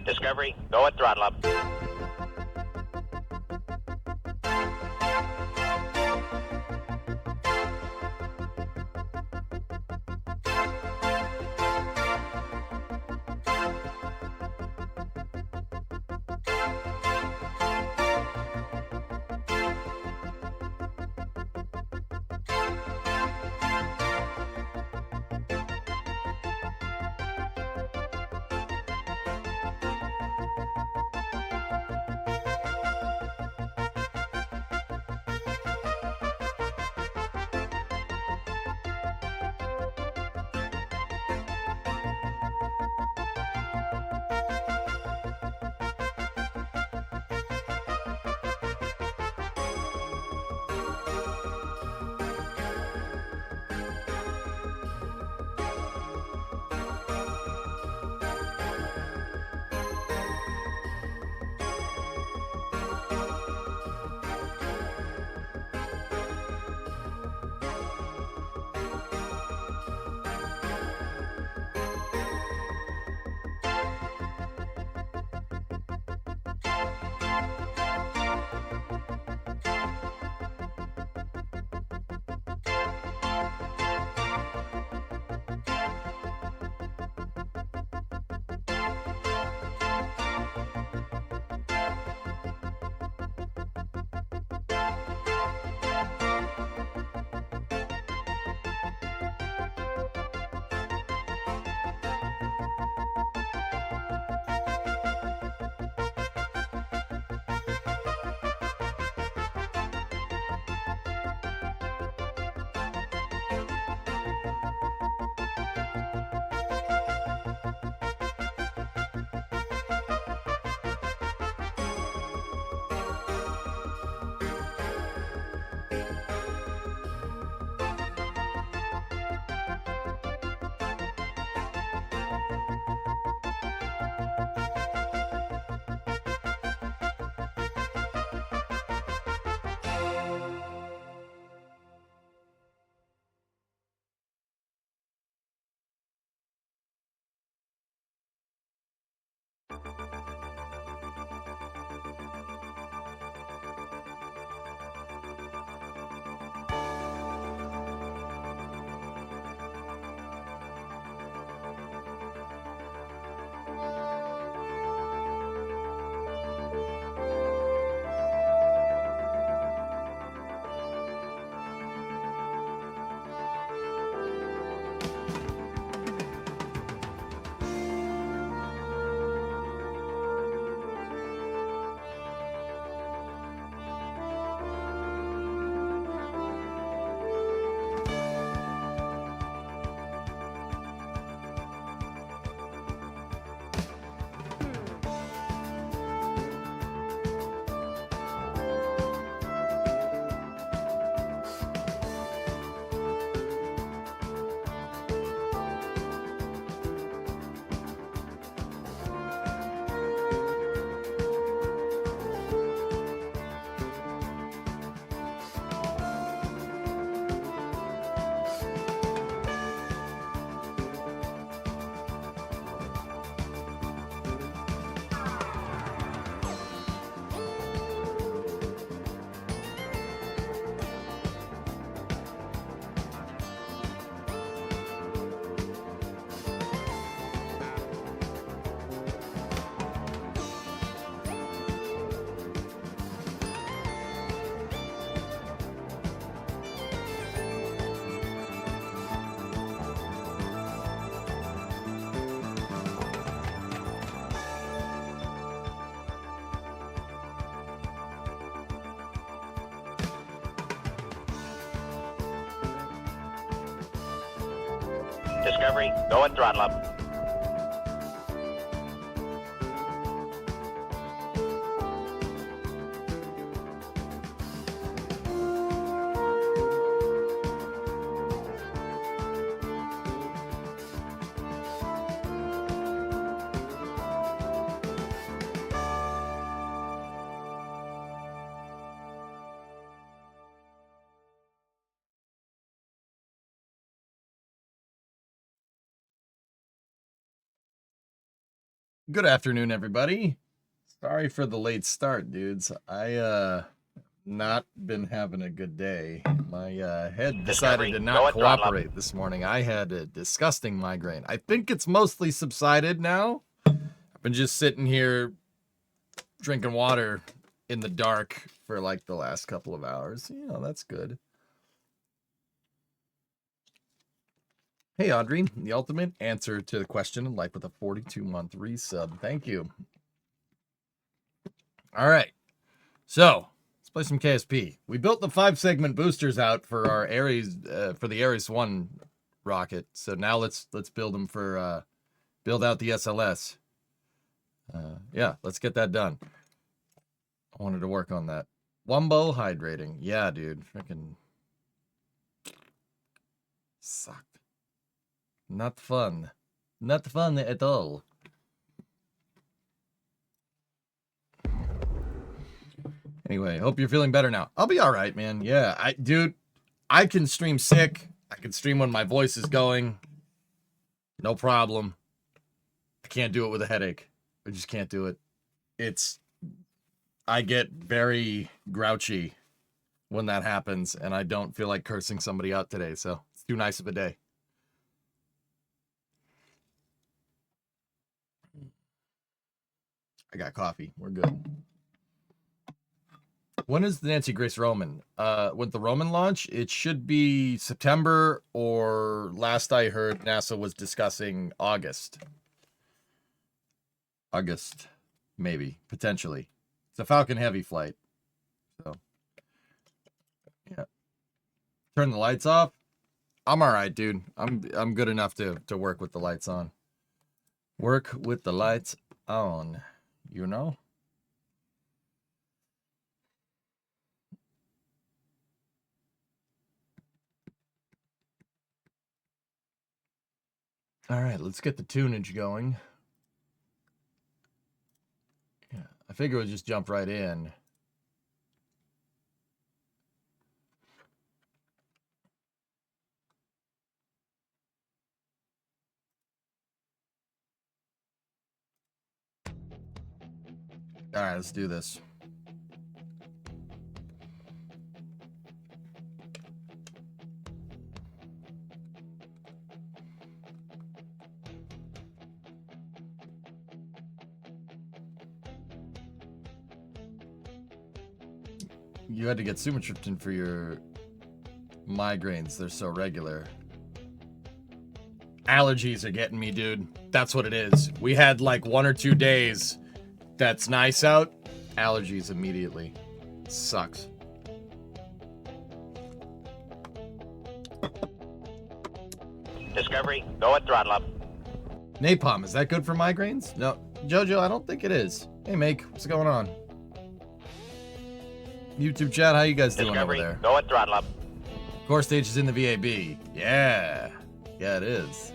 Discovery, go at throttle up. Discovery, go at throttle up. Good afternoon, everybody. Sorry for the late start, dudes. I not been having a good day. My head decided to not cooperate this morning. I had a disgusting migraine. I think it's mostly subsided now. I've been just sitting here drinking water in the dark for like the last couple of hours. You know, that's good. Hey, Audrey, the ultimate answer to the question in life with a 42-month resub. Thank you. All right. So, let's play some KSP. We built the 5-segment boosters out for our Ares, for the Ares 1 rocket. So now let's build them for, build out the SLS. Yeah, let's get that done. I wanted to work on that. Wumbo hydrating. Yeah, dude. Freaking sucked. Not fun. Not fun at all. Anyway, hope you're feeling better now. I'll be all right, man. Yeah, I can stream sick. I can stream when my voice is going. No problem. I can't do it with a headache. I just can't do it. I get very grouchy when that happens, and I don't feel like cursing somebody out today, so it's too nice of a day. I got coffee. We're good. When is the Nancy Grace Roman? With the Roman launch, it should be September, or last I heard, NASA was discussing August. August, maybe, potentially. It's a Falcon Heavy flight. So, yeah. Turn the lights off. I'm all right, dude. I'm good enough to work with the lights on. Work with the lights on, you know? All right, let's get the tunage going. Yeah, I figure we'll just jump right in. All right, let's do this. You had to get sumatriptan for your migraines. They're so regular. Allergies are getting me, dude. That's what it is. We had like 1 or 2 days that's nice out. Allergies immediately. Sucks. Discovery, go at throttle up. Napalm, is that good for migraines? No. Jojo, I don't think it is. Hey, Make, what's going on? YouTube chat, how you guys doing over there? Go at throttle up. Core stage is in the VAB. Yeah. Yeah, it is.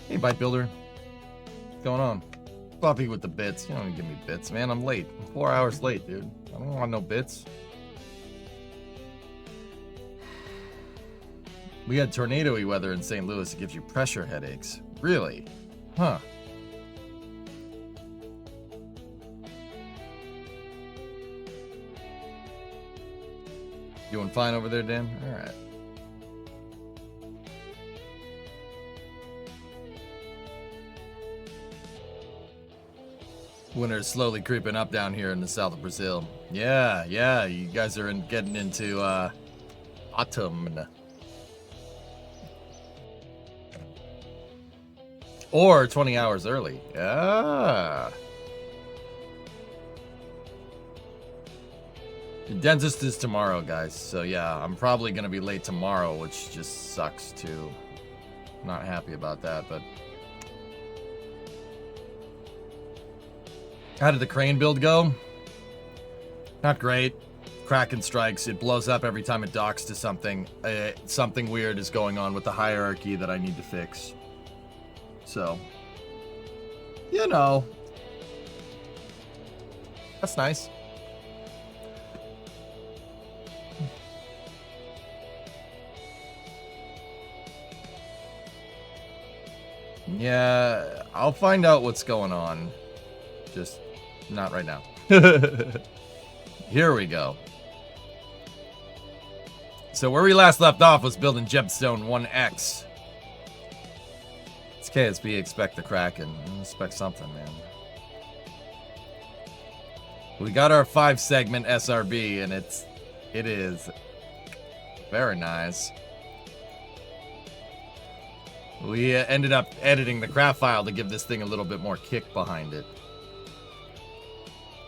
Hey, Bite Builder. What's going on? Floppy with the bits. You don't even give me bits, man. I'm late. I'm 4 hours late, dude. I don't want no bits. We had tornado-y weather in St. Louis. It gives you pressure headaches. Really? Huh. Doing fine over there, Dan? All right. Winter's slowly creeping up down here in the south of Brazil. Yeah, you guys are getting into autumn. Or 20 hours early. Yeah. The dentist is tomorrow, guys. So yeah, I'm probably going to be late tomorrow, which just sucks too. Not happy about that, but... How did the crane build go? Not great. Kraken strikes. It blows up every time it docks to something. Something weird is going on with the hierarchy that I need to fix. So, you know, that's nice. Yeah, I'll find out what's going on. Just not right now. Here we go. So where we last left off was building Gemstone 1X. It's KSP, expect the Kraken. Expect something, man. We got our 5-segment SRB, and it is very nice. We ended up editing the craft file to give this thing a little bit more kick behind it.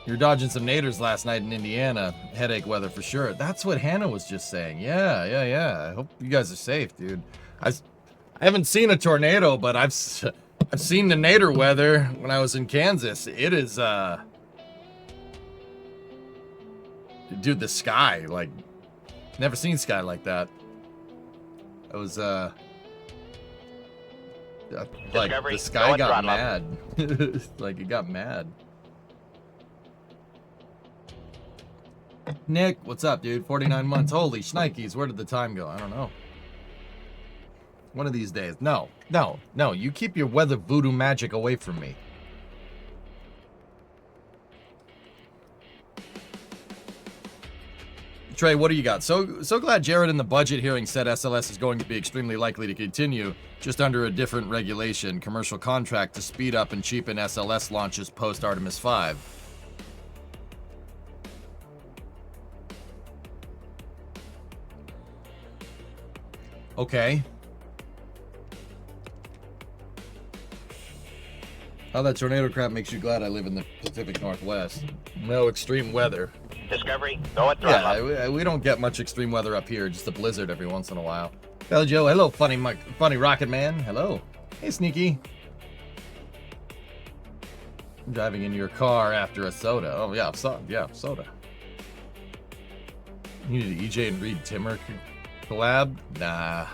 You're dodging some naders last night in Indiana. Headache weather for sure. That's what Hannah was just saying. Yeah. I hope you guys are safe, dude. I haven't seen a tornado, but I've seen the nader weather when I was in Kansas. It is, dude, the sky, like, never seen sky like that. It was, like, the sky got mad. Like, it got mad. Nick, what's up, dude? 49 months. Holy shnikes, where did the time go? I don't know. One of these days. No. You keep your weather voodoo magic away from me. Trey, what do you got? So glad Jared in the budget hearing said SLS is going to be extremely likely to continue, just under a different regulation, commercial contract to speed up and cheapen SLS launches post Artemis 5. Okay. How that tornado crap makes you glad I live in the Pacific Northwest. No extreme weather. Discovery, go at throttle. Yeah, we don't get much extreme weather up here, just a blizzard every once in a while. Hello, Joe. Hello, funny rocket man. Hello. Hey, Sneaky. I'm driving in your car after a soda. Oh, yeah, soda. You need an EJ and Reed Timmer collab? Nah,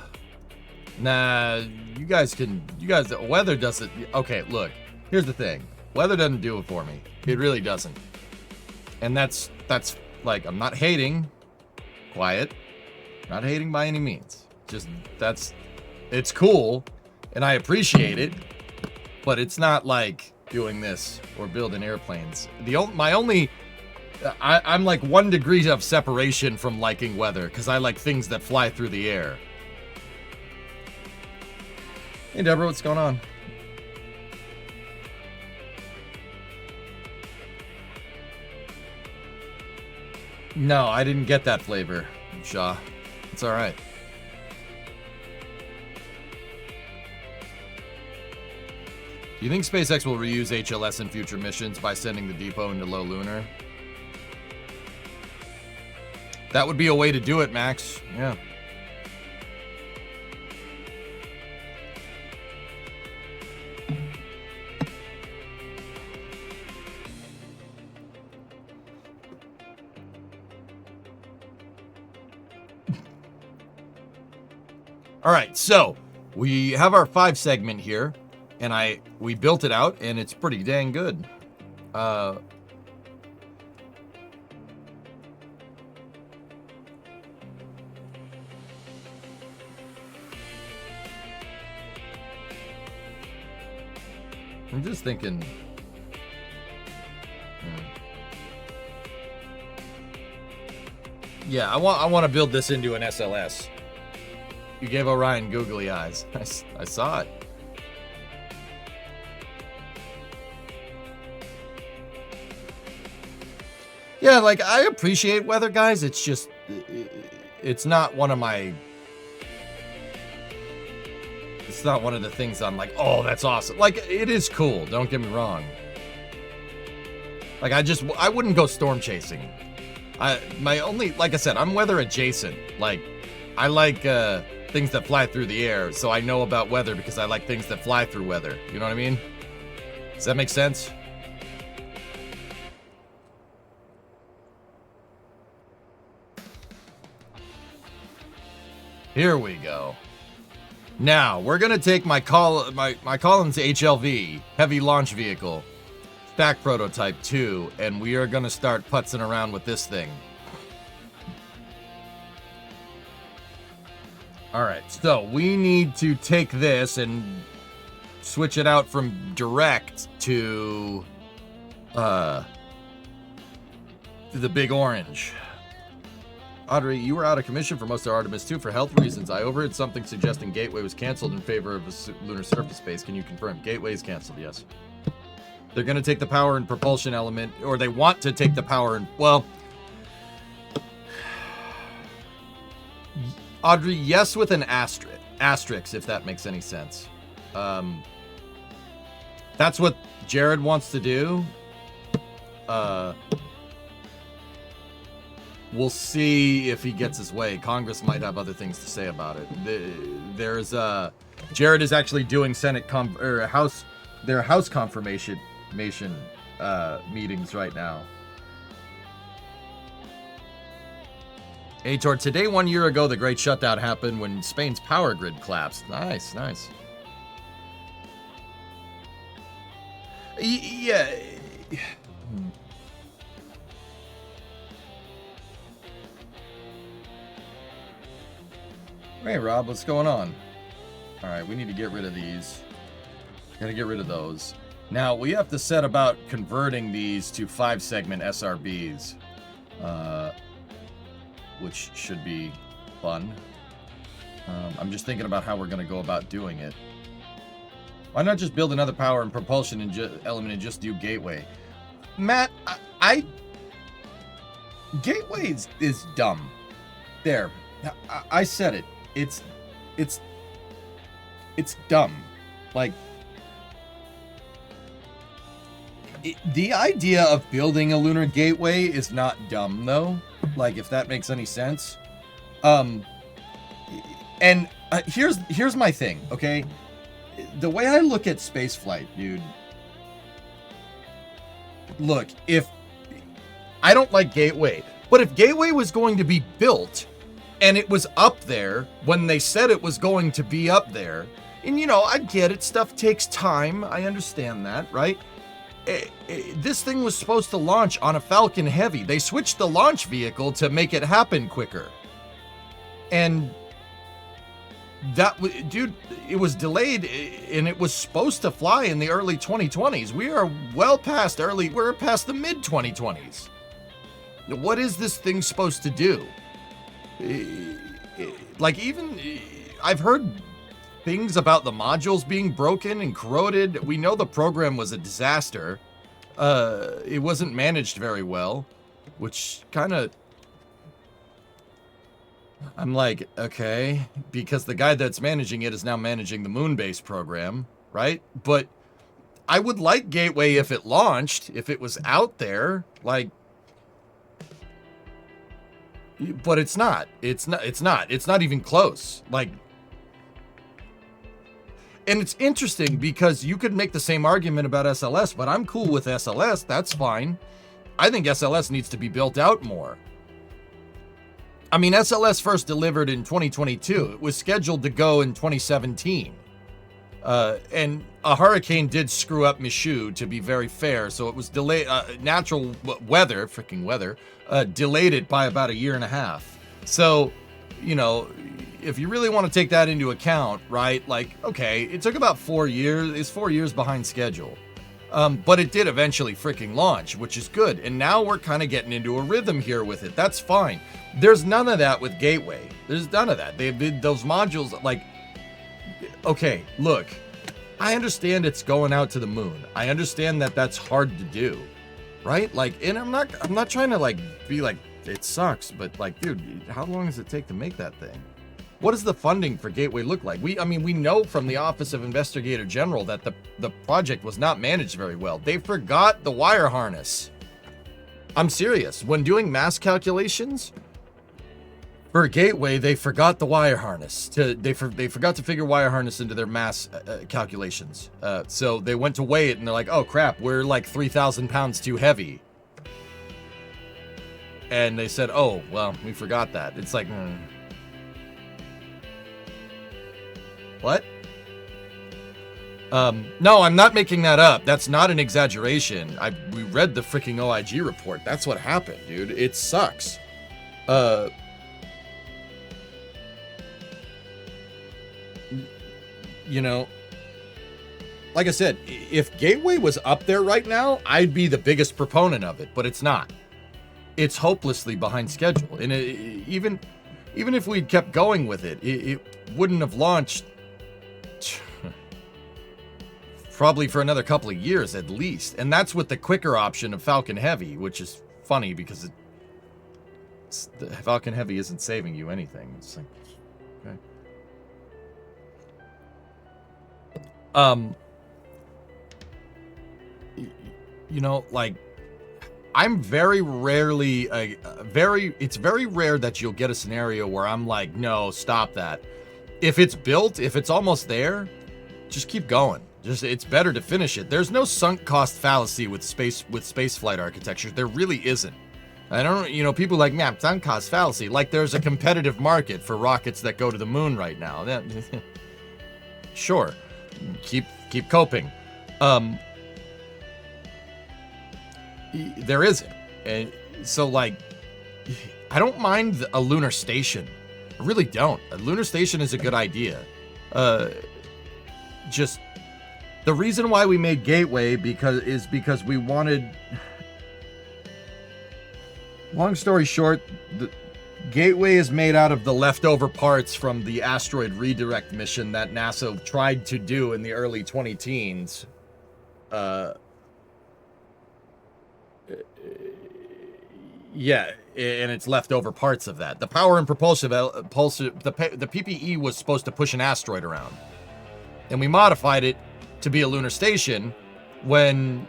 you guys, the weather doesn't, okay, look, here's the thing. Weather doesn't do it for me. It really doesn't. And that's like, I'm not hating. Quiet. Not hating by any means. Just, it's cool, and I appreciate it, but it's not like doing this or building airplanes. I'm like 1 degree of separation from liking weather, because I like things that fly through the air. Hey, Deborah, what's going on? No, I didn't get that flavor, Shaw. It's all right. Do you think SpaceX will reuse HLS in future missions by sending the depot into low lunar? That would be a way to do it, Max. Yeah. All right, so we have our 5 segment here, and we built it out, and it's pretty dang good. I'm just thinking. Yeah, I want to build this into an SLS. You gave Orion googly eyes. I saw it. Yeah, like, I appreciate weather, guys. It's just, it's not one of my, it's not one of the things I'm like, oh, that's awesome. Like, it is cool, don't get me wrong. Like, I wouldn't go storm chasing. Like I said, I'm weather adjacent. Like, I like, things that fly through the air, so I know about weather because I like things that fly through weather. You know what I mean? Does that make sense? Here we go. Now, we're gonna take my Collins HLV, Heavy Launch Vehicle, stack prototype 2, and we are gonna start putzing around with this thing. All right, so we need to take this and switch it out from direct to the big orange. Audrey, you were out of commission for most of Artemis 2 for health reasons. I overheard something suggesting Gateway was canceled in favor of a lunar surface base. Can you confirm? Gateway is canceled, yes. They're going to take the power and propulsion element, or they want to take the power and, well, Audrey, yes, with an asterisk, if that makes any sense. That's what Jared wants to do. We'll see if he gets his way. Congress might have other things to say about it. There's Jared is actually doing House confirmation meetings right now. Aitor, today 1 year ago, the great shutdown happened when Spain's power grid collapsed. Nice, nice. Yeah. Hey, Rob, what's going on? All right, we need to get rid of these. Gotta get rid of those. Now, we have to set about converting these to 5-segment SRBs, which should be fun. I'm just thinking about how we're going to go about doing it. Why not just build another power and propulsion element and just do Gateway? Matt, Gateway is dumb. There. I said it. It's dumb. Like, the idea of building a lunar gateway is not dumb, though. Like, if that makes any sense. Here's my thing, okay? The way I look at spaceflight, dude. Look, I don't like Gateway, but if Gateway was going to be built and it was up there when they said it was going to be up there, and you know, I get it, stuff takes time, I understand that, right? This thing was supposed to launch on a Falcon Heavy. They switched the launch vehicle to make it happen quicker. And dude, it was delayed and it was supposed to fly in the early 2020s. We are well past we're past the mid 2020s. What is this thing supposed to do? Like, even I've heard things about the modules being broken and corroded. We know the program was a disaster. It wasn't managed very well, which kind of, I'm like, okay, because the guy that's managing it is now managing the Moonbase program, right? But I would like Gateway if it launched, if it was out there, like, but it's not. It's not even close. Like, and it's interesting because you could make the same argument about SLS, but I'm cool with SLS. That's fine. I think SLS needs to be built out more. I mean, SLS first delivered in 2022. It was scheduled to go in 2017. And a hurricane did screw up Michoud, to be very fair. So it was delayed. Natural weather, freaking weather, delayed it by about 1.5 years. So, you know, if you really want to take that into account, right? Like, okay, it took about 4 years. It's 4 years behind schedule. But it did eventually freaking launch, which is good. And now we're kind of getting into a rhythm here with it. That's fine. There's none of that with Gateway. There's none of that. They did those modules, like, okay, look, I understand it's going out to the moon. I understand that that's hard to do, right? Like, and I'm not trying to like be like, it sucks, but like, dude, how long does it take to make that thing? What does the funding for Gateway look like? We know from the Office of Investigator General that the project was not managed very well. They forgot the wire harness. I'm serious. When doing mass calculations for Gateway, they forgot the wire harness. They forgot to figure wire harness into their mass calculations. So they went to weigh it and they're like, oh crap, we're like 3,000 pounds too heavy. And they said, oh, well, we forgot that. It's like, what? No, I'm not making that up. That's not an exaggeration. We read the freaking OIG report. That's what happened, dude. It sucks. You know, like I said, if Gateway was up there right now, I'd be the biggest proponent of it, but it's not. It's hopelessly behind schedule. And even if we'd kept going with it, it wouldn't have launched probably for another couple of years at least. And that's with the quicker option of Falcon Heavy, which is funny because the Falcon Heavy isn't saving you anything. It's like, okay. You know, like, I'm very rarely, it's very rare that you'll get a scenario where I'm like, no, stop that. If it's built, if it's almost there, just keep going. It's better to finish it. There's no sunk cost fallacy with space flight architecture. There really isn't. I don't, you know, people like, man, sunk cost fallacy. Like there's a competitive market for rockets that go to the moon right now. Sure, keep coping. There isn't. And so, like, I don't mind a lunar station. I really don't. A lunar station is a good idea. Just the reason why we made Gateway because we wanted. Long story short, the Gateway is made out of the leftover parts from the asteroid redirect mission that NASA tried to do in the early 2010s. Yeah, and it's leftover parts of that. The power and propulsive the PPE was supposed to push an asteroid around, and we modified it to be a lunar station when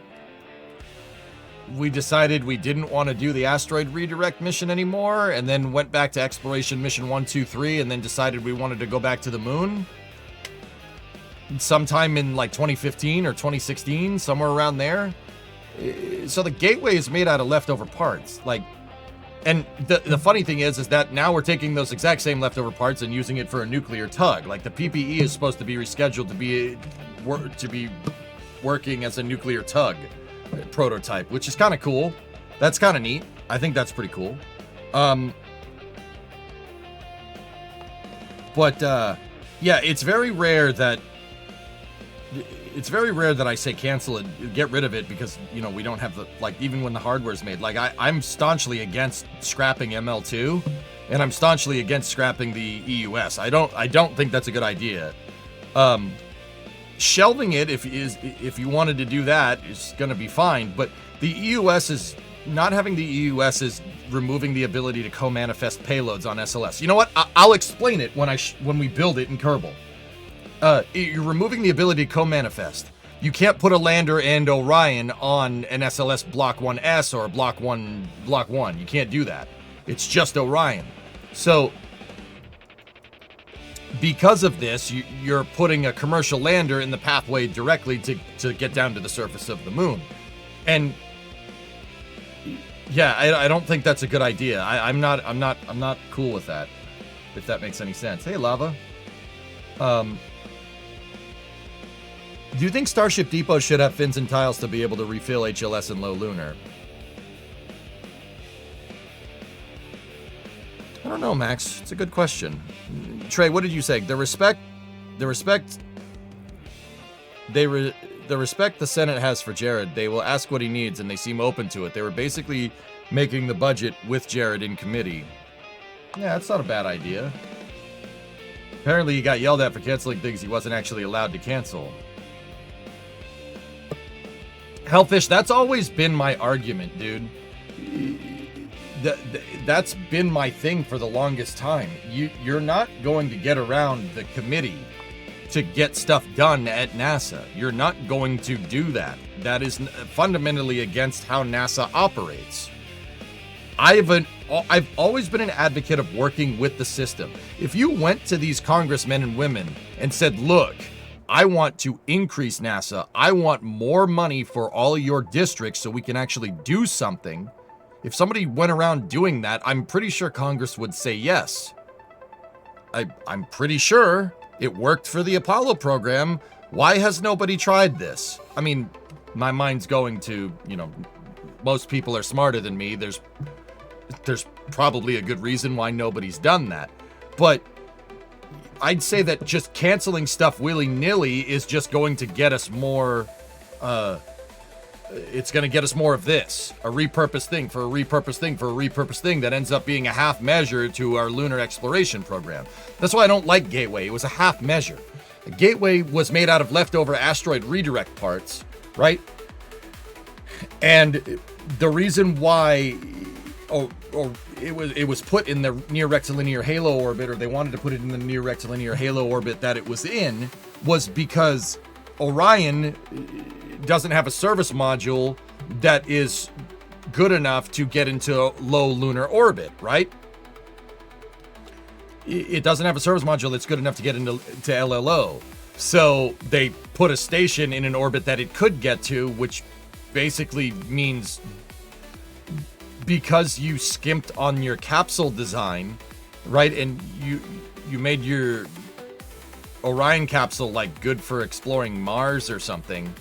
we decided we didn't want to do the asteroid redirect mission anymore, and then went back to exploration mission 1, 2, 3, and then decided we wanted to go back to the moon sometime in like 2015 or 2016, somewhere around there. So the Gateway is made out of leftover parts, like, and the funny thing is that now we're taking those exact same leftover parts and using it for a nuclear tug. Like the PPE is supposed to be rescheduled to be working as a nuclear tug prototype, which is kind of cool. That's kind of neat. I think that's pretty cool. But yeah, it's very rare that I say cancel it, get rid of it, because, you know, we don't have the, like, even when the hardware's made, like, I'm staunchly against scrapping ML2, and I'm staunchly against scrapping the EUS. I don't think that's a good idea. Shelving it, if you wanted to do that, is going to be fine, but the EUS is, not having the EUS is removing the ability to co-manifest payloads on SLS. You know what? I'll explain it when we build it in Kerbal. You're removing the ability to co-manifest. You can't put a lander and Orion on an SLS Block 1S or Block 1. You can't do that. It's just Orion. So, because of this, you're putting a commercial lander in the pathway directly to get down to the surface of the moon. And yeah, I don't think that's a good idea. I'm not cool with that, if that makes any sense. Hey, Lava. Do you think Starship Depot should have fins and tiles to be able to refill HLS in low lunar? I don't know, Max. It's a good question. Trey, what did you say? The respect the Senate has for Jared. They will ask what he needs, and they seem open to it. They were basically making the budget with Jared in committee. Yeah, that's not a bad idea. Apparently, he got yelled at for canceling things he wasn't actually allowed to cancel. Hellfish, that's always been my argument, dude. That's been my thing for the longest time. You're not going to get around the committee to get stuff done at NASA. You're not going to do that. That is fundamentally against how NASA operates. I've always been an advocate of working with the system. If you went to these congressmen and women and said, look, I want to increase NASA. I want more money for all your districts so we can actually do something. If somebody went around doing that, I'm pretty sure Congress would say yes. I'm pretty sure it worked for the Apollo program. Why has nobody tried this? I mean, my mind's going to, you know, most people are smarter than me. There's probably a good reason why nobody's done that. But I'd say that just canceling stuff willy-nilly is just going to get us more, it's going to get us more of this. A repurposed thing for a repurposed thing for a repurposed thing that ends up being a half measure to our lunar exploration program. That's why I don't like Gateway. It was a half measure. Gateway was made out of leftover asteroid redirect parts, right? And the reason why it was put in the near rectilinear halo orbit, or they wanted to put it in the near rectilinear halo orbit that it was in, was because Orion doesn't have a service module that is good enough to get into low lunar orbit, right? It doesn't have a service module that's good enough to get into LLO. So they put a station in an orbit that it could get to, which basically means because you skimped on your capsule design, right? And you made your Orion capsule like good for exploring Mars or something.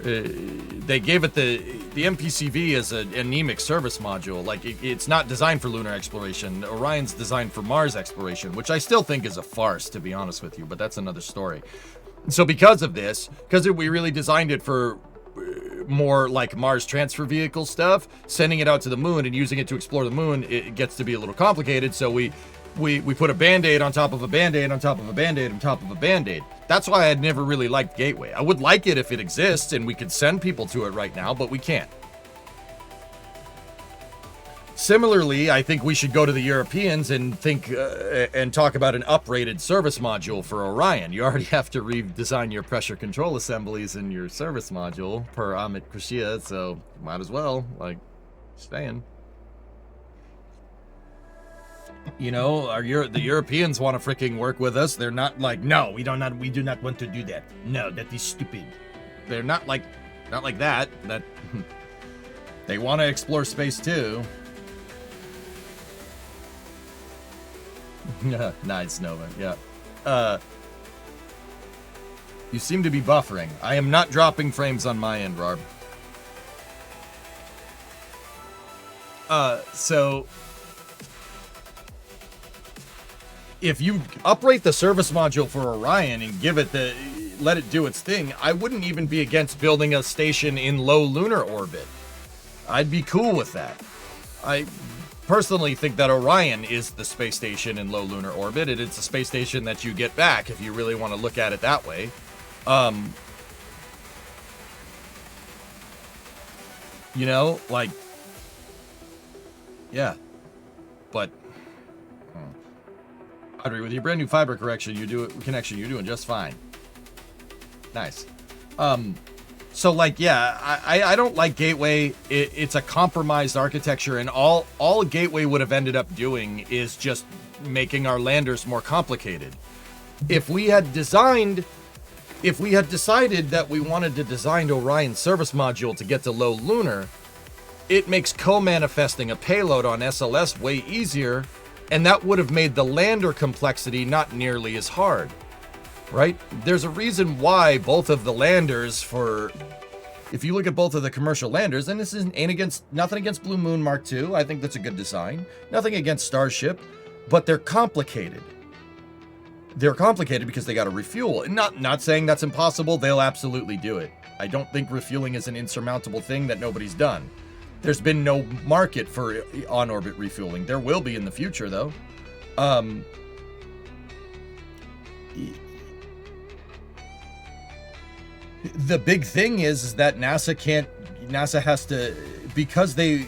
They gave it the MPCV as an anemic service module. Like it's not designed for lunar exploration. Orion's designed for Mars exploration, which I still think is a farce, to be honest with you, but that's another story. So because of this, because we really designed it for more like Mars transfer vehicle stuff, sending it out to the moon and using it to explore the moon, it gets to be a little complicated. So we put a band-aid on top of a band-aid on top of a band-aid on top of a band-aid. That's why I'd never really liked Gateway. I would like it if it exists and we could send people to it right now, but we can't. Similarly, I think we should go to the Europeans and think and talk about an uprated service module for Orion. You already have to redesign your pressure control assemblies in your service module per Amit Krishia, so might as well, like, staying. You know, the Europeans want to freaking work with us. They're not like, no, we do not want to do that. No, that is stupid. They're not like that. That they want to explore space too. Nice, Nova. Yeah. You seem to be buffering. I am not dropping frames on my end, Rarb. So if you uprate the service module for Orion and let it do its thing, I wouldn't even be against building a station in low lunar orbit. I'd be cool with that. I personally think that Orion is the space station in low lunar orbit, and it's a space station that you get back if you really want to look at it that way. You know, like, yeah, but Audrey, with your brand new fiber connection, you're doing just fine. Nice. So like, yeah, I don't like Gateway. It's a compromised architecture, and all Gateway would have ended up doing is just making our landers more complicated. If we had decided that we wanted to design Orion's service module to get to low lunar, it makes co-manifesting a payload on SLS way easier, and that would have made the lander complexity not nearly as hard. Right? There's a reason why both of the landers if you look at both of the commercial landers, and this nothing against Blue Moon Mark II, I think that's a good design. Nothing against Starship, but they're complicated. They're complicated because they got to refuel. Not saying that's impossible. They'll absolutely do it. I don't think refueling is an insurmountable thing that nobody's done. There's been no market for on-orbit refueling. There will be in the future, though. The big thing is that NASA has to, because they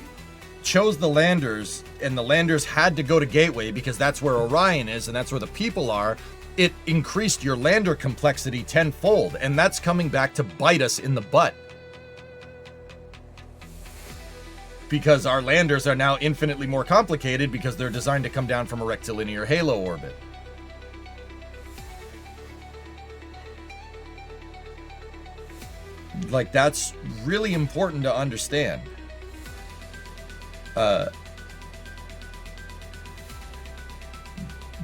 chose the landers, and the landers had to go to Gateway because that's where Orion is and that's where the people are, it increased your lander complexity tenfold, and that's coming back to bite us in the butt. Because our landers are now infinitely more complicated because they're designed to come down from a rectilinear halo orbit. Like, that's really important to understand.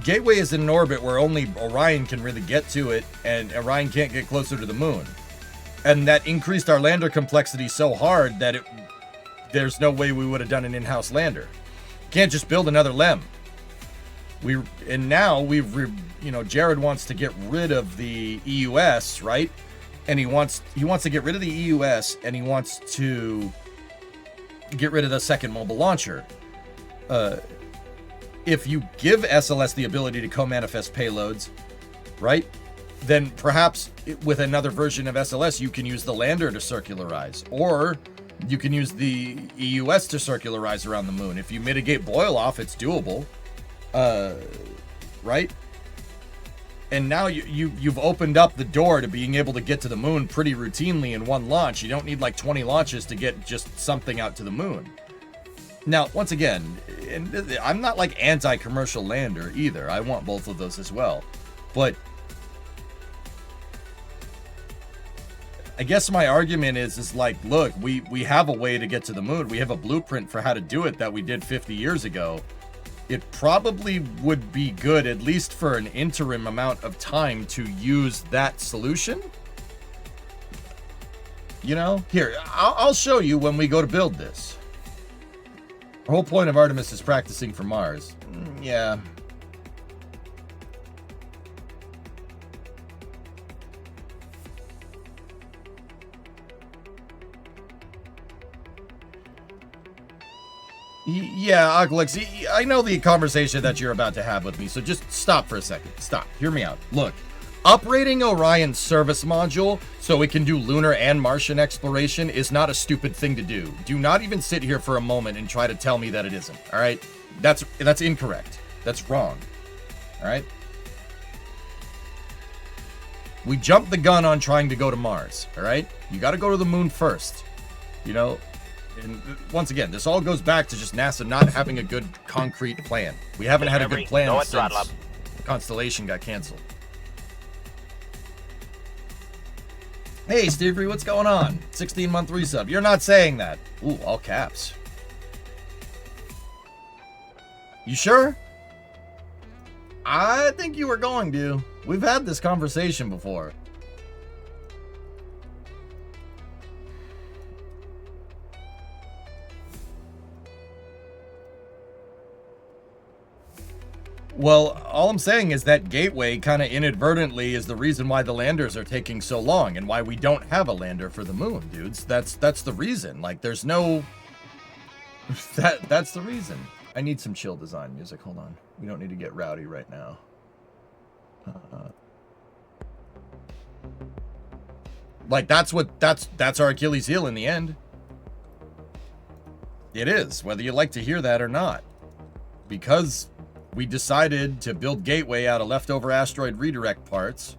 Gateway is in an orbit where only Orion can really get to it, and Orion can't get closer to the moon. And that increased our lander complexity so hard that there's no way we would have done an in-house lander. Can't just build another LEM. Now Jared wants to get rid of the EUS, right? And he wants to get rid of the EUS, and he wants to get rid of the second mobile launcher. If you give SLS the ability to co-manifest payloads, right, then perhaps with another version of SLS, you can use the lander to circularize, or you can use the EUS to circularize around the moon. If you mitigate boil off, it's doable, right? And now you've opened up the door to being able to get to the moon pretty routinely in one launch. You don't need like 20 launches to get just something out to the moon. Now, once again, and I'm not like anti-commercial lander either. I want both of those as well. But I guess my argument is like, look, we have a way to get to the moon. We have a blueprint for how to do it that we did 50 years ago. It probably would be good, at least for an interim amount of time, to use that solution. You know, here, I'll show you when we go to build this. The whole point of Artemis is practicing for Mars. Yeah. Yeah, Oglix, I know the conversation that you're about to have with me, so just stop for a second. Stop. Hear me out. Look, operating Orion's service module so it can do lunar and Martian exploration is not a stupid thing to do. Do not even sit here for a moment and try to tell me that it isn't, all right? That's incorrect. That's wrong, all right? We jumped the gun on trying to go to Mars, all right? You got to go to the moon first, you know? And once again, this all goes back to just NASA not having a good concrete plan. We haven't had a good plan since Constellation got canceled. Hey, Stevie, what's going on? 16-month resub. You're not saying that. Ooh, all caps. You sure? I think you were going to. We've had this conversation before. Well, all I'm saying is that gateway kind of inadvertently is the reason why the landers are taking so long and why we don't have a lander for the moon, dudes. That's the reason. Like, there's no... That's the reason. I need some chill design music. Hold on. We don't need to get rowdy right now. Like, that's our Achilles heel in the end. It is, whether you like to hear that or not. Because we decided to build Gateway out of leftover asteroid redirect parts,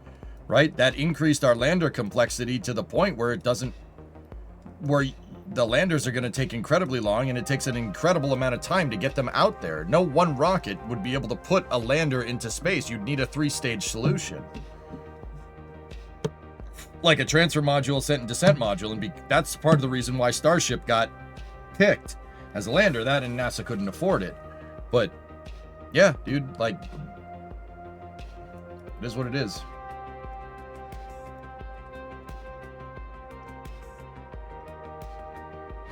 right? That increased our lander complexity to the point where where the landers are going to take incredibly long, and it takes an incredible amount of time to get them out there. No one rocket would be able to put a lander into space. You'd need a 3-stage solution. Like a transfer module, ascent and descent module, and that's part of the reason why Starship got picked as a lander. That and NASA couldn't afford it. But yeah, dude, like, it is what it is.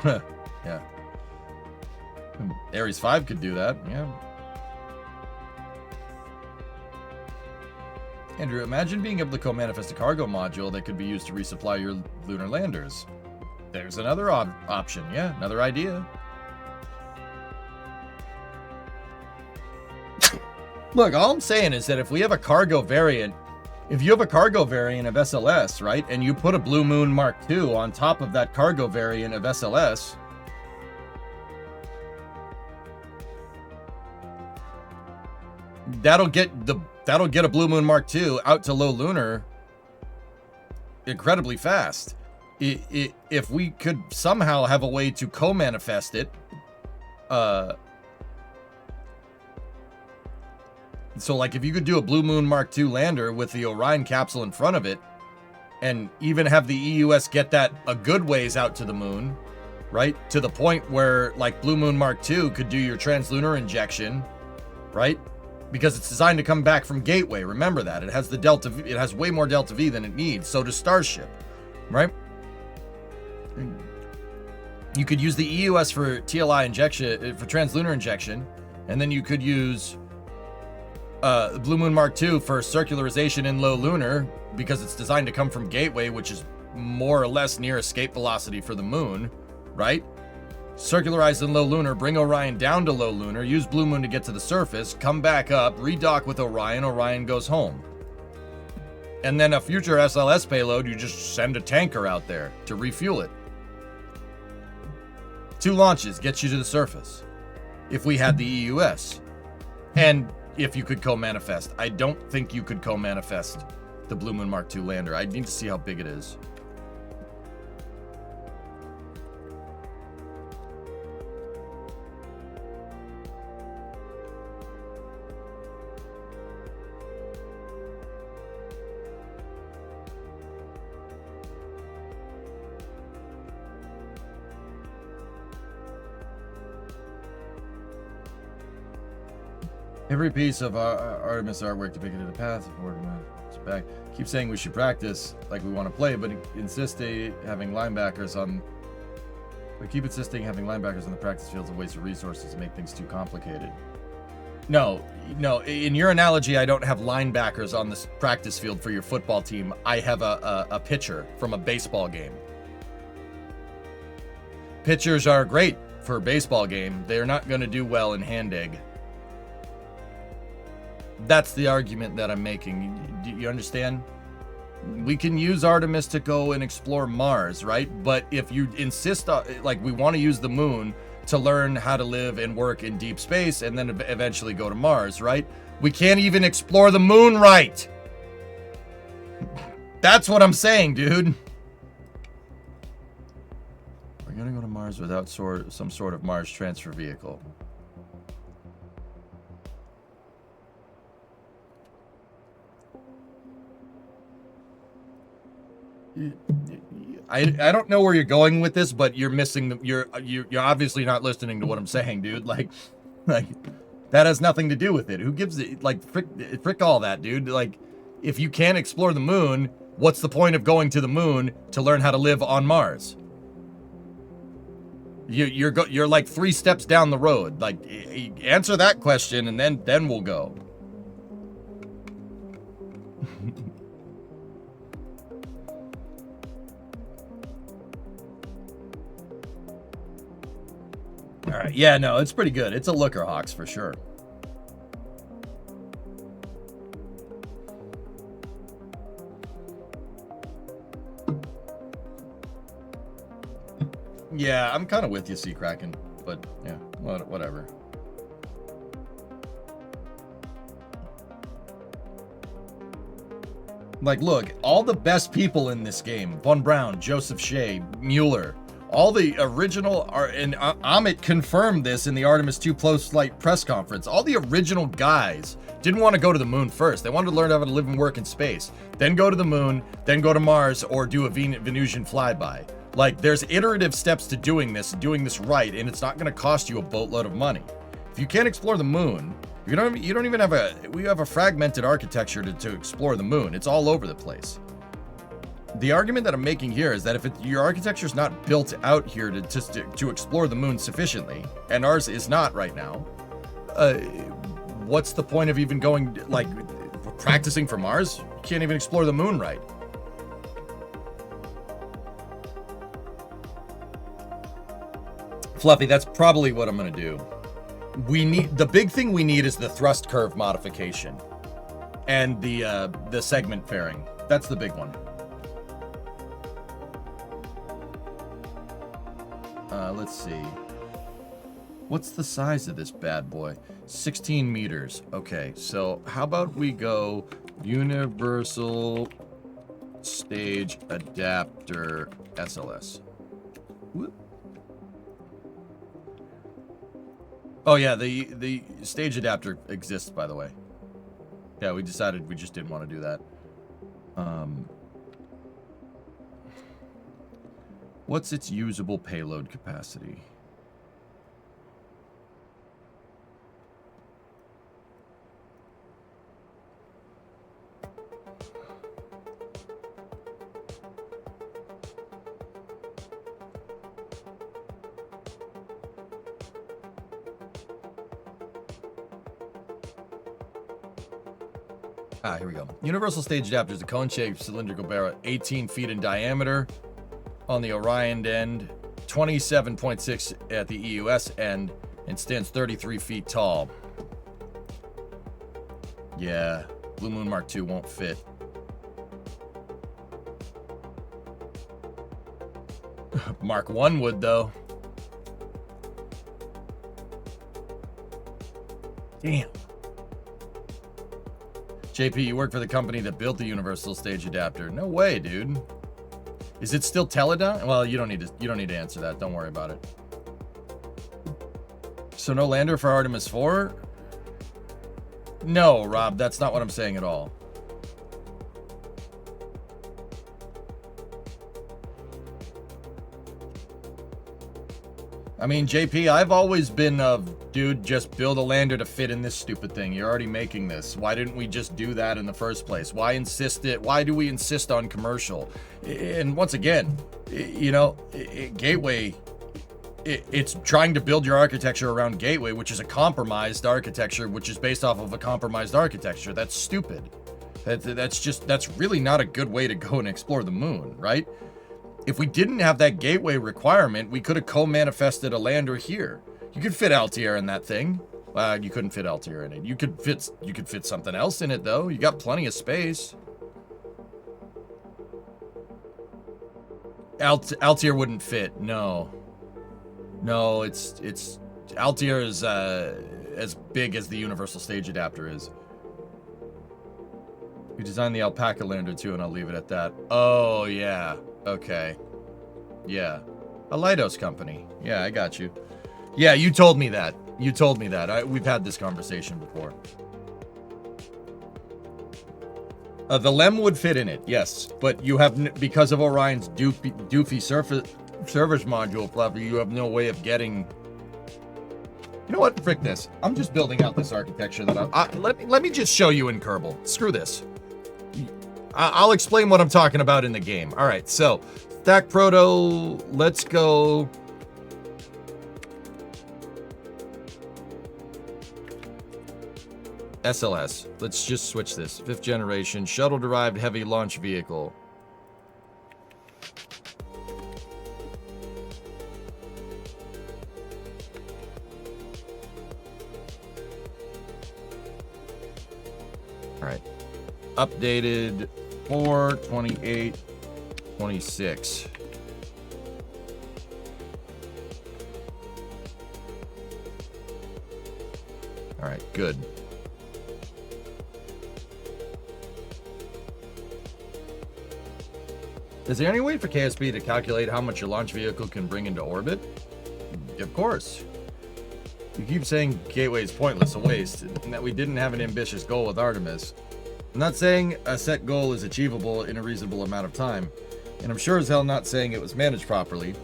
Yeah. Ares 5 could do that, yeah. Andrew, imagine being able to co-manifest a cargo module that could be used to resupply your lunar landers. There's another option, yeah, another idea. Look, all I'm saying is that if we have a cargo variant, if you have a cargo variant of SLS, right, and you put a Blue Moon Mark II on top of that cargo variant of SLS, that'll get a Blue Moon Mark II out to low lunar incredibly fast. If we could somehow have a way to co-manifest it, so like if you could do a Blue Moon Mark II lander with the Orion capsule in front of it, and even have the EUS get that a good ways out to the moon, right? To the point where like Blue Moon Mark II could do your translunar injection, right? Because it's designed to come back from Gateway. Remember that. It has the Delta V, it has way more Delta V than it needs. So does Starship, right? You could use the EUS for TLI injection, for translunar injection, and then you could use Blue Moon Mark II for circularization in low lunar, because it's designed to come from Gateway, which is more or less near escape velocity for the moon, right? Circularize in low lunar, bring Orion down to low lunar, use Blue Moon to get to the surface, come back up, redock with Orion, Orion goes home. And then a future SLS payload, you just send a tanker out there to refuel it. 2 launches gets you to the surface, if we had the EUS. And if you could co-manifest. I don't think you could co-manifest the Blue Moon Mark II lander. I need to see how big it is. Every piece of Artemis artwork depicted in the path back. Keep saying we should practice like we want to play, but insisting having linebackers on. We keep insisting having linebackers on the practice fields a waste of resources to make things too complicated. No. In your analogy, I don't have linebackers on this practice field for your football team. I have a pitcher from a baseball game. Pitchers are great for a baseball game. They're not going to do well in hand egg. That's the argument that I'm making. Do you understand? We can use Artemis to go and explore Mars, right? But if you insist on, like, we want to use the moon to learn how to live and work in deep space and then eventually go to Mars, right? We can't even explore the moon right. That's what I'm saying, dude. We're gonna go to Mars without some sort of Mars transfer vehicle. I don't know where you're going with this, but you're missing you're obviously not listening to what I'm saying, dude. Like that has nothing to do with it. Who gives it? Like frick all that, dude. Like if you can't explore the moon, what's the point of going to the moon to learn how to live on Mars? You're like 3 steps down the road. Like answer that question and then we'll go. All right, yeah, no, it's pretty good. It's a looker, Hawks, for sure. Yeah, I'm kind of with you, Sea Kraken, but yeah, whatever. Like, look, all the best people in this game, Von Braun, Joseph Shea, Mueller, all the original, and Amit confirmed this in the Artemis 2 post-flight press conference. All the original guys didn't want to go to the moon first. They wanted to learn how to live and work in space. Then go to the moon, then go to Mars, or do a Venusian flyby. Like, there's iterative steps to doing this right, and it's not going to cost you a boatload of money. If you can't explore the moon, we have a fragmented architecture to explore the moon. It's all over the place. The argument that I'm making here is that if your architecture is not built out here to explore the moon sufficiently, and ours is not right now, what's the point of even going, like, practicing for Mars? You can't even explore the moon right. Fluffy, that's probably what I'm going to do. The big thing we need is the thrust curve modification and the segment fairing. That's the big one. Let's see. What's the size of this bad boy? 16 meters. Okay, so how about we go Universal Stage Adapter SLS. Whoop. Oh yeah, the stage adapter exists, by the way. Yeah, we decided we just didn't want to do that. What's its usable payload capacity? Here we go. Universal stage adapter is a cone-shaped cylindrical barrel, 18 feet in diameter on the Orion end, 27.6 at the EUS end, and stands 33 feet tall. Yeah, Blue Moon Mark II won't fit. Mark I would, though. Damn. JP, you work for the company that built the universal stage adapter. No way, dude. Is it still Teledyne? Well, you don't need to answer that. Don't worry about it. So no lander for Artemis 4? No, Rob, that's not what I'm saying at all. I mean, JP, I've always been of, dude, just build a lander to fit in this stupid thing. You're already making this. Why didn't we just do that in the first place? Why do we insist on commercial? And once again, you know, Gateway, it's trying to build your architecture around Gateway, which is a compromised architecture, which is based off of a compromised architecture. That's stupid. That's really not a good way to go and explore the moon, right? If we didn't have that gateway requirement, we could have co-manifested a lander here. You could fit Altair in that thing. You couldn't fit Altair in it. You could fit something else in it though. You got plenty of space. Altair wouldn't fit. No, it's Altair is as big as the universal stage adapter is. We designed the alpaca lander too, and I'll leave it at that. Oh yeah. Okay. Yeah. A Leidos company. Yeah, I got you. Yeah, you told me that. We've had this conversation before. The LEM would fit in it, yes. But you have, because of Orion's doofy service module, Fluffy, you have no way of getting... You know what? Frick this. I'm just building out this architecture that let me just show you in Kerbal. Screw this. I'll explain what I'm talking about in the game. All right, so Stack Proto, let's go. SLS. Let's just switch this. 5th generation shuttle-derived heavy launch vehicle. All right. Updated 4/28/26. All right, good. Is there any way for KSP to calculate how much your launch vehicle can bring into orbit? Of course. You keep saying Gateway is pointless, a waste, and that we didn't have an ambitious goal with Artemis. I'm not saying a set goal is achievable in a reasonable amount of time, and I'm sure as hell not saying it was managed properly.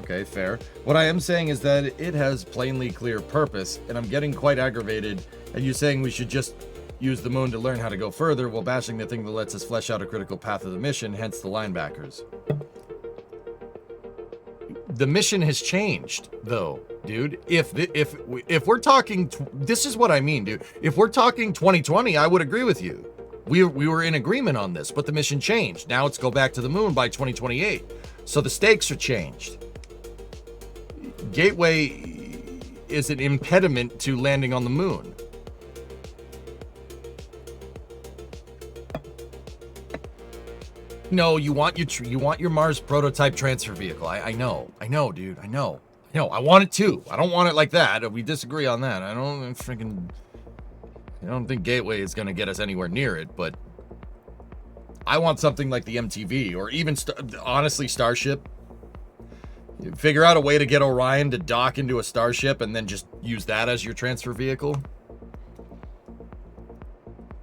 Okay, fair. What I am saying is that it has plainly clear purpose, and I'm getting quite aggravated at you saying we should just use the moon to learn how to go further while bashing the thing that lets us flesh out a critical path of the mission, hence the linebackers. The mission has changed, though, dude. If we're talking, this is what I mean, dude. If we're talking 2020, I would agree with you. We were in agreement on this, but the mission changed. Now it's go back to the moon by 2028. So the stakes are changed. Gateway is an impediment to landing on the moon. No, you want your Mars prototype transfer vehicle. I know, dude. I know. I want it too. I don't want it like that. We disagree on that. I don't think Gateway is gonna get us anywhere near it, but I want something like the MTV or even honestly Starship. Figure out a way to get Orion to dock into a Starship and then just use that as your transfer vehicle.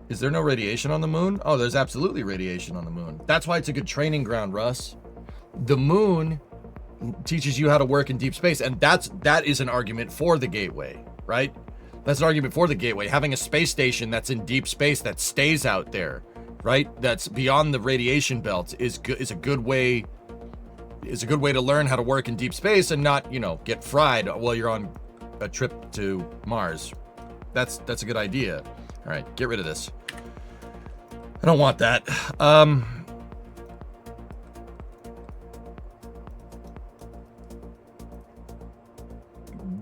Is there no radiation on the moon? Oh, there's absolutely radiation on the moon. That's why it's a good training ground, Russ. The moon teaches you how to work in deep space, and that is an argument for the Gateway, right? That's an argument for the Gateway. Having a space station that's in deep space that stays out there, right? That's beyond the radiation belt is a good way to learn how to work in deep space and not, get fried while you're on a trip to Mars. That's a good idea. All right, get rid of this. I don't want that.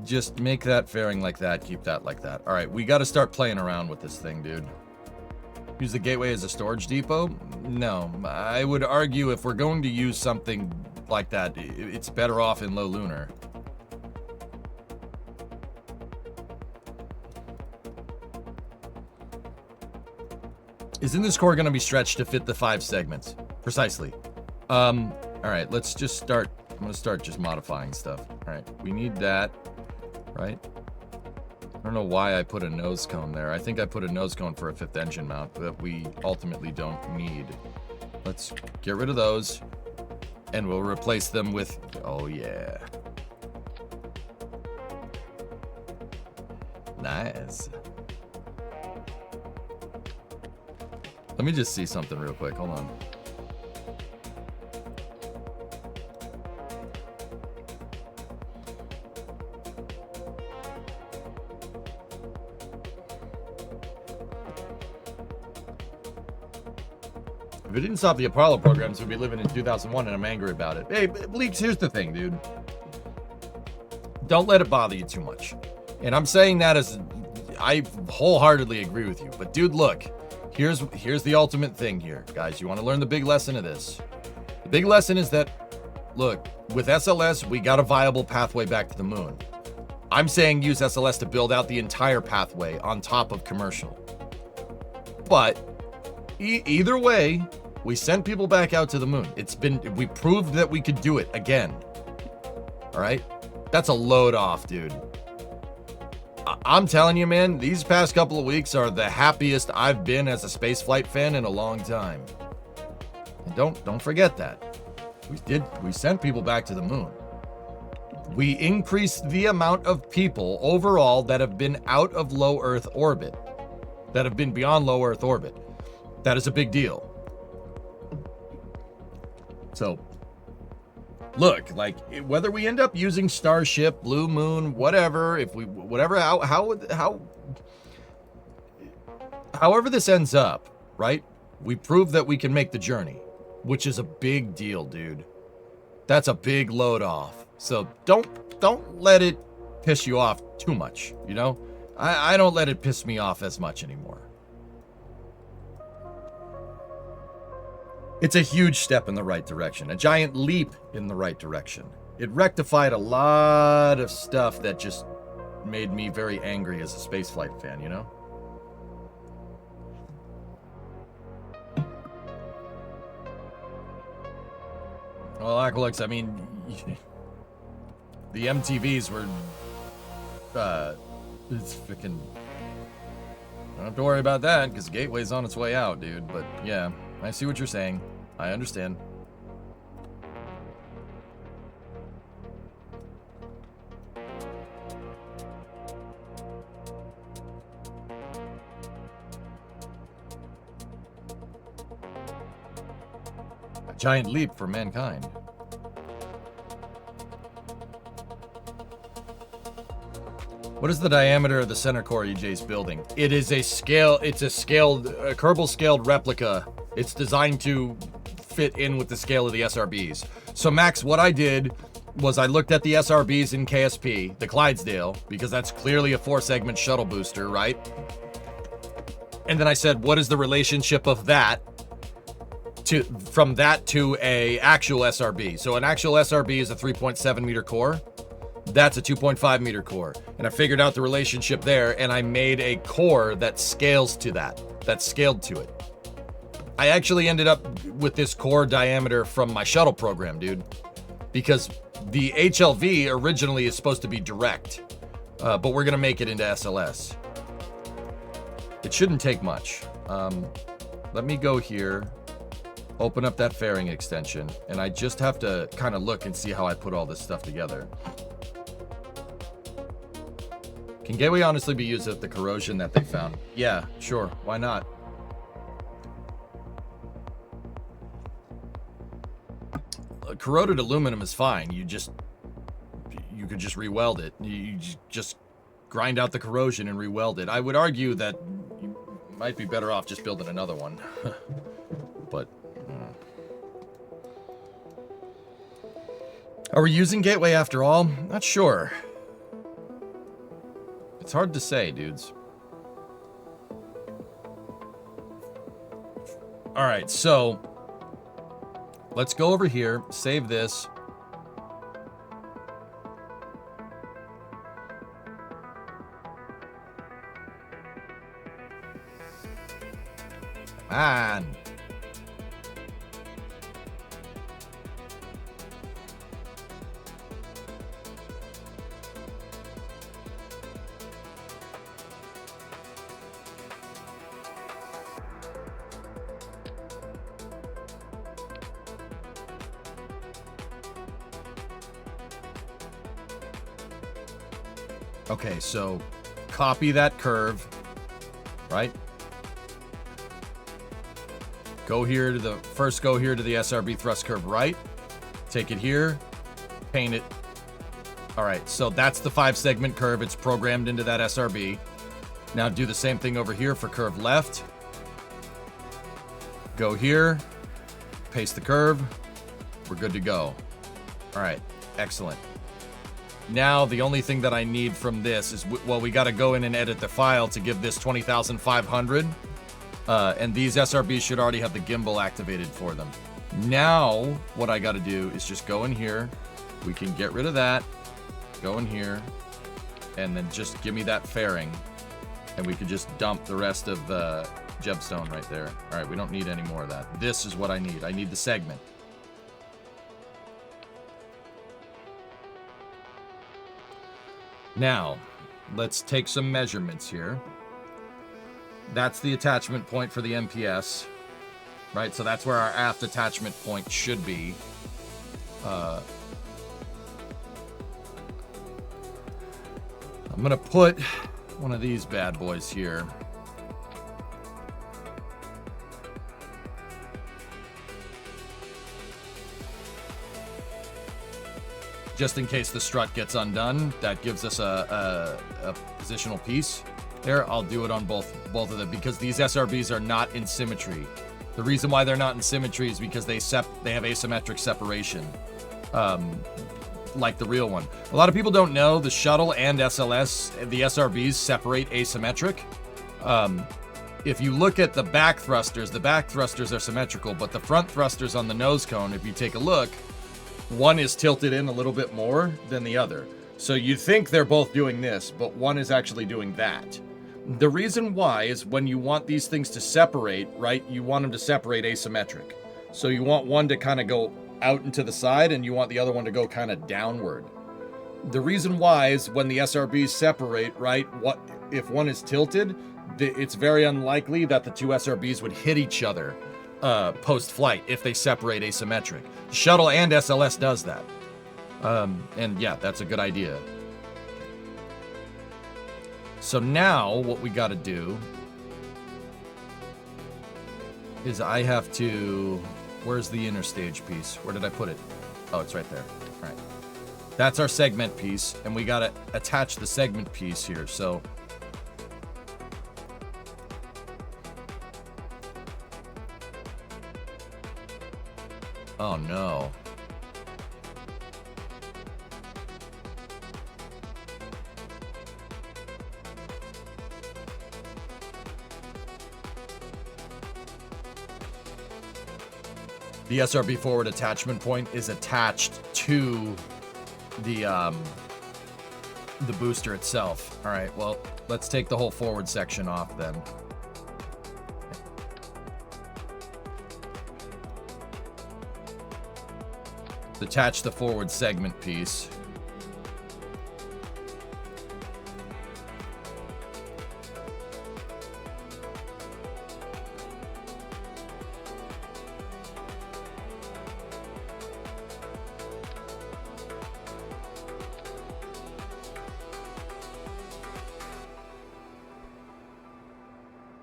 Just make that fairing like that. Keep that like that. All right, we got to start playing around with this thing, dude. Use the gateway as a storage depot? No. I would argue if we're going to use something like that, it's better off in low lunar. Isn't this core going to be stretched to fit the 5 segments? Precisely. All right, let's just start. I'm going to start just modifying stuff. All right, we need that, right? I don't know why I put a nose cone there. I think I put a nose cone for a 5th engine mount that we ultimately don't need. Let's get rid of those, and we'll replace them with, oh yeah. Nice. Let me just see something real quick. Hold on. If it didn't stop the Apollo programs, we'd be living in 2001, and I'm angry about it. Hey, Bleaks, here's the thing, dude. Don't let it bother you too much. And I'm saying that as I wholeheartedly agree with you. But dude, look. Here's the ultimate thing here, guys. You want to learn the big lesson of this. The big lesson is that, look, with SLS, we got a viable pathway back to the moon. I'm saying use SLS to build out the entire pathway on top of commercial. But either way, we sent people back out to the moon. We proved that we could do it again. All right? That's a load off, dude. I'm telling you, man, these past couple of weeks are the happiest I've been as a spaceflight fan in a long time. And don't forget that. We sent people back to the moon. We increased the amount of people overall that have been out of low Earth orbit, that have been beyond low Earth orbit. That is a big deal. So, look, like, whether we end up using Starship, Blue Moon, whatever, however this ends up, right? We prove that we can make the journey, which is a big deal, dude. That's a big load off. So don't let it piss you off too much, you know? I don't let it piss me off as much anymore. It's a huge step in the right direction, a giant leap in the right direction. It rectified a lot of stuff that just made me very angry as a spaceflight fan, you know? Well, Aqualux, I mean, the MTVs were, it's freaking, I don't have to worry about that, because Gateway's on its way out, dude, but yeah, I see what you're saying. I understand. A giant leap for mankind. What is the diameter of the center core EJ's building? It is a scale, it's a Kerbal scaled replica. It's designed to fit in with the scale of the SRBs. So Max, what I did was I looked at the SRBs in KSP, the Clydesdale, because that's clearly a 4-segment shuttle booster, right? And then I said, what is the relationship of that from that to a actual SRB? So an actual SRB is a 3.7 meter core. That's a 2.5 meter core. And I figured out the relationship there, and I made a core that scales to that. That's scaled to it. I actually ended up with this core diameter from my shuttle program, dude, because the HLV originally is supposed to be direct, but we're gonna make it into SLS. It shouldn't take much. Let me go here, open up that fairing extension, and I just have to kind of look and see how I put all this stuff together. Can Gateway honestly be used with the corrosion that they found? Yeah, sure, why not? Corroded aluminum is fine. You could just re-weld it. You just grind out the corrosion and re-weld it. I would argue that Might be better off just building another one. But... Are we using Gateway after all? Not sure. It's hard to say, dudes. Alright, so... Let's go over here, save this. Man. Okay, so copy that curve, right? Go here to the, first go here to the SRB thrust curve right. Take it here, paint it. All right, so that's the 5-segment curve. It's programmed into that SRB. Now do the same thing over here for curve left. Go here, paste the curve. We're good to go. All right, excellent. Now, the only thing that I need from this is, well, we got to go in and edit the file to give this 20,500. And these SRBs should already have the gimbal activated for them. Now, what I got to do is just go in here. We can get rid of that. Go in here. And then just give me that fairing. And we could just dump the rest of the gemstone right there. All right, we don't need any more of that. This is what I need. I need the segment. Now, let's take some measurements here. That's the attachment point for the MPS, right? So that's where our aft attachment point should be. I'm gonna put one of these bad boys here. Just in case the strut gets undone, that gives us a positional piece. There, I'll do it on both of them because these SRBs are not in symmetry. The reason why they're not in symmetry is because they have asymmetric separation, like the real one. A lot of people don't know the shuttle and SLS, the SRBs separate asymmetric. If you look at the back thrusters are symmetrical, but the front thrusters on the nose cone, if you take a look, one is tilted in a little bit more than the other. So you'd think they're both doing this, but one is actually doing that. The reason why is when you want these things to separate, right, you want them to separate asymmetric. So you want one to kind of go out into the side and you want the other one to go kind of downward. The reason why is when the SRBs separate, right, what if one is tilted, it's very unlikely that the two SRBs would hit each other post-flight if they separate asymmetric. Shuttle and SLS does that. And yeah, that's a good idea. So now what we got to do is I have to, where's the inner stage piece? Where did I put it? Oh, it's right there. All right. That's our segment piece, and we got to attach the segment piece here. So oh no. The SRB forward attachment point is attached to the booster itself. All right, well, let's take the whole forward section off then. Attach the forward segment piece.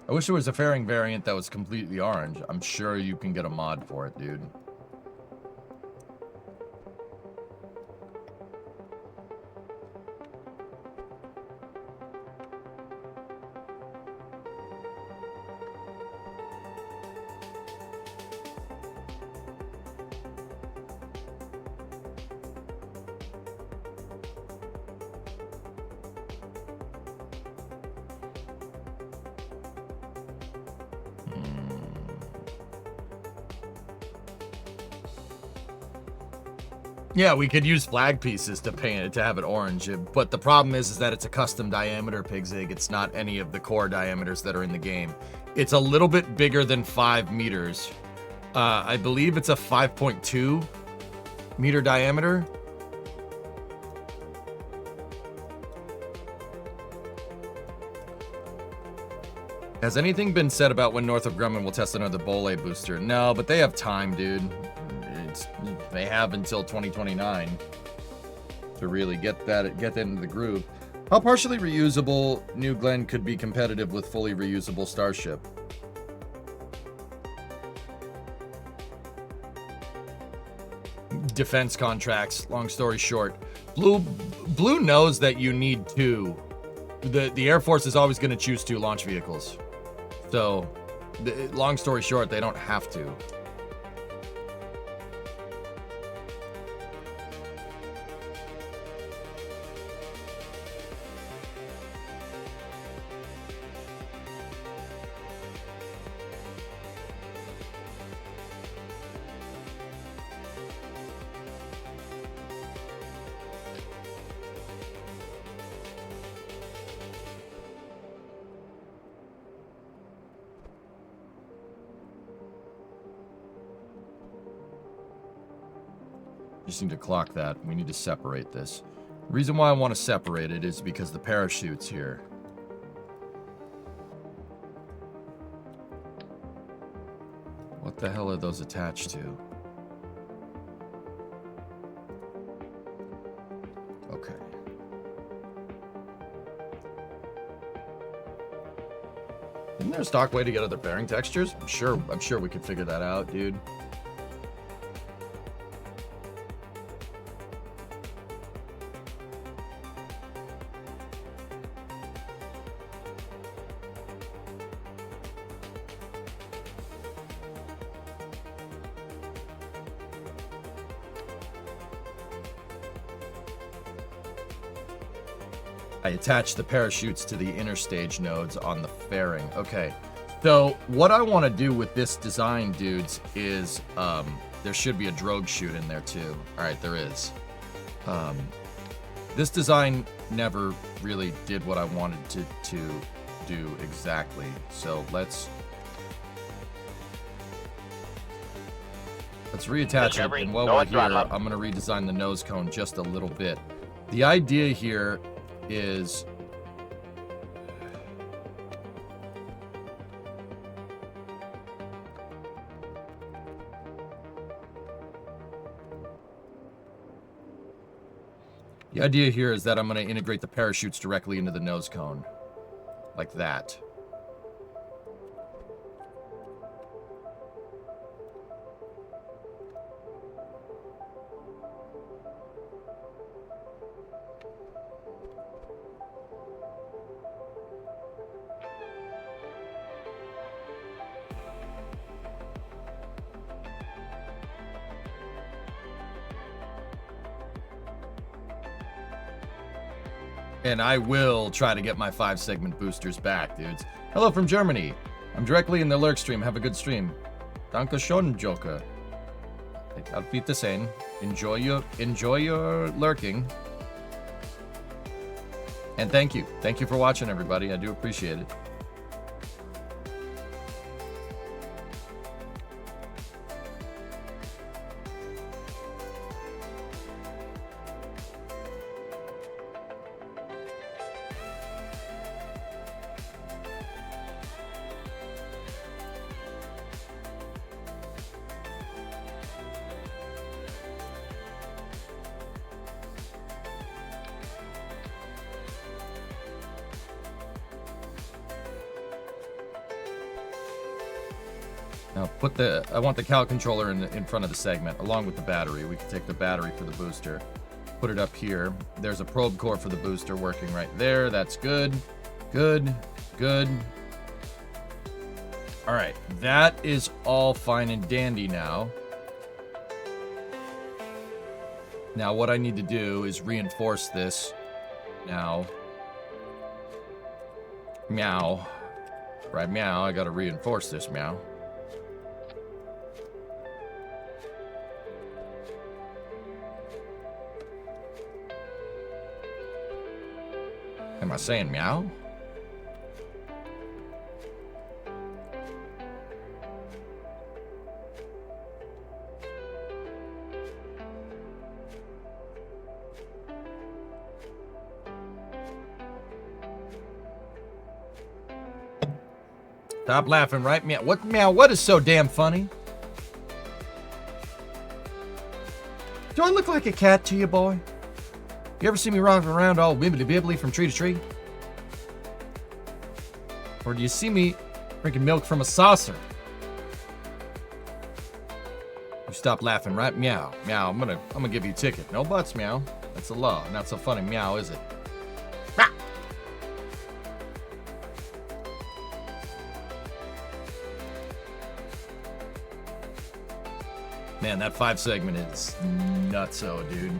I wish there was a fairing variant that was completely orange. I'm sure you can get a mod for it, dude. Yeah, we could use flag pieces to paint it to have it orange, but the problem is that it's a custom diameter pig's egg. It's not any of the core diameters that are in the game. It's a little bit bigger than 5 meters. I believe it's a 5.2 meter diameter. Has anything been said about when Northrop Grumman will test another Bole booster? No, but they have time, dude. They have until 2029 to really get that into the groove. How partially reusable New Glenn could be competitive with fully reusable Starship? Defense contracts, long story short. Blue knows that you need two. The Air Force is always going to choose 2 launch vehicles. So, long story short, they don't have to. Just need to clock that. We need to separate this. The reason why I want to separate it is because the parachute's here. What the hell are those attached to? Okay. Isn't there a stock way to get other bearing textures? I'm sure we could figure that out, dude. I attach the parachutes to the inner stage nodes on the fairing. Okay, so what I want to do with this design, dudes, is there should be a drogue chute in there too. All right, there is. This design never really did what I wanted to do exactly. So let's reattach it, and while we're here, I'm going to redesign the nose cone just a little bit. The idea here is that I'm going to integrate the parachutes directly into the nose cone like that. And I will try to get my 5-segment boosters back, dudes. Hello from Germany. I'm directly in the lurk stream. Have a good stream. Danke schön, Joker. Auf Wiedersehen. Enjoy your lurking. And thank you. Thank you for watching, everybody. I do appreciate it. Now I want the cal controller in front of the segment, along with the battery. We can take the battery for the booster, put it up here. There's a probe core for the booster working right there. That's good. Good. Good. All right. That is all fine and dandy now. Now what I need to do is reinforce this. Now. Meow. Right, meow. I gotta reinforce this, meow. Am I saying meow? Stop laughing, right? Meow. What meow? What is so damn funny? Do I look like a cat to you, boy? You ever see me rocking around all wibbly-bibbly from tree to tree? Or do you see me drinking milk from a saucer? You stop laughing, right? Meow. Meow. I'm gonna give you a ticket. No buts, meow. That's the law. Not so funny, meow, is it? Ah! Man, that 5 segment is nutso, dude.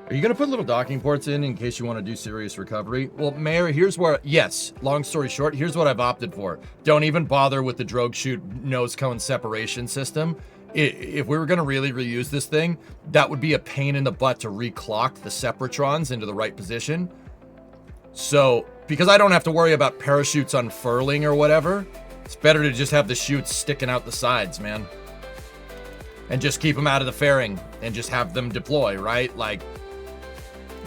Are you going to put little docking ports in case you want to do serious recovery? Well, Mayor, here's where, yes, long story short, here's what I've opted for. Don't even bother with the drogue chute nose cone separation system. If we were going to really reuse this thing, that would be a pain in the butt to reclock the separatrons into the right position. So, because I don't have to worry about parachutes unfurling or whatever, it's better to just have the chutes sticking out the sides, man. And just keep them out of the fairing and just have them deploy, right? Like,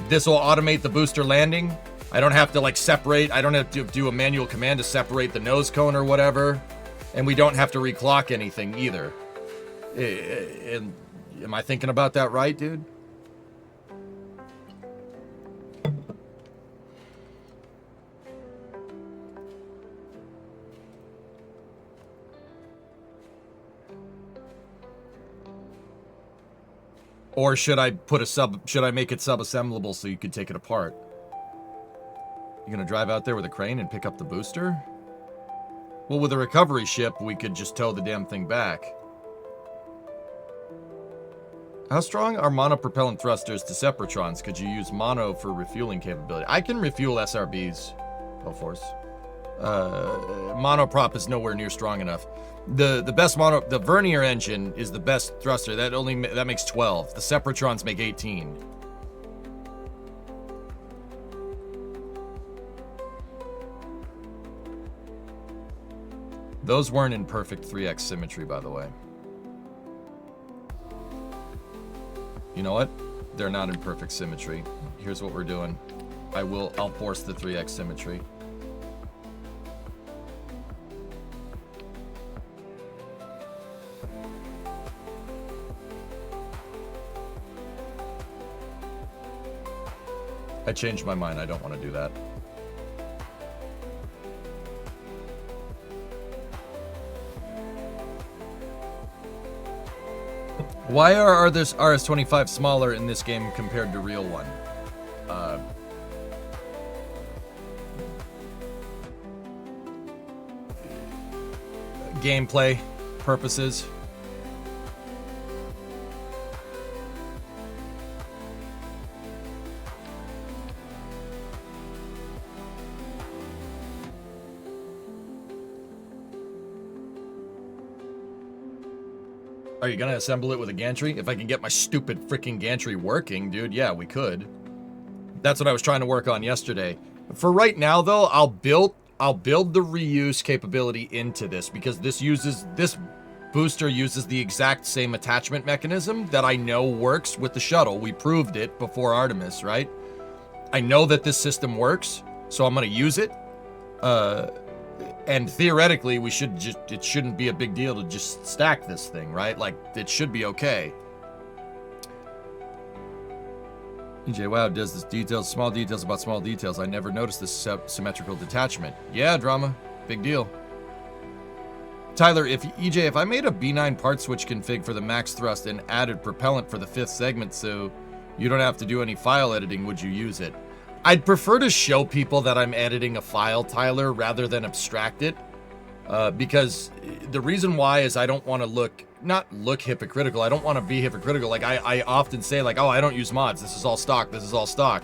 this will automate the booster landing. I don't have to, like, separate. I don't have to do a manual command to separate the nose cone or whatever. And we don't have to reclock anything either. And am I thinking about that right, dude? Or should I make it sub-assemblable so you could take it apart? You gonna drive out there with a crane and pick up the booster? Well, with a recovery ship, we could just tow the damn thing back. How strong are monopropellant thrusters to separatrons? Could you use mono for refueling capability? I can refuel SRBs, Force. Monoprop is nowhere near strong enough. The Vernier engine is the best thruster. That makes 12. The separatrons make 18. Those weren't in perfect 3x symmetry, by the way. You know what? They're not in perfect symmetry. Here's what we're doing. I'll force the 3x symmetry. I changed my mind. I don't want to do that. Why are this RS-25 smaller in this game compared to real one? Gameplay purposes. Are you gonna assemble it with a gantry? If I can get my stupid freaking gantry working, dude, yeah, we could. That's what I was trying to work on yesterday. For right now, though, I'll build the reuse capability into this because this booster uses the exact same attachment mechanism that I know works with the shuttle. We proved it before Artemis, right? I know that this system works, so I'm gonna use it. And theoretically, it shouldn't be a big deal to just stack this thing, right? Like, it should be okay. EJ, wow, does this small details about small details. I never noticed this symmetrical detachment. Yeah, drama. Big deal. Tyler, if I made a B9 part switch config for the max thrust and added propellant for the 5th segment so you don't have to do any file editing, would you use it? I'd prefer to show people that I'm editing a file, Tyler, rather than abstract it. Because the reason why is I don't want to not look hypocritical. I don't want to be hypocritical. Like, I often say, like, oh, I don't use mods. This is all stock. This is all stock.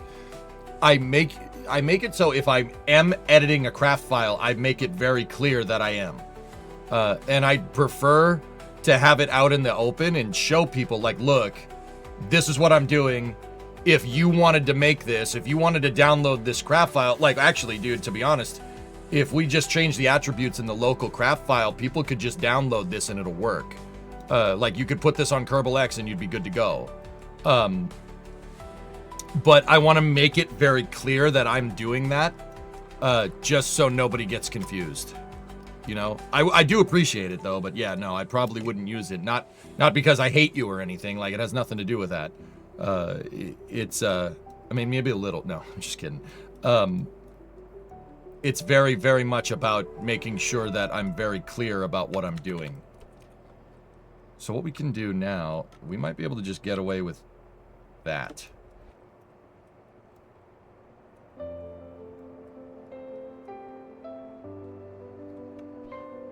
I make it so if I am editing a craft file, I make it very clear that I am. And I prefer to have it out in the open and show people, like, look, this is what I'm doing. if you wanted to make this, if you wanted to download this craft file, like actually, dude, to be honest, if we just change the attributes in the local craft file, people could just download this and it'll work. Like you could put this on Kerbal X and you'd be good to go. But I want to make it very clear that I'm doing that, just so nobody gets confused. You know, I do appreciate it though, but yeah, no, I probably wouldn't use it. Not because I hate you or anything. Like it has nothing to do with that. It's I mean, maybe a little. No, I'm just kidding. It's very, very much about making sure that I'm very clear about what I'm doing. So what we can do now, we might be able to just get away with that.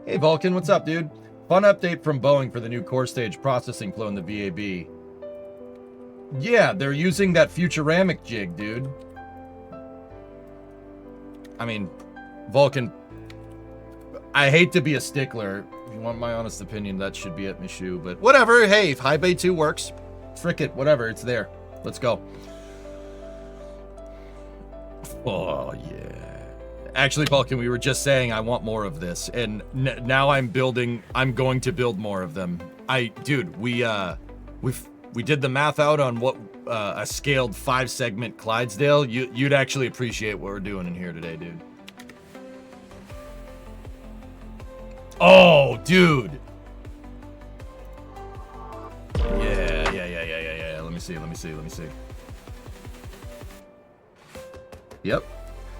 Hey Vulcan, what's up, dude? Fun update from Boeing for the new core stage processing flow in the VAB. Yeah, they're using that Futuramic jig, dude. I mean, Vulcan, I hate to be a stickler. If you want my honest opinion, that should be at Michoud, but whatever. Hey, if High Bay 2 works, frick it, whatever, it's there. Let's go. Oh, yeah. Actually, Vulcan, we were just saying I want more of this, and now I'm going to build more of them. Dude, we did the math out on what a scaled 5-segment Clydesdale. You'd actually appreciate what we're doing in here today, dude. Oh, dude. Yeah. Let me see. Yep.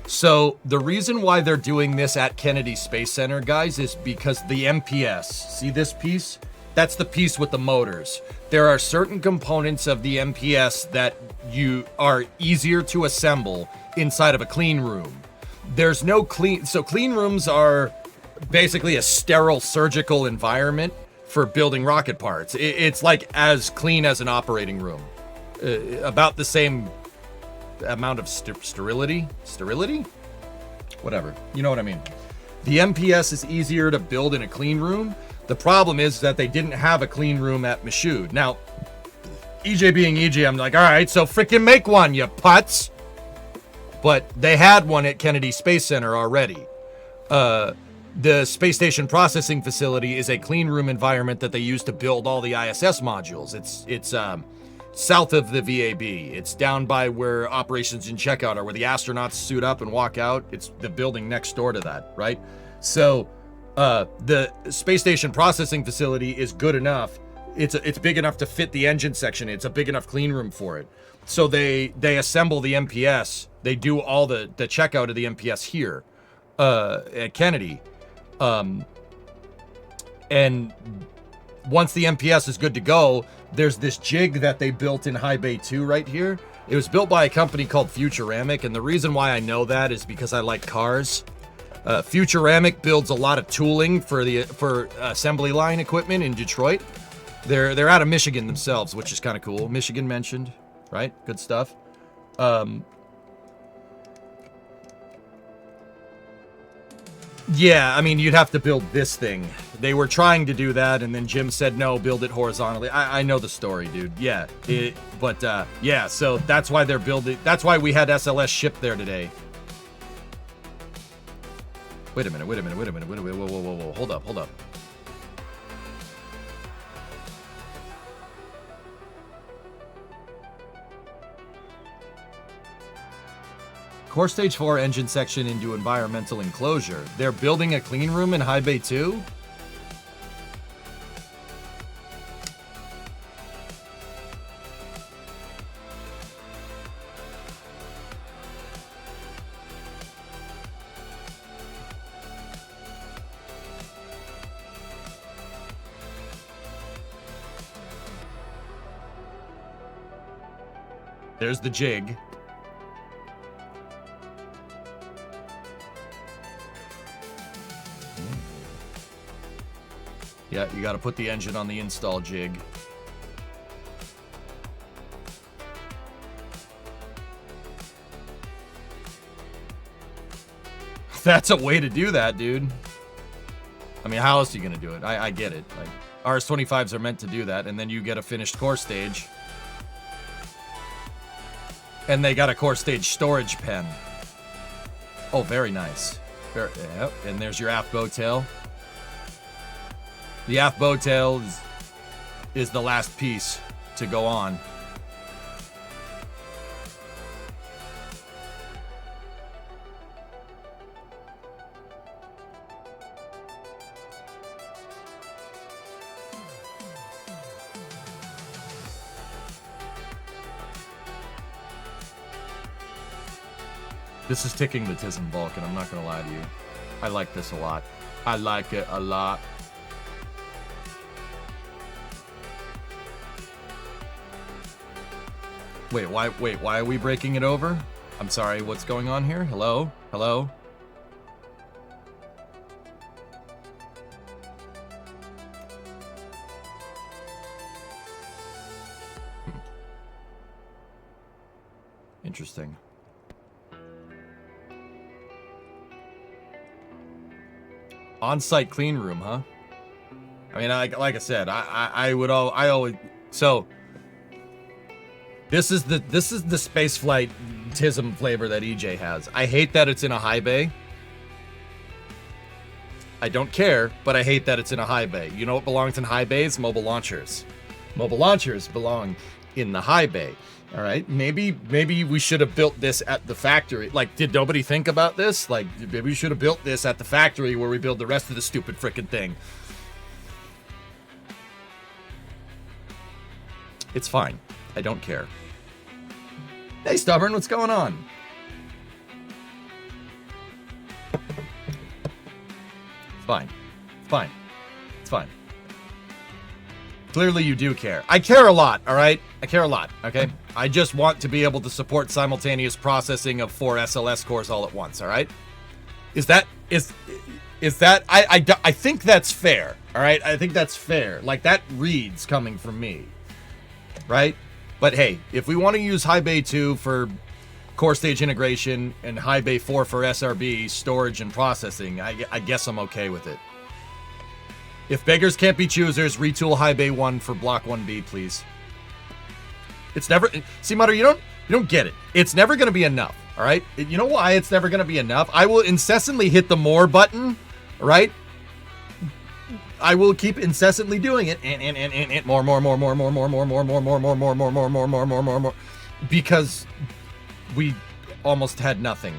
So the reason why they're doing this at Kennedy Space Center, guys, is because the MPS, see this piece? That's the piece with the motors. There are certain components of the MPS that you are easier to assemble inside of a clean room. There's no so clean rooms are basically a sterile surgical environment for building rocket parts. It's like as clean as an operating room. About the same amount of sterility? Whatever. You know what I mean. The MPS is easier to build in a clean room. The problem is that they didn't have a clean room at Michoud. Now, EJ being EJ, I'm like, all right, so freaking make one, you putz. But they had one at Kennedy Space Center already. The Space Station Processing Facility is a clean room environment that they use to build all the ISS modules. It's south of the VAB. It's down by where operations and checkout are, where the astronauts suit up and walk out. It's the building next door to that, right? So the Space Station Processing Facility is good enough. It's big enough to fit the engine section. It's a big enough clean room for it. So they assemble the MPS. They do all the checkout of the MPS here at Kennedy. And once the MPS is good to go, there's this jig that they built in High Bay 2 right here. It was built by a company called Futuramic, and the reason why I know that is because I like cars. Futuramic builds a lot of tooling for assembly line equipment in Detroit. They're out of Michigan themselves, which is kind of cool. Michigan mentioned, right? Good stuff. Yeah, I mean, you'd have to build this thing. They were trying to do that, and then Jim said, no, build it horizontally. I know the story, dude. Yeah, yeah, so that's why they're building. That's why we had SLS shipped there today. Wait a minute. Whoa. Hold up. Core Stage 4 engine section into environmental enclosure. They're building a clean room in High Bay 2? There's the jig. Yeah, you got to put the engine on the install jig. That's a way to do that, dude. I mean, how else are you going to do it? I get it. Like, RS-25s are meant to do that, and then you get a finished core stage. And they got a core stage storage pen. Oh, very nice. Yep. And there's your aft bow tail. The aft bow tail is the last piece to go on. This is ticking the Tism Vulcan, I'm not gonna lie to you. I like this a lot. I like it a lot. Wait, why are we breaking it over? I'm sorry, what's going on here? Hello? Hello? Interesting. On-site clean room, huh? I mean, like I said, I always so this is the spaceflight Tism flavor that EJ has. I hate that it's in a high bay. I don't care, but I hate that it's in a high bay. You know what belongs in high bays? Mobile launchers. Mobile launchers belong in the high bay. All right, maybe we should have built this at the factory. Like, did nobody think about this? Like, maybe we should have built this at the factory where we build the rest of the stupid frickin' thing. It's fine. I don't care. Hey, Stubborn, what's going on? It's fine. It's fine. It's fine. Clearly you do care. I care a lot, all right? I care a lot, okay? I just want to be able to support simultaneous processing of 4 SLS cores all at once, all right? Is that I think that's fair, all right? I think that's fair. Like, that reads coming from me, right? But hey, if we want to use High Bay 2 for core stage integration and High Bay 4 for SRB, storage and processing, I guess I'm okay with it. If beggars can't be choosers, retool High Bay 1 for Block 1B, please. It's never... See, Mutter, you don't get it. It's never going to be enough, all right? You know why it's never going to be enough? I will incessantly hit the more button, right? I will keep incessantly doing it, and more, because we almost had nothing.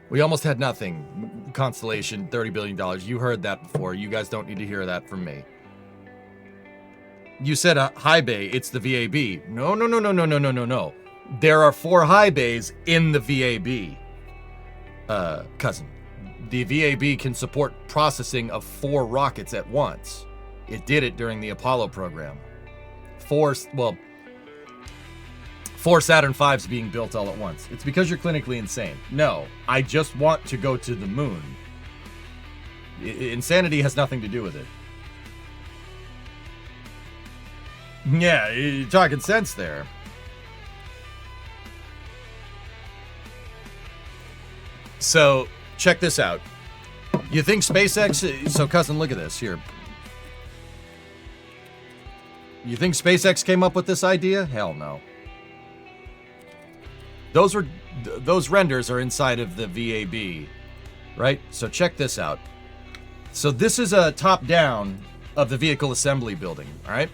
We almost had nothing. Constellation, $30 billion. You heard that before. You guys don't need to hear that from me. You said a high bay, it's the VAB. No. There are 4 high bays in the VAB, cousin. The VAB can support processing of 4 rockets at once. It did it during the Apollo program. 4 Saturn V's being built all at once. It's because you're clinically insane. No, I just want to go to the moon. Insanity has nothing to do with it. Yeah, you're talking sense there. So, check this out. You think SpaceX... So, cousin, look at this. Here. You think SpaceX came up with this idea? Hell no. Those renders are inside of the VAB, right? So check this out. So this is a top-down of the vehicle assembly building, all right?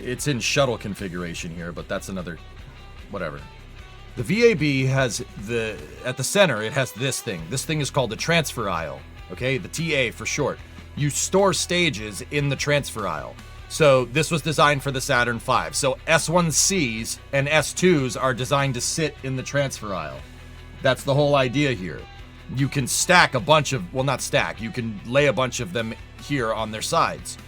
It's in shuttle configuration here, but that's another... whatever. The VAB has at the center, it has this thing. This thing is called the transfer aisle, okay? The TA for short. You store stages in the transfer aisle. So this was designed for the Saturn V. So S1Cs and S2s are designed to sit in the transfer aisle. That's the whole idea here. You can stack a bunch of, well, not stack, you can lay a bunch of them here on their sides.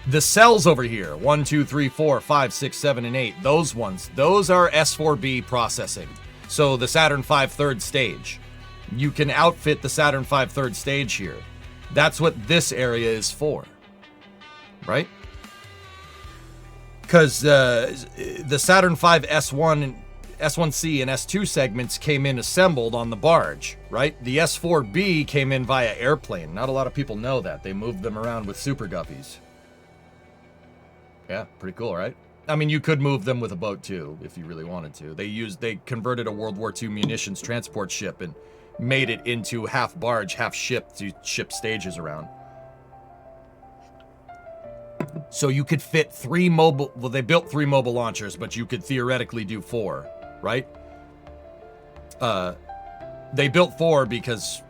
The cells over here, 1, 2, 3, 4, 5, 6, 7, and 8, those ones, those are S4B processing. So the Saturn V third stage. You can outfit the Saturn V third stage here. That's what this area is for. Right? Because the Saturn V S1C and S2 segments came in assembled on the barge, right? The S4B came in via airplane. Not a lot of people know that. They moved them around with super guppies. Yeah, pretty cool, right? I mean, you could move them with a boat too, if you really wanted to. They converted a World War II munitions transport ship and made it into half barge, half ship to ship stages around. So you could fit 3 mobile, well, they built 3 mobile launchers, but you could theoretically do 4, right? They built 4 because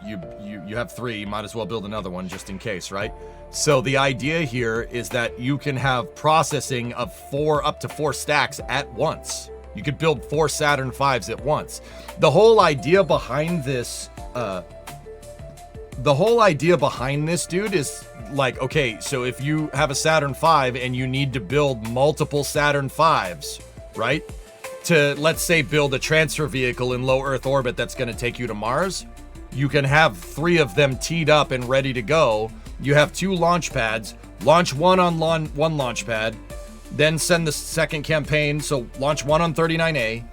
you have 3, you might as well build another one just in case, right? So the idea here is that you can have processing of 4 up to 4 stacks at once. You could build 4 Saturn V's at once. The whole idea behind this, dude, is like, okay, so if you have a Saturn V and you need to build multiple Saturn V's, right? To, let's say, build a transfer vehicle in low Earth orbit that's going to take you to Mars, you can have 3 of them teed up and ready to go. You have 2 launch pads, launch one on one launch pad, then send the second campaign, so launch one on 39A,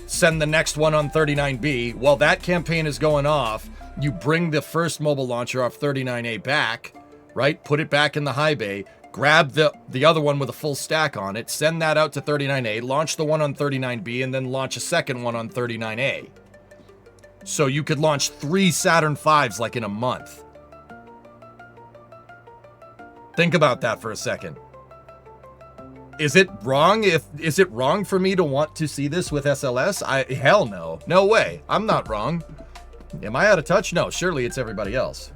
send the next one on 39B. While that campaign is going off, you bring the first mobile launcher off 39A back, right? Put it back in the high bay, grab the other one with a full stack on it, send that out to 39A, launch the one on 39B, and then launch a second one on 39A. So you could launch 3 Saturn V's like in a month. Think about that for a second. Is it wrong for me to want to see this with SLS? Hell no. No way. I'm not wrong. Am I out of touch? No, surely it's everybody else.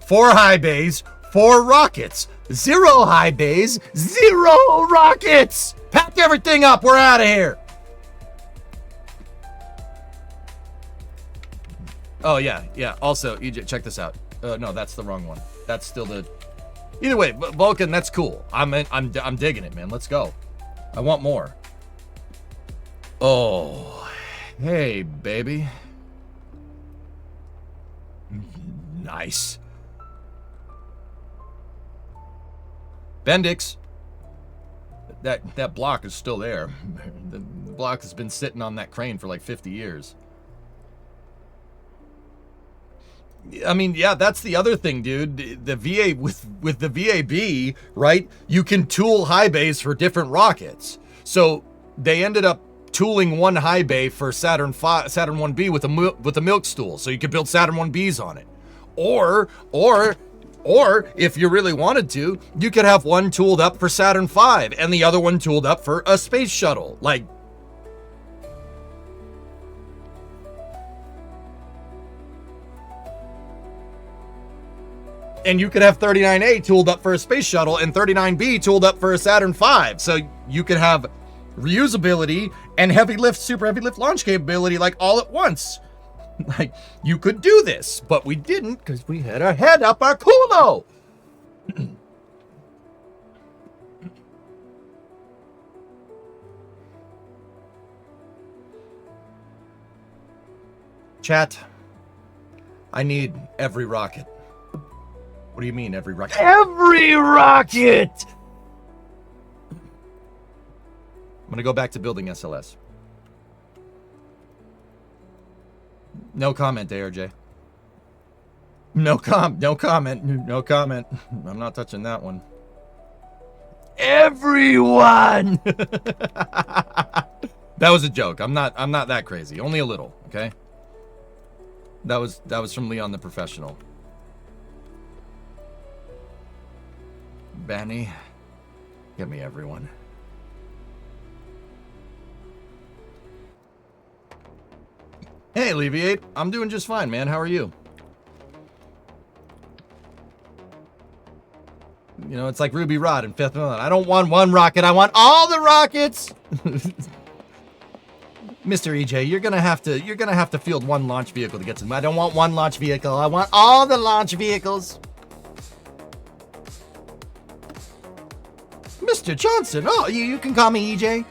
4 high bays, 4 rockets. 0 high bays, 0 rockets. Pack everything up. We're out of here. Oh, yeah. Also, EJ, check this out. No, that's the wrong one. That's still the... Either way, Vulcan, that's cool. I'm digging it, man. Let's go. I want more. Oh, hey, baby. Nice. Bendix. That block is still there. The block has been sitting on that crane for like 50 years. I mean, yeah, that's the other thing, dude. The VA with the VAB, right? You can tool high bays for different rockets. So they ended up tooling one high bay for Saturn 1B with a milk stool, so you could build Saturn 1Bs on it. Or if you really wanted to, you could have one tooled up for Saturn V and the other one tooled up for a space shuttle. Like, and you could have 39A tooled up for a space shuttle and 39B tooled up for a Saturn V. So you could have reusability and super heavy lift launch capability like all at once. Like, you could do this, but we didn't because we had our head up our culo. Chat, I need every rocket. What do you mean, every rocket? Every rocket! I'm gonna go back to building SLS. No comment, ARJ. No comment. I'm not touching that one. Everyone! That was a joke. I'm not that crazy. Only a little, okay? That was from Leon the Professional. Banny, get me everyone. Hey, Alleviate. I'm doing just fine, man. How are you? You know, it's like Ruby Rod in Fifth Element. I don't want one rocket. I want all the rockets. Mr. EJ, you're gonna have to field one launch vehicle to get to them. I don't want one launch vehicle. I want all the launch vehicles. Mr. Johnson. Oh, you can call me EJ.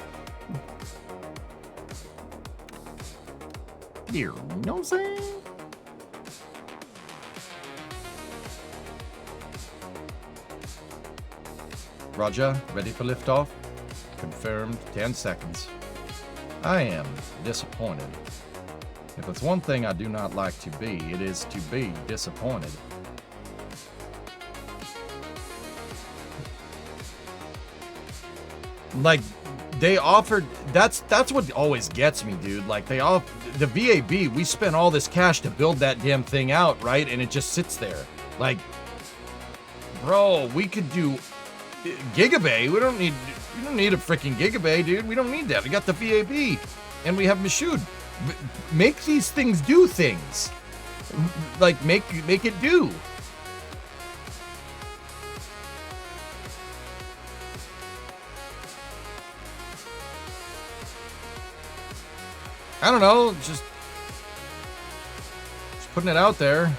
Here, you know what I'm saying? Roger, ready for liftoff? Confirmed, 10 seconds. I am disappointed. If it's one thing I do not like to be, it is to be disappointed. Like, they offered, that's what always gets me, dude. Like, the VAB, we spent all this cash to build that damn thing out, right? And it just sits there. Like, bro, we could do Gigabay. We don't need a freaking Gigabay, dude. We don't need that. We got the VAB, and we have Mashoud. Make these things do things. Like, make it do. I don't know, just putting it out there.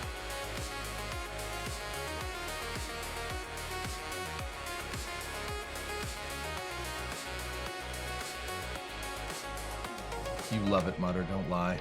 You love it, Mutter, don't lie.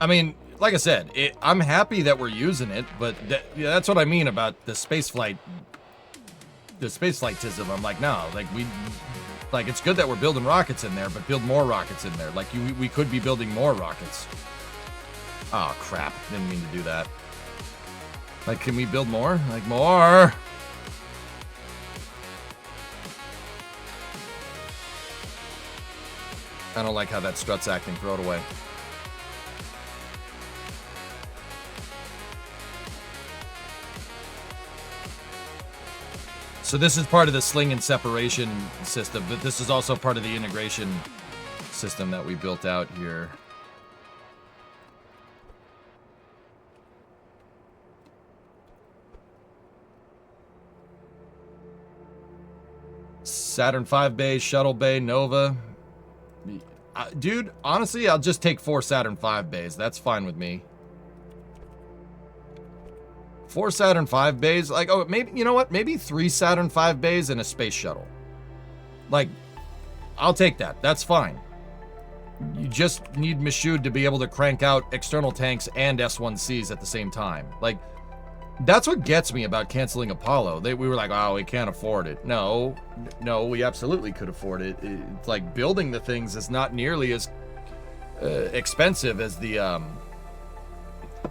I mean, like I said, I'm happy that we're using it, but that's what I mean about the spaceflight. The spaceflightism. I'm like, no, like it's good that we're building rockets in there, but build more rockets in there. Like we could be building more rockets. Oh crap! Didn't mean to do that. Like, can we build more? Like more? I don't like how that strut's acting. Throw it away. So this is part of the sling and separation system, but this is also part of the integration system that we built out here. Saturn V bay, Shuttle Bay, Nova. Dude, honestly, I'll just take 4 Saturn V bays. That's fine with me. 4 Saturn V bays, like, oh, maybe, you know what? Maybe 3 Saturn V bays and a space shuttle. Like, I'll take that. That's fine. You just need Mashoud to be able to crank out external tanks and S1Cs at the same time. Like, that's what gets me about canceling Apollo. We were like, oh, we can't afford it. No, we absolutely could afford it. It's like building the things is not nearly as expensive as the,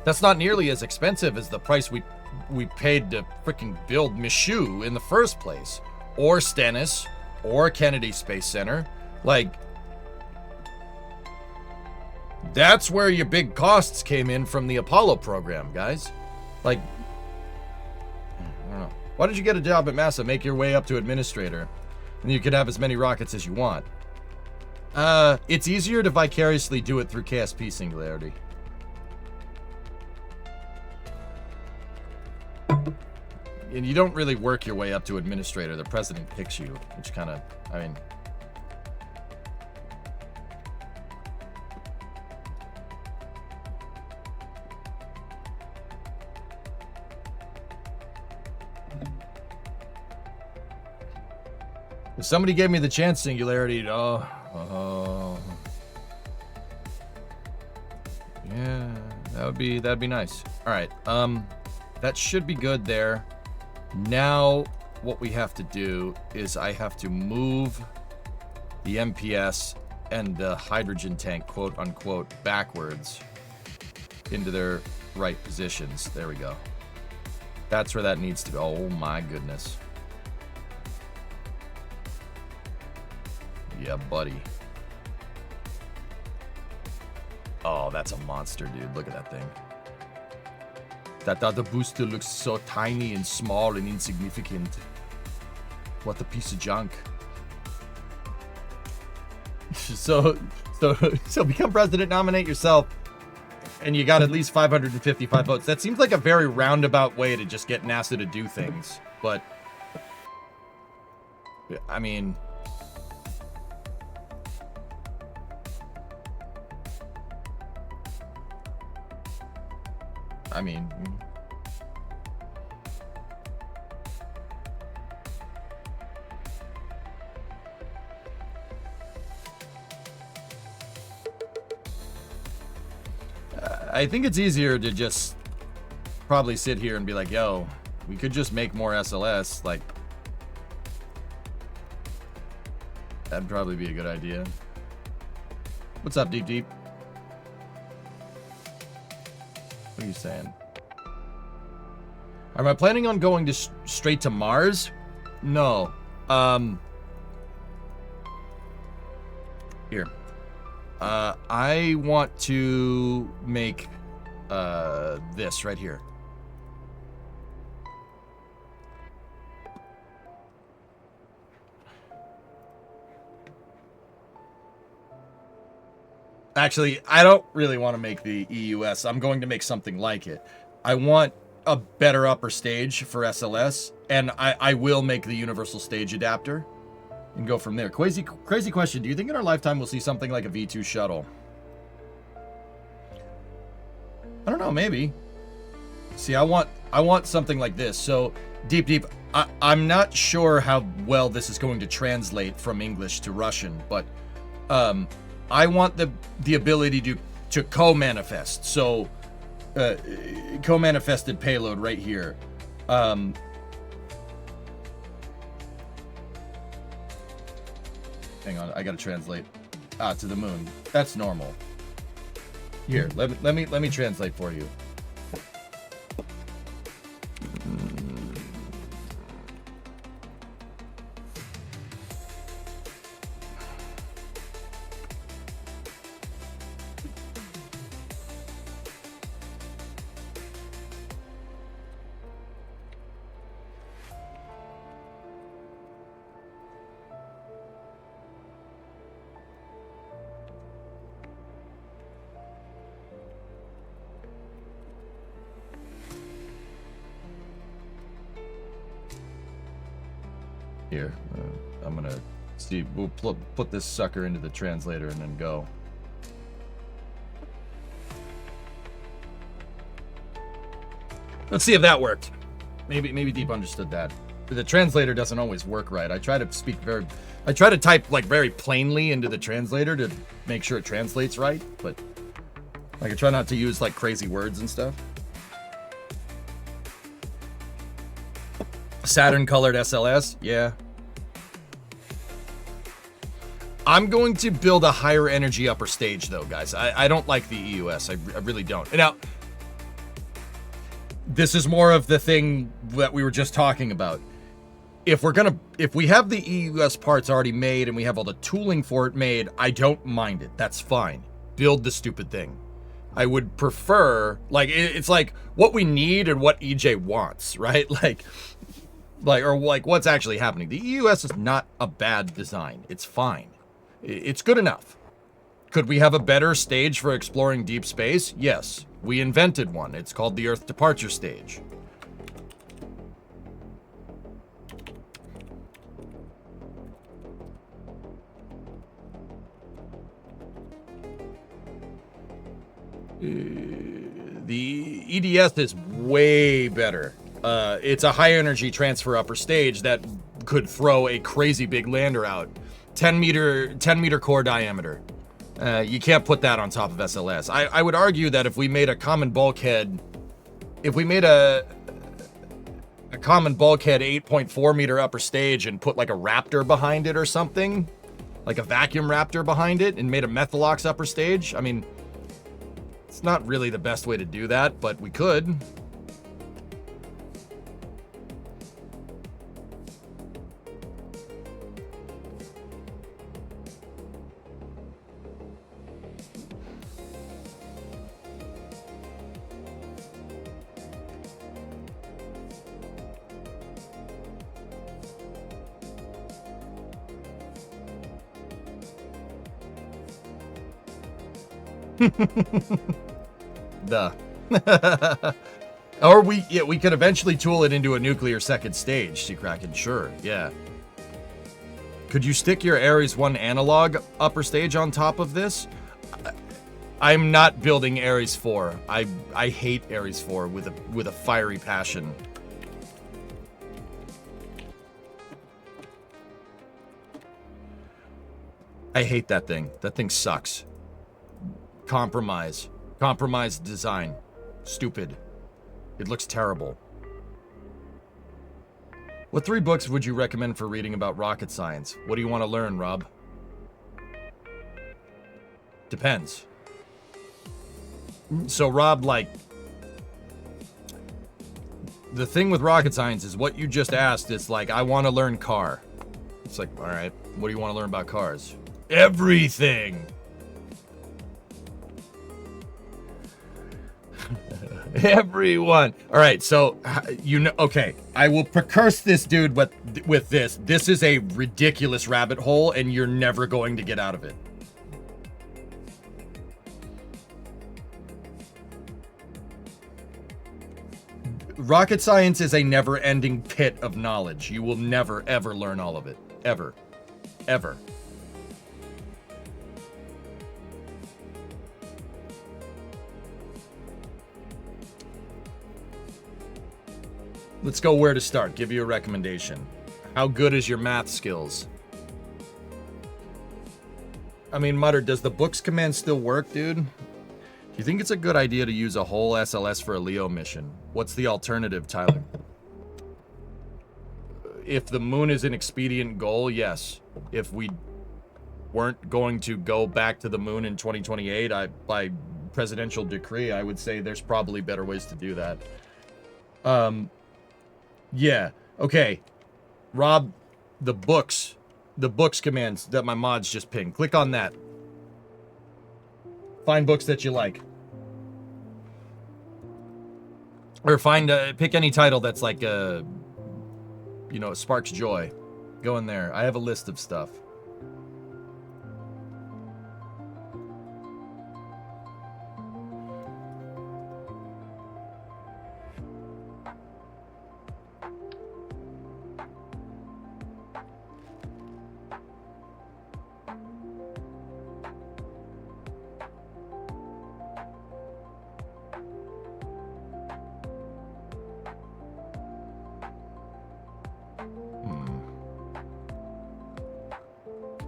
that's not nearly as expensive as the price we paid to freaking build Michoud in the first place, or Stennis, or Kennedy Space Center. Like, that's where your big costs came in from the Apollo program, guys. Like, I don't know. Why did you get a job at NASA? Make your way up to administrator, and you could have as many rockets as you want. It's easier to vicariously do it through KSP Singularity. And you don't really work your way up to administrator. The president picks you, which kind of, I mean... If somebody gave me the chance Singularity, yeah, that'd be nice. All right, that should be good there. Now, what we have to do is I have to move the MPS and the hydrogen tank, quote unquote, backwards into their right positions. There we go. That's where that needs to go. Oh my goodness. Yeah, buddy. Oh, that's a monster, dude. Look at that thing. That other booster looks so tiny and small and insignificant. What a piece of junk. So become president, nominate yourself, and you got at least 555 votes. That seems like a very roundabout way to just get NASA to do things. But, I mean... I think it's easier to just probably sit here and be like, yo, we could just make more SLS. Like, that'd probably be a good idea. What's up, Deep Deep? What are you saying? Am I planning on going to straight to Mars? No. Here. I want to make this right here. Actually, I don't really want to make the EUS. I'm going to make something like it. I want a better upper stage for SLS, and I will make the universal stage adapter and go from there. Crazy question. Do you think in our lifetime we'll see something like a V2 shuttle? I don't know, maybe. See, I want something like this. So, Deep, I'm not sure how well this is going to translate from English to Russian, but I want the ability to co-manifest. So, co-manifested payload right here. Hang on, I gotta translate. To the moon. That's normal. Here, let me translate for you. Here, I'm gonna see. We'll put this sucker into the translator and then go. Let's see if that worked. Maybe Deep understood that. The translator doesn't always work right. I try to type like very plainly into the translator to make sure it translates right, but like I try not to use like crazy words and stuff. Saturn colored SLS, yeah. I'm going to build a higher energy upper stage though, guys. I don't like the EUS. I really don't. And now, this is more of the thing that we were just talking about. If we have the EUS parts already made and we have all the tooling for it made, I don't mind it. That's fine. Build the stupid thing. I would prefer, like, it's like what we need and what EJ wants, right? Like what's actually happening. The EUS is not a bad design. It's fine. It's good enough. Could we have a better stage for exploring deep space? Yes. We invented one. It's called the Earth Departure Stage. The EDS is way better. It's a high energy transfer upper stage that could throw a crazy big lander out. 10 meter core diameter. You can't put that on top of SLS. I would argue that if we made a common bulkhead, if we made a common bulkhead 8.4 meter upper stage and put like a Raptor behind it or something, like a vacuum Raptor behind it, and made a Methalox upper stage, I mean, it's not really the best way to do that, but we could. Or we could eventually tool it into a nuclear second stage, Seacracken, sure, yeah. Could you stick your Ares 1 analog upper stage on top of this? I'm not building Ares 4. I hate Ares 4 with a fiery passion. I hate that thing. That thing sucks. Compromised design. Stupid. It looks terrible. What 3 books would you recommend for reading about rocket science? What do you want to learn, Rob? Depends. So, Rob, like, the thing with rocket science is what you just asked is like, I want to learn car. It's like, all right, what do you want to learn about cars? Everything. Everyone. All right, so you know, okay, I will precurse this dude with this. This is a ridiculous rabbit hole, and you're never going to get out of it. Rocket science is a never-ending pit of knowledge. You will never, ever learn all of it. Ever. Ever. Let's go where to start. Give you a recommendation. How good is your math skills? I mean, Mutter, does the books command still work, dude? Do you think it's a good idea to use a whole SLS for a Leo mission? What's the alternative, Tyler? If the moon is an expedient goal, yes. If we weren't going to go back to the moon in 2028, by presidential decree, I would say there's probably better ways to do that. Yeah. Okay. Rob, the books commands that my mods just pinged. Click on that. Find books that you like. Or pick any title that's like, sparks joy. Go in there. I have a list of stuff.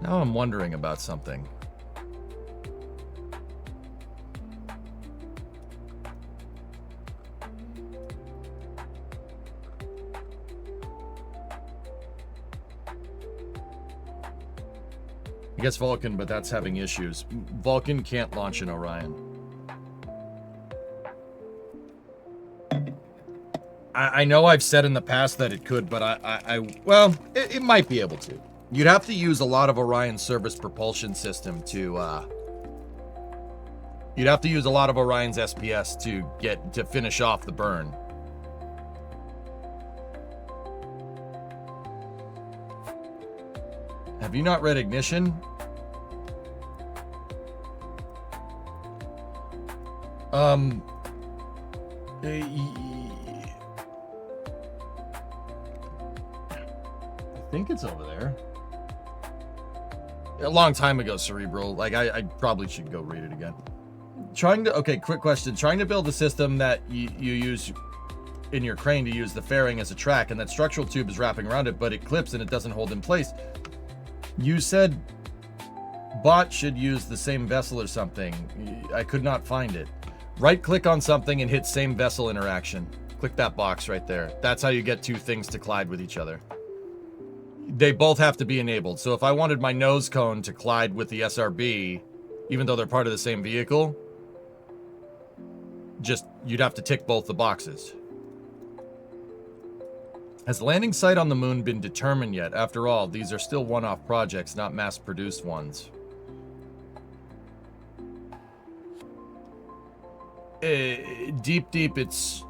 Now I'm wondering about something. I guess Vulcan, but that's having issues. Vulcan can't launch an Orion. I know I've said in the past that it could, but well, it might be able to. You'd have to use a lot of Orion's service propulsion system to, you'd have to use a lot of Orion's SPS to finish off the burn. Have you not read Ignition? I think it's over there. A long time ago, Cerebral. Like, I probably should go read it again. Okay, quick question. Trying to build a system that you use in your crane to use the fairing as a track, and that structural tube is wrapping around it, but it clips and it doesn't hold in place. You said bot should use the same vessel or something. I could not find it. Right-click on something and hit same vessel interaction. Click that box right there. That's how you get two things to collide with each other. They both have to be enabled. So if I wanted my nose cone to collide with the SRB, even though they're part of the same vehicle, you'd have to tick both the boxes. Has the landing site on the moon been determined yet? After all, these are still one-off projects, not mass-produced ones. Deep, it's...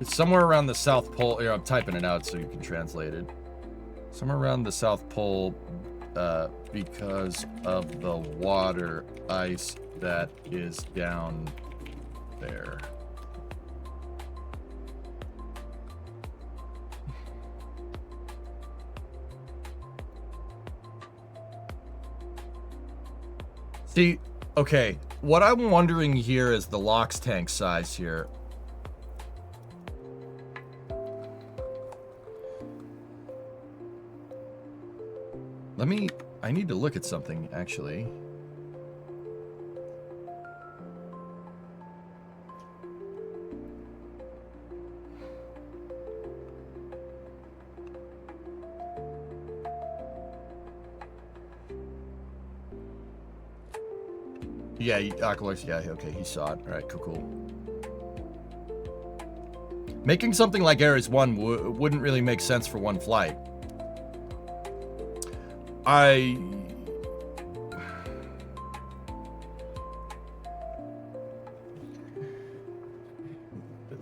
It's somewhere around the South Pole. Here, I'm typing it out so you can translate it. Somewhere around the South Pole, because of the water ice that is down there. See, okay, what I'm wondering here is the LOX tank size here. I need to look at something, actually. Yeah, Aqualux, yeah, okay, he saw it. All right, cool. Making something like Ares 1 wouldn't really make sense for one flight.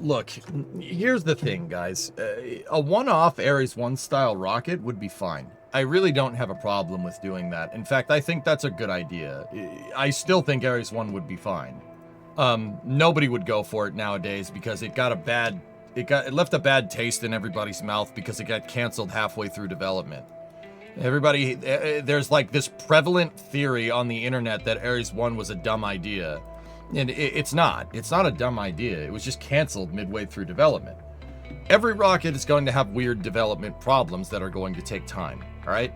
Look, here's the thing, guys. A one-off Ares 1 style rocket would be fine. I really don't have a problem with doing that. In fact, I think that's a good idea. I still think Ares 1 would be fine. Nobody would go for it nowadays because it left a bad taste in everybody's mouth because it got canceled halfway through development. There's like this prevalent theory on the internet that Ares 1 was a dumb idea. And it's not. It's not a dumb idea. It was just canceled midway through development. Every rocket is going to have weird development problems that are going to take time, all right?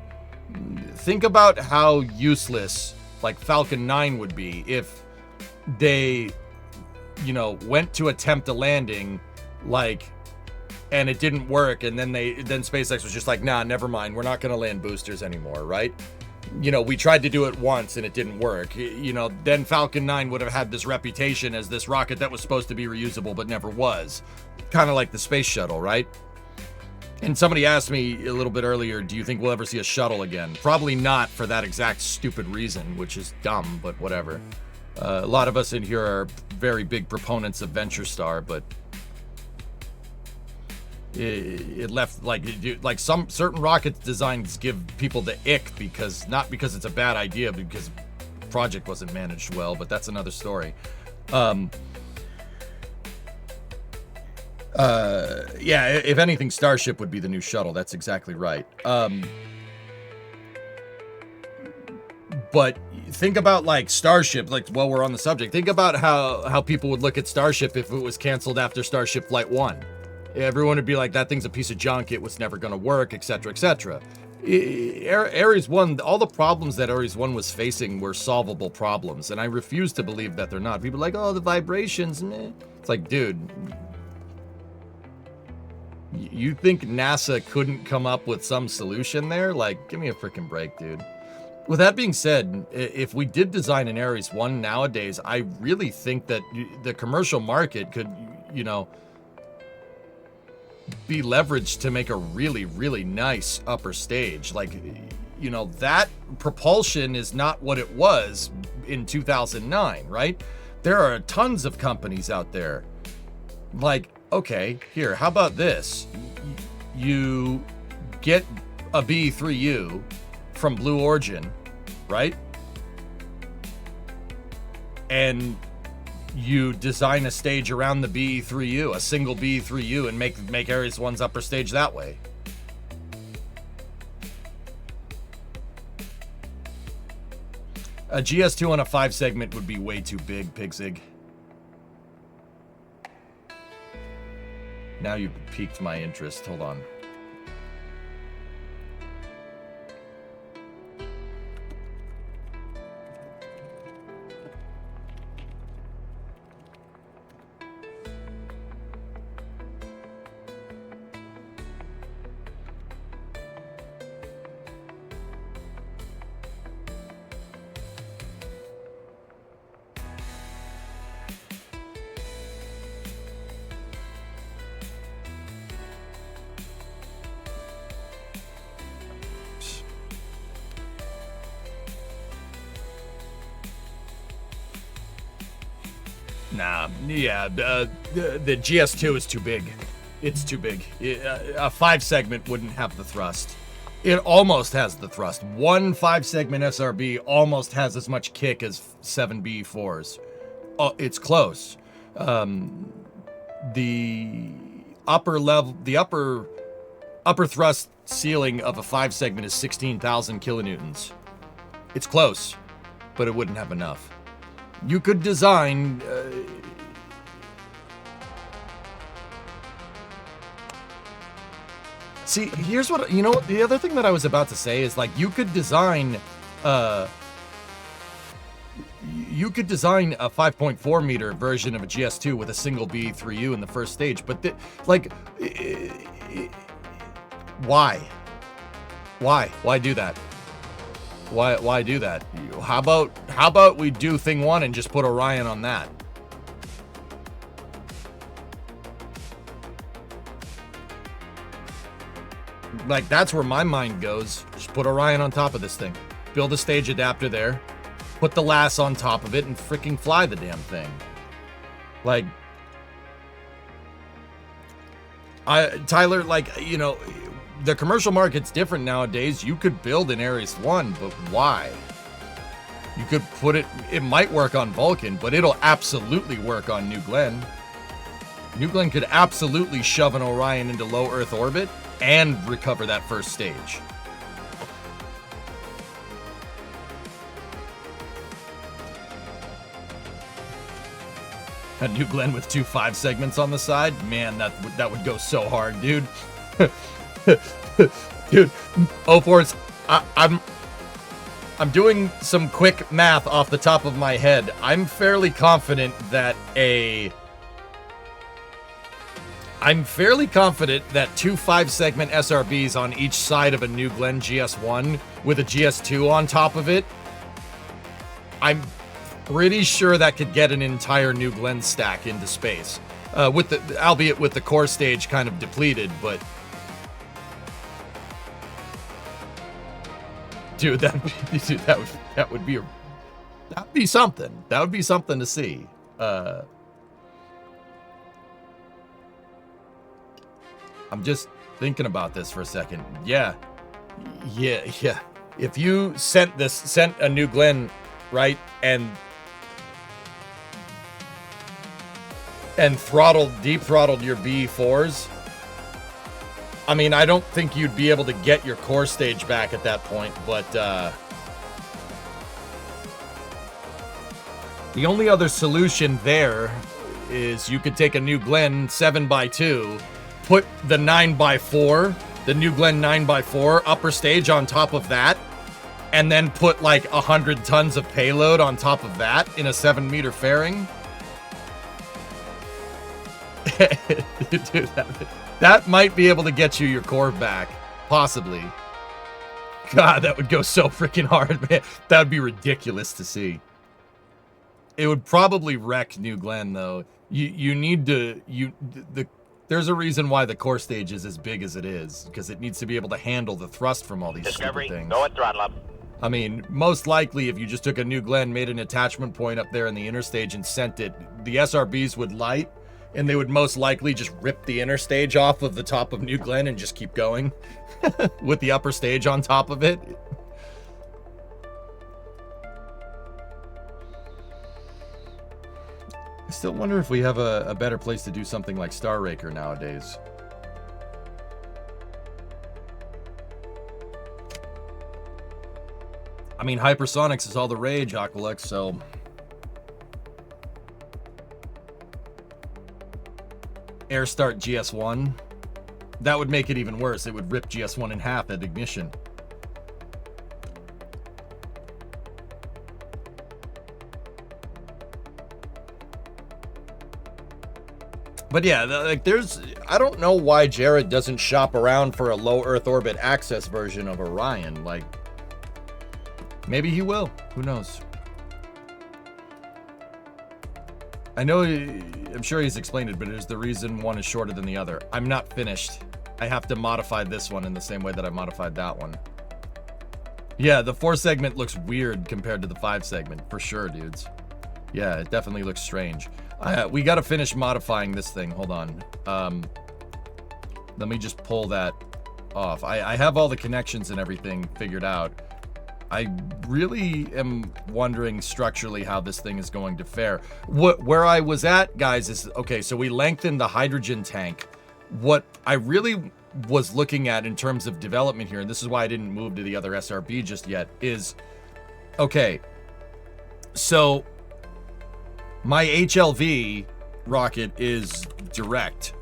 Think about how useless, like, Falcon 9 would be if they, went to attempt a landing, and it didn't work, and then SpaceX was just like, nah, never mind, we're not going to land boosters anymore, right? We tried to do it once and it didn't work. Then Falcon 9 would have had this reputation as this rocket that was supposed to be reusable but never was. Kind of like the space shuttle, right? And somebody asked me a little bit earlier, do you think we'll ever see a shuttle again? Probably not, for that exact stupid reason, which is dumb, but whatever. A lot of us in here are very big proponents of Venture Star, but it left like some certain rocket designs give people the ick not because it's a bad idea, but because the project wasn't managed well, but that's another story. Yeah, if anything, Starship would be the new shuttle. That's exactly right. But think about like Starship, while we're on the subject, think about how people would look at Starship if it was canceled after Starship Flight 1. Everyone would be like, that thing's a piece of junk, it was never going to work, etc., etc. Ares 1, all the problems that Ares 1 was facing were solvable problems, and I refuse to believe that they're not. People are like, oh, the vibrations, meh. It's like, dude, you think NASA couldn't come up with some solution there? Like, give me a freaking break, dude. With that being said, if we did design an Ares 1 nowadays, I really think that the commercial market could, be leveraged to make a really, really nice upper stage. That propulsion is not what it was in 2009, right? There are tons of companies out there. Okay, here, how about this? You get a BE-3U from Blue Origin, right? And you design a stage around the BE-3U, a single BE-3U, and make Ares 1's upper stage that way. A GS2 on a 5 segment would be way too big, Pigzig. Now you've piqued my interest. Hold on. Nah, yeah, the GS2 is too big. It's too big. A 5 segment wouldn't have the thrust. It almost has the thrust. One 5 segment SRB almost has as much kick as 7 BE4s. Oh, it's close. The upper thrust ceiling of a 5 segment is 16,000 kilonewtons. It's close, but it wouldn't have enough. You could design See, here's what, you know, the other thing that I was about to say is, like, you could design a 5.4 meter version of a GS2 with a single B3U in the first stage, but why do that? Why do that? How about we do thing 1 and just put Orion on that? Like, that's where my mind goes. Just put Orion on top of this thing. Build a stage adapter there. Put the LAS on top of it and freaking fly the damn thing. Like, Tyler, like, you know, the commercial market's different nowadays. You could build an Ares 1, but why? You could put it might work on Vulcan, but it'll absolutely work on New Glenn. New Glenn could absolutely shove an Orion into low Earth orbit and recover that first stage. A New Glenn with 2 5 segments on the side? Man, that would go so hard, dude. Dude, 04's, I'm doing some quick math off the top of my head. I'm fairly confident that 2 5 segment SRBs on each side of a New Glenn GS1 with a GS2 on top of it, I'm pretty sure that could get an entire New Glenn stack into space. Albeit with the core stage kind of depleted, but dude, that'd be something. That would be something to see. I'm just thinking about this for a second. Yeah. If you sent a New Glenn, right, and deep throttled your B4s, I mean, I don't think you'd be able to get your core stage back at that point, but the only other solution there is you could take a New Glenn 7x2, put the 9x4, the New Glenn 9x4 upper stage on top of that, and then put like 100 tons of payload on top of that in a 7-meter fairing. Dude, that might be able to get you your core back. Possibly. God, that would go so freaking hard, man. That would be ridiculous to see. It would probably wreck New Glenn, though. There's a reason why the core stage is as big as it is, because it needs to be able to handle the thrust from all these stupid things. Go at throttle up. I mean, most likely, if you just took a New Glenn, made an attachment point up there in the inner stage and sent it, the SRBs would light, and they would most likely just rip the inner stage off of the top of New Glenn and just keep going with the upper stage on top of it. I still wonder if we have a better place to do something like Star Raker nowadays. I mean, hypersonics is all the rage, Aqualex, so Air Start GS1, that would make it even worse. It would rip GS1 in half at ignition. But yeah, like I don't know why Jared doesn't shop around for a low Earth orbit access version of Orion. Like, maybe he will. Who knows? I know, I'm sure he's explained it, but it is the reason one is shorter than the other. I'm not finished. I have to modify this one in the same way that I modified that one. Yeah, the 4 segment looks weird compared to the 5 segment, for sure, dudes. Yeah, it definitely looks strange. We got to finish modifying this thing. Hold on. Let me just pull that off. I have all the connections and everything figured out. I really am wondering structurally how this thing is going to fare. Where I was at, guys, is, okay, so we lengthened the hydrogen tank. What I really was looking at in terms of development here, and this is why I didn't move to the other SRB just yet, is, okay, so my HLV rocket is direct.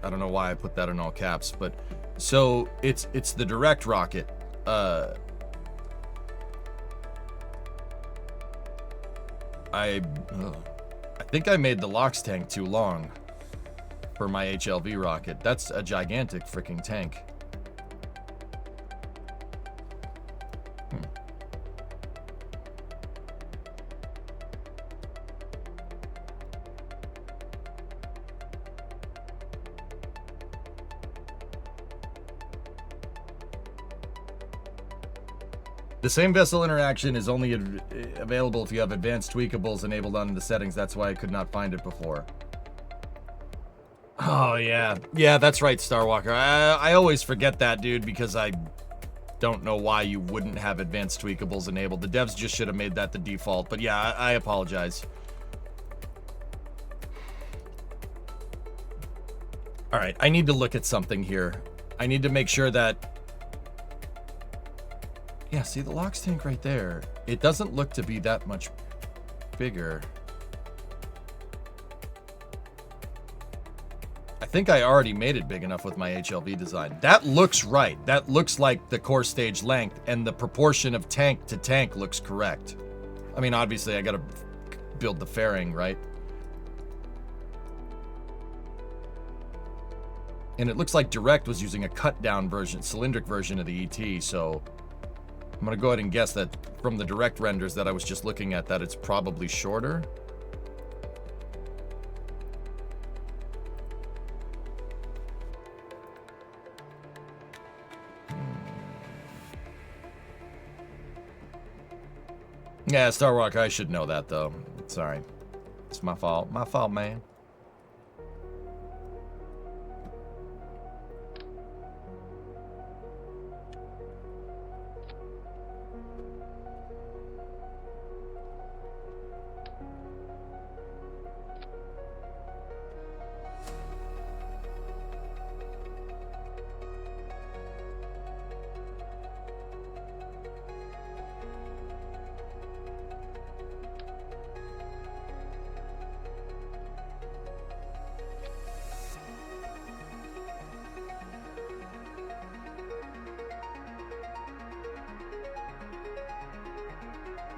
I don't know why I put that in all caps, but so it's the direct rocket. I think I made the LOX tank too long for my HLV rocket. That's a gigantic freaking tank. The same vessel interaction is only available if you have advanced tweakables enabled on the settings. That's why I could not find it before. Oh, yeah. Yeah, that's right, Starwalker. I always forget that, dude, because I don't know why you wouldn't have advanced tweakables enabled. The devs just should have made that the default. But yeah, I apologize. All right, I need to look at something here. I need to make sure that... Yeah, see the LOX tank right there. It doesn't look to be that much bigger. I think I already made it big enough with my HLV design. That looks right. That looks like the core stage length, and the proportion of tank to tank looks correct. I mean, obviously, I gotta build the fairing, right? And it looks like Direct was using a cut-down version, cylindric version of the ET, so... I'm gonna go ahead and guess that from the Direct renders that I was just looking at, that it's probably shorter. Yeah, Starwalker, I should know that, though. Sorry. It's my fault. My fault, man.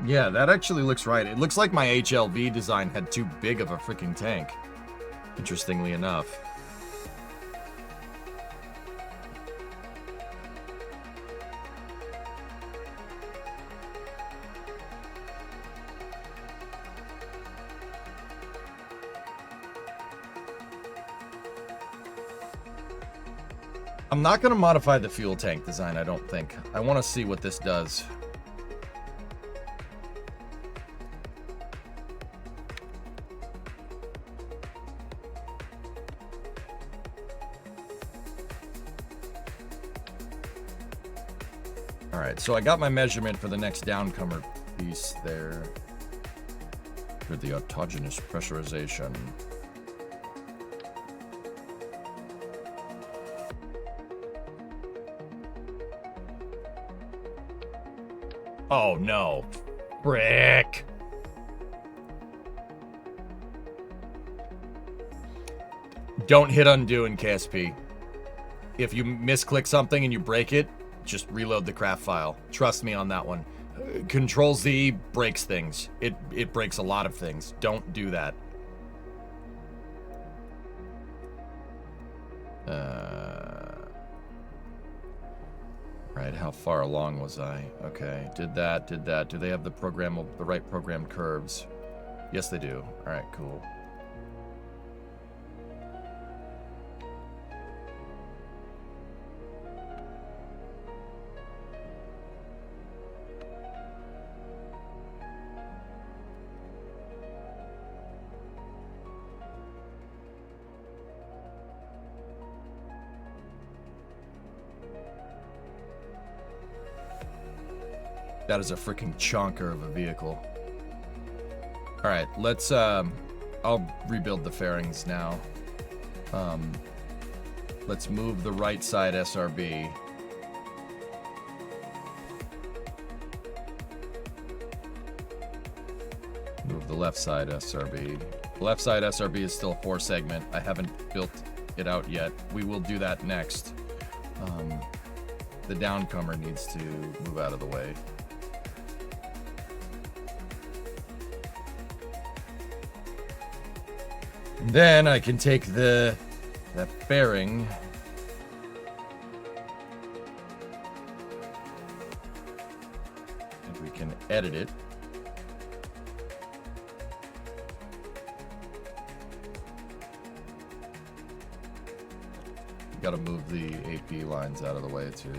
Yeah, that actually looks right. It looks like my HLV design had too big of a freaking tank. Interestingly enough. I'm not going to modify the fuel tank design, I don't think. I want to see what this does. Alright, so I got my measurement for the next downcomer piece there. For the autogenous pressurization. Oh no. Frick. Don't hit undo in KSP. If you misclick something and you break it, just reload the craft file. Trust me on that one. Control Z breaks things. It breaks a lot of things. Don't do that. Right, how far along was I? Okay, did that. Do they have the right programmed curves? Yes, they do. All right, cool. That is a freaking chonker of a vehicle. All right, let's, I'll rebuild the fairings now. Let's move the right side SRB. Move the left side SRB. The left side SRB is still 4 segment. I haven't built it out yet. We will do that next. The downcomer needs to move out of the way. And then I can take that fairing. And we can edit it. Got to move the AP lines out of the way too.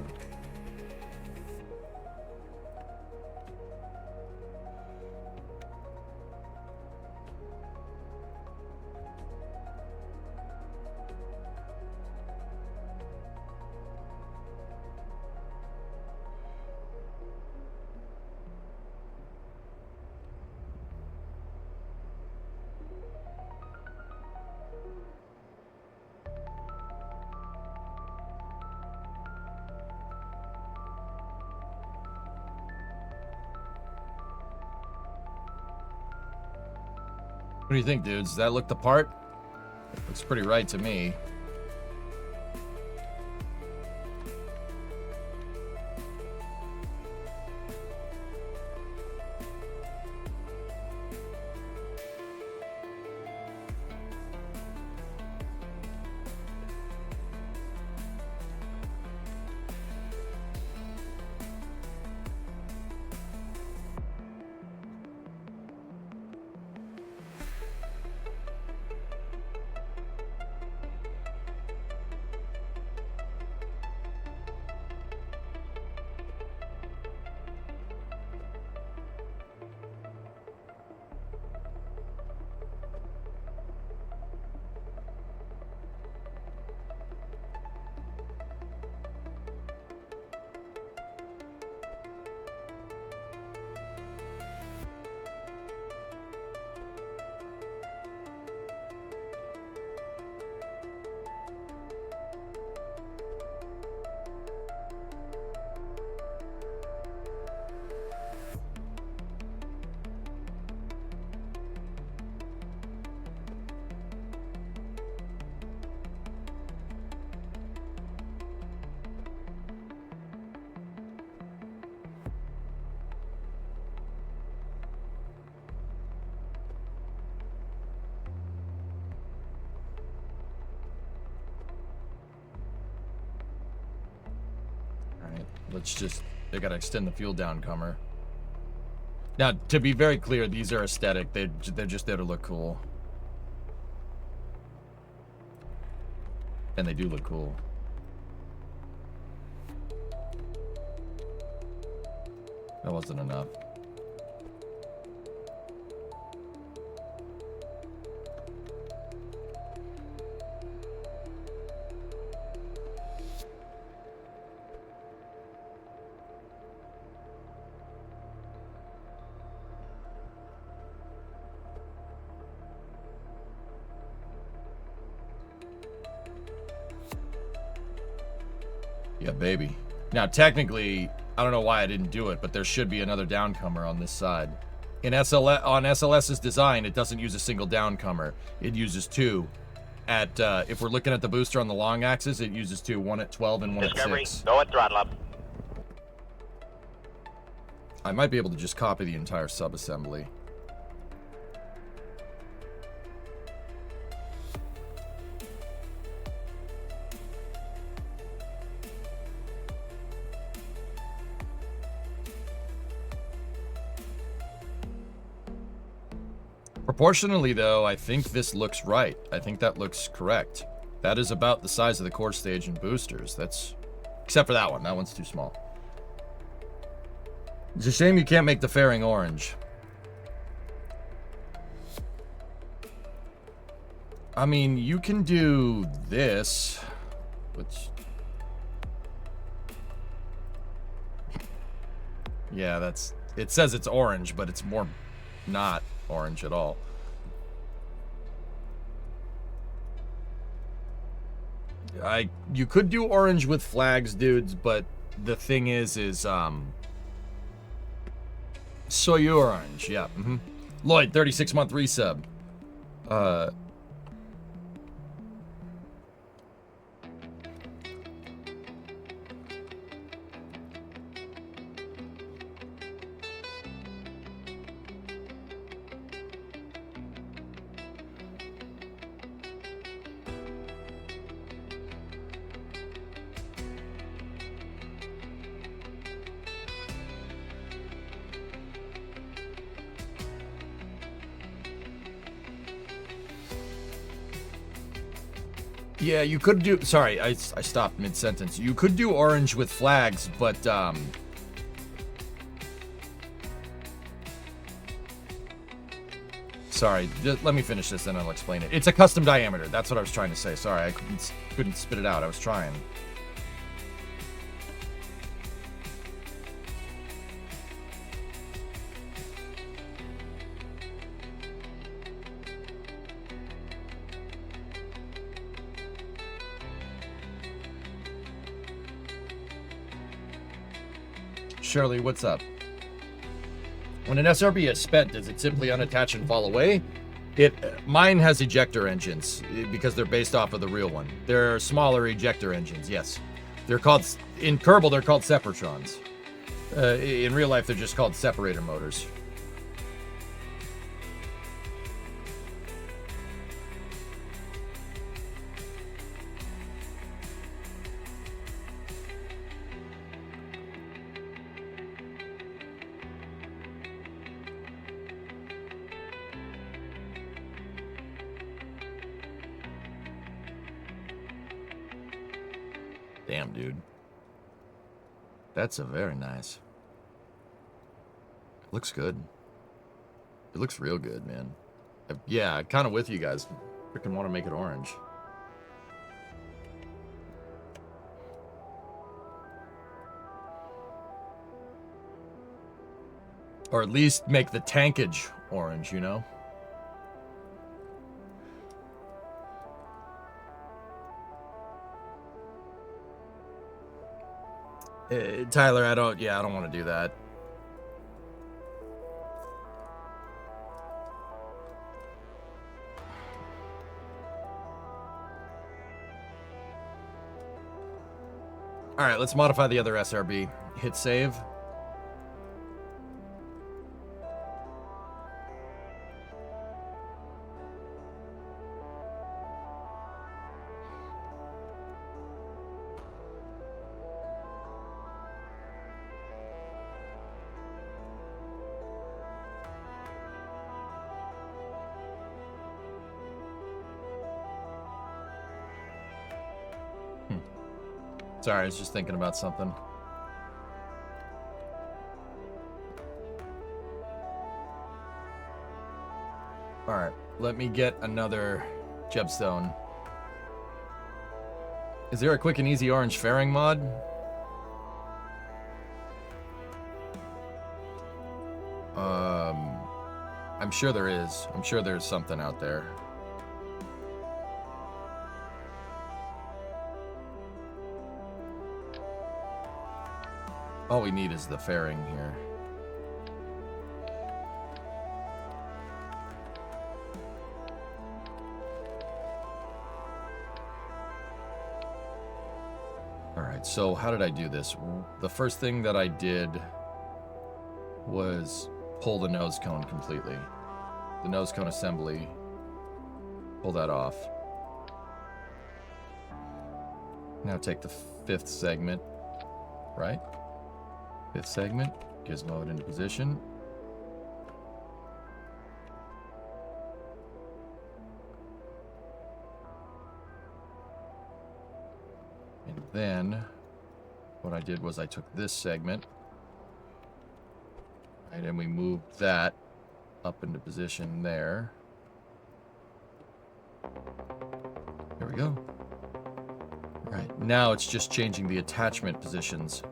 What do you think, dudes? Does that look the part? Looks pretty right to me. They gotta extend the fuel downcomer. Now, to be very clear, these are aesthetic. They're just there to look cool. And they do look cool. That wasn't enough. Yeah, baby. Now, technically, I don't know why I didn't do it, but there should be another downcomer on this side. On SLS's design, it doesn't use a single downcomer. It uses two. If we're looking at the booster on the long axis, it uses two. One at 12 and one Discovery, at 6. go at throttle up. I might be able to just copy the entire subassembly. Proportionally, though, I think this looks right. I think that looks correct. That is about the size of the core stage and boosters. That's... Except for that one. That one's too small. It's a shame you can't make the fairing orange. I mean, you can do this, which... Yeah, that's... It says it's orange, but it's more not orange at all. You could do orange with flags, dudes, but the thing is soy orange, yeah. Lloyd, 36-month resub. Yeah, you could do... Sorry, I stopped mid-sentence. You could do orange with flags, but... Sorry, just let me finish this, then I'll explain it. It's a custom diameter. That's what I was trying to say. Sorry, I couldn't spit it out. I was trying. Shirley, what's up? When an SRB is spent, does it simply unattach and fall away? Mine has ejector engines because they're based off of the real one. They're smaller ejector engines, yes. They're called, in Kerbal, they're called separatrons. In real life, they're just called separator motors. Damn, dude. That's a very nice. It looks good. It looks real good, man. Yeah, kind of with you guys. Freaking want to make it orange. Or at least make the tankage orange, you know? Tyler, I don't want to do that. All right, let's modify the other SRB. Hit save. Sorry, I was just thinking about something. Alright, let me get another gemstone. Is there a quick and easy orange fairing mod? I'm sure there is. I'm sure there's something out there. All we need is the fairing here. Alright, so how did I do this? The first thing that I did was pull the nose cone completely. The nose cone assembly. Pull that off. Now take the fifth segment, right? Fifth segment, gizmo it into position. And then what I did was I took this segment, right, and we moved that up into position there. There we go. All right, now it's just changing the attachment positions.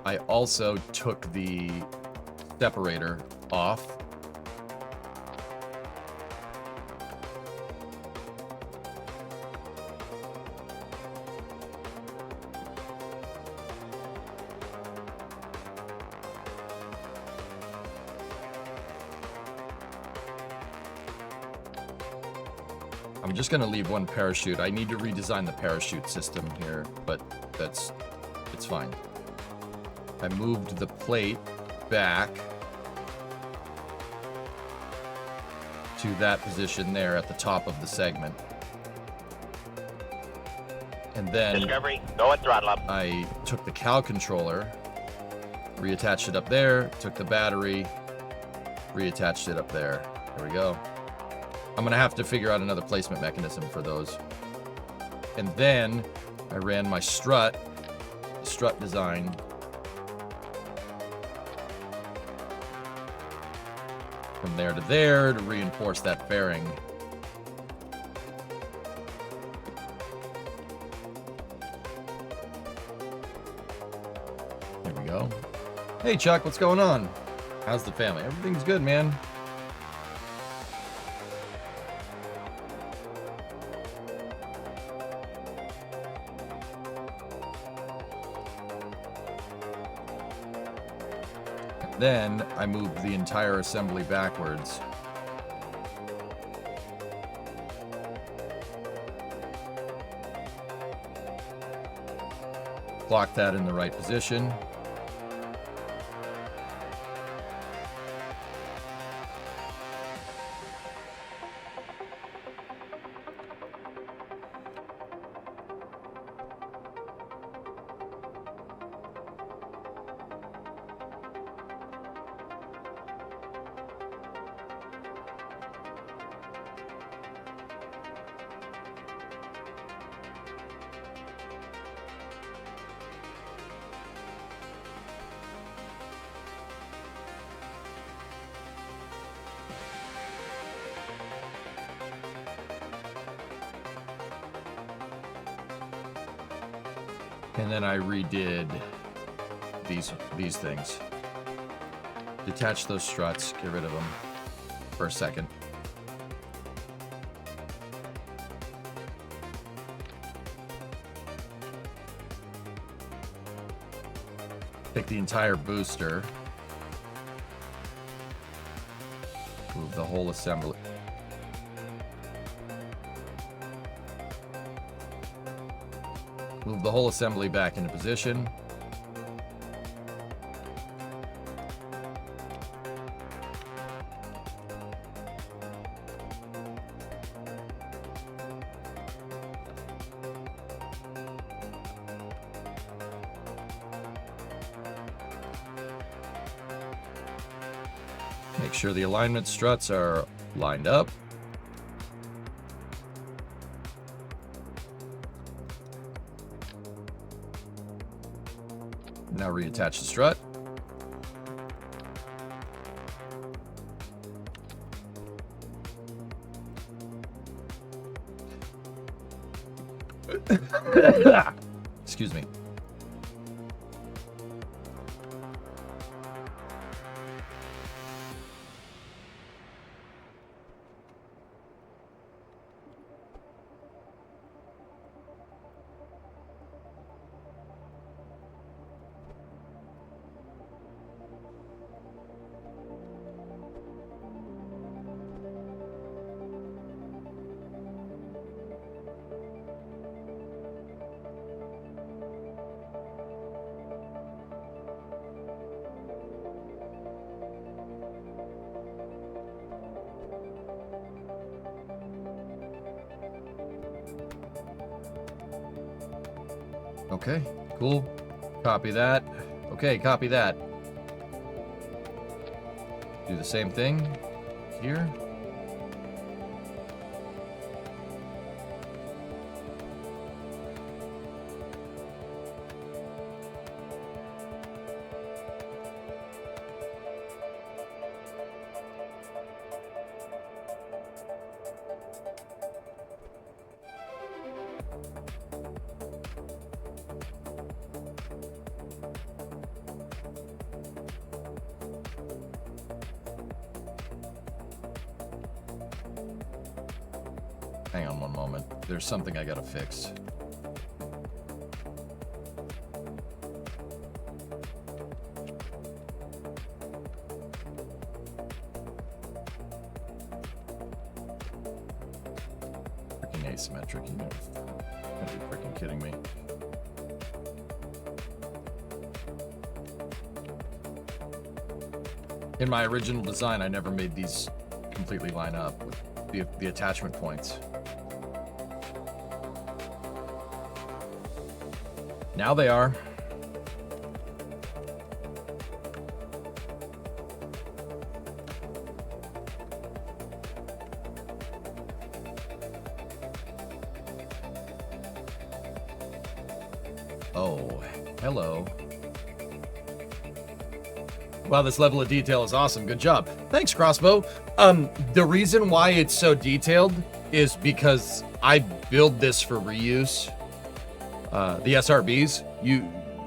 I also took the separator off. I'm just gonna leave one parachute. I need to redesign the parachute system here, but it's fine. I moved the plate back to that position there at the top of the segment. And then Discovery, go and throttle up. I took the cow controller, reattached it up there, took the battery, reattached it up there. There we go. I'm gonna have to figure out another placement mechanism for those. And then I ran my strut design. From there to there to reinforce that fairing. There we go. Hey Chuck, what's going on? How's the family? Everything's good, man. Then I moved the entire assembly backwards. Block that in the right position. And then I redid these things. Detach those struts, get rid of them for a second. Take the entire booster. Move the whole assembly. Move the whole assembly back into position. Make sure the alignment struts are lined up. Now reattach the strut. Excuse me. Okay, cool. Copy that. Okay, copy that. Do the same thing here. Hang on one moment. There's something I gotta fix. Freaking asymmetric. You gotta be freaking kidding me. In my original design, I never made these completely line up with the attachment points. Now they are. Oh, hello. Wow, this level of detail is awesome. Good job. Thanks, Crossbow. The reason why it's so detailed is because I build this for reuse. The SRBs,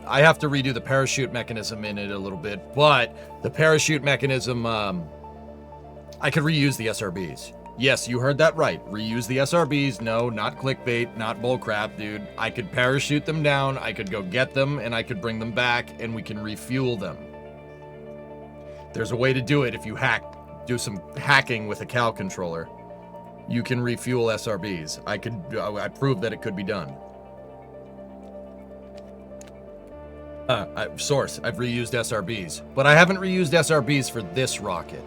I have to redo the parachute mechanism in it a little bit, but the parachute mechanism, I could reuse the SRBs. Yes, you heard that right. Reuse the SRBs. No, not clickbait, not bullcrap, dude. I could parachute them down, I could go get them, and I could bring them back, and we can refuel them. There's a way to do it if you do some hacking with a Cal controller. You can refuel SRBs. I proved that it could be done. Source, I've reused SRBs, but I haven't reused SRBs for this rocket.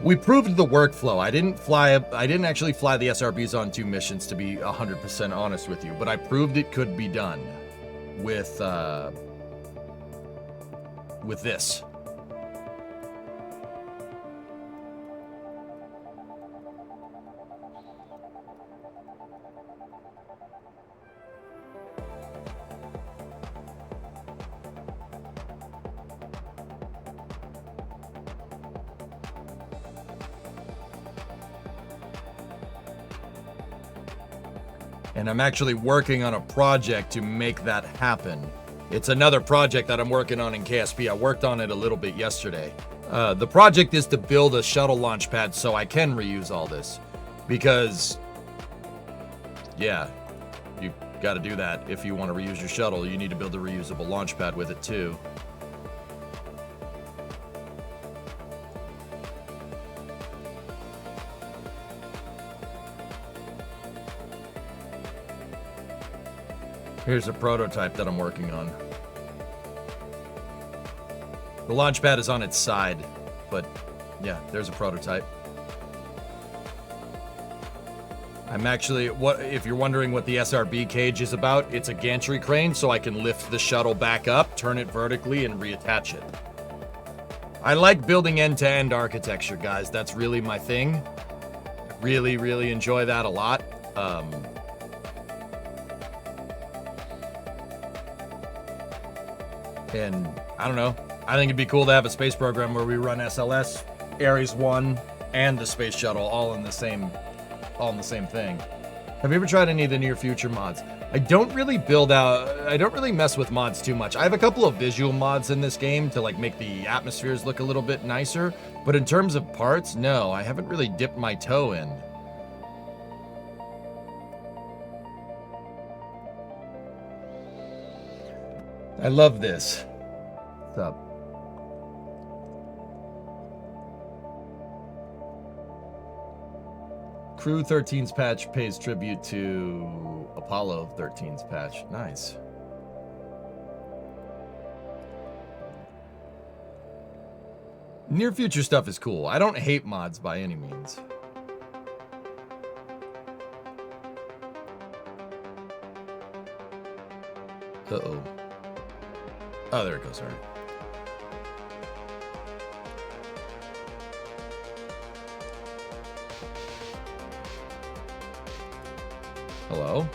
We proved the workflow. I didn't actually fly the SRBs on 2 missions, to be 100% honest with you, but I proved it could be done with this. And I'm actually working on a project to make that happen. It's another project that I'm working on in KSP. I worked on it a little bit yesterday. The project is to build a shuttle launch pad so I can reuse all this. Because, yeah, you got to do that. If you want to reuse your shuttle, you need to build a reusable launch pad with it too. Here's a prototype that I'm working on. The launch pad is on its side, but yeah, there's a prototype. I'm actually, if you're wondering what the SRB cage is about, it's a gantry crane so I can lift the shuttle back up, turn it vertically, and reattach it. I like building end-to-end architecture, guys. That's really my thing. Really, really enjoy that a lot. And I don't know, I think it'd be cool to have a space program where we run SLS, Ares 1, and the space shuttle all in the same thing. Have you ever tried any of the near future mods? I don't really mess with mods too much. I have a couple of visual mods in this game to like make the atmospheres look a little bit nicer, but in terms of parts, no, I haven't really dipped my toe in. I love this. What's up? Crew 13's patch pays tribute to Apollo 13's patch. Nice. Near future stuff is cool. I don't hate mods by any means. Uh-oh. Oh, there it goes. All right. Hello?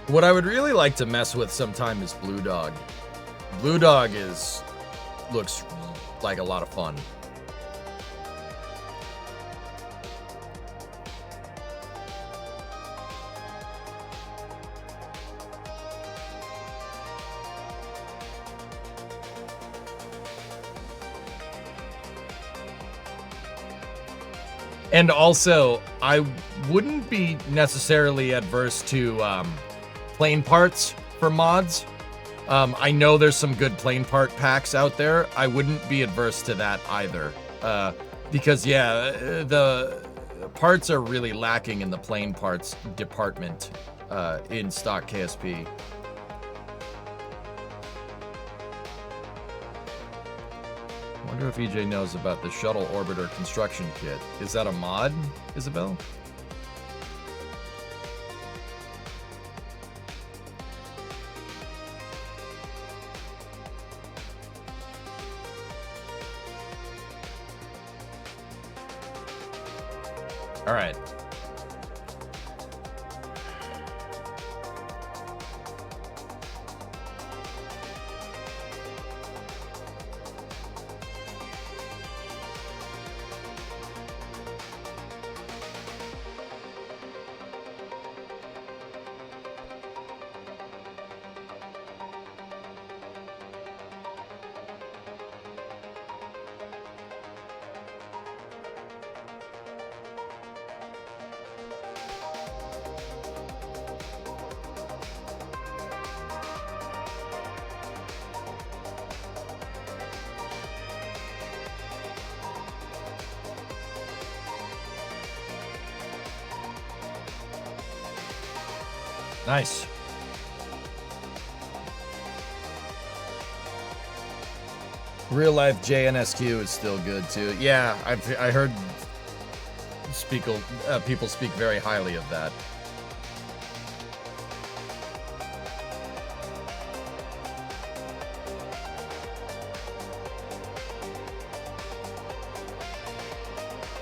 What I would really like to mess with sometime is Blue Dog. Blue Dog looks like a lot of fun. And also, I wouldn't be necessarily adverse to plane parts for mods. I know there's some good plane part packs out there. I wouldn't be adverse to that either. Because, yeah, the parts are really lacking in the plane parts department in stock KSP. Wonder if EJ knows about the shuttle orbiter construction kit. Is that a mod, Isabel? All right. Nice. Real life JNSQ is still good too. Yeah, I heard people speak very highly of that.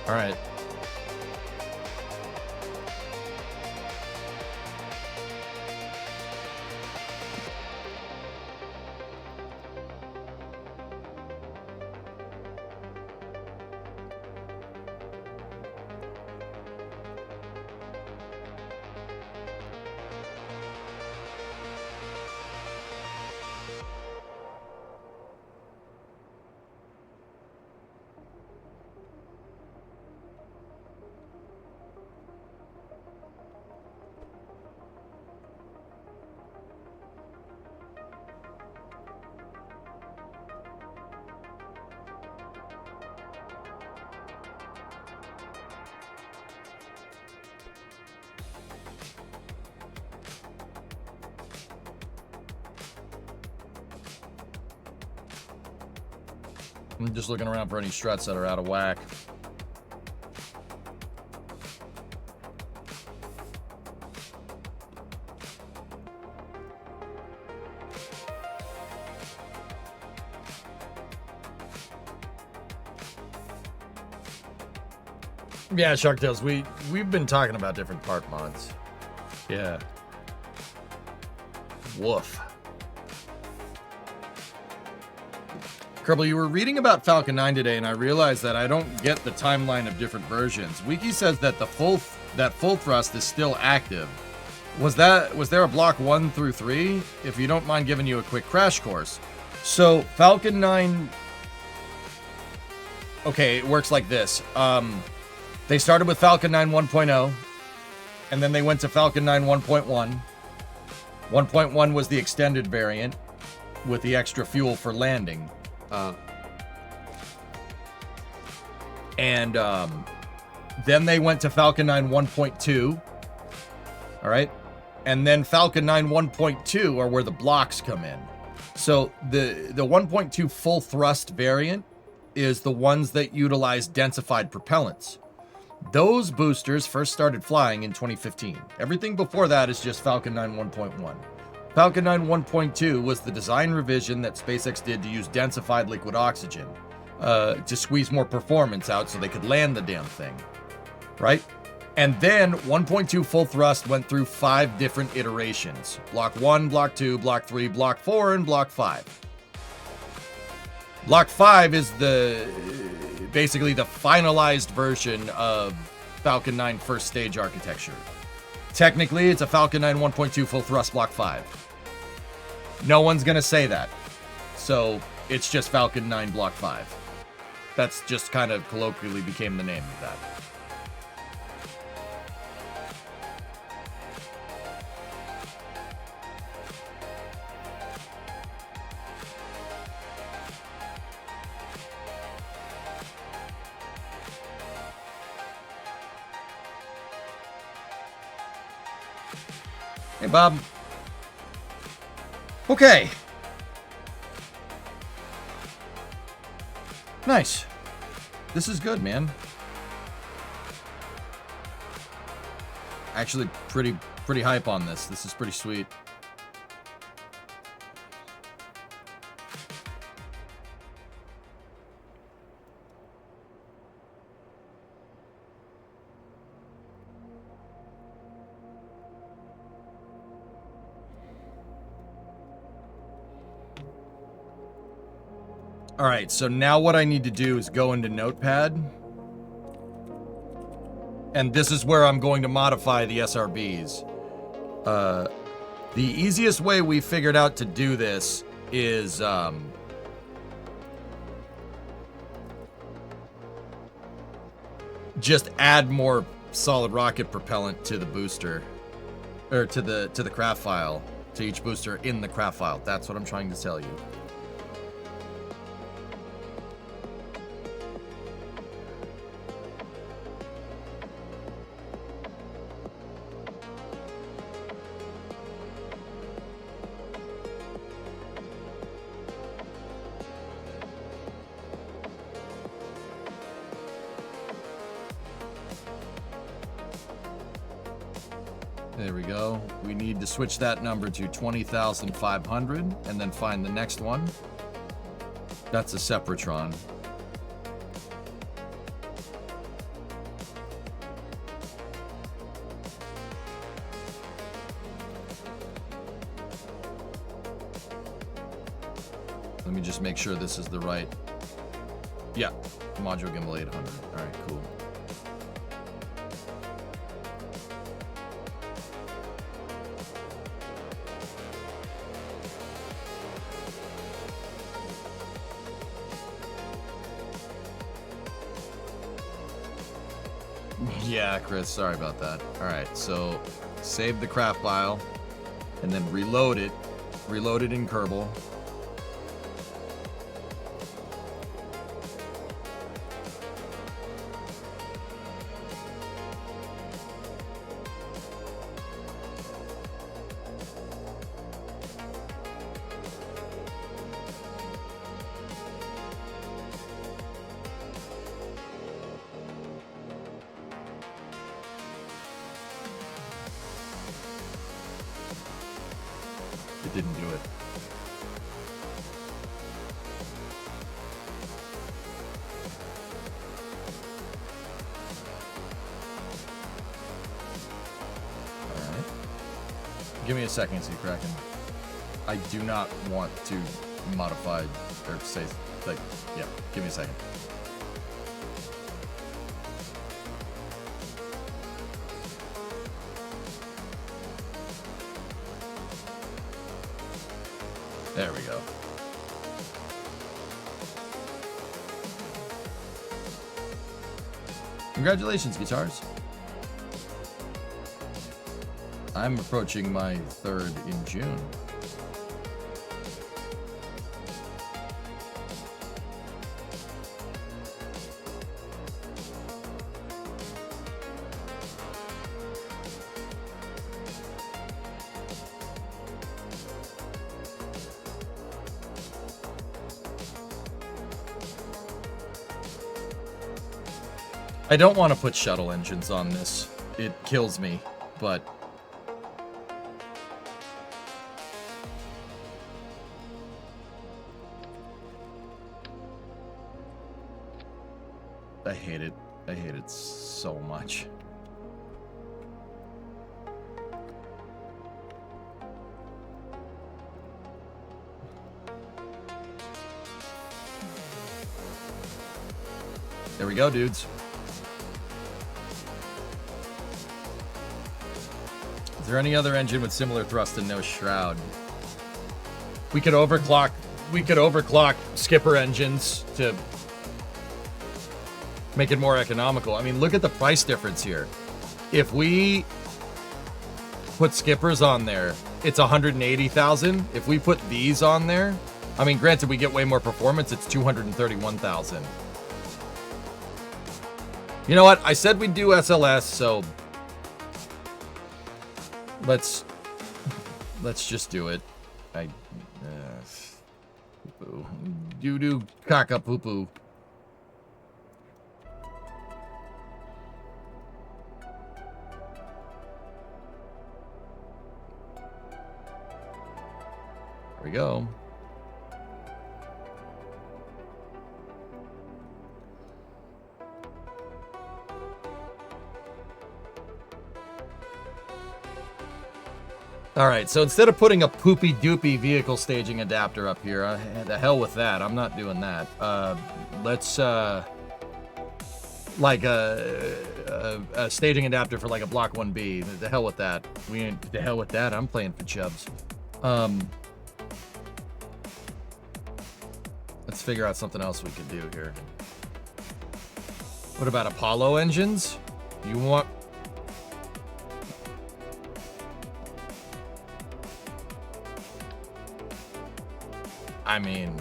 All right. I'm just looking around for any struts that are out of whack. Yeah, Sharktails, we've been talking about different part mods. Yeah. Woof. Kerbal, you were reading about Falcon 9 today, and I realized that I don't get the timeline of different versions. Wiki says that full thrust is still active. Was there a block 1 through 3? If you don't mind giving you a quick crash course. So Falcon 9. Okay, it works like this. They started with Falcon 9 1.0, and then they went to Falcon 9 1.1. 1.1 was the extended variant with the extra fuel for landing. And then they went to Falcon 9 1.2. All right. And then Falcon 9 1.2 are where the blocks come in. So the 1.2 full thrust variant is the ones that utilize densified propellants. Those boosters first started flying in 2015. Everything before that is just Falcon 9 1.1. Falcon 9 1.2 was the design revision that SpaceX did to use densified liquid oxygen to squeeze more performance out so they could land the damn thing, right? And then 1.2 full thrust went through 5 different iterations. Block 1, Block 2, Block 3, Block 4, and Block 5. Block 5 is basically the finalized version of Falcon 9 first stage architecture. Technically, it's a Falcon 9 1.2 full thrust Block 5. No one's going to say that. So it's just Falcon 9 Block 5. That's just kind of colloquially became the name of that. Hey, Bob. Okay. Nice. This is good, man. Actually, pretty hype on this. This is pretty sweet. All right, so now what I need to do is go into Notepad. And this is where I'm going to modify the SRBs. The easiest way we figured out to do this is just add more solid rocket propellant to the booster, or to the craft file, to each booster in the craft file. That's what I'm trying to tell you. There we go. We need to switch that number to 20,500 and then find the next one. That's a Sepratron. Let me just make sure this is the right. Yeah, module gimbal 800. All right, cool. Yeah, Chris, sorry about that. All right, so save the craft file and then reload it. Reload it in Kerbal. It didn't do it. Alright. Give me a second, see Kraken. I do not want to modify or say, like, yeah, give me a second. There we go. Congratulations, guitars. I'm approaching my 3rd in June. I don't want to put shuttle engines on this. It kills me, but I hate it. I hate it so much. There we go, dudes. Is there any other engine with similar thrust and no shroud? We could overclock skipper engines to make it more economical. I mean, look at the price difference here. If we put skippers on there, it's 180,000. If we put these on there, I mean, granted we get way more performance, it's 231,000. You know what? I said we'd do SLS, so let's just do it. Poo-poo. Doo-doo caca poo-poo. we go. All right, so instead of putting a poopy doopy vehicle staging adapter up here, the hell with that. I'm not doing that. Let's like a staging adapter for like a Block 1B. The hell with that. The hell with that. I'm playing for chubs. Let's figure out something else we could do here. What about Apollo engines? You want... I mean...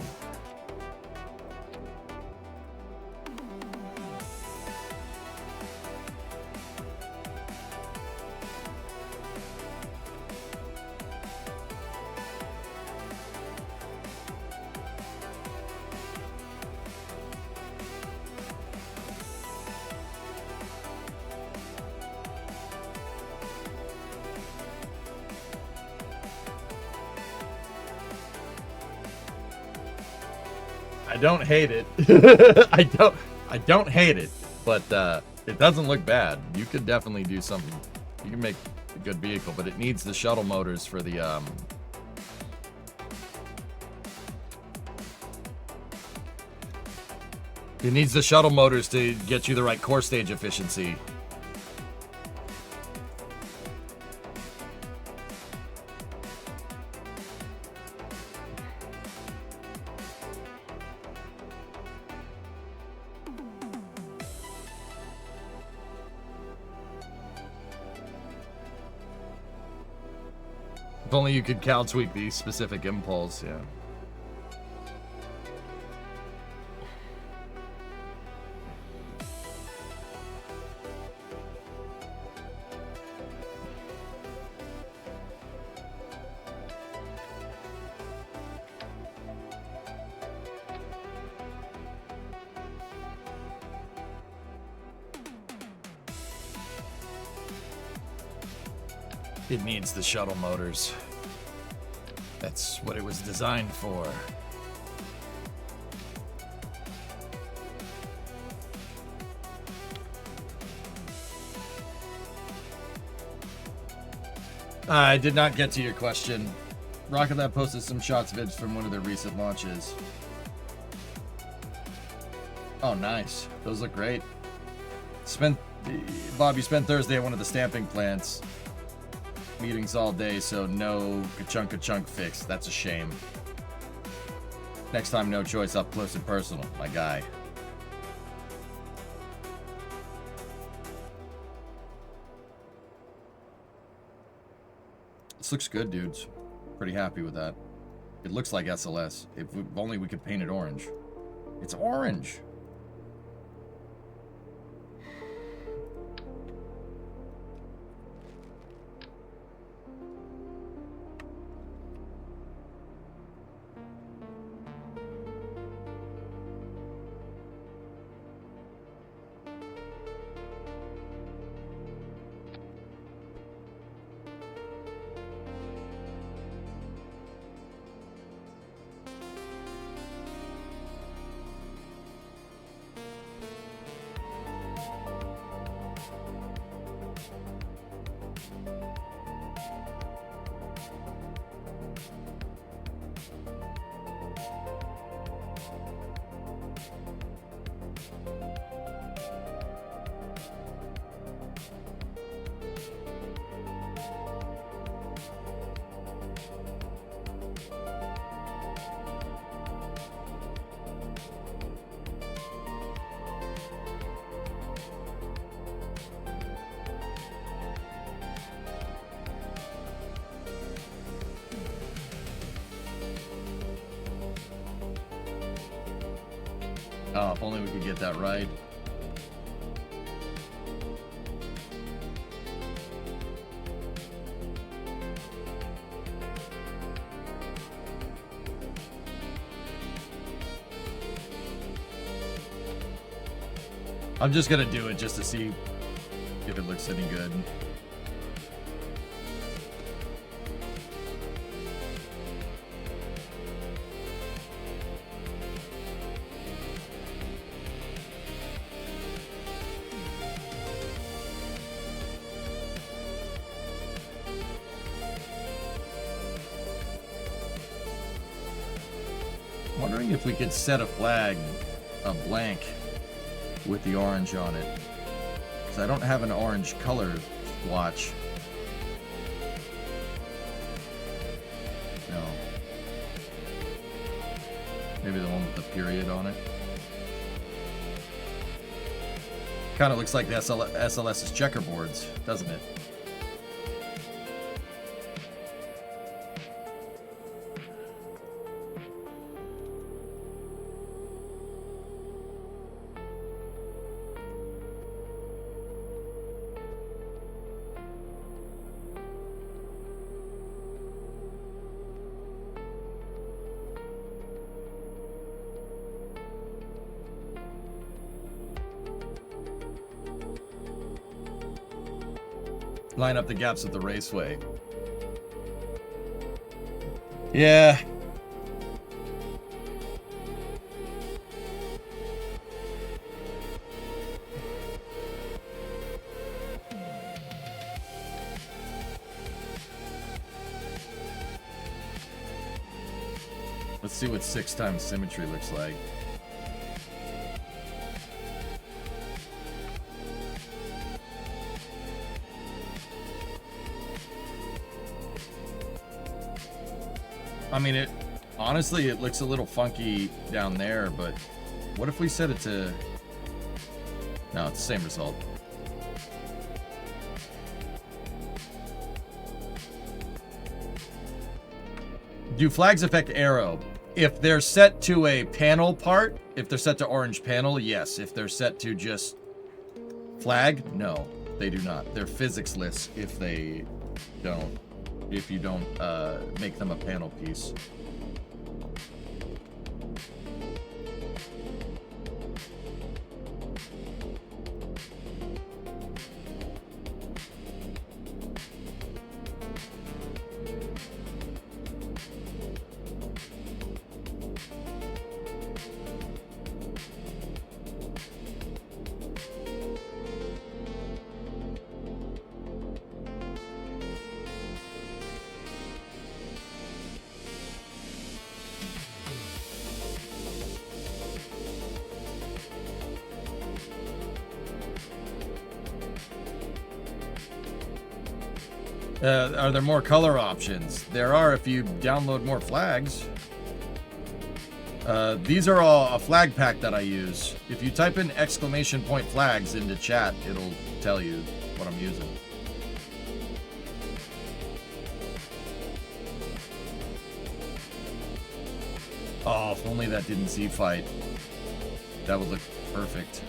I don't hate it. I don't hate it, but it doesn't look bad. You could definitely do something. You can make a good vehicle, but it needs the shuttle motors for the it needs the shuttle motors to get you the right core stage efficiency. If only you could count tweak the specific impulse, yeah. It needs the shuttle motors. That's what it was designed for. I did not get to your question. Rocket Lab posted some shots vids from one of their recent launches. Oh, nice. Those look great. Bob, you spent Thursday at one of the stamping plants. Meetings all day, so no ka-chunk fix. That's a shame. Next time, no choice, up close and personal, my guy. This looks good, dudes. Pretty happy with that. It looks like SLS. If only we could paint it orange. It's orange. Oh, if only we could get that right. I'm just gonna do it just to see if it looks any good. if we could set a flag, a blank, with the orange on it. Because I don't have an orange color watch. No. Maybe the one with the period on it. Kind of looks like the SLS's checkerboards, doesn't it? Line up the gaps at the raceway. Yeah. Let's see what 6 times symmetry looks like. I mean, it honestly, it looks a little funky down there, but what if we set it to... No, it's the same result. Do flags affect arrow? If they're set to a panel part, if they're set to orange panel, yes. If they're set to just flag, no, they do not. They're physics-less if they don't. If you don't make them a panel piece. Are there more color options? There are if you download more flags. These are all a flag pack that I use. If you type in !point flags into chat, it'll tell you what I'm using. Oh, if only that didn't Z-fight. That would look perfect.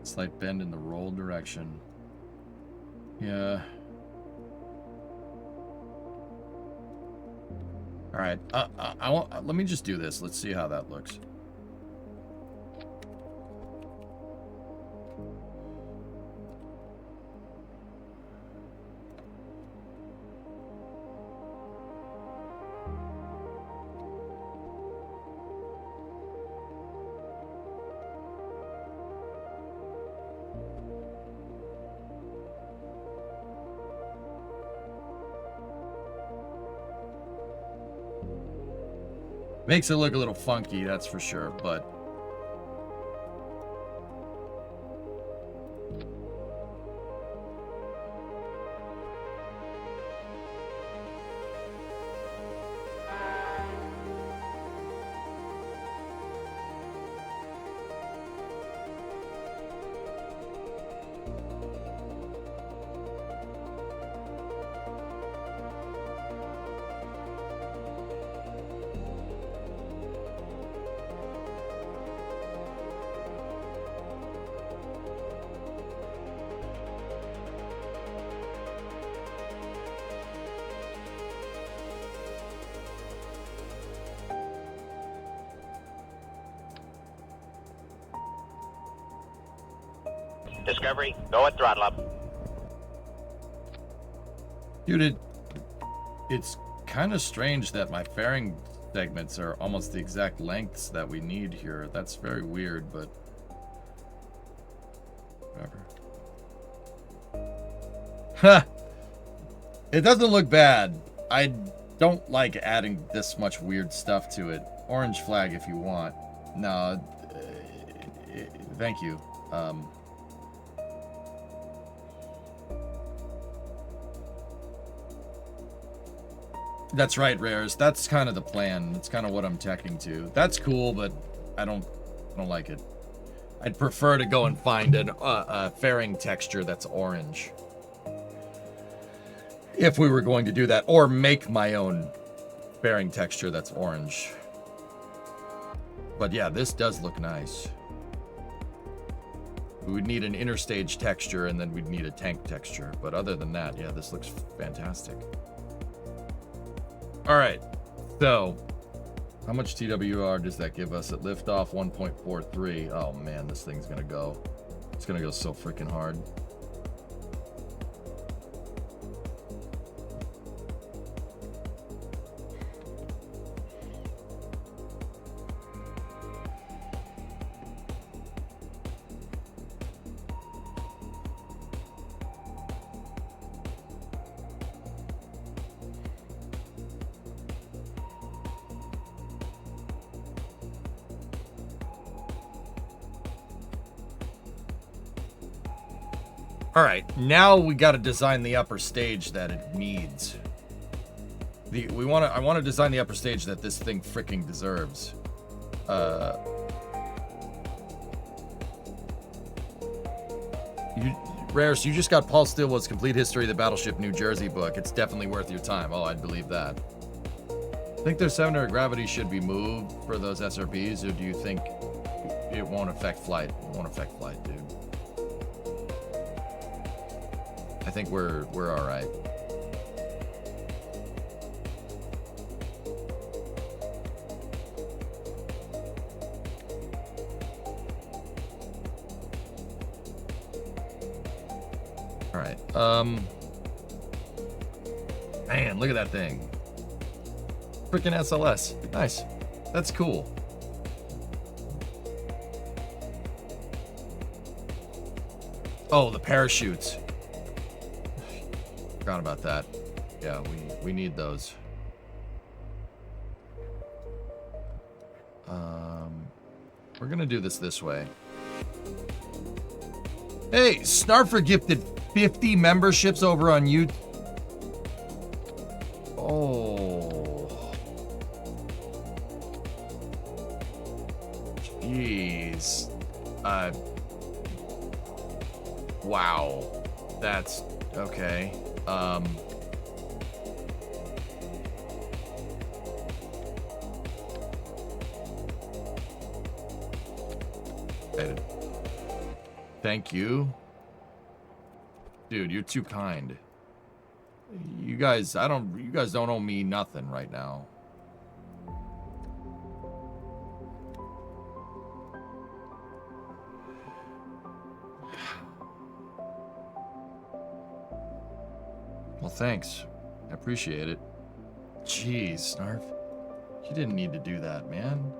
Slight bend in the roll direction. Yeah. All right. Let me just do this. Let's see how that looks. Makes it look a little funky, that's for sure, but... Discovery, go at throttle up. Dude, it's kind of strange that my fairing segments are almost the exact lengths that we need here. That's very weird, but whatever. Ha! It doesn't look bad. I don't like adding this much weird stuff to it. Orange flag if you want. No, thank you. That's right, Rares. That's kind of the plan. That's kind of what I'm teching to. That's cool, but I don't like it. I'd prefer to go and find a fairing texture that's orange. If we were going to do that, or make my own fairing texture that's orange. But yeah, this does look nice. We would need an interstage texture, and then we'd need a tank texture. But other than that, yeah, this looks fantastic. All right, so how much TWR does that give us at liftoff? 1.43. Oh man, this thing's gonna go. It's gonna go so freaking hard. All right, now we got to design the upper stage that it needs. I want to design the upper stage that this thing freaking deserves. Rares, you just got Paul Stillwood's Complete History of the Battleship New Jersey book. It's definitely worth your time. Oh, I'd believe that. Think their center of gravity should be moved for those SRBs, or do you think it won't affect flight? It won't affect flight, dude. I think we're all right. All right. Man, look at that thing. Freaking SLS. Nice. That's cool. Oh, the parachutes. Forgot about that. Yeah, we need those. We're gonna do this way. Hey, Snarfer gifted 50 memberships over on YouTube. Oh. Jeez. Wow. That's okay. Thank you. Dude, you're too kind. You guys don't owe me nothing right now. Well, thanks. I appreciate it. Jeez, Snarf. You didn't need to do that, man.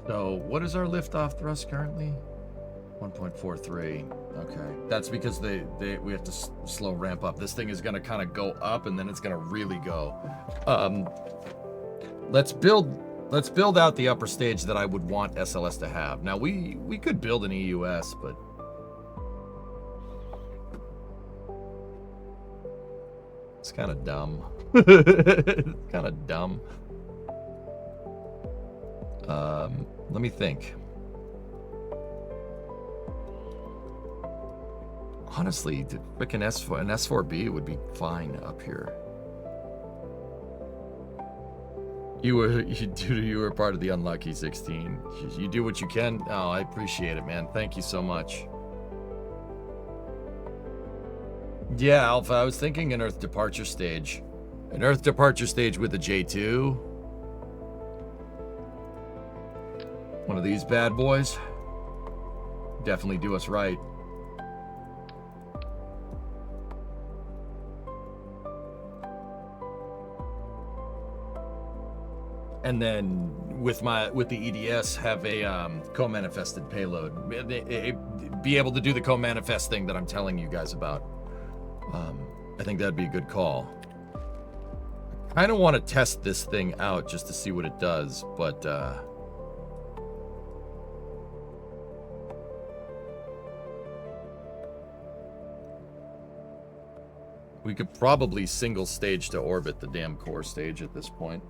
So, what is our liftoff thrust currently? 1.43. Okay, that's because we have to slow ramp up. This thing is gonna kind of go up, and then it's gonna really go. Let's build out the upper stage that I would want SLS to have. Now we could build an EUS, but it's kind of dumb. It's kind of dumb. Let me think. Honestly, the frickin' an S4B would be fine up here. You were part of the unlucky 16. You do what you can. Oh, I appreciate it, man. Thank you so much. Yeah, Alpha, I was thinking an Earth departure stage. An Earth departure stage with a J2. One of these bad boys. Definitely do us right. And then with the EDS have a co-manifested payload. Be able to do the co-manifest thing that I'm telling you guys about. I think that'd be a good call. I kind of want to test this thing out just to see what it does, but we could probably single stage to orbit the damn core stage at this point.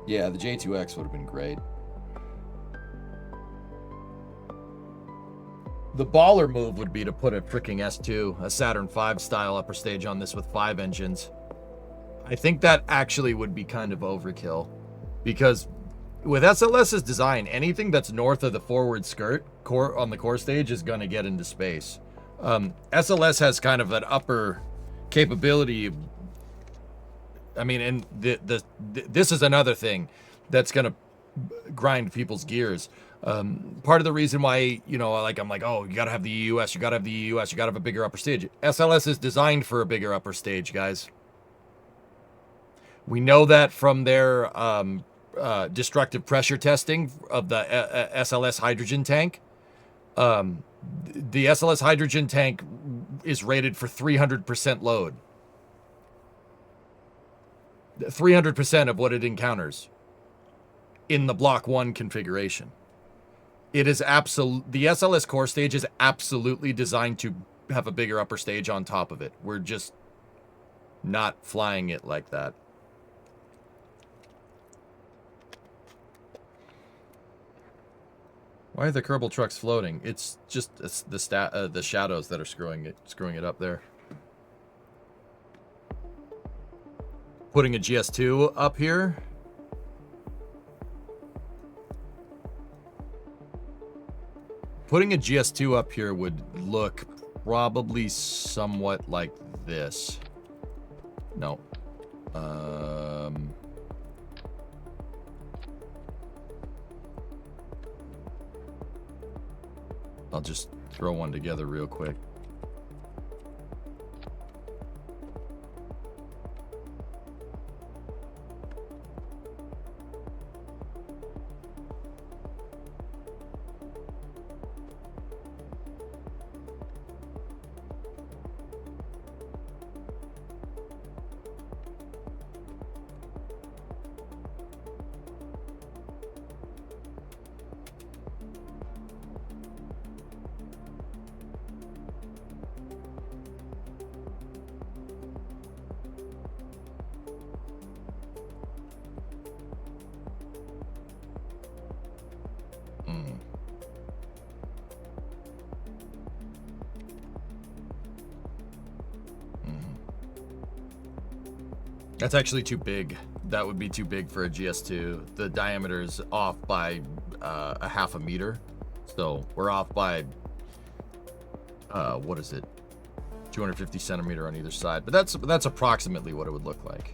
Yeah, the J2X would have been great. The baller move would be to put a freaking S2, a Saturn V style upper stage on this with 5 engines. I think that actually would be kind of overkill. Because with SLS's design, anything that's north of the forward skirt on the core stage is going to get into space. SLS has kind of an upper capability. I mean, and this is another thing that's going to grind people's gears. Part of the reason why, you know, I'm like, oh, you got to have the EUS, you got to have the EUS, you got to have a bigger upper stage. SLS is designed for a bigger upper stage, guys. We know that from their destructive pressure testing of the SLS hydrogen tank. The SLS hydrogen tank is rated for 300% load. 300% of what it encounters in the Block 1 configuration. It is the SLS core stage is absolutely designed to have a bigger upper stage on top of it. We're just not flying it like that. Why are the Kerbal trucks floating? It's just the shadows that are screwing it up there. Putting a GS2 up here. Putting a GS2 up here would look probably somewhat like this. No. I'll just throw one together real quick. That's actually too big. That would be too big for a GS2. The diameter is off by a half a meter. So we're off by, what is it? 250 centimeter on either side. But that's approximately what it would look like.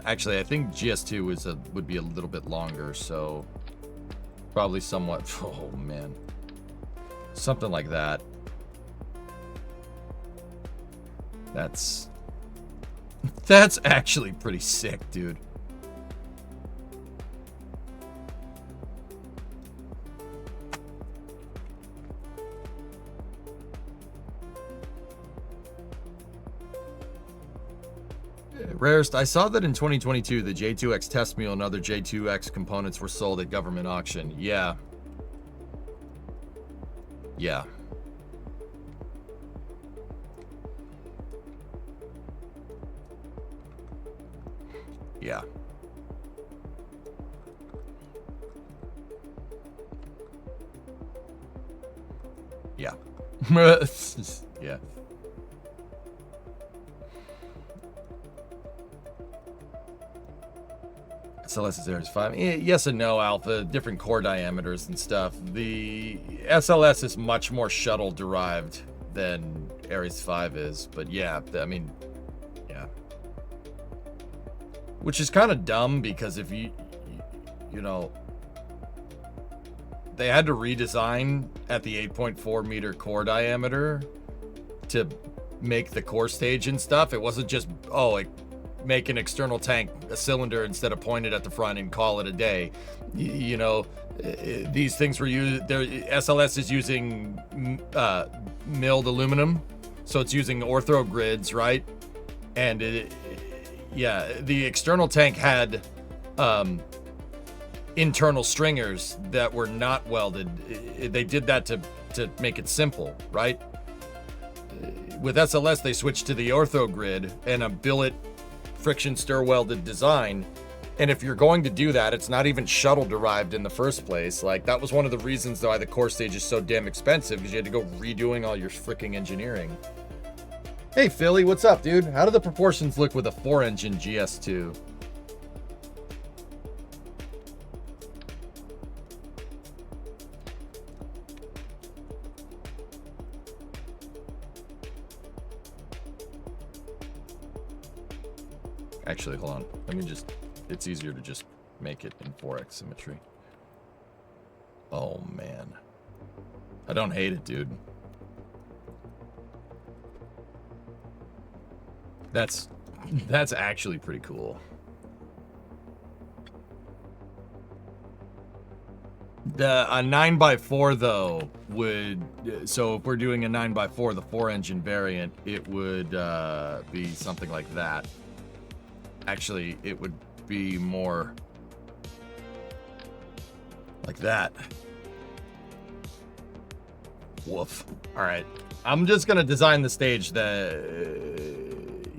Actually, I think GS2 would be a little bit longer. So probably somewhat, oh man. Something like that. That's actually pretty sick, dude. Rarest, I saw that in 2022, the J2X test mule and other J2X components were sold at government auction. Yeah. Yeah. Yeah. Yeah. Yeah. SLS is Aries 5. Yes and no, Alpha. Different core diameters and stuff. The SLS is much more shuttle derived than Aries 5 is. But yeah, I mean, yeah. Which is kind of dumb because if you know, they had to redesign at the 8.4 meter core diameter to make the core stage and stuff. It wasn't just, oh, like, make an external tank a cylinder instead of point it at the front and call it a day. You know, these things were used, SLS is using milled aluminum, so it's using ortho grids, right? And yeah, the external tank had internal stringers that were not welded. They did that to make it simple, right? With SLS, they switched to the ortho grid and a billet friction stir welded design. And if you're going to do that, it's not even shuttle derived in the first place. Like, that was one of the reasons why the core stage is so damn expensive, because you had to go redoing all your freaking engineering. Hey Philly, what's up, dude? How do the proportions look with a 4-engine GS2? Actually, hold on. Let me just... It's easier to just make it in 4x symmetry. Oh, man. I don't hate it, dude. That's actually pretty cool. A 9x4, though, would... So if we're doing a 9x4, the 4-engine variant, it would be something like that. Actually, it would be more like that. Woof. All right. I'm just going to design the stage that...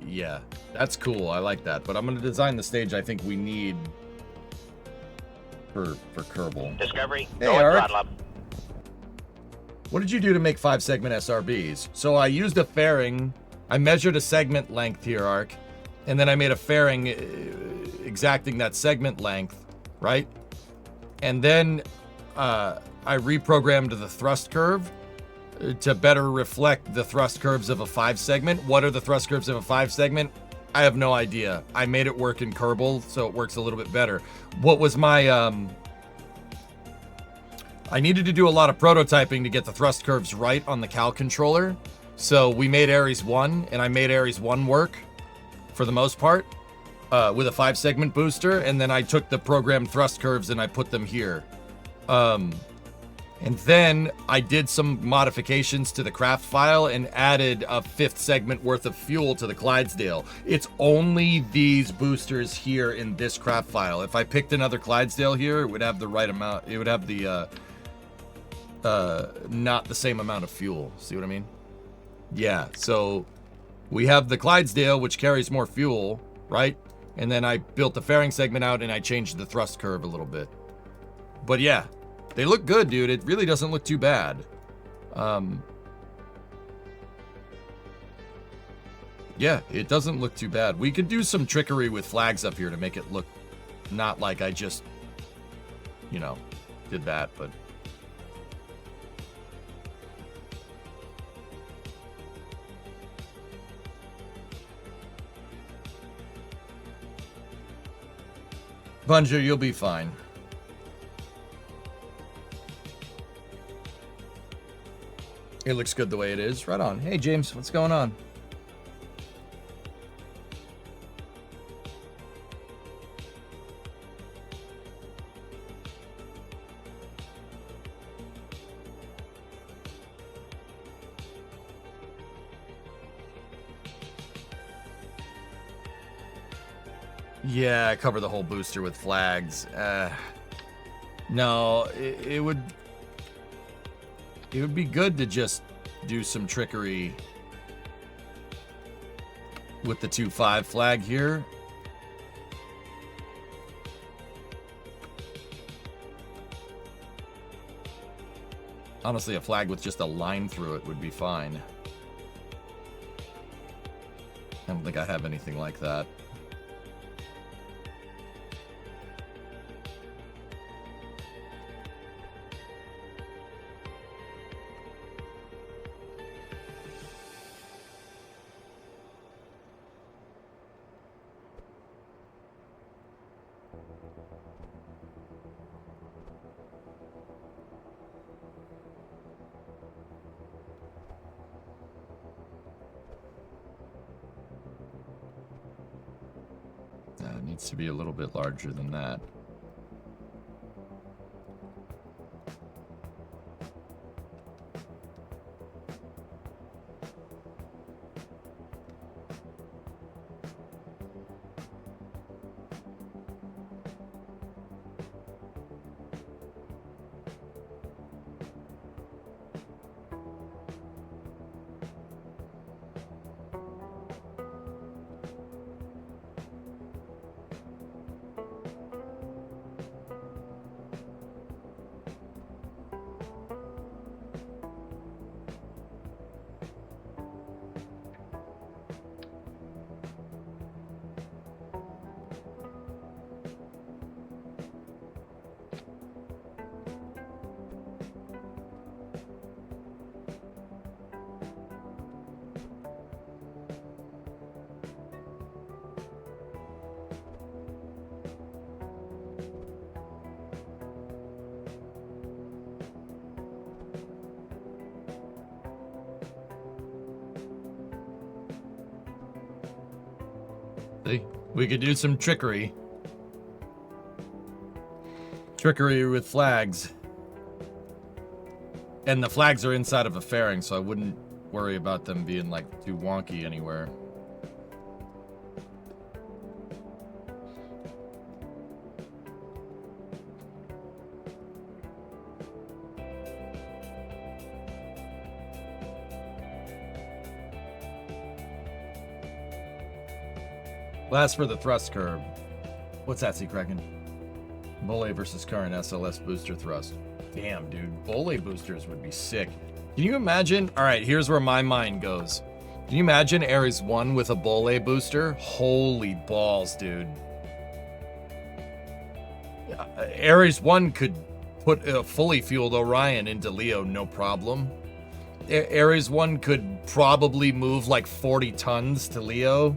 yeah, that's cool. I like that. But I'm going to design the stage I think we need for Kerbal. Discovery, hey, go and throttle up. What did you do to make 5-segment SRBs? So I used a fairing. I measured a segment length here, Arc. And then I made a fairing exacting that segment length, right? And then I reprogrammed the thrust curve to better reflect the thrust curves of a 5-segment. What are the thrust curves of a 5-segment? I have no idea. I made it work in Kerbal, so it works a little bit better. What was my... I needed to do a lot of prototyping to get the thrust curves right on the Cal controller. So we made Aries 1, and I made Aries 1 work for the most part, with a 5-segment booster, and then I took the programmed thrust curves and I put them here. And then I did some modifications to the craft file and added a 5th segment worth of fuel to the Clydesdale. It's only these boosters here in this craft file. If I picked another Clydesdale here, it would have the right amount. It would have the, not the same amount of fuel. See what I mean? Yeah, so... we have the Clydesdale, which carries more fuel, right? And then I built the fairing segment out and I changed the thrust curve a little bit. But yeah, they look good, dude. It really doesn't look too bad. Yeah, it doesn't look too bad. We could do some trickery with flags up here to make it look not like I just, you know, did that, but... Bunger, you'll be fine. It looks good the way it is. Right on. Hey, James, what's going on? Yeah, I cover the whole booster with flags. No, it would... It would be good to just do some trickery with the 2-5 flag here. Honestly, a flag with just a line through it would be fine. I don't think I have anything like that. It needs to be a little bit larger than that. See, we could do some trickery. Trickery with flags. And the flags are inside of a fairing, so I wouldn't worry about them being, like, too wonky anywhere. Last for the thrust curve. What's that, Kraken? Bolle versus current SLS booster thrust. Damn, dude. Bolle boosters would be sick. Can you imagine? All right, here's where my mind goes. Can you imagine Ares 1 with a Bolle booster? Holy balls, dude. Ares 1 could put a fully fueled Orion into Leo, no problem. Ares 1 could probably move like 40 tons to Leo.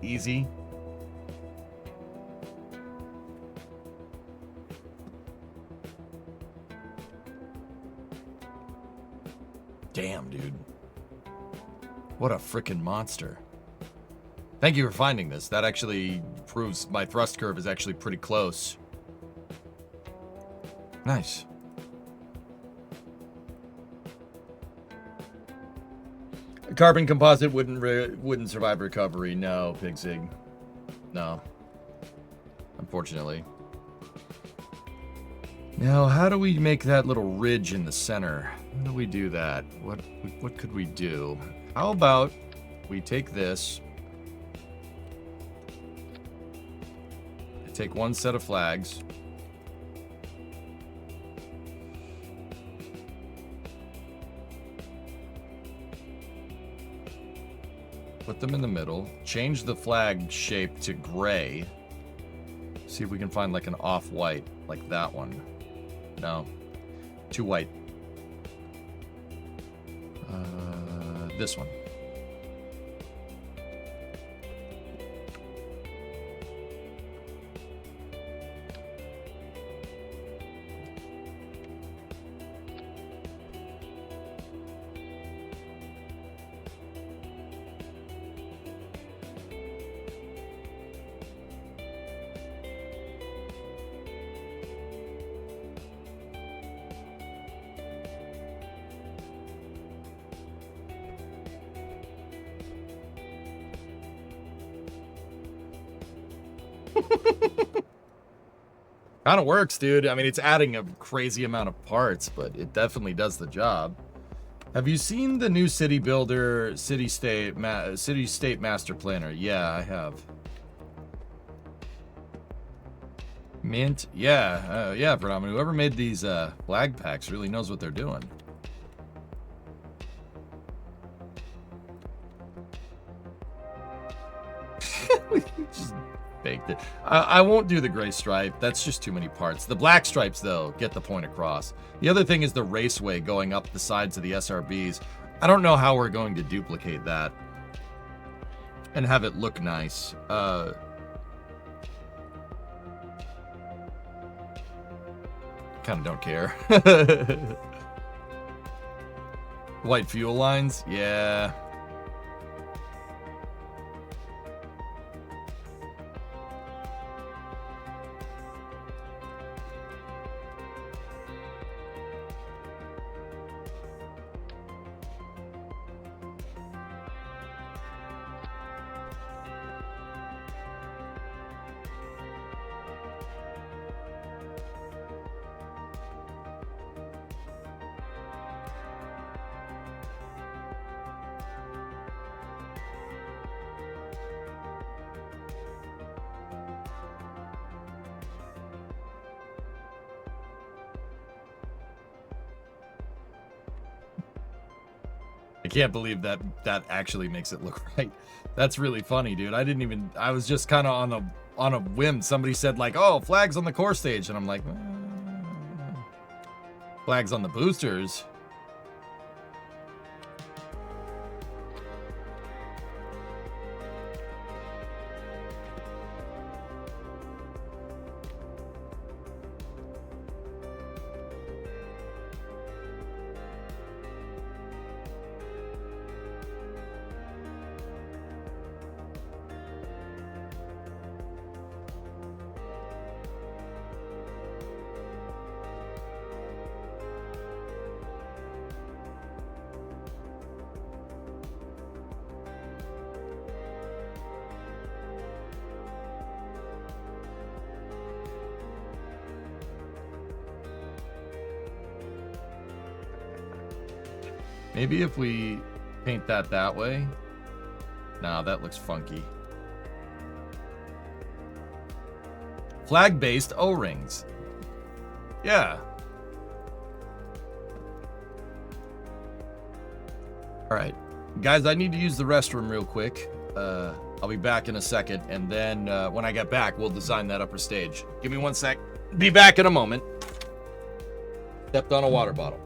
Easy. Damn, dude. What a freaking monster. Thank you for finding this. That actually proves my thrust curve is actually pretty close. Nice. A carbon composite wouldn't survive recovery. No, Pigzig. No. Unfortunately. Now, how do we make that little ridge in the center? How do we do that? What could we do? How about we take this. Take one set of flags. Put them in the middle. Change the flag shape to gray. See if we can find like an off-white, like that one. No. Too white. This one. Kind of works, dude. I mean, it's adding a crazy amount of parts, but it definitely does the job. Have you seen the new city builder, city-state master planner? Yeah, I have. Mint? Yeah, yeah, Predominant. Whoever made these flag packs really knows what they're doing. We just baked it. I won't do the gray stripe. That's just too many parts. The black stripes, though, get the point across. The other thing is the raceway going up the sides of the SRBs. I don't know how we're going to duplicate that and have it look nice. Kind of don't care. White fuel lines? Yeah. I can't believe that actually makes it look right. That's really funny, dude. I was just kind of on a whim. Somebody said like, "Oh, flags on the core stage." And I'm like, flags on the boosters. Maybe if we paint that way. Nah, that looks funky. Flag-based O-rings. Yeah. All right. Guys, I need to use the restroom real quick. I'll be back in a second, and then when I get back, we'll design that upper stage. Give me 1 sec. Be back in a moment. Stepped on a water bottle.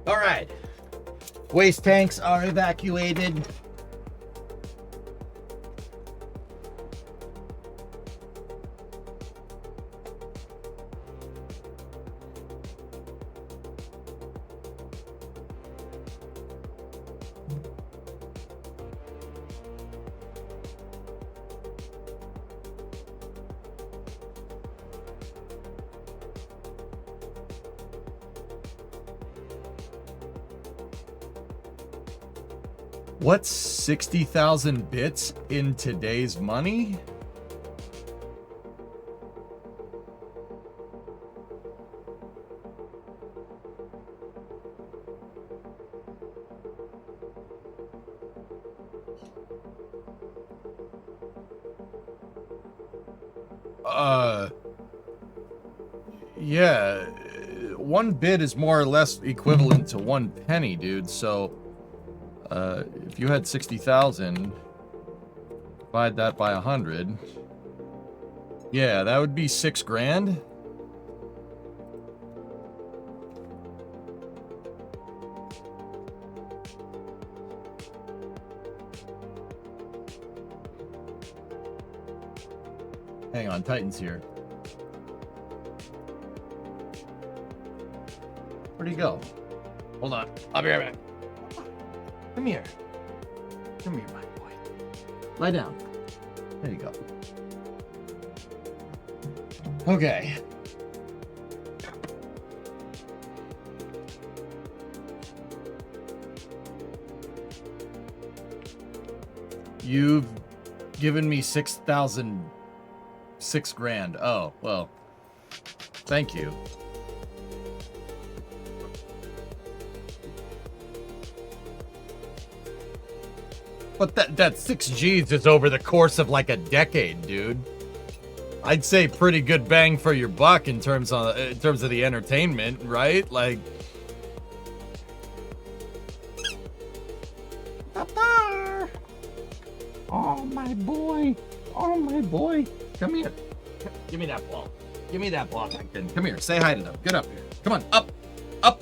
All right. Waste tanks are evacuated. What's 60,000 bits in today's money? Yeah, 1 bit is more or less equivalent to 1 penny, dude. So, if you had 60,000, divide that by 100. Yeah, that would be 6 grand. Hang on, Titan's here. Where'd he go? Hold on. I'll be right back. Come here. Come here, my boy. Lie down. There you go. Okay. You've given me 6 grand. Oh, well. Thank you. But that 6 G's is over the course of like a decade, dude. I'd say pretty good bang for your buck in terms of the entertainment, right? Like, Papa! Oh my boy! Oh my boy! Come here! Give me that ball! Give me that ball, Duncan. Come here. Say hi to them. Get up here. Come on, up, up.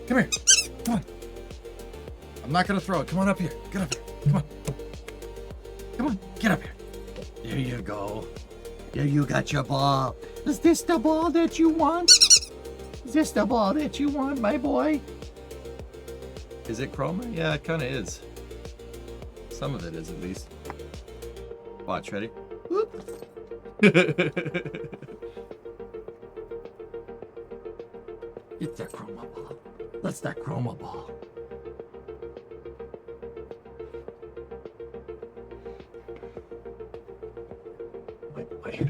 Come here. Come on. I'm not gonna throw it. Come on up here. Get up here. Come on. Come on. Get up here. There you go. There you got your ball. Is this the ball that you want? Is this the ball that you want, my boy? Is it chroma? Yeah, it kind of is. Some of it is, at least. Watch, ready? Whoop. Get that chroma ball. That's that chroma ball. Wait.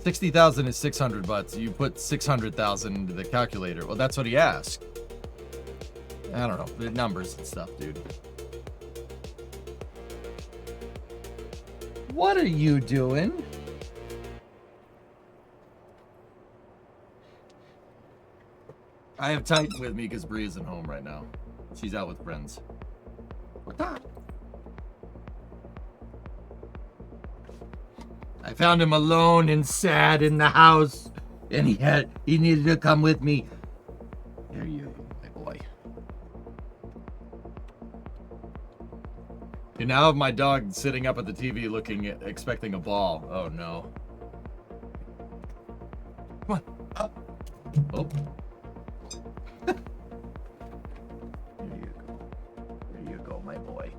60,000 is 600 bucks. You put 600,000 into the calculator. Well, that's what he asked. I don't know. The numbers and stuff, dude. What are you doing? I have Titan with me because Bree isn't home right now. She's out with friends. What's that? I found him alone and sad in the house, and he needed to come with me. There you go, my boy. You now have my dog sitting up at the TV expecting a ball. Oh no. Come on, up. Oh. There you go. There you go, my boy.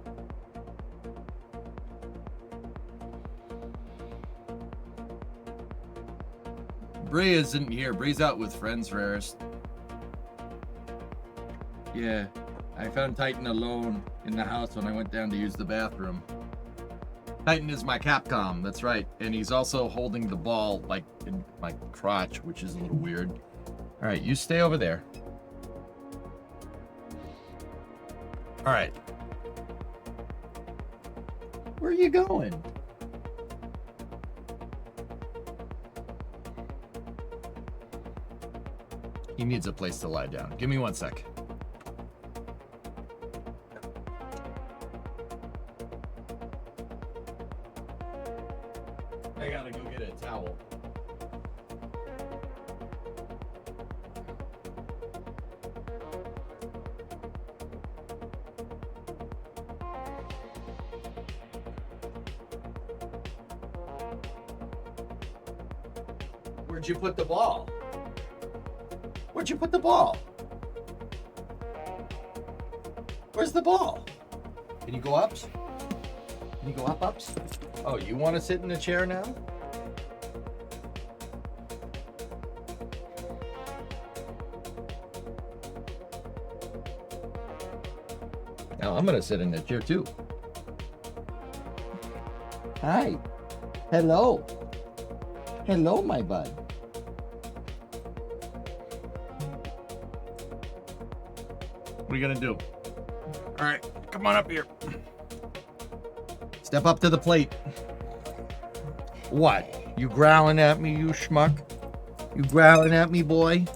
Bree isn't here. Bree's out with friends, rarest. Yeah, I found Titan alone in the house when I went down to use the bathroom. Titan is my Capcom, that's right. And he's also holding the ball, like, in my crotch, which is a little weird. Alright, you stay over there. Alright. Where are you going? He needs a place to lie down. Give me 1 sec. I gotta go get a towel. Where'd you put the ball? Where'd you put the ball? Where's the ball? Can you go up? Can you go up? Oh, you want to sit in the chair now? Now I'm gonna sit in the chair too. Hi. Hello. Hello, my bud. What are you gonna do? All right, come on up here. Step up to the plate. What? You growling at me, you schmuck? You growling at me, boy?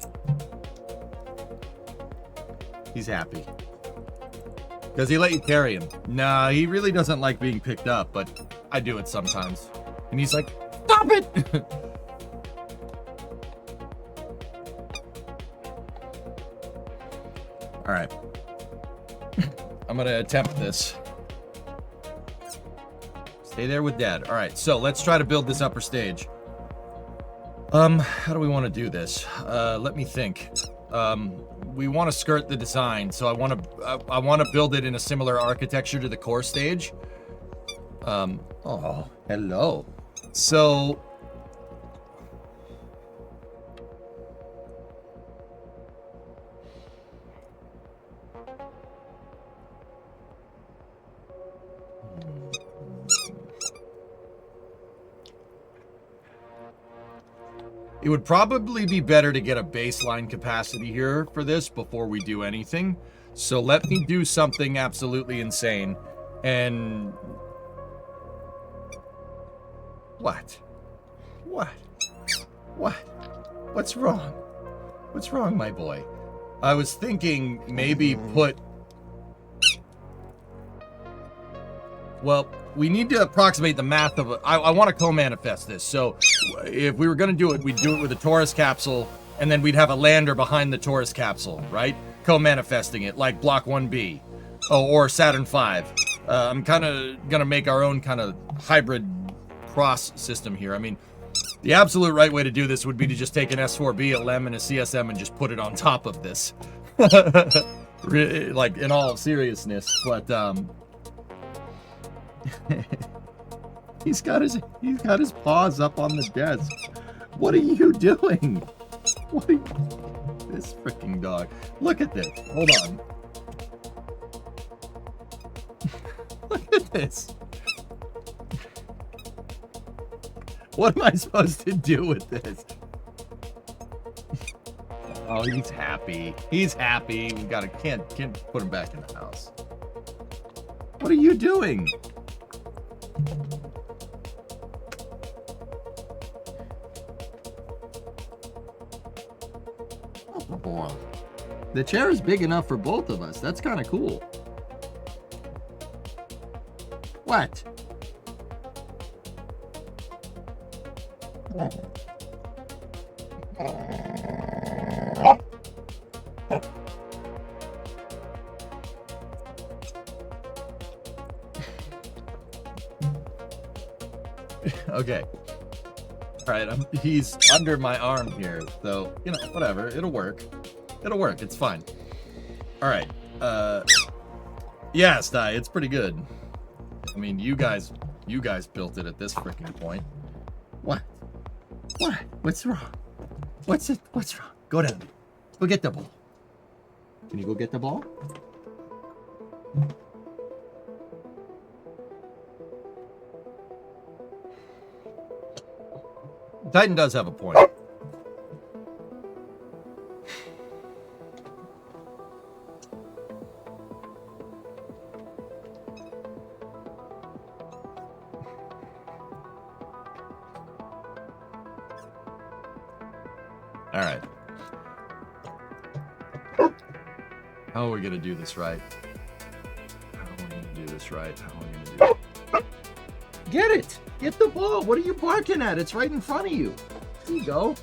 He's happy. Does he let you carry him? Nah, he really doesn't like being picked up, but I do it sometimes. And he's like, stop it! All right. I'm gonna attempt this. Stay there with Dad. All right, so let's try to build this upper stage. How do we want to do this? Let me think. We want to skirt the design, so I want to build it in a similar architecture to the core stage. Oh, hello. So it would probably be better to get a baseline capacity here for this before we do anything. So let me do something absolutely insane. And what? What's wrong? What's wrong, my boy? I was thinking maybe put... Well, we need to approximate the math of... I want to co-manifest this. So if we were going to do it, we'd do it with a Taurus capsule, and then we'd have a lander behind the Taurus capsule, right? Co-manifesting it, like Block 1B. Oh, or Saturn V. I'm kind of going to make our own kind of hybrid cross system here. I mean, the absolute right way to do this would be to just take an S4B, a LEM, and a CSM and just put it on top of this. Like, in all seriousness. But, he's got his paws up on the desk. What are you doing? What are you... This freaking dog. Look at this. Hold on. Look at this. What am I supposed to do with this? Oh, he's happy. He's happy. We gotta can't put him back in the house. What are you doing? Oh boy. The chair is big enough for both of us. That's kind of cool. What? Okay. All right, he's under my arm here, so, you know, whatever. It'll work. It'll work. It's fine. All right. Yeah, Sty, it's pretty good. I mean, you guys built it at this freaking point. What? What? What's wrong? What's wrong? Go down. Go get the ball. Can you go get the ball? Titan does have a point. All right. How are we going to do this right? How are we going to do this right? How are we going to do it? Get it! Get the ball! What are you barking at? It's right in front of you. There you go.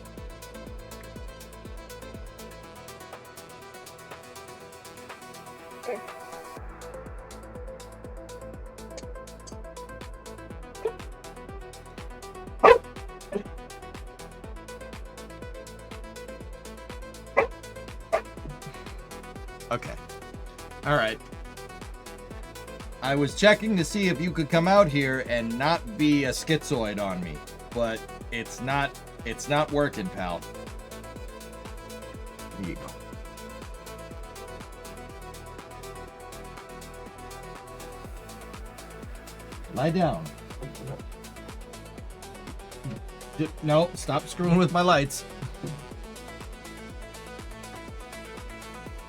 Okay. All right. I was checking to see if you could come out here and not be a schizoid on me, but it's not working, pal. Here you go. Lie down. No, stop screwing with my lights.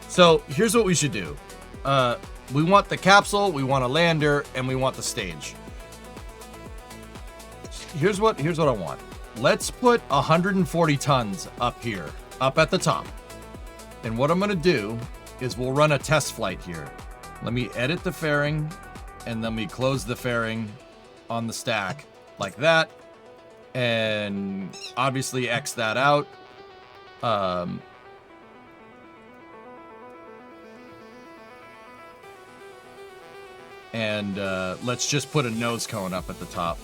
So here's what we should do. We want the capsule, we want a lander, and we want the stage. Here's what I want. Let's put 140 tons up here, up at the top. And what I'm gonna do is we'll run a test flight here. Let me edit the fairing, and then we close the fairing on the stack like that. And obviously X that out. And let's just put a nose cone up at the top.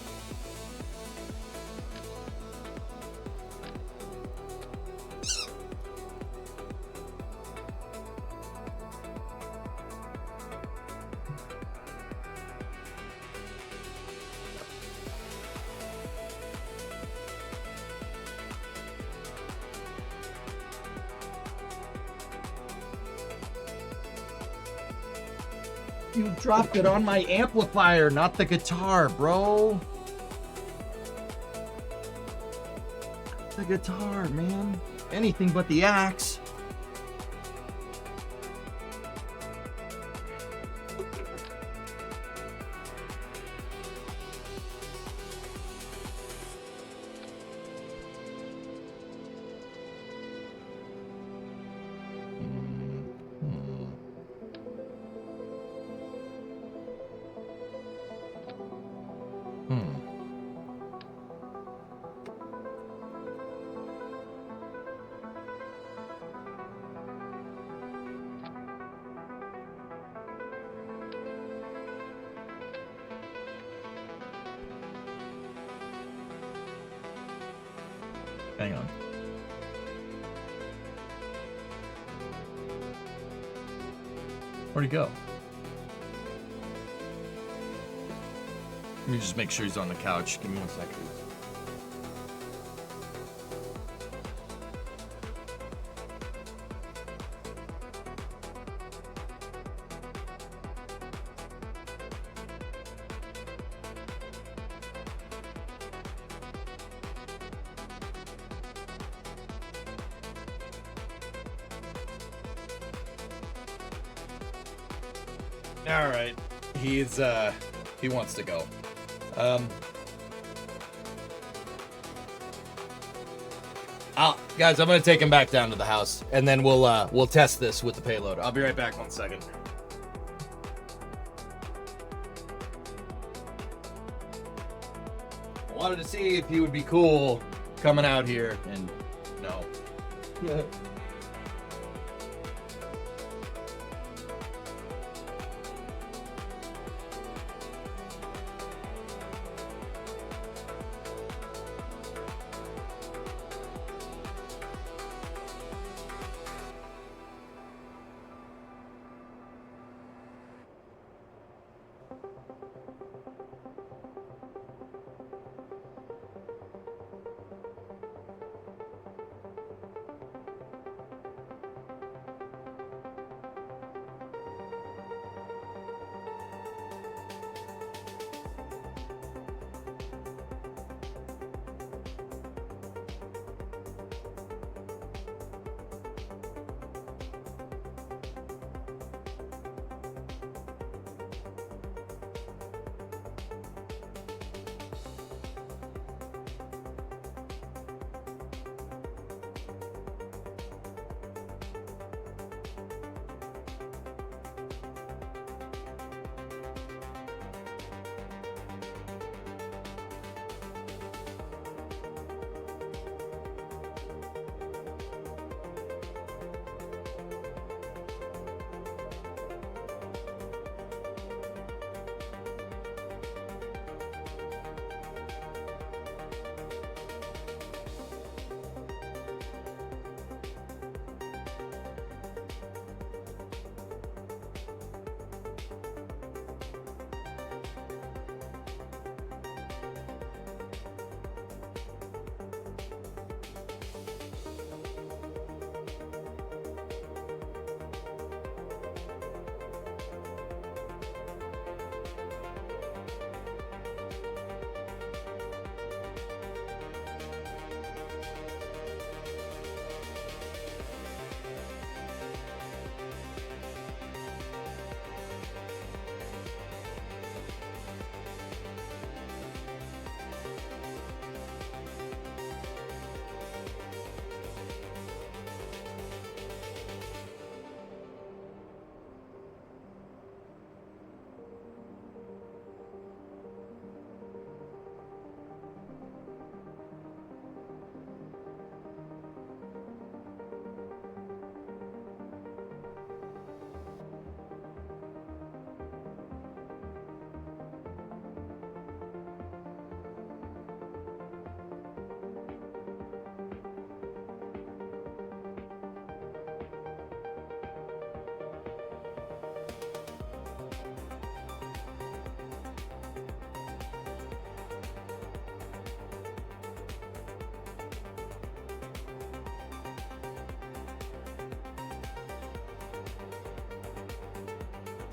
You dropped it on my amplifier, not the guitar, bro. The guitar, man. Anything but the axe. Hang on. Where'd he go? Let me just make sure he's on the couch. Give me 1 second. All right, he wants to go. Guys, I'm gonna take him back down to the house, and then we'll test this with the payload. I'll be right back 1 second. I wanted to see if he would be cool coming out here, and no.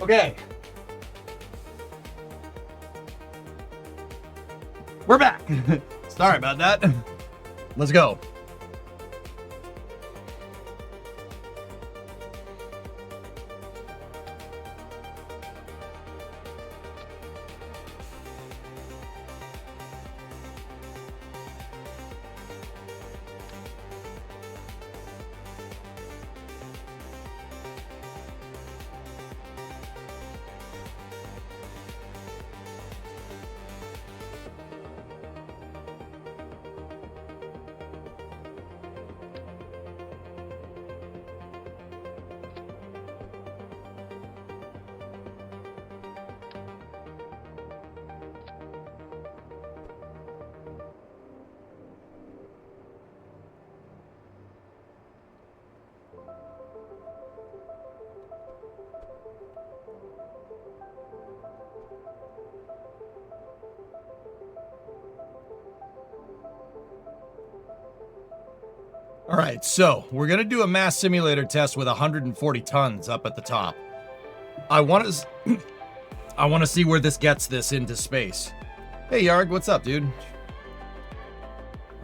Okay. We're back. Sorry about that. Let's go. All right, so we're gonna do a mass simulator test with 140 tons up at the top. I want to see where this gets this into space. Hey Yarg, what's up, dude?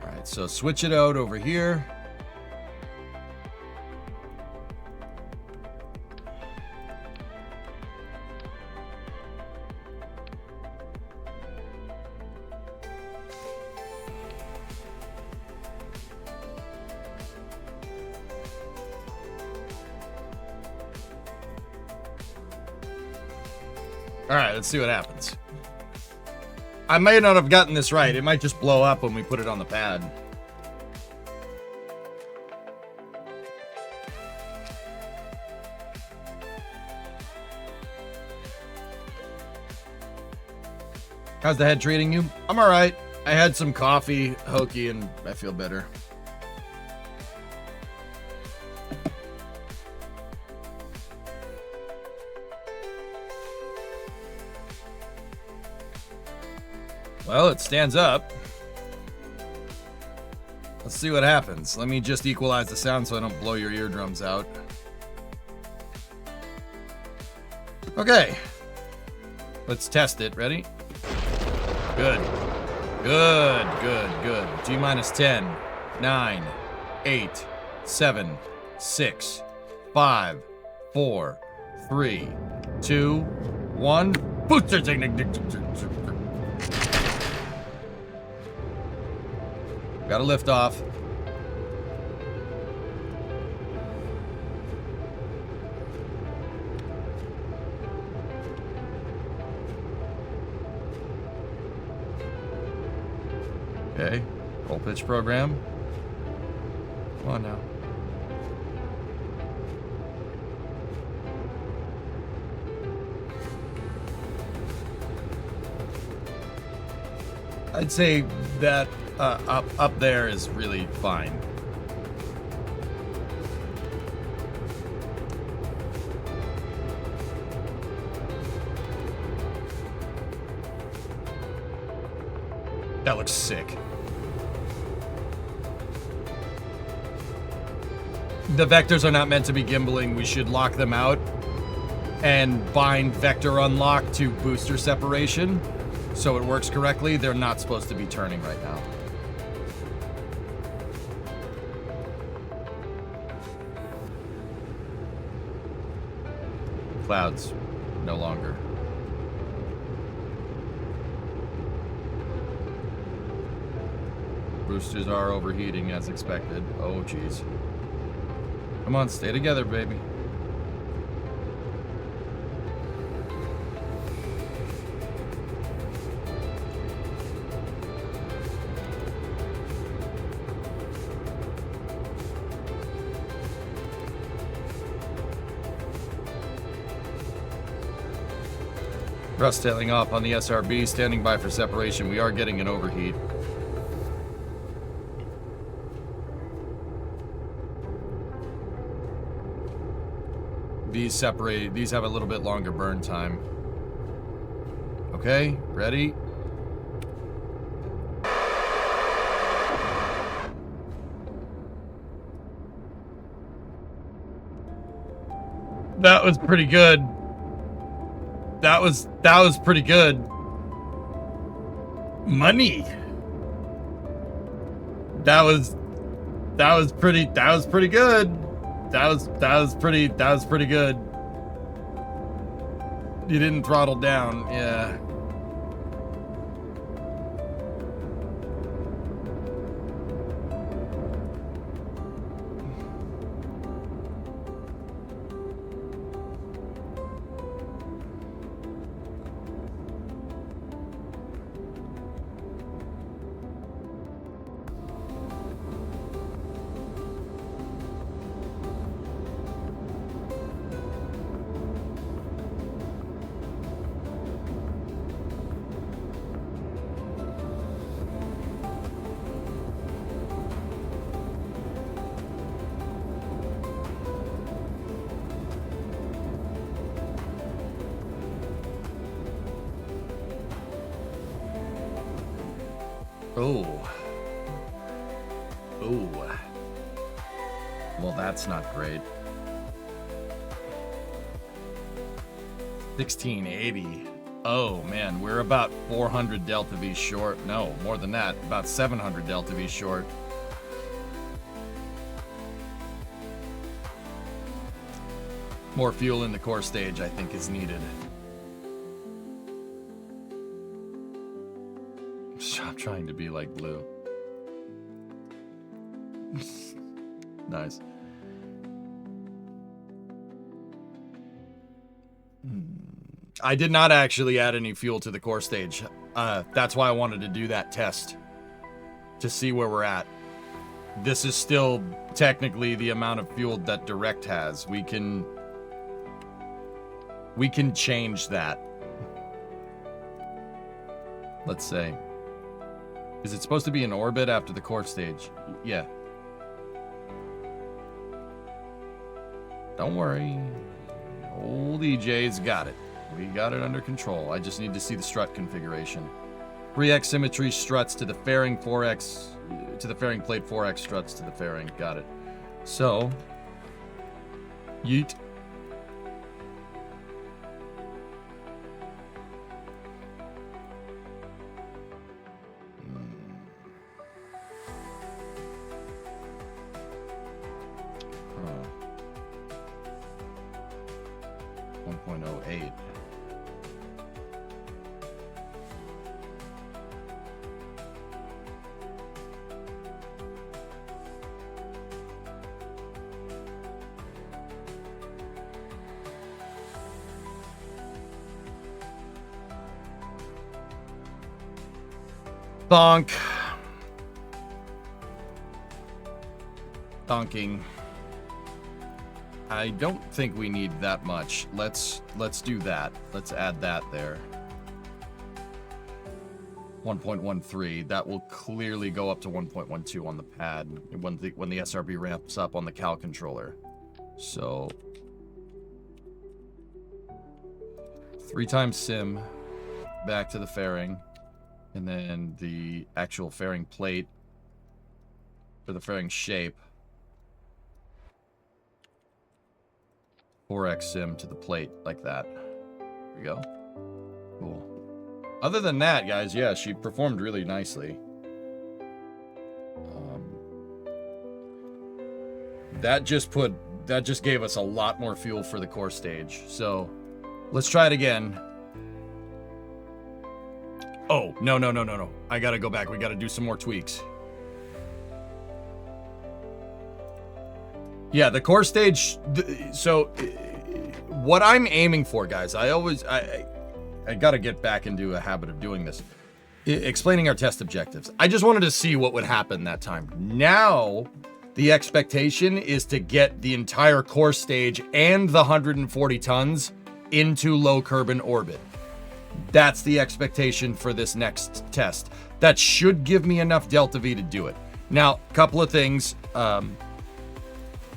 All right, so switch it out over here. All right, let's see what happens. I may not have gotten this right. It might just blow up when we put it on the pad. How's the head treating you? I'm all right. I had some coffee, hokey, and I feel better. Well, it stands up. Let's see what happens. Let me just equalize the sound so I don't blow your eardrums out. Okay. Let's test it. Ready? Good. Good, good, good. T minus 10, 9, 8, 7, 6, 5, 4, 3, 2, 1. Booster technique. Gotta lift off. Okay, roll pitch program. Come on now. I'd say that up there is really fine. That looks sick. The vectors are not meant to be gimbaling. We should lock them out and bind vector unlock to booster separation so it works correctly. They're not supposed to be turning right now. Clouds, no longer. Boosters are overheating as expected. Oh, jeez. Come on, stay together, baby. Thrust tailing off on the SRB, standing by for separation. We are getting an overheat. These separate, these have a little bit longer burn time. Okay, ready? That was pretty good. That was pretty good. Money. That was pretty good. That was pretty good. You didn't throttle down, yeah. Oh. Oh. Well, that's not great. 1680. Oh, man, we're about 400 delta V short. No, more than that. About 700 delta V short. More fuel in the core stage, I think, is needed. Stop trying to be like Blue. Nice. I did not actually add any fuel to the core stage. That's why I wanted to do that test. To see where we're at. This is still technically the amount of fuel that Direct has. We can change that. Let's say. Is it supposed to be in orbit after the core stage? Yeah. Don't worry. Old EJ's got it. We got it under control. I just need to see the strut configuration. 3x symmetry struts to the fairing, 4x to the fairing plate, 4x struts to the fairing. Got it. So, yeet. Oh. 1.08. Bonk. Donking. I don't think we need that much. Let's do that. Let's add that there. 1.13. That will clearly go up to 1.12 on the pad when the SRB ramps up on the Cal controller. So 3 times sim back to the fairing. And then the actual fairing plate for the fairing shape. 4x sim to the plate like that. There we go. Cool. Other than that, guys, yeah, she performed really nicely. That just gave us a lot more fuel for the core stage. So let's try it again. Oh, no. I gotta go back. We gotta do some more tweaks. Yeah, the core stage. So, what I'm aiming for, guys, I gotta get back into a habit of doing this. Explaining our test objectives. I just wanted to see what would happen that time. Now, the expectation is to get the entire core stage and the 140 tons into low Kerbin orbit. That's the expectation for this next test. That should give me enough delta V to do it. Now, a couple of things.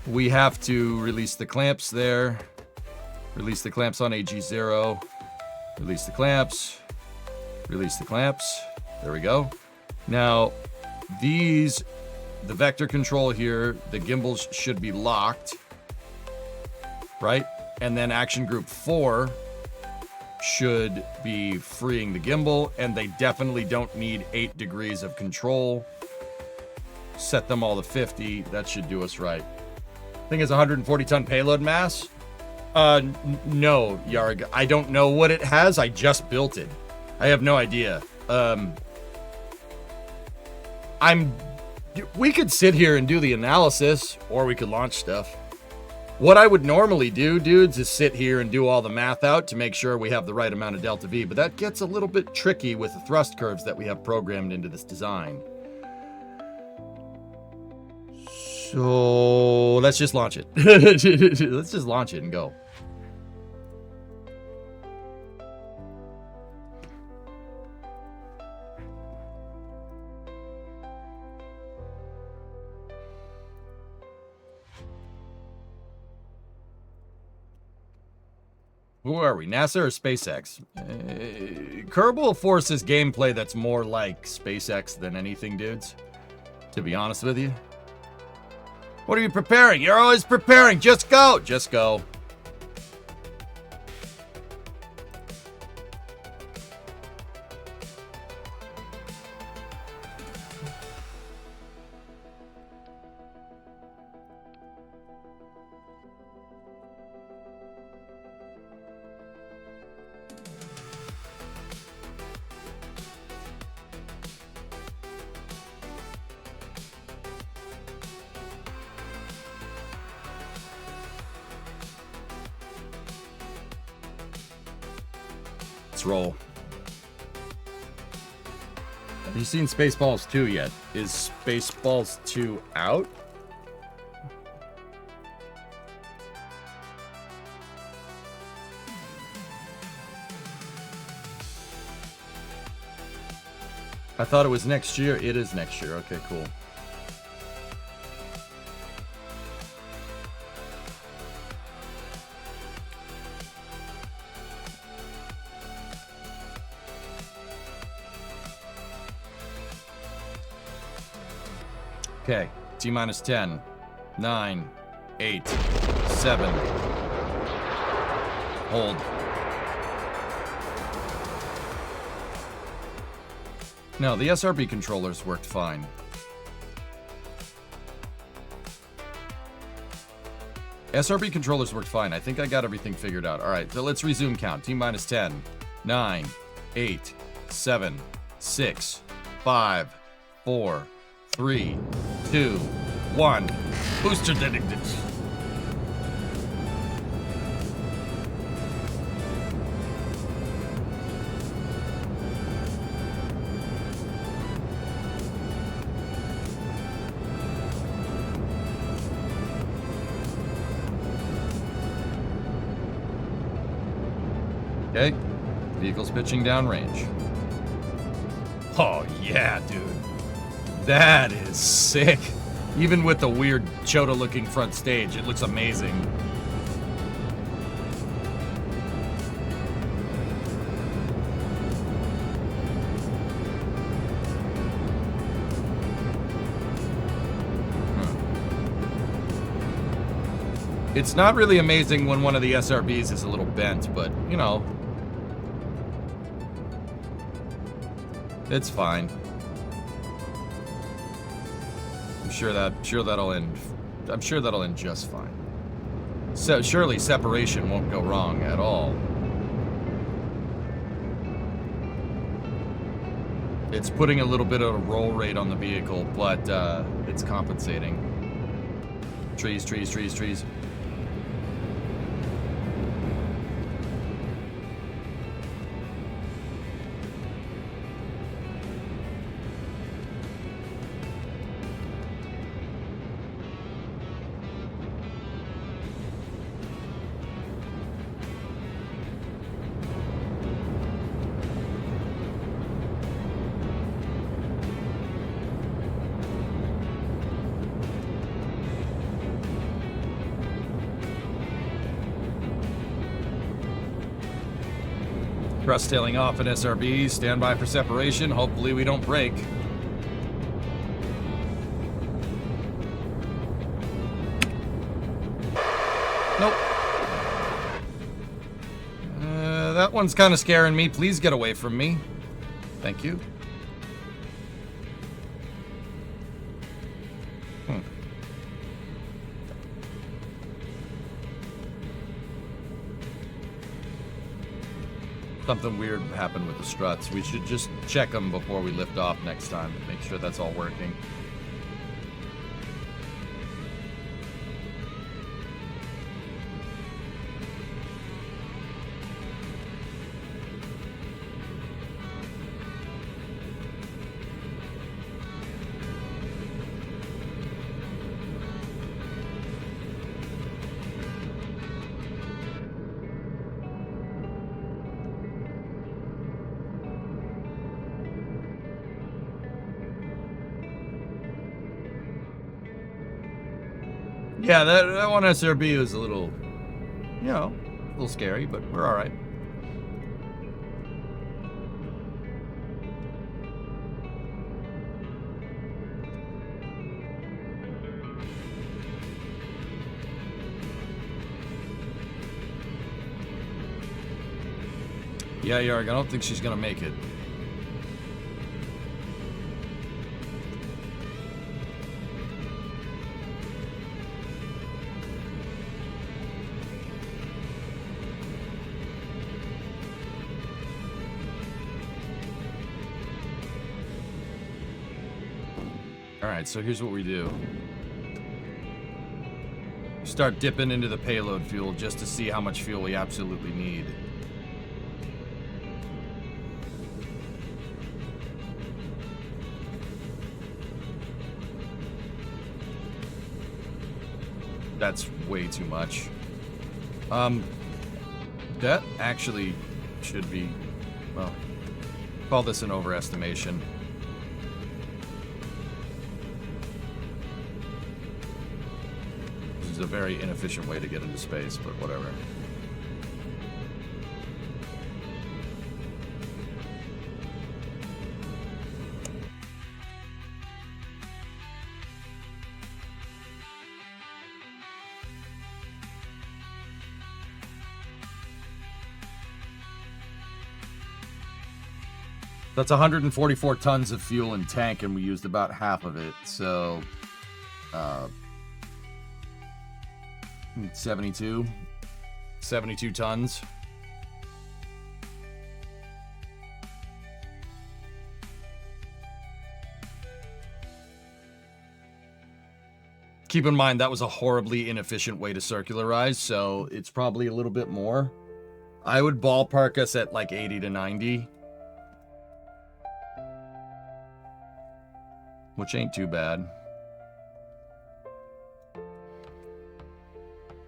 We have to release the clamps there. Release the clamps on AG0. Release the clamps. Release the clamps. There we go. Now, the vector control here, the gimbals should be locked. Right? And then action group 4 should be freeing the gimbal, and they definitely don't need 8 degrees of control. Set them all to 50. That should do us right. Thing is 140-ton payload mass? No, Yarg. I don't know what it has. I just built it. I have no idea. We could sit here and do the analysis, or we could launch stuff. What I would normally do, dudes, is sit here and do all the math out to make sure we have the right amount of delta V, but that gets a little bit tricky with the thrust curves that we have programmed into this design. So let's just launch it. Let's just launch it and go. Who are we, NASA or SpaceX? Kerbal forces gameplay that's more like SpaceX than anything, dudes. To be honest with you. What are you preparing? You're always preparing. Just go. Just go. Let's roll. Have you seen Spaceballs 2 yet? Is Spaceballs 2 out? I thought it was next year. It is next year. Okay, cool. Okay, T-minus 10, 9, 8, 7. Hold. No, the SRB controllers worked fine. SRB controllers worked fine. I think I got everything figured out. All right, so let's resume count. T-minus 10, 9, 8, 7, 6, 5, 4, 3, 2, 1. Booster detected. Okay, vehicle's pitching downrange. Oh yeah, dude. That is sick. Even with the weird Chota-looking front stage, it looks amazing. It's not really amazing when one of the SRBs is a little bent, but, you know. It's fine. I'm sure that'll end just fine. So surely separation won't go wrong at all. It's putting a little bit of a roll rate on the vehicle, but it's compensating. Trees, trees, trees, trees. Thrust tailing off at SRB. Stand by for separation. Hopefully we don't break. Nope. That one's kind of scaring me. Please get away from me. Thank you. Something weird happened with the struts. We should just check them before we lift off next time to make sure that's all working. Yeah, that one SRB was a little, you know, a little scary, but we're all right. Yeah, Yarg, I don't think she's gonna make it. Alright, so here's what we do. Start dipping into the payload fuel just to see how much fuel we absolutely need. That's way too much. That actually should be, well, call this an overestimation. This is a very inefficient way to get into space, but whatever. That's 144 tons of fuel in tank, and we used about half of it, so 72 tons. Keep in mind that was a horribly inefficient way to circularize, so it's probably a little bit more. I would ballpark us at like 80 to 90. Which ain't too bad.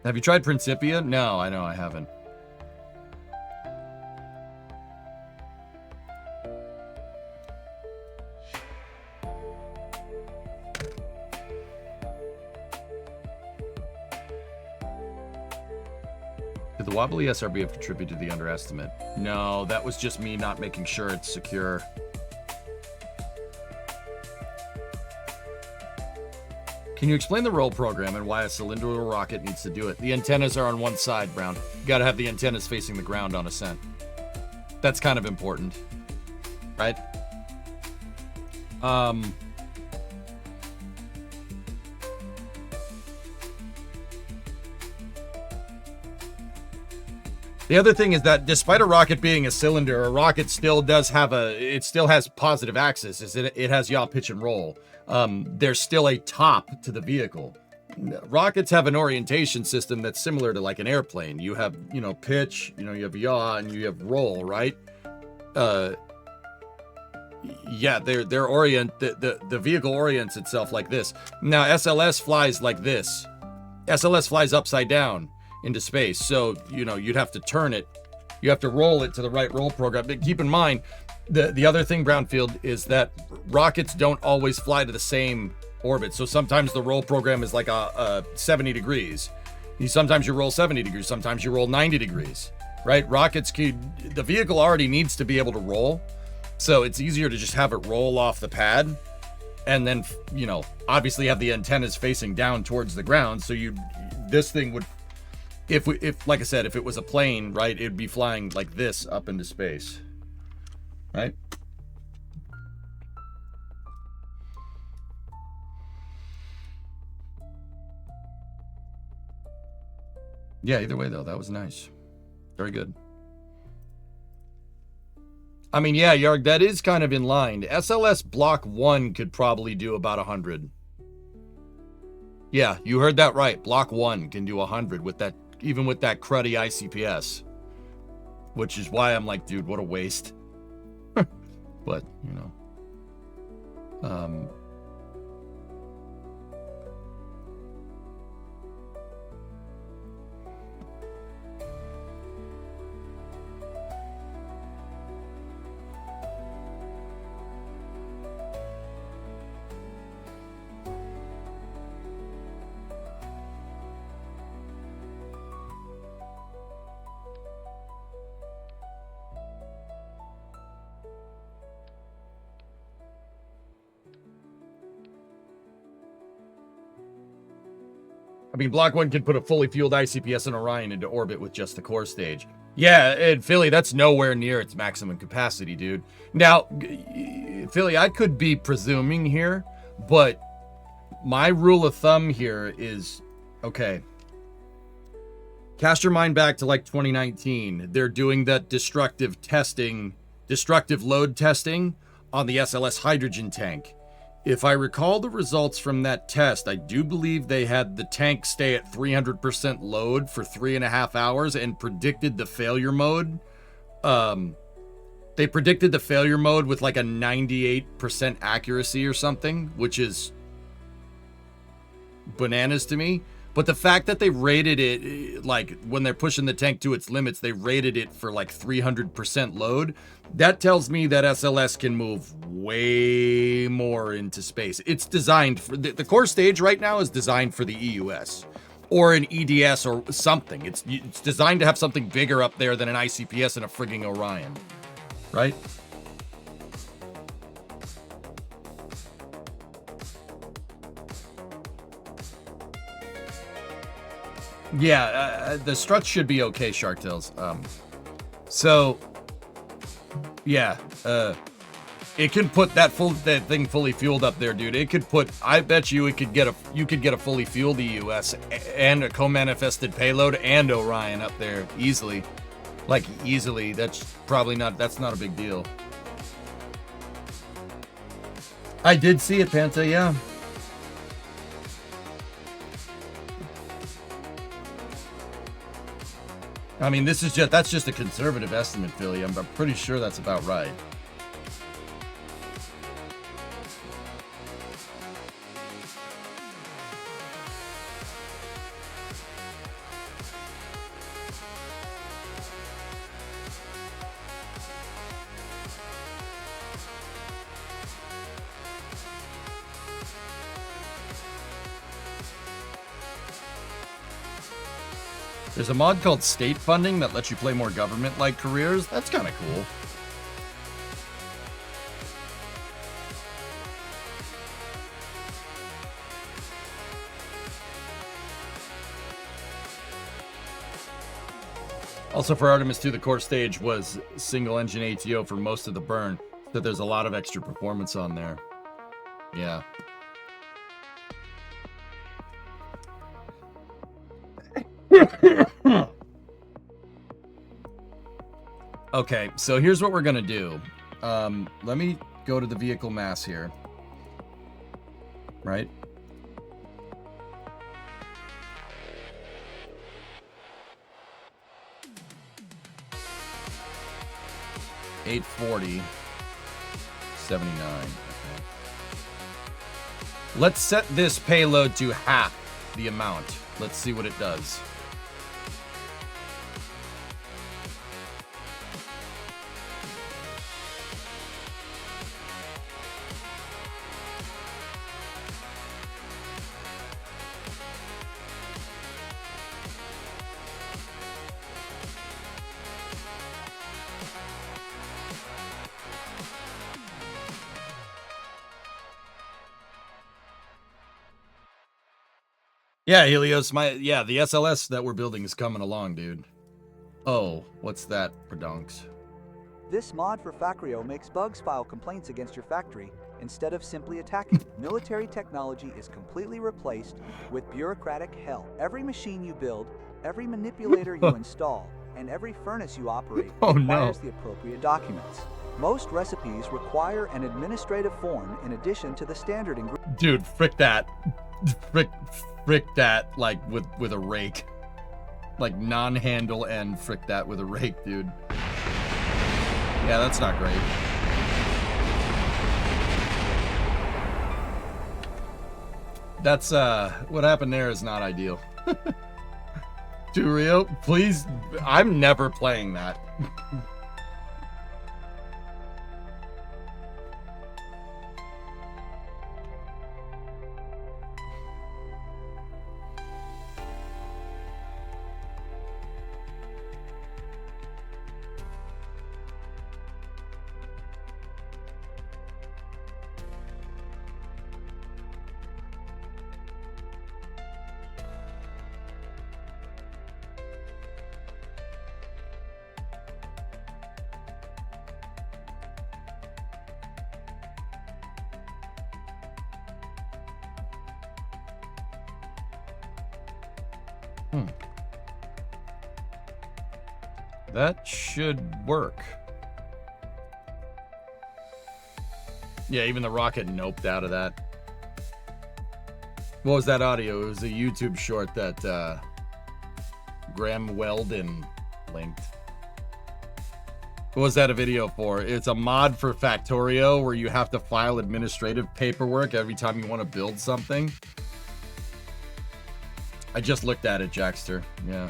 Have you tried Principia? No, I know I haven't. Did the wobbly SRB have contributed to the underestimate? No, that was just me not making sure it's secure. Can you explain the roll program and why a cylindrical rocket needs to do it? The antennas are on one side, Brown. You gotta have the antennas facing the ground on ascent. That's kind of important, right? The other thing is that despite a rocket being a cylinder, a rocket still does have it still has positive axis. It has yaw, pitch, and roll. There's still a top to the vehicle. Rockets have an orientation system that's similar to like an airplane. You have, pitch, you have yaw, and you have roll, right? Yeah, the vehicle orients itself like this. Now, SLS flies like this. SLS flies upside down into space. So, you'd have to turn it. You have to roll it to the right roll program. But keep in mind, the other thing, Brownfield, is that rockets don't always fly to the same orbit. So sometimes the roll program is like a 70 degrees. Sometimes you roll 70 degrees. Sometimes you roll 90 degrees, right? The vehicle already needs to be able to roll. So it's easier to just have it roll off the pad. And then, obviously have the antennas facing down towards the ground. So this thing would if like I said, if it was a plane, right, it'd be flying like this up into space, right? Yeah, either way though, that was nice. Very good. I mean, yeah, Yarg, that is kind of in line. SLS Block 1 could probably do about 100. Yeah, you heard that right. Block 1 can do 100 with that, even with that cruddy ICPS. Which is why I'm like, dude, what a waste. But, you know. I mean, Block 1 can put a fully fueled ICPS in Orion into orbit with just the core stage. Yeah, and Philly, that's nowhere near its maximum capacity, dude. Now, Philly, I could be presuming here, but my rule of thumb here is, okay, cast your mind back to like 2019. They're doing that destructive load testing on the SLS hydrogen tank. If I recall the results from that test, I do believe they had the tank stay at 300% load for 3.5 hours and predicted the failure mode. They predicted the failure mode with like a 98% accuracy or something, which is bananas to me. But the fact that they rated it, like when they're pushing the tank to its limits, they rated it for like 300% load. That tells me that SLS can move way more into space. It's designed for the core stage right now is designed for the EUS or an EDS or something. It's designed to have something bigger up there than an ICPS and a frigging Orion, right? Yeah, the struts should be okay, Sharktails. So, yeah, it can put that thing fully fueled up there, dude. It could put. I bet you it could get you could get a fully fueled EUS and a co-manifested payload and Orion up there easily, like easily. That's probably not. That's not a big deal. I did see it, Panta. Yeah. I mean, that's just a conservative estimate, Philly. I'm pretty sure that's about right. There's a mod called State Funding that lets you play more government-like careers. That's kind of cool. Also for Artemis 2, the core stage was single engine ATO for most of the burn, so there's a lot of extra performance on there. Yeah. Okay, so here's what we're gonna do. Let me go to the vehicle mass here. Right? $840. 79. Okay. Let's set this payload to half the amount. Let's see what it does. Yeah, Helios, the SLS that we're building is coming along, dude. Oh, what's that, Perdonks? This mod for Facrio makes bugs file complaints against your factory instead of simply attacking. Military technology is completely replaced with bureaucratic hell. Every machine you build, every manipulator you install, and every furnace you operate requires the appropriate documents. Most recipes require an administrative form in addition to the standard ingredients. Dude, frick that. Frick that, like, with a rake. Like, non-handle and frick that with a rake, dude. Yeah, that's not great. That's, what happened there is not ideal. Rio, please, I'm never playing that. That should work. Yeah, even the rocket noped out of that. What was that audio? It was a YouTube short that Graham Weldon linked. What was that a video for? It's a mod for Factorio where you have to file administrative paperwork every time you want to build something. I just looked at it, Jackster. Yeah.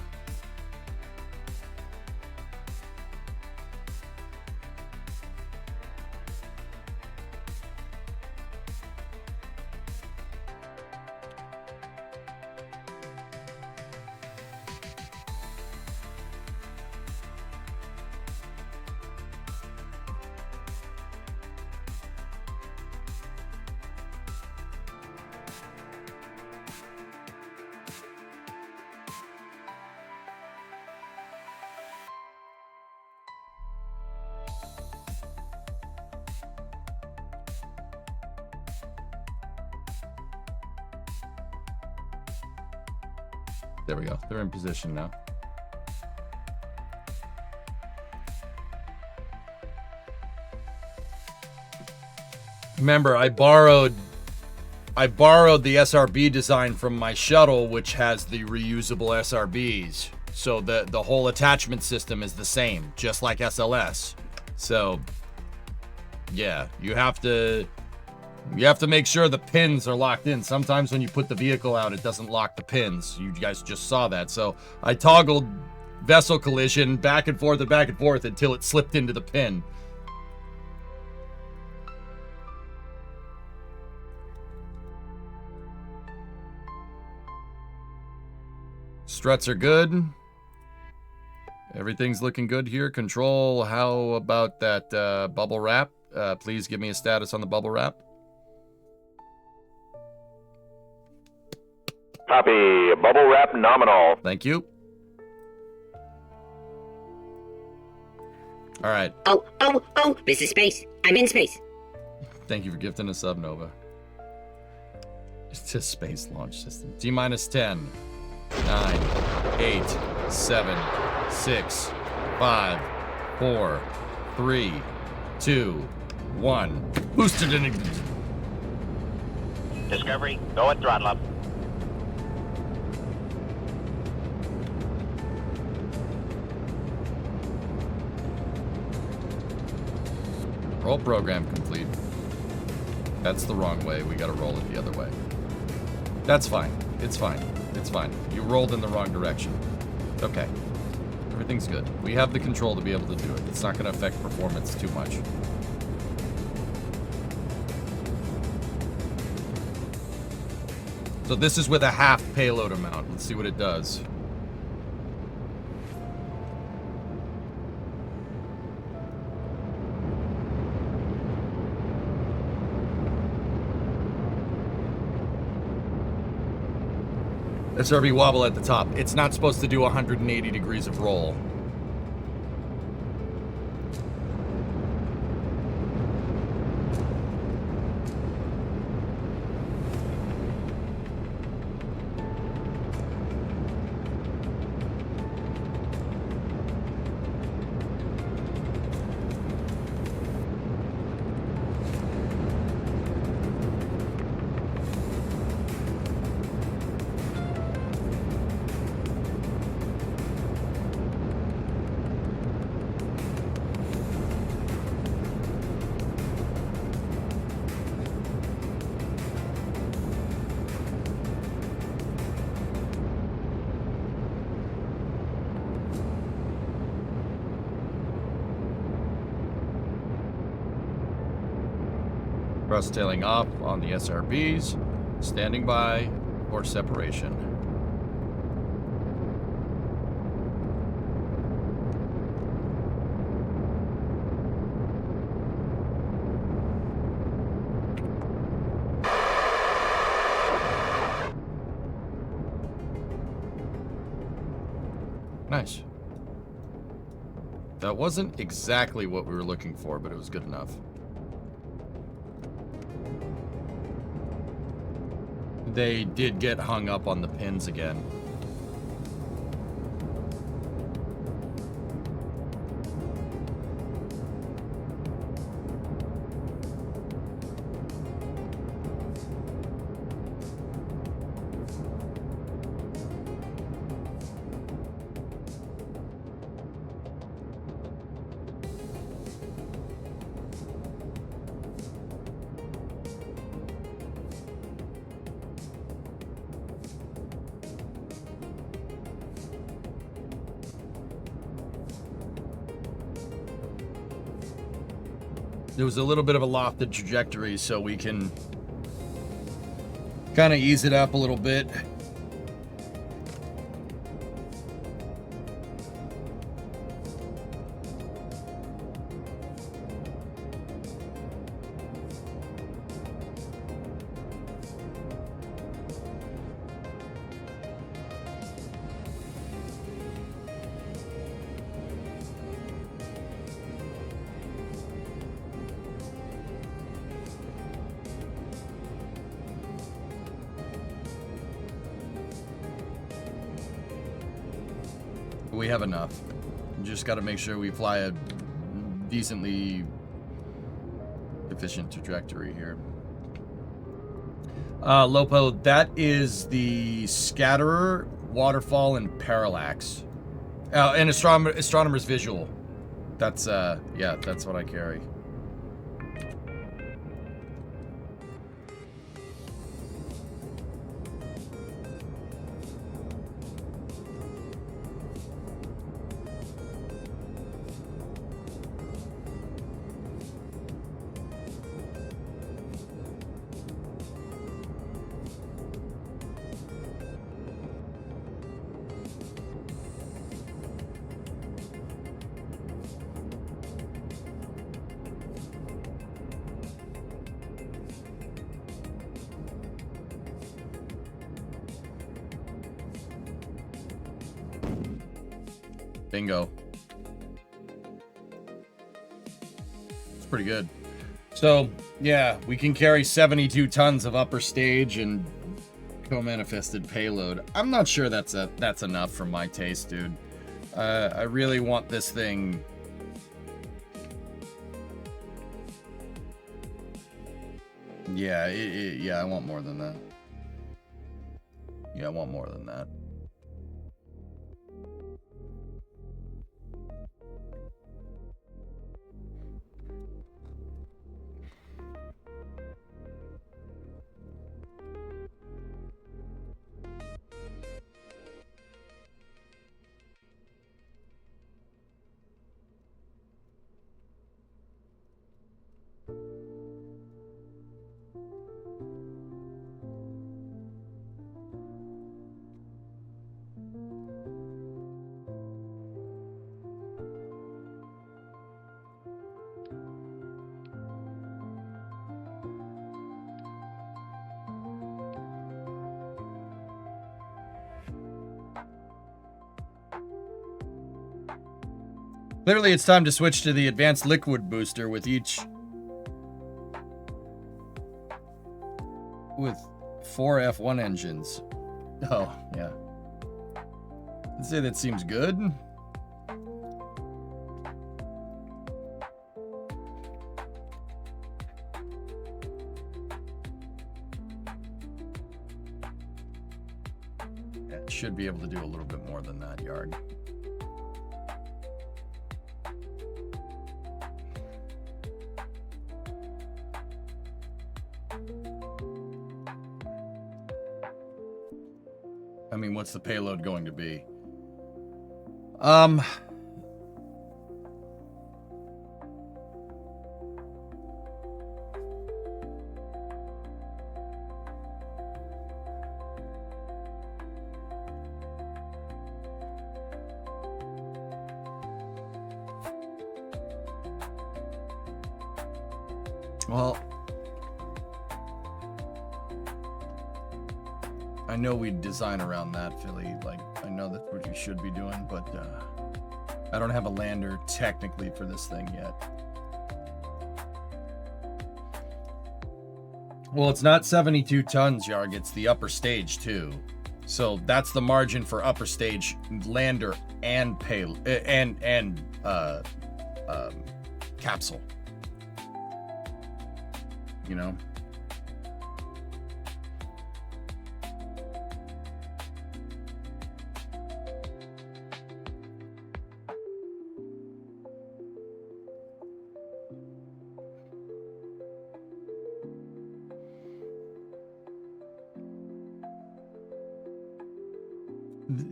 There we go. They're in position now. Remember, I borrowed the SRB design from my shuttle, which has the reusable SRBs. So the whole attachment system is the same, just like SLS. So yeah, you have to make sure the pins are locked in. Sometimes when you put the vehicle out, it doesn't lock the pins. You guys just saw that. So I toggled vessel collision back and forth until it slipped into the pin. Struts are good. Everything's looking good here. Control, how about that bubble wrap? Please give me a status on the bubble wrap. Copy. Bubble wrap nominal. Thank you. All right. Oh, this is space. I'm in space. Thank you for gifting a sub, Nova. It's a space launch system. T-minus 10, 9, 8, 7, 6, 5, 4, 3, 2, 1. Boosted in. Discovery, go at throttle up. Roll program complete. That's the wrong way. We gotta roll it the other way. That's fine. It's fine. It's fine. You rolled in the wrong direction. Okay. Everything's good. We have the control to be able to do it. It's not gonna affect performance too much. So this is with a half payload amount. Let's see what it does. SRB wobble at the top. It's not supposed to do 180 degrees of roll. Thrust tailing off on the SRBs. Standing by for separation. Nice. That wasn't exactly what we were looking for, but it was good enough. They did get hung up on the pins again. There was a little bit of a lofted trajectory, so we can kind of ease it up a little bit. We have enough. Just got to make sure we fly a decently efficient trajectory here. Lopo, that is the Scatterer, Waterfall, and Parallax. And Astronomer's Visual. That's, yeah, that's what I carry. Bingo. It's pretty good. So, yeah, we can carry 72 tons of upper stage and co-manifested payload. I'm not sure that's enough for my taste, dude. I really want this thing. Yeah, yeah, I want more than that. Yeah, I want more than that. Clearly, it's time to switch to the advanced liquid booster with each... with 4 F1 engines. Oh, yeah. I'd say that seems good. Yeah, it should be able to do a little bit more than that, Yarg. I mean, what's the payload going to be? Well, I know we design around that, Philly. Like, I know that's what you should be doing, but I don't have a lander technically for this thing yet. Well, it's not 72 tons, Yarg. It's the upper stage, too. So that's the margin for upper stage lander and capsule. You know?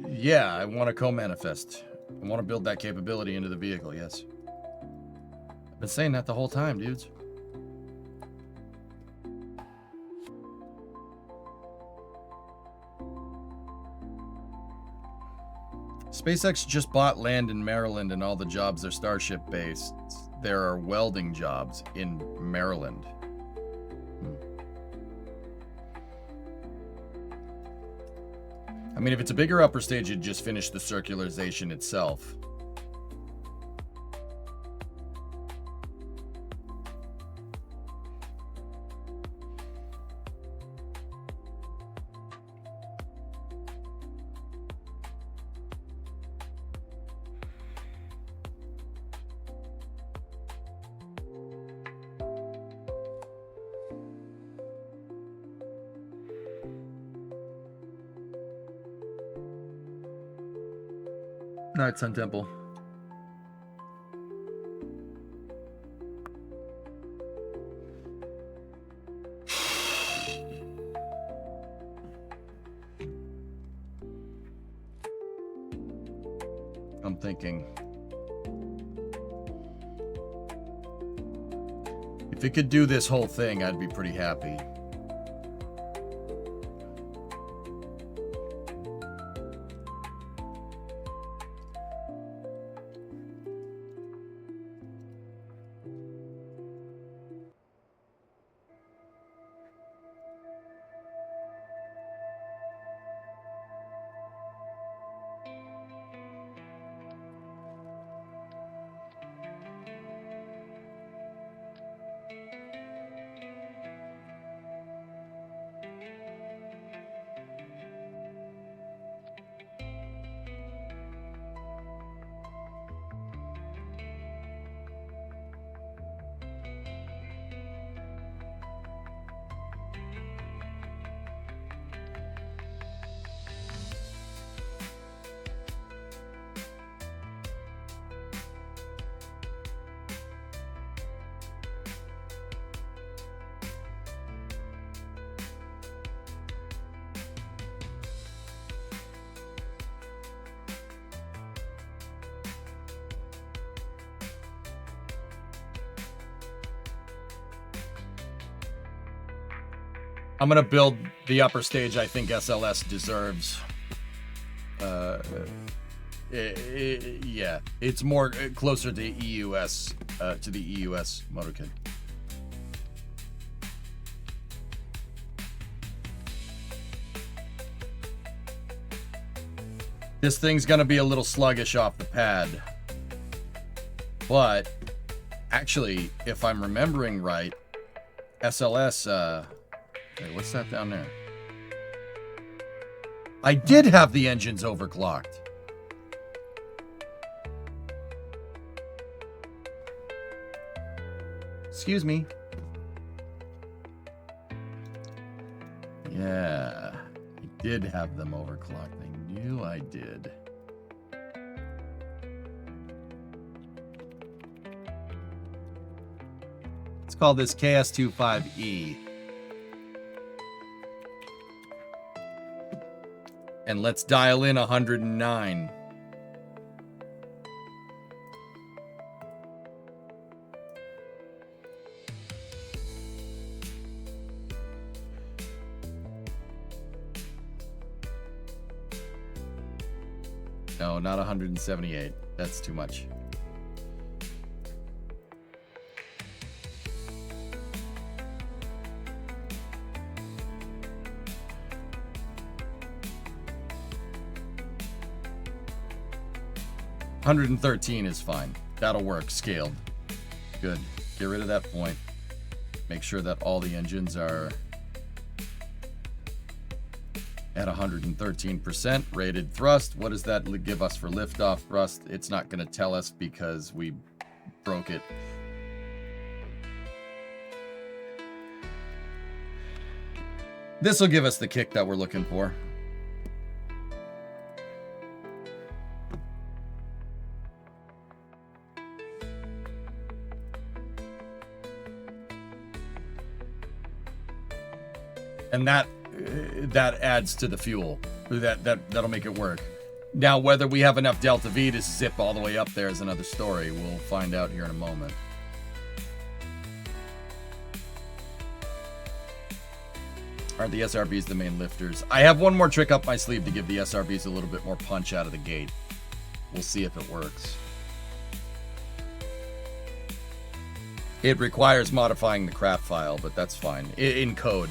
Yeah, I want to co-manifest. I want to build that capability into the vehicle, yes. I've been saying that the whole time, dudes. SpaceX just bought land in Maryland and all the jobs are Starship based. There are welding jobs in Maryland. I mean, if it's a bigger upper stage, you'd just finish the circularization itself. Night Sun Temple. I'm thinking. If it could do this whole thing, I'd be pretty happy. I'm gonna build the upper stage I think SLS deserves. Yeah, it's more closer to EUS, to the EUS motorkit. This thing's gonna be a little sluggish off the pad. But actually, if I'm remembering right, SLS, wait, what's that down there? I did have the engines overclocked. Excuse me. Yeah, I did have them overclocked. I knew I did. Let's call this KS25E. And let's dial in 109. No, not 178. That's too much. $113 is fine. That'll work. Scaled. Good. Get rid of that point. Make sure that all the engines are at 113%. Rated thrust. What does that give us for liftoff thrust? It's not going to tell us because we broke it. This will give us the kick that we're looking for. And that adds to the fuel. That'll make it work. Now, whether we have enough delta V to zip all the way up there is another story. We'll find out here in a moment. Aren't the SRBs the main lifters? I have one more trick up my sleeve to give the SRBs a little bit more punch out of the gate. We'll see if it works. It requires modifying the craft file, but that's fine. In code.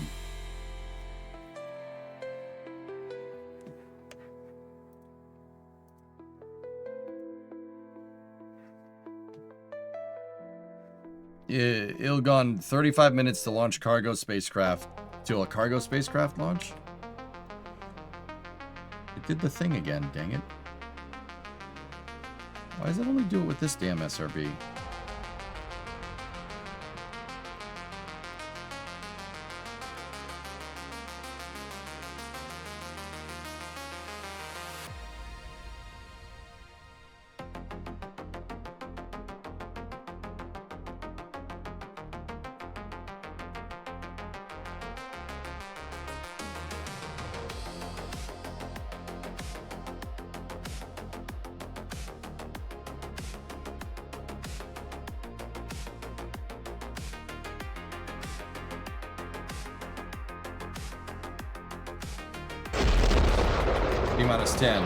It'll gone 35 minutes to launch cargo spacecraft. To a cargo spacecraft launch? It did the thing again, dang it. Why does it only do it with this damn SRB? Minus 10,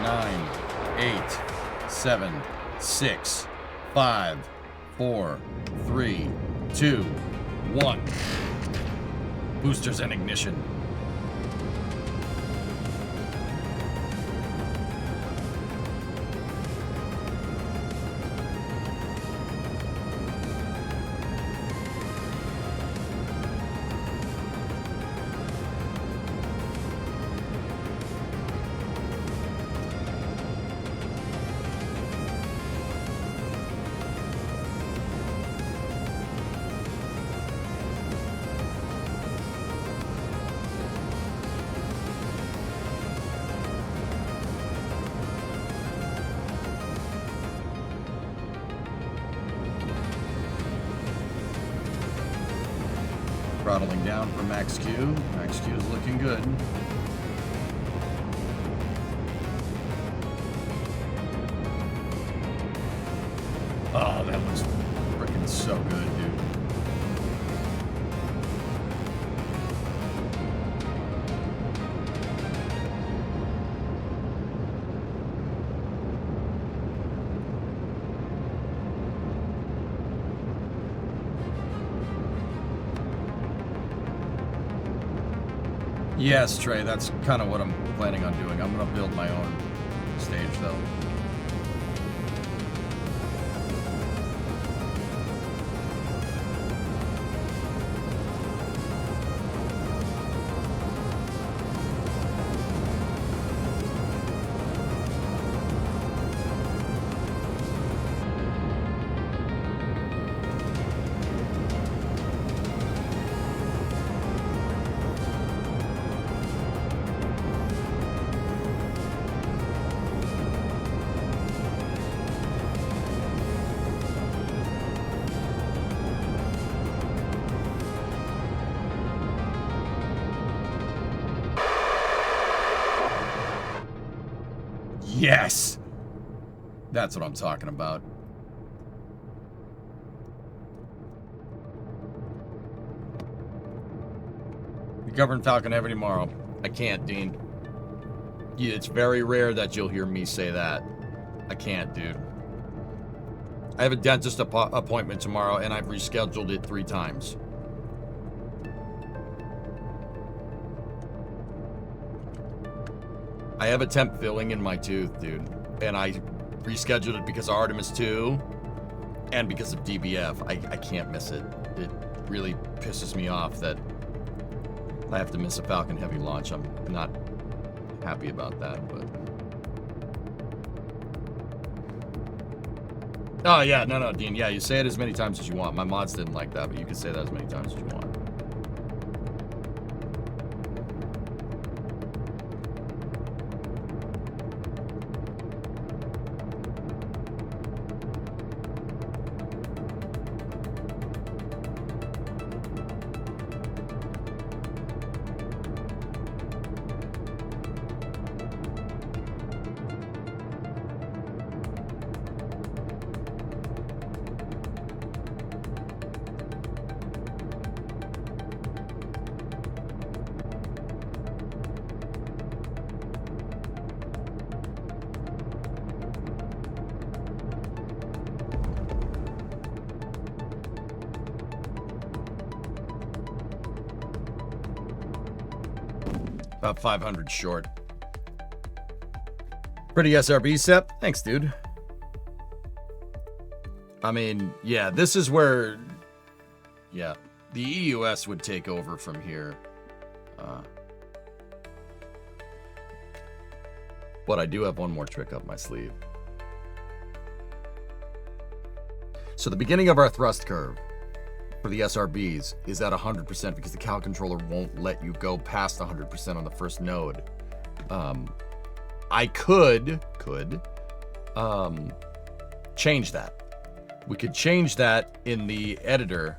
9, 8, 7, 6, 5, 4, 3, 2, 1. Boosters and ignition. Throttling down for max Q. Max Q is looking good. Oh, that looks freaking so good, dude. Yes, Trey, that's kind of what I'm planning on doing. I'm going to build my own stage, though. Yes! That's what I'm talking about. You covering Falcon Heavy tomorrow? I can't, Dean. Yeah, it's very rare that you'll hear me say that. I can't, dude. I have a dentist appointment tomorrow, and I've rescheduled it 3 times. I have a temp filling in my tooth, dude. And I rescheduled it because of Artemis 2 and because of DBF. I can't miss it. It really pisses me off that I have to miss a Falcon Heavy launch. I'm not happy about that, but... Oh, yeah, no, Dean. Yeah, you say it as many times as you want. My mods didn't like that, but you can say that as many times as you want. About 500 short. Pretty SRB, Sep. Thanks, dude. I mean, yeah, this is where... Yeah, the EUS would take over from here. But I do have one more trick up my sleeve. So the beginning of our thrust curve for the SRBs is at 100% because the cal controller won't let you go past 100% on the first node. I could change that. We could change that in the editor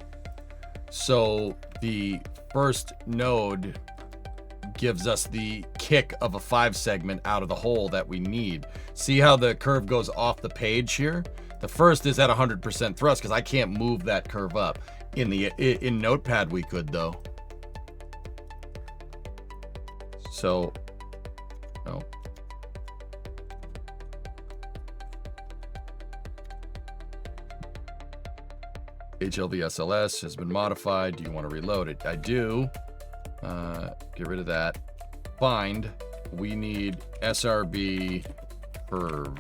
so the first node gives us the kick of a 5 segment out of the hole that we need. See how the curve goes off the page here? The first is at 100% thrust because I can't move that curve up. In Notepad we could though. So, no. HLV SLS has been modified. Do you want to reload it? I do. Get rid of that. Find. We need SRB curve.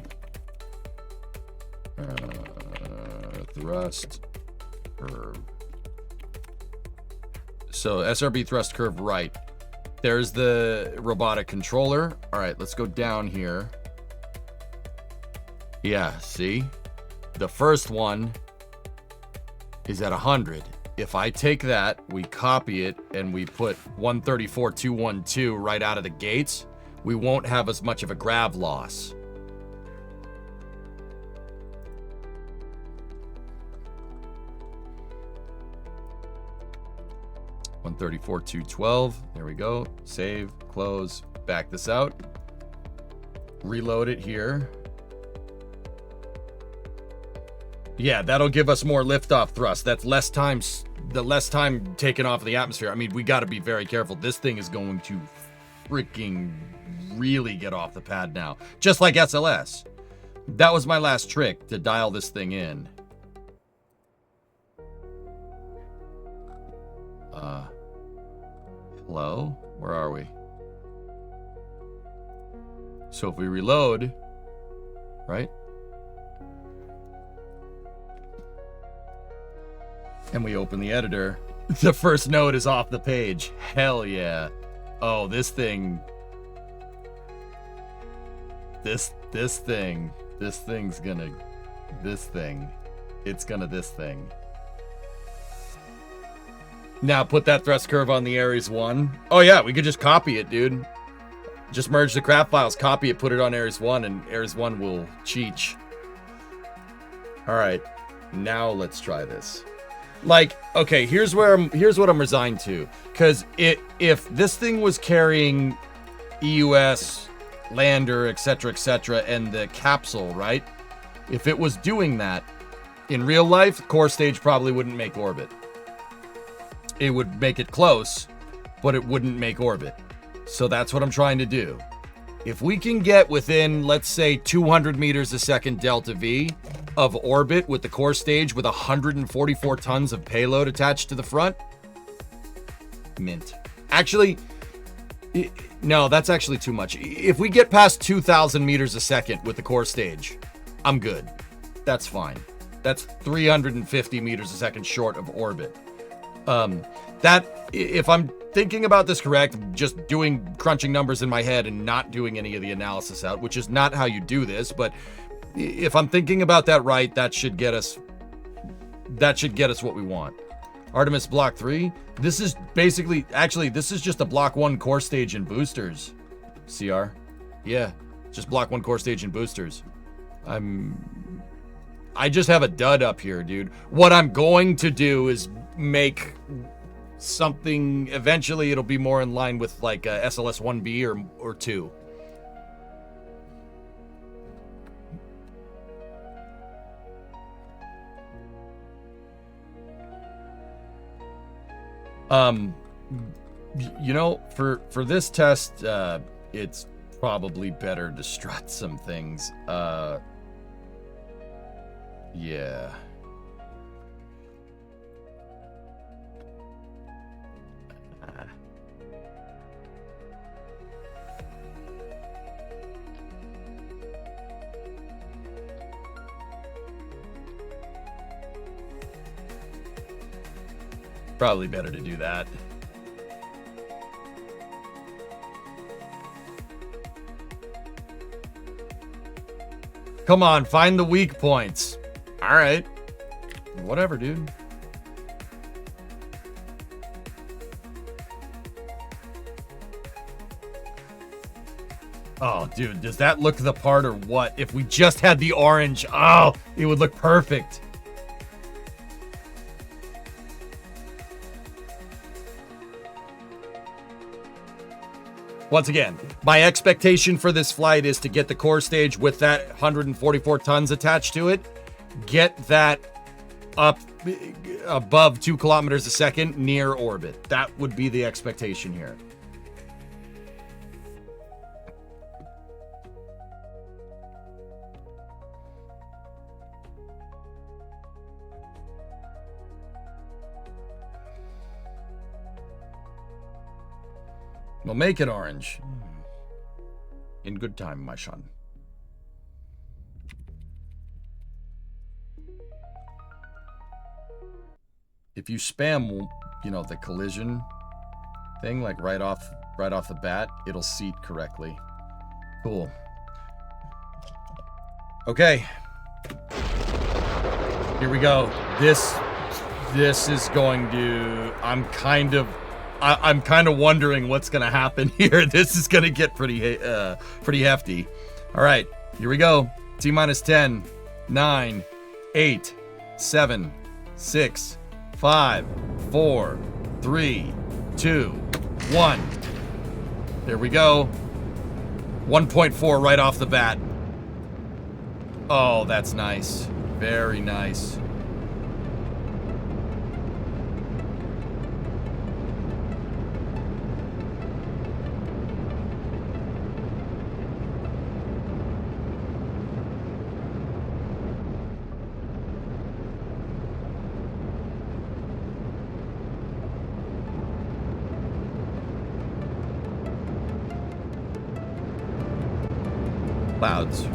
Thrust curve. So SRB thrust curve right. There's the robotic controller. All right, let's go down here. Yeah, see? The first one is at 100. If I take that, we copy it, and we put 134.212 right out of the gates, we won't have as much of a grav loss. $134.212. There we go. Save, close, back this out. Reload it here. Yeah, that'll give us more liftoff thrust. That's less time taken off of the atmosphere. I mean, we got to be very careful. This thing is going to freaking really get off the pad now. Just like SLS. That was my last trick to dial this thing in. Hello? Where are we? So if we reload, right? And we open the editor, the first node is off the page. Hell yeah. Oh, this thing's gonna, it's gonna this thing. Now put that thrust curve on the Ares 1. Oh yeah, we could just copy it, dude. Just merge the craft files, copy it, put it on Ares 1, and Ares 1 will cheech. All right, now let's try this. Like, okay, here's what I'm resigned to. Because if this thing was carrying EUS lander, etc., and the capsule, right? If it was doing that, in real life, core stage probably wouldn't make orbit. It would make it close, but it wouldn't make orbit. So that's what I'm trying to do. If we can get within, let's say, 200 meters a second delta V of orbit with the core stage with 144 tons of payload attached to the front, mint. Actually, no, that's actually too much. If we get past 2,000 meters a second with the core stage, I'm good. That's fine. That's 350 meters a second short of orbit. That, if I'm thinking about this correct, just crunching numbers in my head and not doing any of the analysis out, which is not how you do this, but if I'm thinking about that right, that should get us what we want. Artemis Block 3, this is basically, actually, this is just a Block 1 core stage and boosters. CR? Yeah, just Block 1 core stage and boosters. I just have a dud up here, dude. What I'm going to do is make something, eventually it'll be more in line with like a SLS-1B or 2. You know, for this test, it's probably better to strut some things. Yeah. Probably better to do that. Come on, find the weak points. All right. Whatever, dude. Oh, dude, does that look the part or what? If we just had the orange, oh, it would look perfect. Once again, my expectation for this flight is to get the core stage with that 144 tons attached to it, get that up above 2 kilometers a second near orbit. That would be the expectation here. We'll make it orange. In good time, my son. If you spam, you know, the collision thing, like right off the bat, it'll seat correctly. Cool. Okay. Here we go. This is going to, I'm kind of wondering what's going to happen here. This is going to get pretty hefty. All right, here we go. T minus 10, 9, 8, 7, 6, 5, 4, 3, 2, 1. There we go. 1.4 right off the bat. Oh, that's nice. Very nice. Clouds.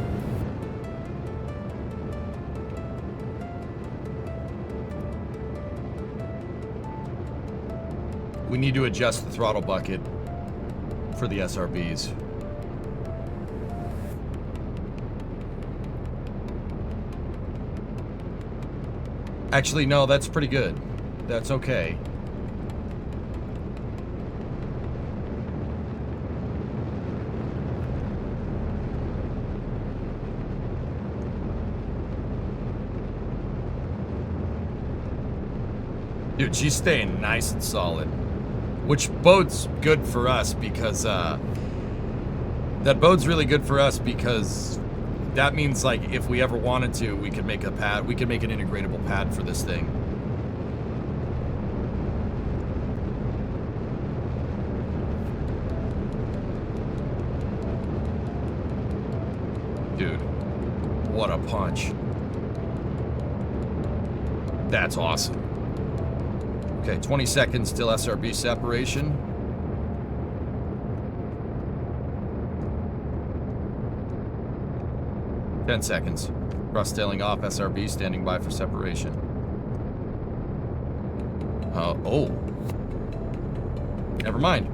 We need to adjust the throttle bucket for the SRBs. Actually, no, that's pretty good. That's okay. Dude, she's staying nice and solid, which bodes good for us because That bodes really good for us because that means, like, if we ever wanted to, we could make a pad. We could make an integratable pad for this thing. Dude, what a punch. That's awesome. Okay, 20 seconds till SRB separation. Ten seconds. Thrust tailing off, SRB standing by for separation. Oh. Never mind.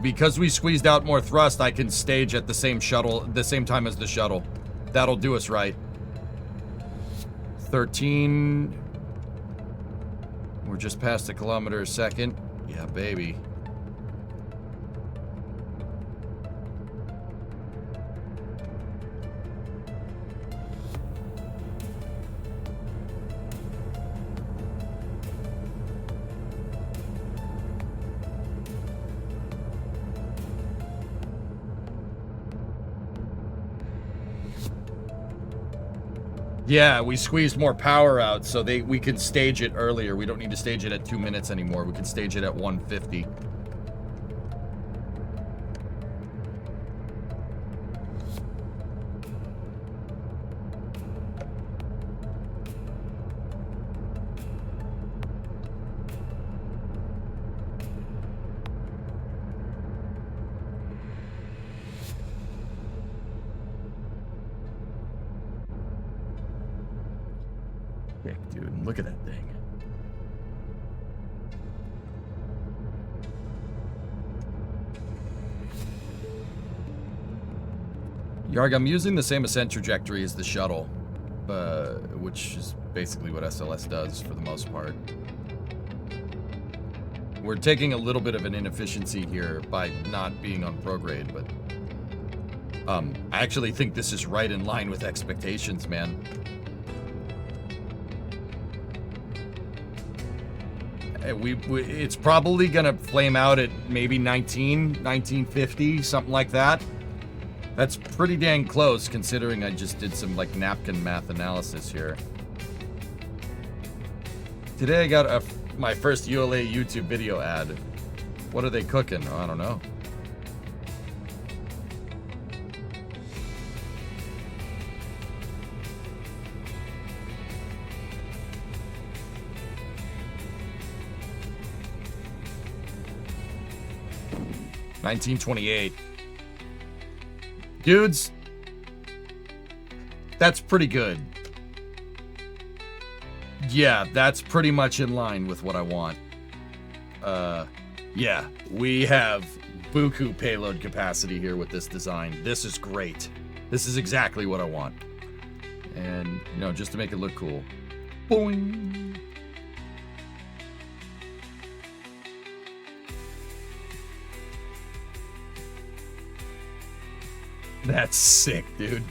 Because we squeezed out more thrust, I can stage at the same time as the shuttle. That'll do us right. 13. We're just past a kilometer a second. Yeah, baby. Yeah, we squeezed more power out, so we could stage it earlier. We don't need to stage it at 2 minutes anymore. We can stage it at 150. Heck, dude, look at that thing. Yarg, I'm using the same ascent trajectory as the shuttle, which is basically what SLS does for the most part. We're taking a little bit of an inefficiency here by not being on prograde, but I actually think this is right in line with expectations, man. It's probably gonna flame out at maybe 1950, something like that. That's pretty dang close, considering I just did some, like, napkin math analysis here. Today I got my first ULA YouTube video ad. What are they cooking? Oh, I don't know. $19.28. Dudes, that's pretty good. Yeah, that's pretty much in line with what I want. Yeah, we have buku payload capacity here with this design. This is great. This is exactly what I want. And, you know, just to make it look cool. Boing! That's sick, dude.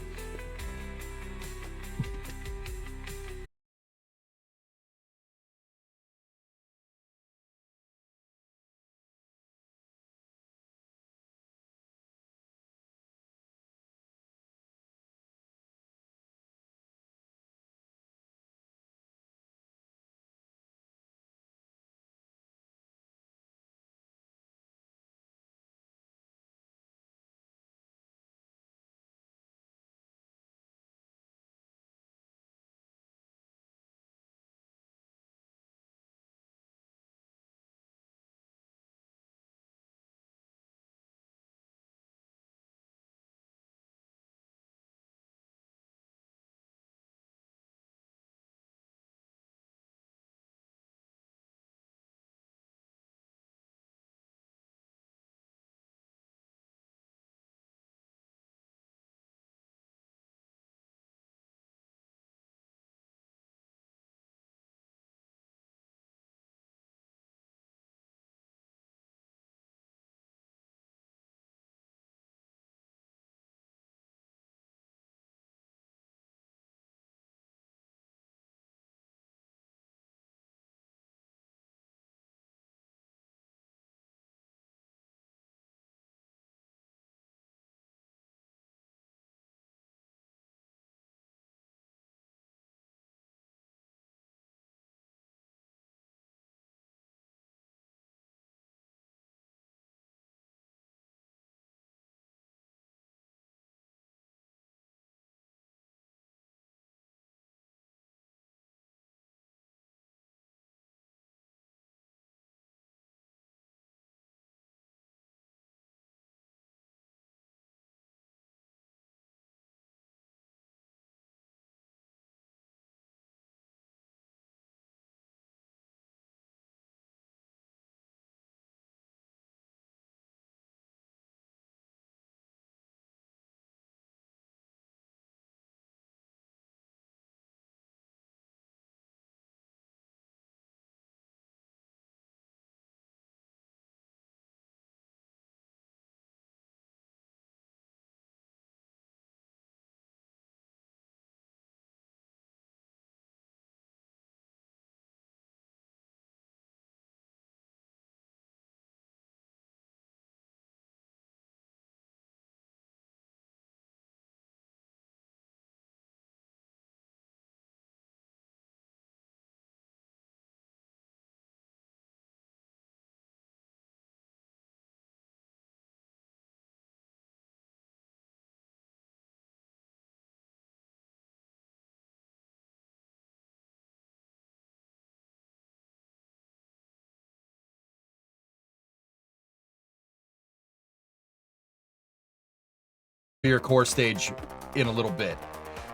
your core stage in a little bit.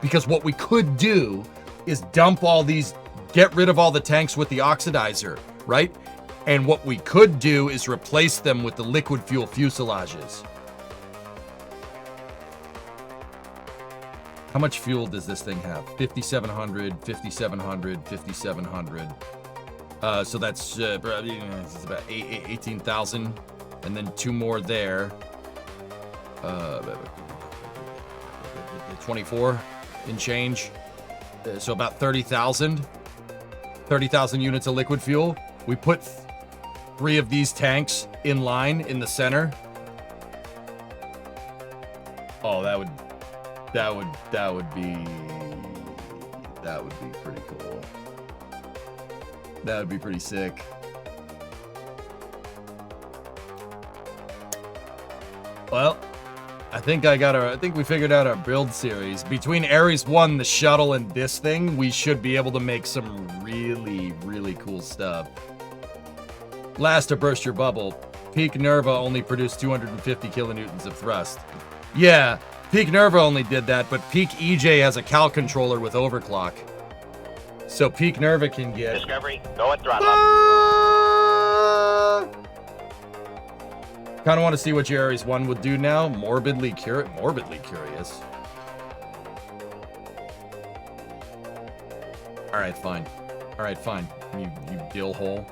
Because what we could do is dump all these, get rid of all the tanks with the oxidizer, right? And what we could do is replace them with the liquid fuel fuselages. How much fuel does this thing have? 5,700, 5,700, 5,700. So that's it's about 18,000. And then 2 more there. 24 in change. So about 30,000. 30,000 units of liquid fuel. We put 3 of these tanks in line in the center. Oh, that would be pretty cool. That would be pretty sick. Well, I think we figured out our build series. Between Ares 1, the shuttle, and this thing, we should be able to make some really, really cool stuff. Last to burst your bubble, Peak Nerva only produced 250 kilonewtons of thrust. Yeah, Peak Nerva only did that, but Peak EJ has a cal controller with overclock. So Peak Nerva can get... Discovery, go at throttle up. Kind of want to see what your Ares 1 would do now. Morbidly curious. Alright, fine. Alright, fine. You dill hole.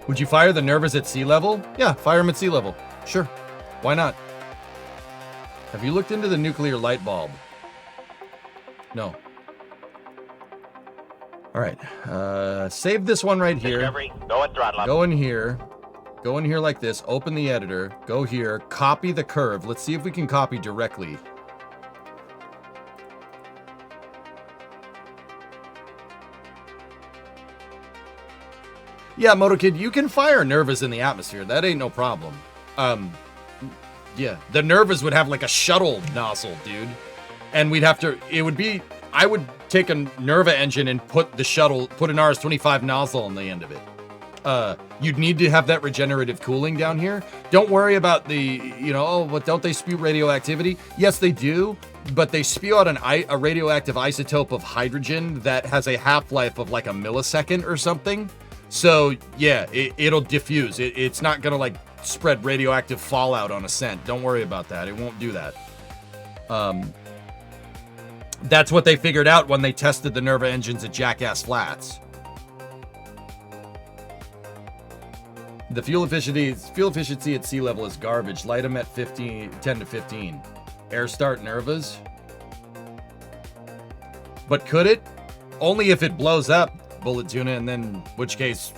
Would you fire the Nervas at sea level? Yeah, fire them at sea level. Sure. Why not? Have you looked into the nuclear light bulb? No. Alright. Save this one right here. Discovery, go at throttle up. Go in here. Go in here like this. Open the editor. Go here. Copy the curve. Let's see if we can copy directly. Yeah, MotoKid, you can fire Nervas in the atmosphere. That ain't no problem. Yeah, the Nervas would have like a shuttle nozzle, dude. And we'd have to, I would take a Nerva engine and put an RS-25 nozzle on the end of it. You'd need to have that regenerative cooling down here. Don't worry about but don't they spew radioactivity? Yes, they do, but they spew out a radioactive isotope of hydrogen that has a half-life of like a millisecond or something. So, yeah, it'll diffuse. It's not gonna like spread radioactive fallout on ascent. Don't worry about that. It won't do that. That's what they figured out when they tested the Nerva engines at Jackass Flats. The fuel efficiency at sea level is garbage. Light them at 10 to 15. Air start Nervas. But could it? Only if it blows up, Bullet Tuna, and then, in which case,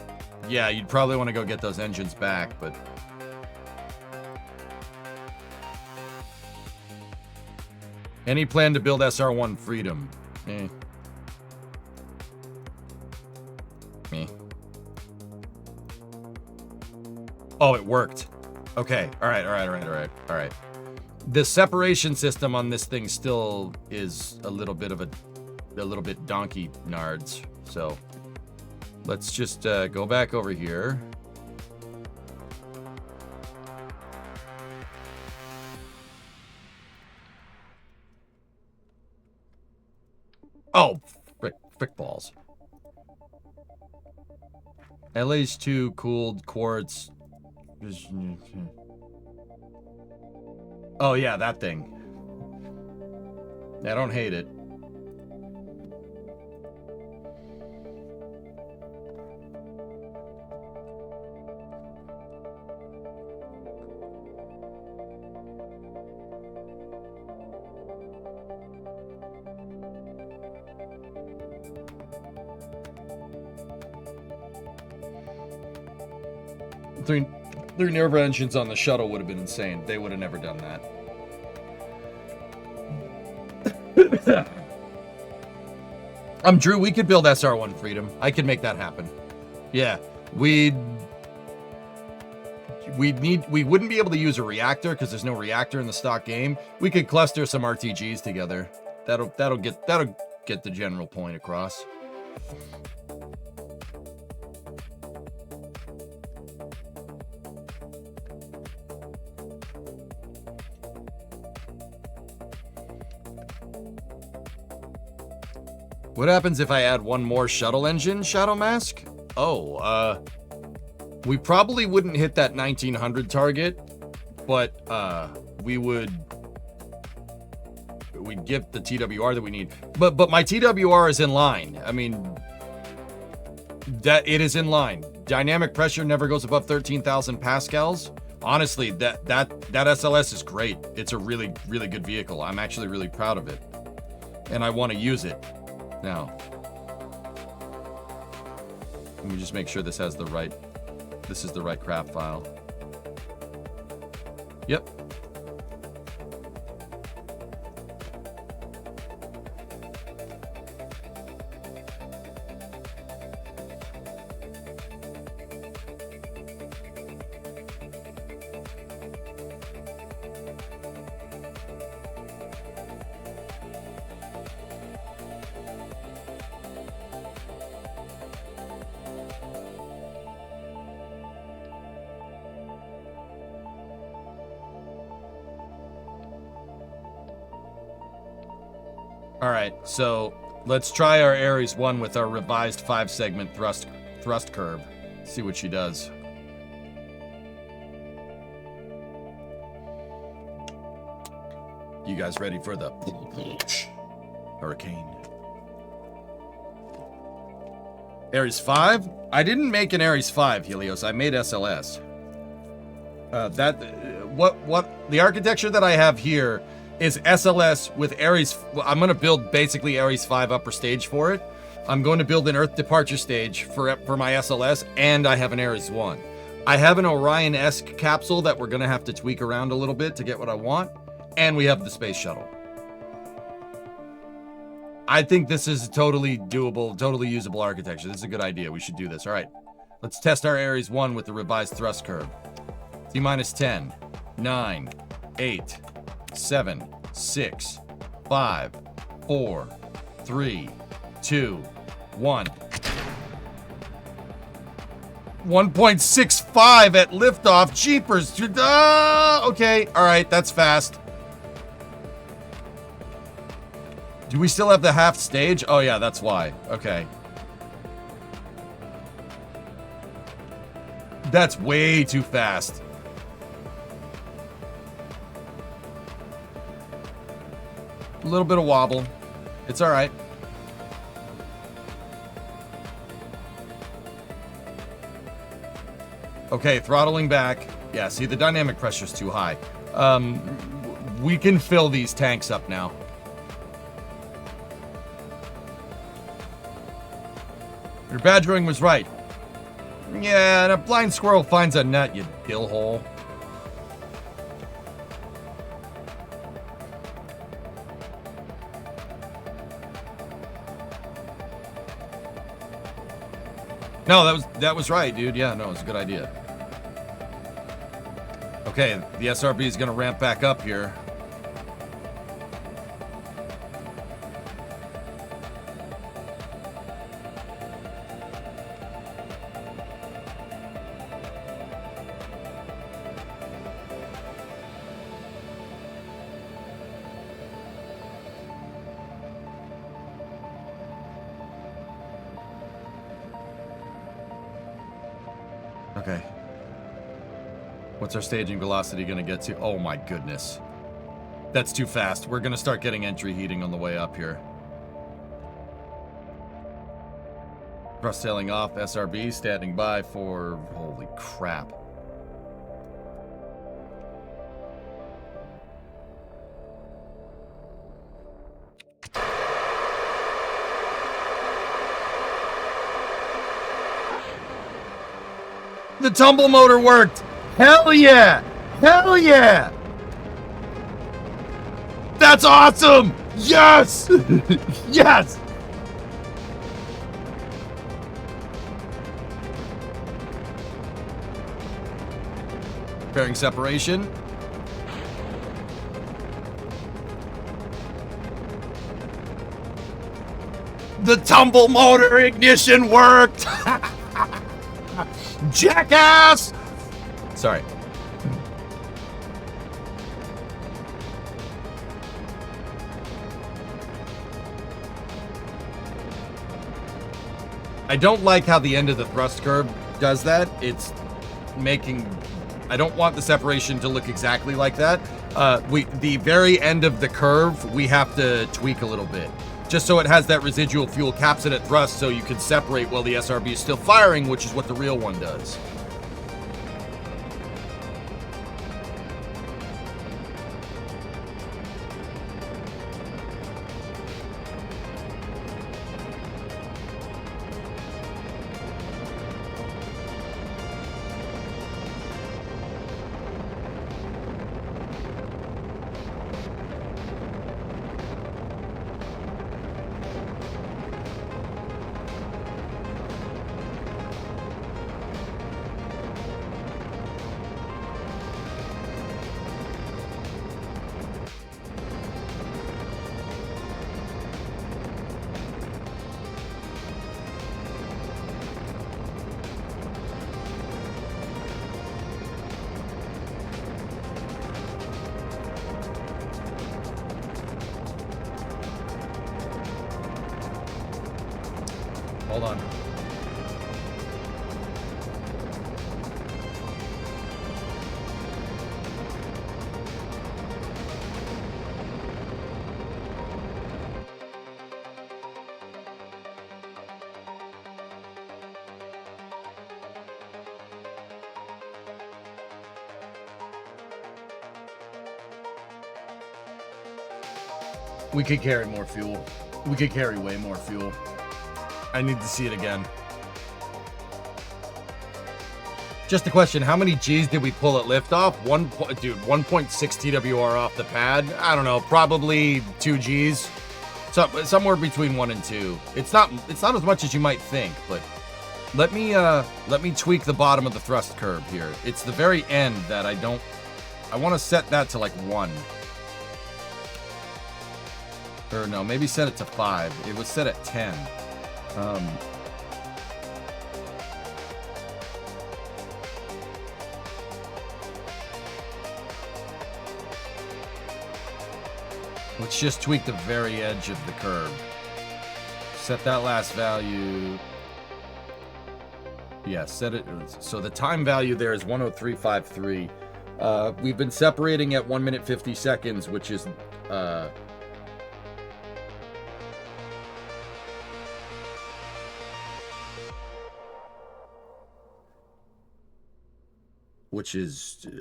yeah, you'd probably want to go get those engines back, but... Any plan to build SR1 Freedom? Eh. Oh, it worked. Okay. All right. The separation system on this thing still is a little bit donkey nards. So let's just go back over here. Oh, frick balls. LH2 cooled quartz. Oh yeah, that thing. I don't hate it. Three Nerva engines on the shuttle would have been insane. They would have never done that. Drew, we could build SR1 Freedom. I could make that happen. Yeah, we wouldn't be able to use a reactor because there's no reactor in the stock game. We could cluster some RTGs together. That'll get the general point across. What happens if I add one more shuttle engine, Shadow Mask? Oh, we probably wouldn't hit that 1900 target, but we'd get the TWR that we need. But my TWR is in line. I mean, that it is in line. Dynamic pressure never goes above 13,000 pascals. Honestly, that SLS is great. It's a really, really good vehicle. I'm actually really proud of it, and I want to use it now. Let me just make sure this is the right craft file. Yep. All right, so let's try our Ares 1 with our revised 5-segment thrust curve. See what she does. You guys ready for the hurricane? Ares 5? I didn't make an Ares 5, Helios. I made SLS. The architecture that I have here is SLS with Ares. I'm going to build basically Ares 5 upper stage for it. I'm going to build an Earth departure stage for my SLS, and I have an Ares 1. I have an Orion-esque capsule that we're going to have to tweak around a little bit to get what I want, and we have the space shuttle. I think this is totally doable, totally usable architecture. This is a good idea. We should do this. All right, let's test our Ares 1 with the revised thrust curve. T-minus 10, 9, 8, 7, 6, 5, 4, 3, 2, 1. 1.65 at liftoff. Jeepers. Okay, all right, that's fast. Do we still have the half stage? Oh yeah, that's why. Okay. That's way too fast. A little bit of wobble. It's all right. Okay, throttling back. Yeah, see, the dynamic pressure's too high. We can fill these tanks up now. Your badgering was right. Yeah, and a blind squirrel finds a nut, you dillhole. No, that was right, dude. Yeah, no, it was a good idea. Okay, the SRB is going to ramp back up here. Okay. What's our staging velocity going to get to? Oh my goodness. That's too fast. We're going to start getting entry heating on the way up here. Thrust tailing off, SRB standing by for... Holy crap. The tumble motor worked! Hell yeah! Hell yeah! That's awesome! Yes! Yes! Bearing separation. The tumble motor ignition worked! Jackass! Sorry. I don't like how the end of the thrust curve does that. It's making... I don't want the separation to look exactly like that. The very end of the curve, we have to tweak a little bit. Just so it has that residual fuel capsule at thrust so you can separate while the SRB is still firing, which is what the real one does. Hold on. We could carry more fuel. We could carry way more fuel. I need to see it again. Just a question, how many G's did we pull at liftoff? 1.6 TWR off the pad. I don't know, probably 2 G's. Somewhere between 1 and 2. It's not as much as you might think, but let me tweak the bottom of the thrust curve here. It's the very end that I want to set that to like 1. Or no, maybe set it to 5. It was set at 10. Let's just tweak the very edge of the curve. Set that last value. Yeah, set it. So the time value there is 103.53. We've been separating at 1 minute 50 seconds, which is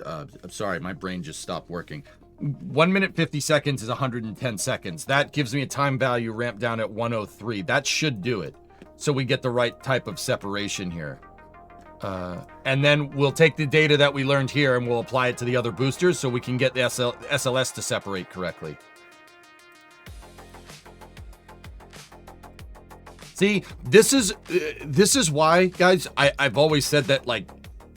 I'm sorry, my brain just stopped working. 1 minute 50 seconds is 110 seconds. That gives me a time value ramped down at 103. That should do it. So we get the right type of separation here. And then we'll take the data that we learned here and we'll apply it to the other boosters so we can get the SLS to separate correctly. See, this is why, guys, I've always said that, like,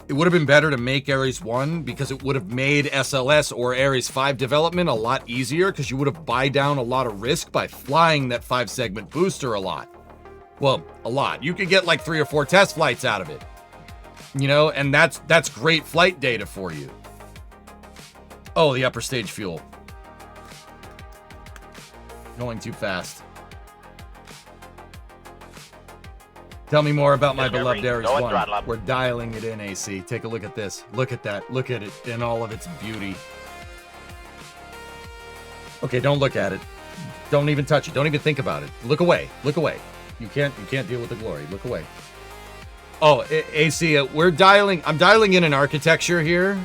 it would have been better to make Ares 1 because it would have made SLS or Ares 5 development a lot easier because you would have buy down a lot of risk by flying that 5-segment booster a lot. Well, a lot. You could get like 3 or 4 test flights out of it. You know, and that's great flight data for you. Oh, the upper stage fuel. Going too fast. Tell me more about my beloved Ares 1. We're dialing it in, AC. Take a look at this. Look at that. Look at it in all of its beauty. Okay, don't look at it. Don't even touch it. Don't even think about it. Look away. Look away. You can't deal with the glory. Look away. Oh, AC, I'm dialing in an architecture here.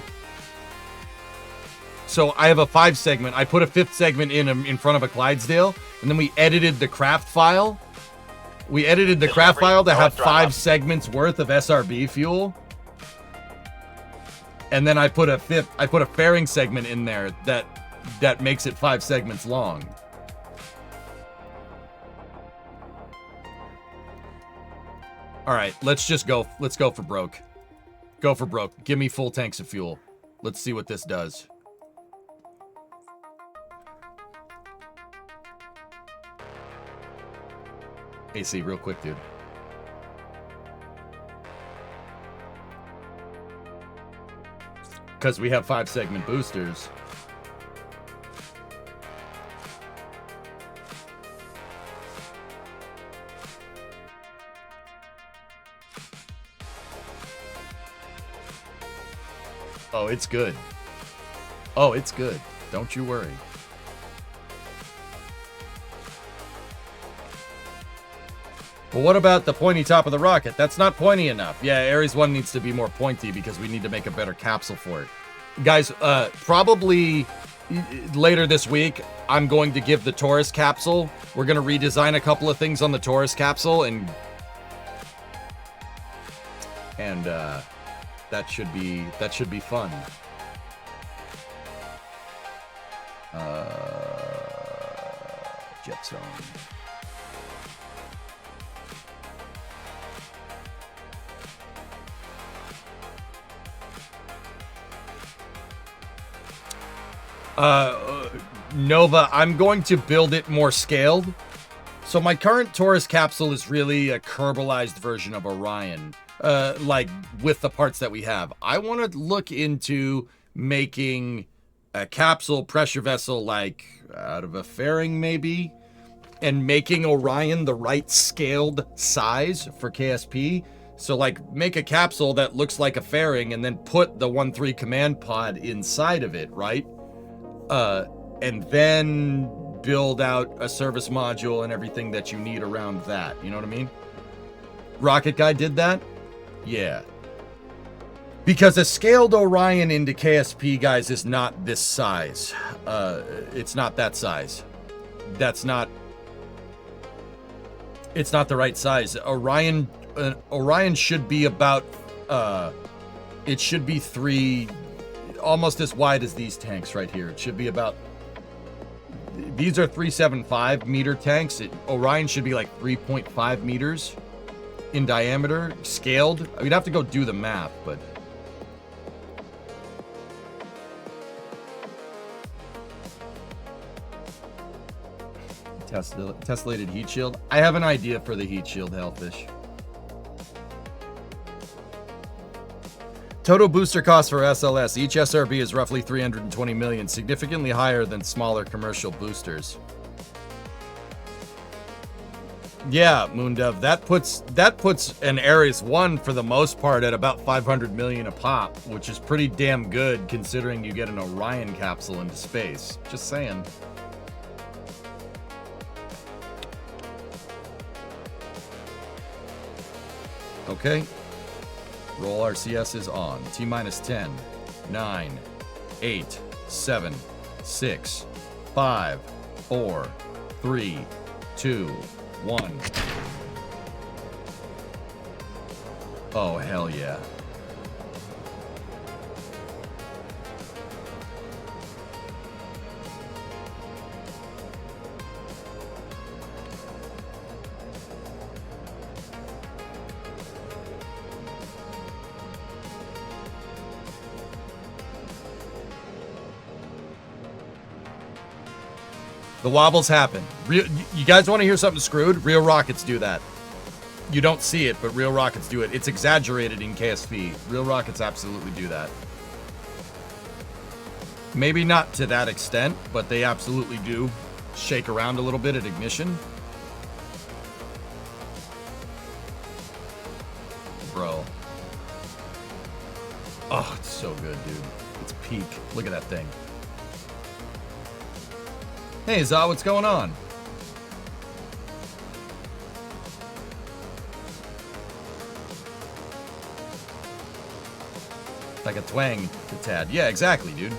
So I have a 5-segment. I put a 5th segment in front of a Clydesdale, and then we edited the craft file. We edited the craft file to have 5 segments worth of SRB fuel. And then I put a fairing segment in there that makes it 5 segments long. All right, let's go for broke. Go for broke. Give me full tanks of fuel. Let's see what this does. AC, real quick, dude. Because we have 5-segment boosters. Oh, it's good. Oh, it's good. Don't you worry. But what about the pointy top of the rocket? That's not pointy enough. Yeah, Ares 1 needs to be more pointy because we need to make a better capsule for it. Guys, probably later this week, I'm going to give the Taurus capsule. We're going to redesign a couple of things on the Taurus capsule, and that should be fun. Jet zone. Nova, I'm going to build it more scaled. So my current Taurus capsule is really a Kerbalized version of Orion, like with the parts that we have. I want to look into making a capsule pressure vessel like out of a fairing maybe, and making Orion the right scaled size for KSP. So like make a capsule that looks like a fairing and then put the 1-3 command pod inside of it, right? And then build out a service module and everything that you need around that. You know what I mean? Rocket Guy did that? Yeah. Because a scaled Orion into KSP, guys, is not this size. It's not that size. It's not the right size. Orion should be about, it should be almost as wide as these tanks right here. It should be about, these are 375 meter tanks. Orion should be like 3.5 meters in diameter, scaled. We'd have to go do the math, but. Tessellated heat shield. I have an idea for the heat shield, Hellfish. Total booster cost for SLS. Each SRB is roughly 320 million, significantly higher than smaller commercial boosters. Yeah, Moondove, that puts an Ares 1 for the most part at about 500 million a pop, which is pretty damn good considering you get an Orion capsule into space. Just saying. Okay. Roll RCS is on. T minus 10, 9, 8, 7, 6, 5, 4, 3, 2, 1. Oh, hell yeah. The wobbles happen. You guys want to hear something screwed? Real rockets do that. You don't see it, but real rockets do it. It's exaggerated in KSP. Real rockets absolutely do that. Maybe not to that extent, but they absolutely do shake around a little bit at ignition. Bro. Oh, it's so good, dude. It's peak. Look at that thing. Hey, Za, what's going on? Like a twang to Tad. Yeah, exactly, dude.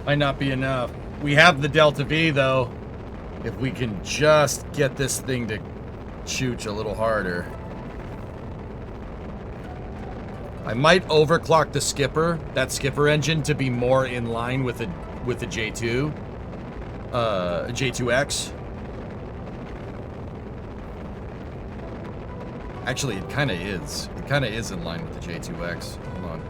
Might not be enough. We have the Delta V, though. If we can just get this thing to chooch a little harder. I might overclock the skipper, that skipper engine, to be more in line with the J2, J2X. Actually, it kind of is. It kind of is in line with the J2X. Hold on.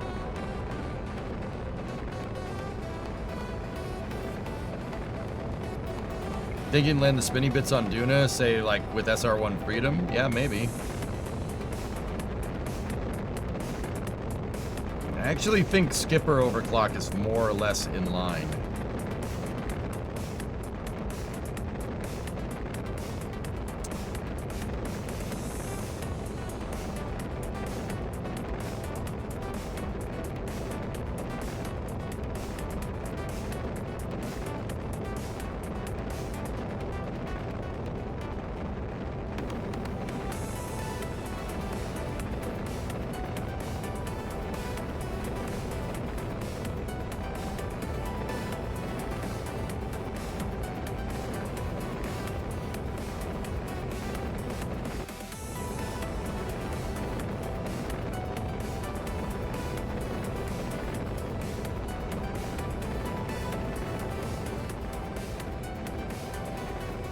Think you can land the spinny bits on Duna, say like with SR1 Freedom? Yeah, maybe. I actually think skipper overclock is more or less in line.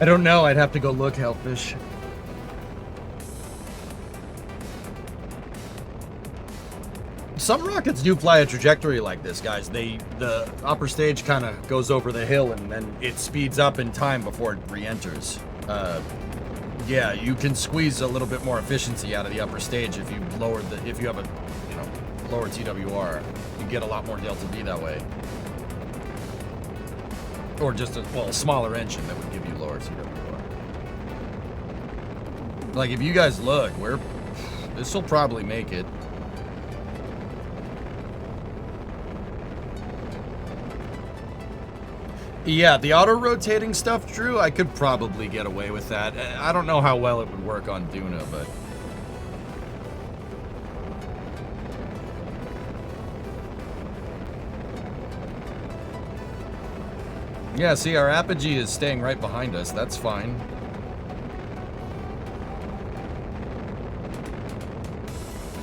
I don't know. I'd have to go look, Hellfish. Some rockets do fly a trajectory like this, guys. The upper stage kind of goes over the hill and then it speeds up in time before it re-enters. Yeah, you can squeeze a little bit more efficiency out of the upper stage if you lower if you have a, you know, lower TWR. You get a lot more Delta V that way. Or just a smaller engine that would give you lower TWR. Like, if you guys look, this will probably make it. Yeah, the auto-rotating stuff, Drew, I could probably get away with that. I don't know how well it would work on Duna, but... Yeah, see, our apogee is staying right behind us. That's fine.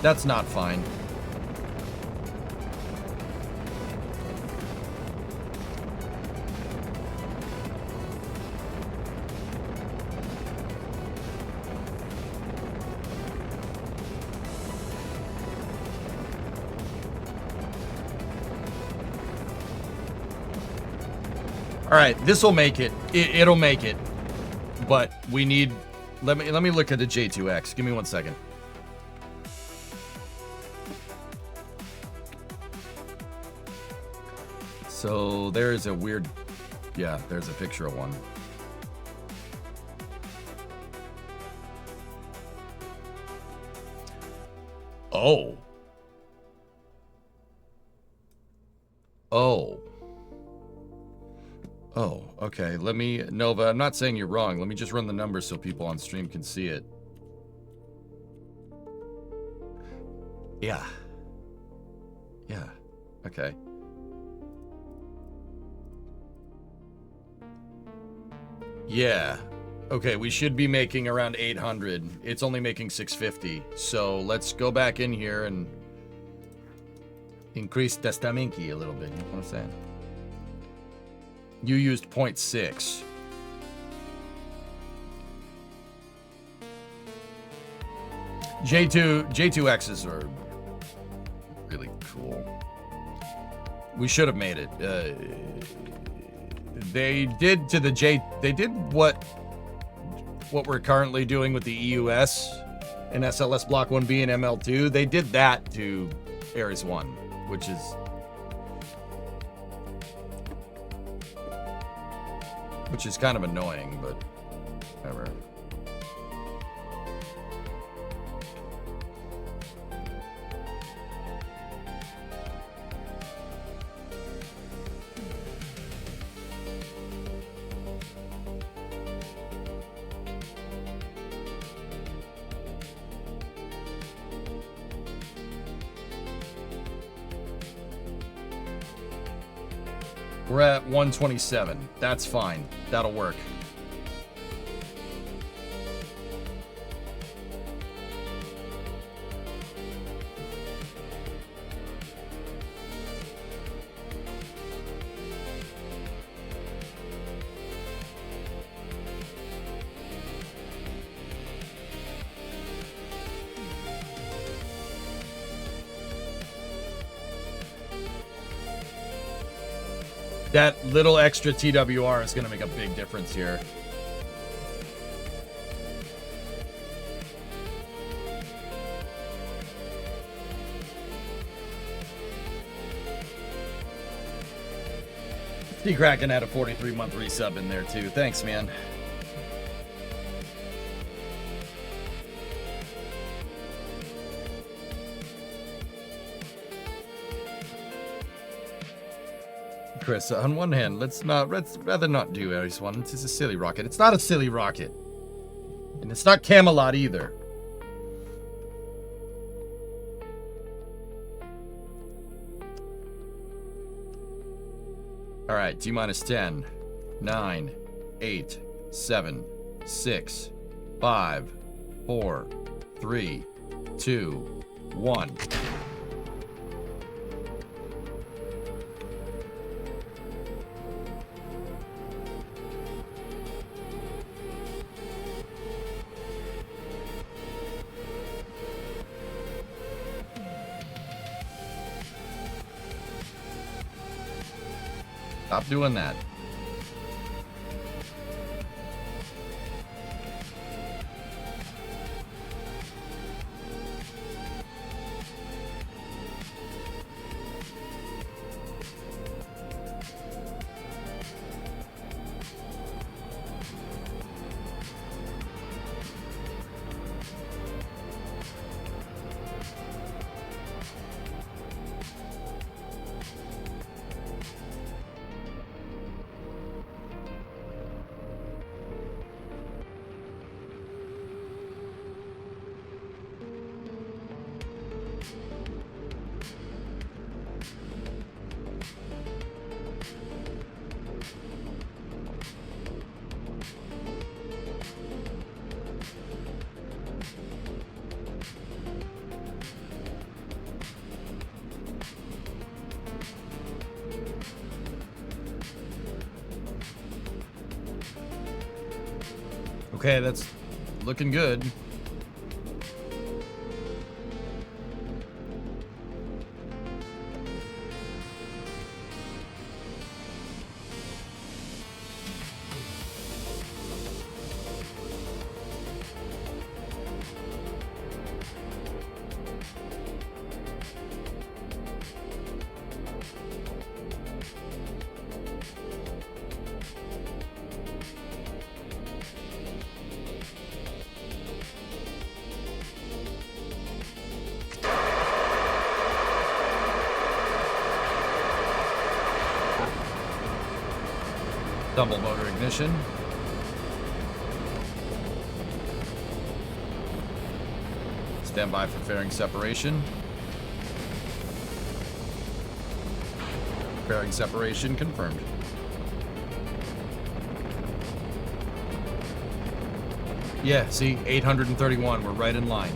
That's not fine. All right, this will make it. It'll make it, but we need. Let me look at the J2X. Give me 1 second. So there's a weird. Yeah, there's a picture of one. Oh. Oh. Oh, okay. Let me, Nova, I'm not saying you're wrong. Let me just run the numbers so people on stream can see it. Yeah. Yeah. Okay. Yeah. Okay, we should be making around 800. It's only making 650. So let's go back in here and increase testaminki a little bit. You know what I'm saying? You used 0.6. J2X's are really cool. We should have made it. They did to the they did what we're currently doing with the EUS and SLS Block 1B and ML2. They did that to Ares 1, which is kind of annoying, but whatever. We're at 127. That's fine. That'll work. That little extra TWR is going to make a big difference here. T-Kraken had a 43-month resub in there too. Thanks, man. Chris, on one hand, let's rather not do Ares 1. It's a silly rocket. It's not a silly rocket. And it's not Camelot either. Alright, T-minus 10, 9, 8, 7, 6, 5, 4, 3, 2, 1. Stop doing that. Okay, that's looking good. Double motor ignition. Stand by for fairing separation. Fairing separation confirmed. Yeah, see, 831. We're right in line.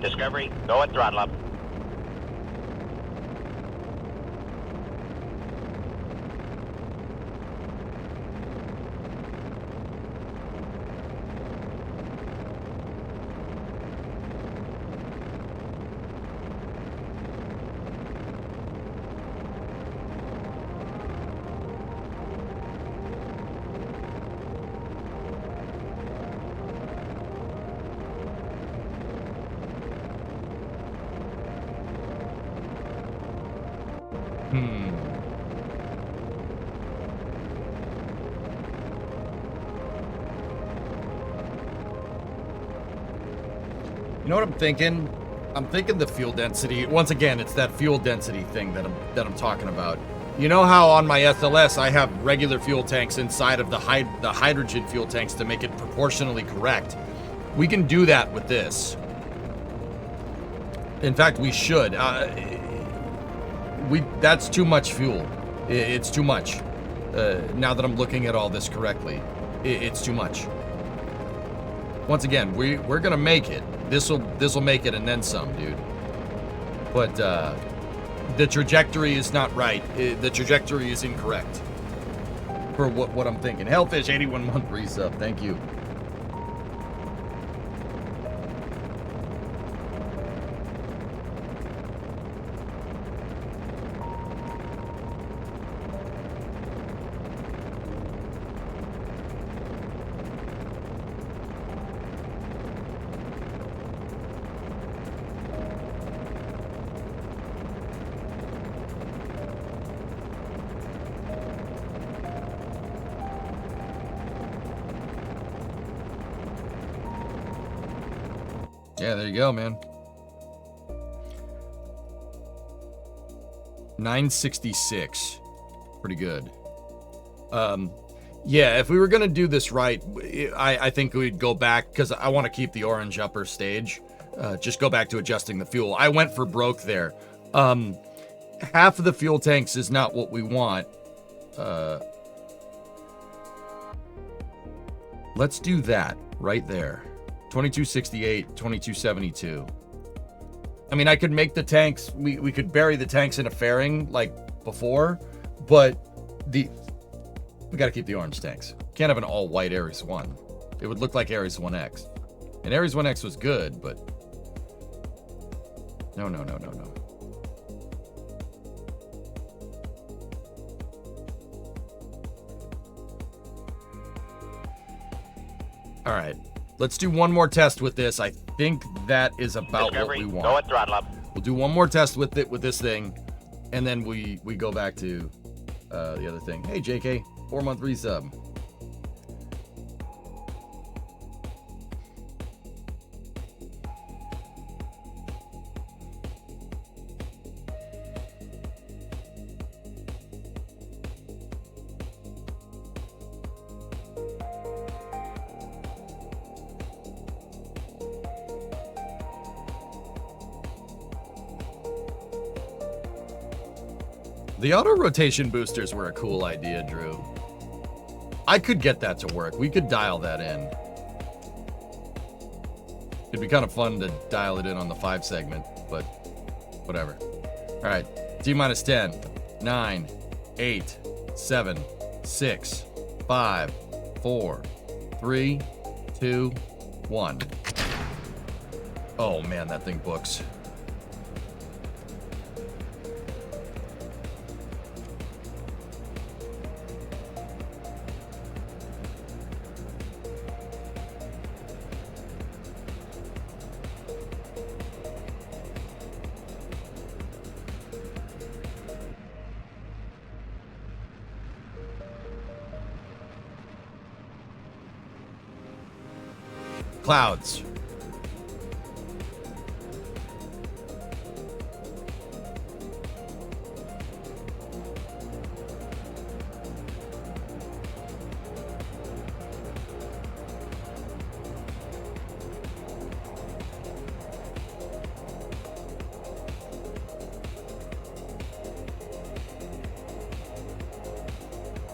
Discovery, go and throttle up. Hmm. You know what I'm thinking? I'm thinking the fuel density. Once again, it's that fuel density thing that I'm talking about. You know how on my SLS I have regular fuel tanks inside of the hydrogen fuel tanks to make it proportionally correct. We can do that with this. In fact, we should. That's too much fuel. It's too much. Now that I'm looking at all this correctly, it's too much. Once again, we're gonna make it. This'll make it and then some, dude. But the trajectory is not right. The trajectory is incorrect for what I'm thinking. Hellfish 81 month resub. Thank you. Yeah, there you go, man. 966. Pretty good. Yeah, if we were going to do this right, I think we'd go back, because I want to keep the orange upper stage. Just go back to adjusting the fuel. I went for broke there. Half of the fuel tanks is not what we want. Let's do that right there. 2268, 2272. I mean, I could make the tanks, we could bury the tanks in a fairing like before, but we got to keep the orange tanks. Can't have an all white Ares 1. It would look like Ares 1X. And Ares 1X was good, but no. All right. Let's do one more test with this. I think that is about what we want. Go at throttle up. We'll do one more test with this thing, and then we go back to the other thing. Hey, JK, 4-month resub. The auto rotation boosters were a cool idea, Drew. I could get that to work. We could dial that in. It'd be kind of fun to dial it in on the 5 segment, but whatever. All right, T-minus 10, 9, 8, 7, 6, 5, 4, 3, 2, 1. Oh man, that thing books. Clouds.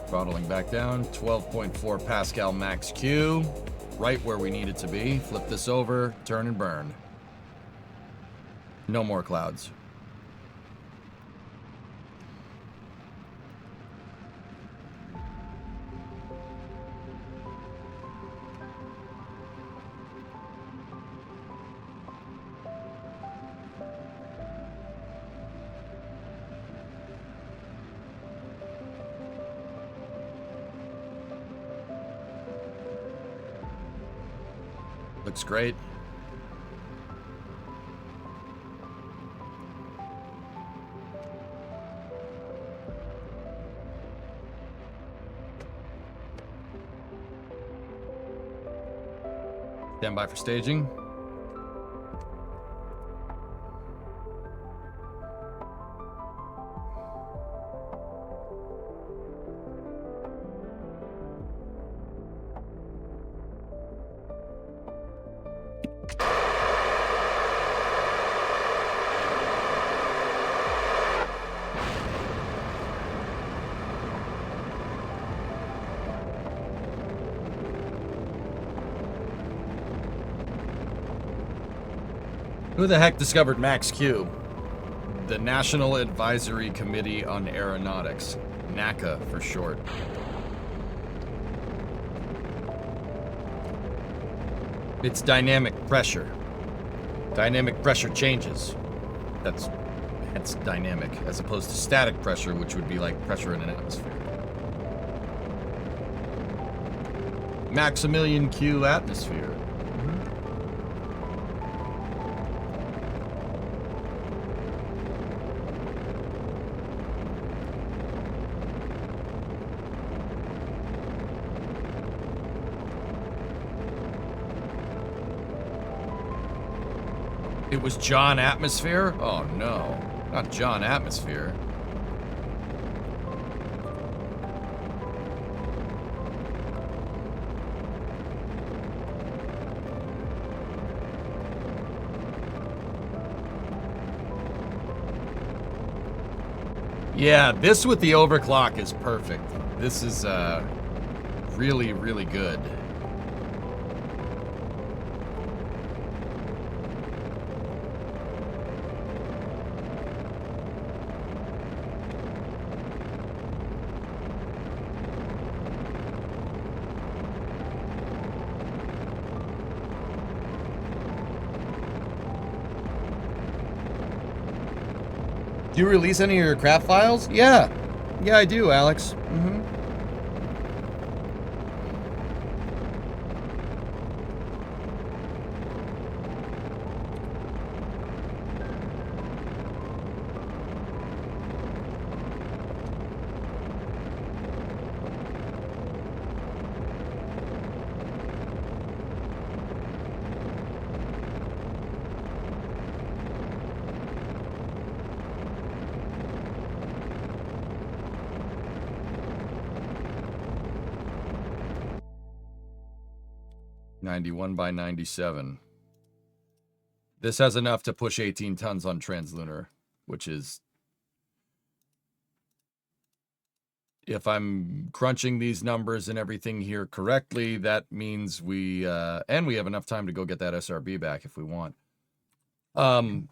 Throttling back down, 12.4 Pascal max Q. Right where we need it to be. Flip this over, turn and burn. No more clouds. Looks great. Stand by for staging. Who the heck discovered Max Q? The National Advisory Committee on Aeronautics. NACA for short. It's dynamic pressure. Dynamic pressure changes. That's dynamic, as opposed to static pressure, which would be like pressure in an atmosphere. Maximilian Q atmosphere. It was John Atmosphere? Oh no, not John Atmosphere. Yeah, this with the overclock is perfect. This is really, really good. Do you release any of your craft files? Yeah. Yeah, I do, Alex. Mm-hmm. (91 by 97). This has enough to push 18 tons on translunar, which is, if I'm crunching these numbers and everything here correctly, that means we have enough time to go get that SRB back if we want. That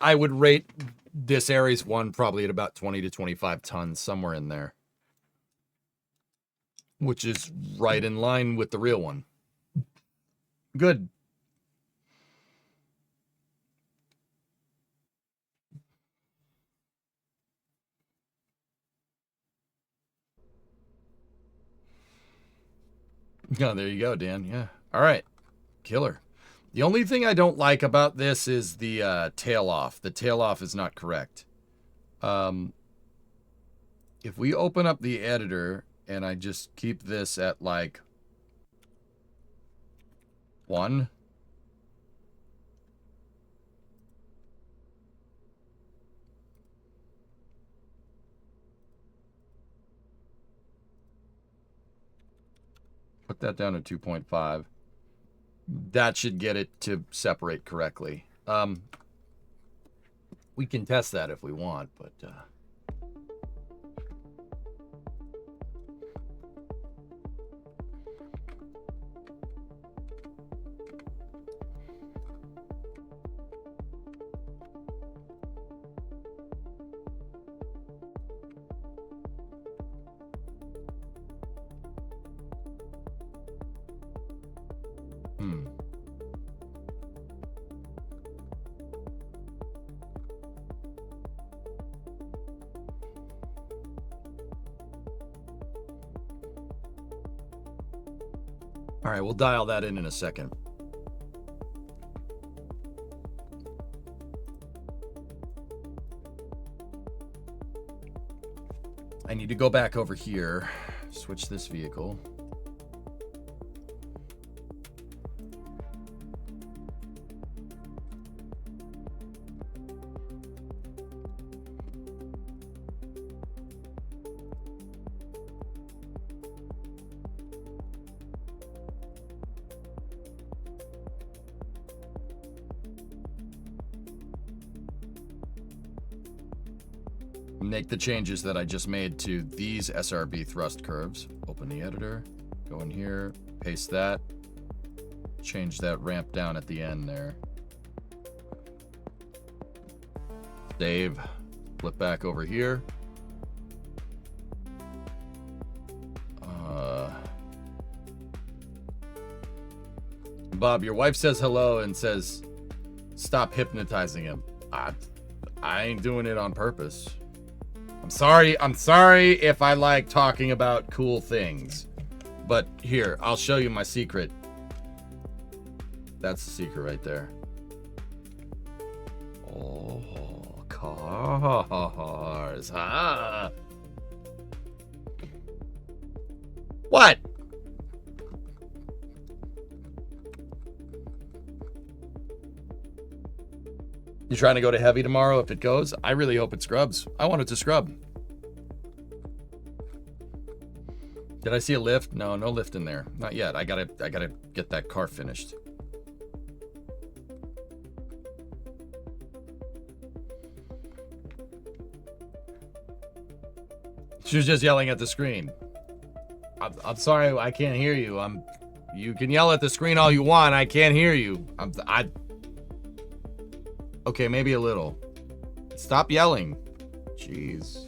I would rate this Ares 1 probably at about 20 to 25 tons, somewhere in there, which is right in line with the real one. Good. Oh, there you go, Dan. Yeah. All right. Killer. The only thing I don't like about this is the tail off. The tail off is not correct. If we open up the editor and I just keep this at like 1. Put that down to 2.5. That should get it to separate correctly. We can test that if we want, but... All right, we'll dial that in a second. I need to go back over here, switch this vehicle. make the changes that I just made to these SRB thrust curves. Open the editor, go in here, paste that, change that ramp down at the end there. Save, flip back over here. Bob, your wife says hello and says, stop hypnotizing him. I ain't doing it on purpose. I'm sorry if I like talking about cool things. But here, I'll show you my secret. That's the secret right there. Oh, cars. Ah. What? You trying to go to heavy tomorrow if it goes? I really hope it scrubs. I want it to scrub. Did I see a lift? No, no lift in there. Not yet. I gotta get that car finished. She was just yelling at the screen. I'm sorry, I can't hear you. You can yell at the screen all you want. I can't hear you. Okay, maybe a little. Stop yelling. Jeez.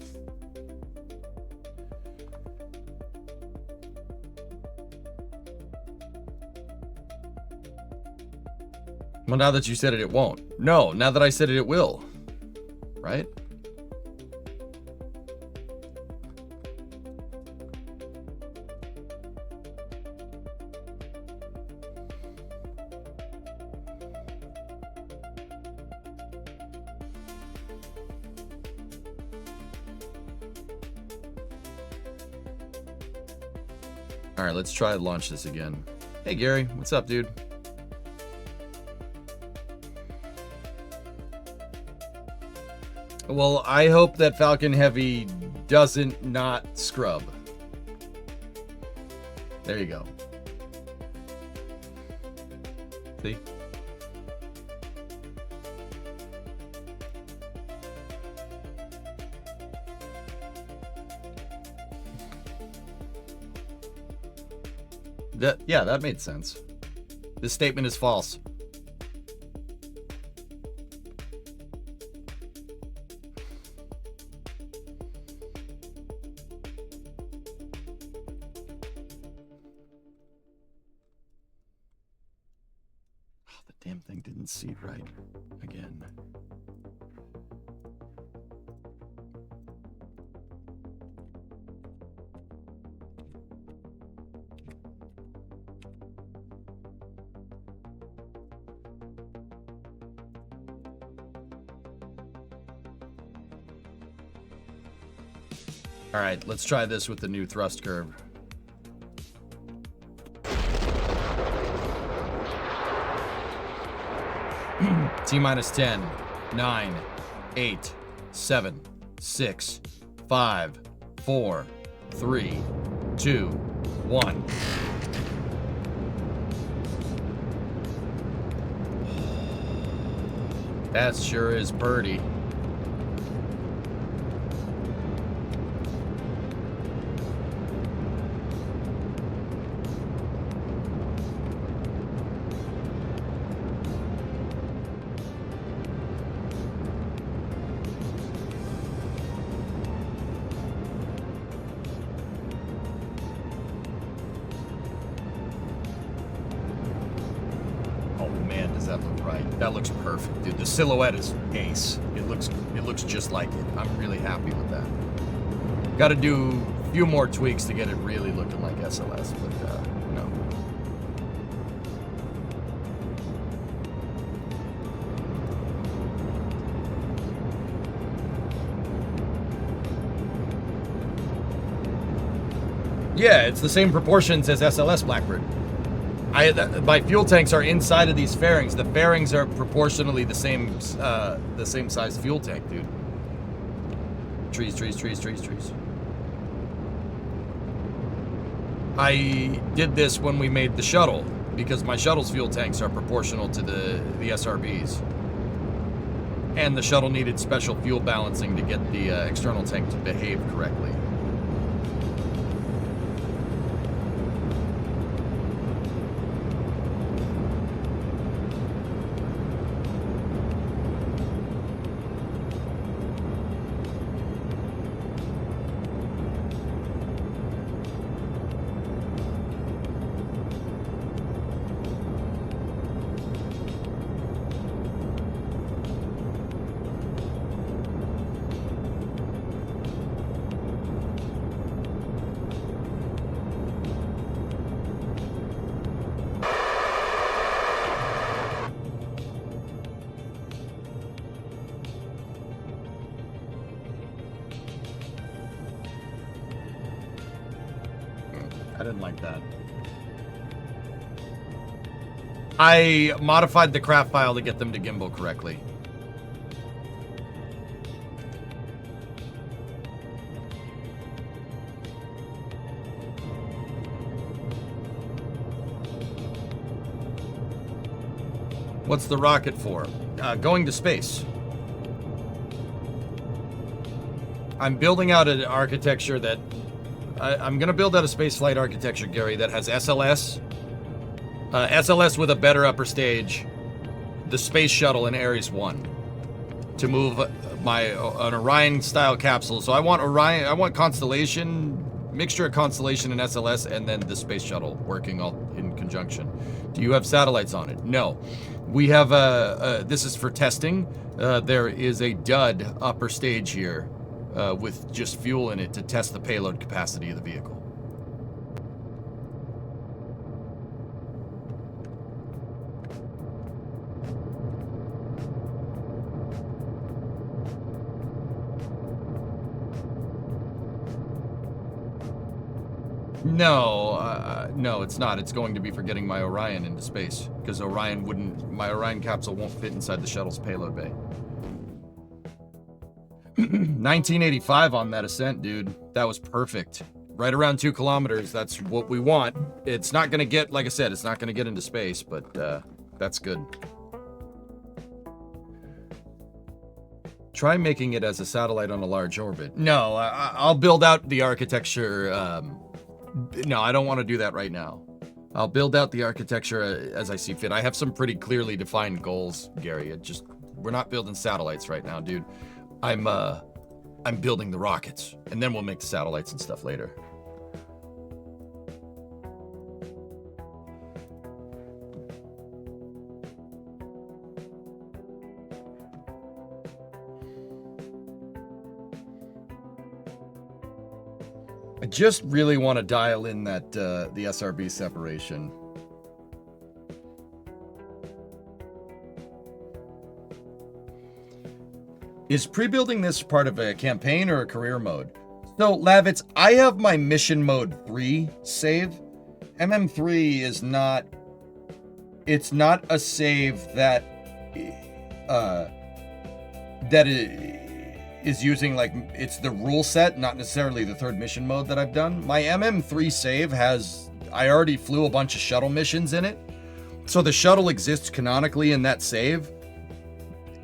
Well, now that you said it, it won't. No, now that I said it, it will. Right? All right, let's try to launch this again. Hey, Gary, what's up, dude? Well, I hope that Falcon Heavy doesn't not scrub. There you go. See? Yeah, that made sense. This statement is false. Oh, the damn thing didn't see right again. All right, let's try this with the new thrust curve. T-minus 10, 9, 8, 7, 6, 5, 4, 3, 2, 1. That sure is birdie. That looks perfect, dude. The silhouette is ace. It looks just like it. I'm really happy with that. Got to do a few more tweaks to get it really looking like SLS, but no. Yeah, it's the same proportions as SLS Blackbird. My fuel tanks are inside of these fairings. The fairings are proportionally the same size fuel tank, dude. Trees, trees, trees, trees, trees. I did this when we made the shuttle because my shuttle's fuel tanks are proportional to the SRBs. And the shuttle needed special fuel balancing to get the external tank to behave correctly. I didn't like that. I modified the craft file to get them to gimbal correctly. What's the rocket for? Going to space. I'm building out an architecture that I'm going to build out a spaceflight architecture, Gary, that has SLS. SLS with a better upper stage. The space shuttle in Ares 1. To move an Orion-style capsule. So I want Orion, I want Constellation, mixture of Constellation and SLS, and then the space shuttle working all in conjunction. Do you have satellites on it? No. We have this is for testing. There is a dud upper stage here. With just fuel in it to test the payload capacity of the vehicle. No, it's not. It's going to be for getting my Orion into space, because my Orion capsule won't fit inside the shuttle's payload bay. 1985 on that ascent, dude. That was perfect. Right around 2 kilometers. That's what we want. It's not going to get, like I said, it's not going to get into space, but that's good. Try making it as a satellite on a large orbit. No, I'll build out the architecture. No, I don't want to do that right now. I'll build out the architecture as I see fit. I have some pretty clearly defined goals, Gary. We're not building satellites right now, dude. I'm building the rockets, and then we'll make the satellites and stuff later. I just really want to dial in that the SRB separation. Is pre-building this part of a campaign or a career mode? So, Lavitz, I have my mission mode 3 save. MM3 is not... It's not a save that... that is using, like, it's the rule set, not necessarily the 3rd mission mode that I've done. My MM3 save has... I already flew a bunch of shuttle missions in it. So the shuttle exists canonically in that save.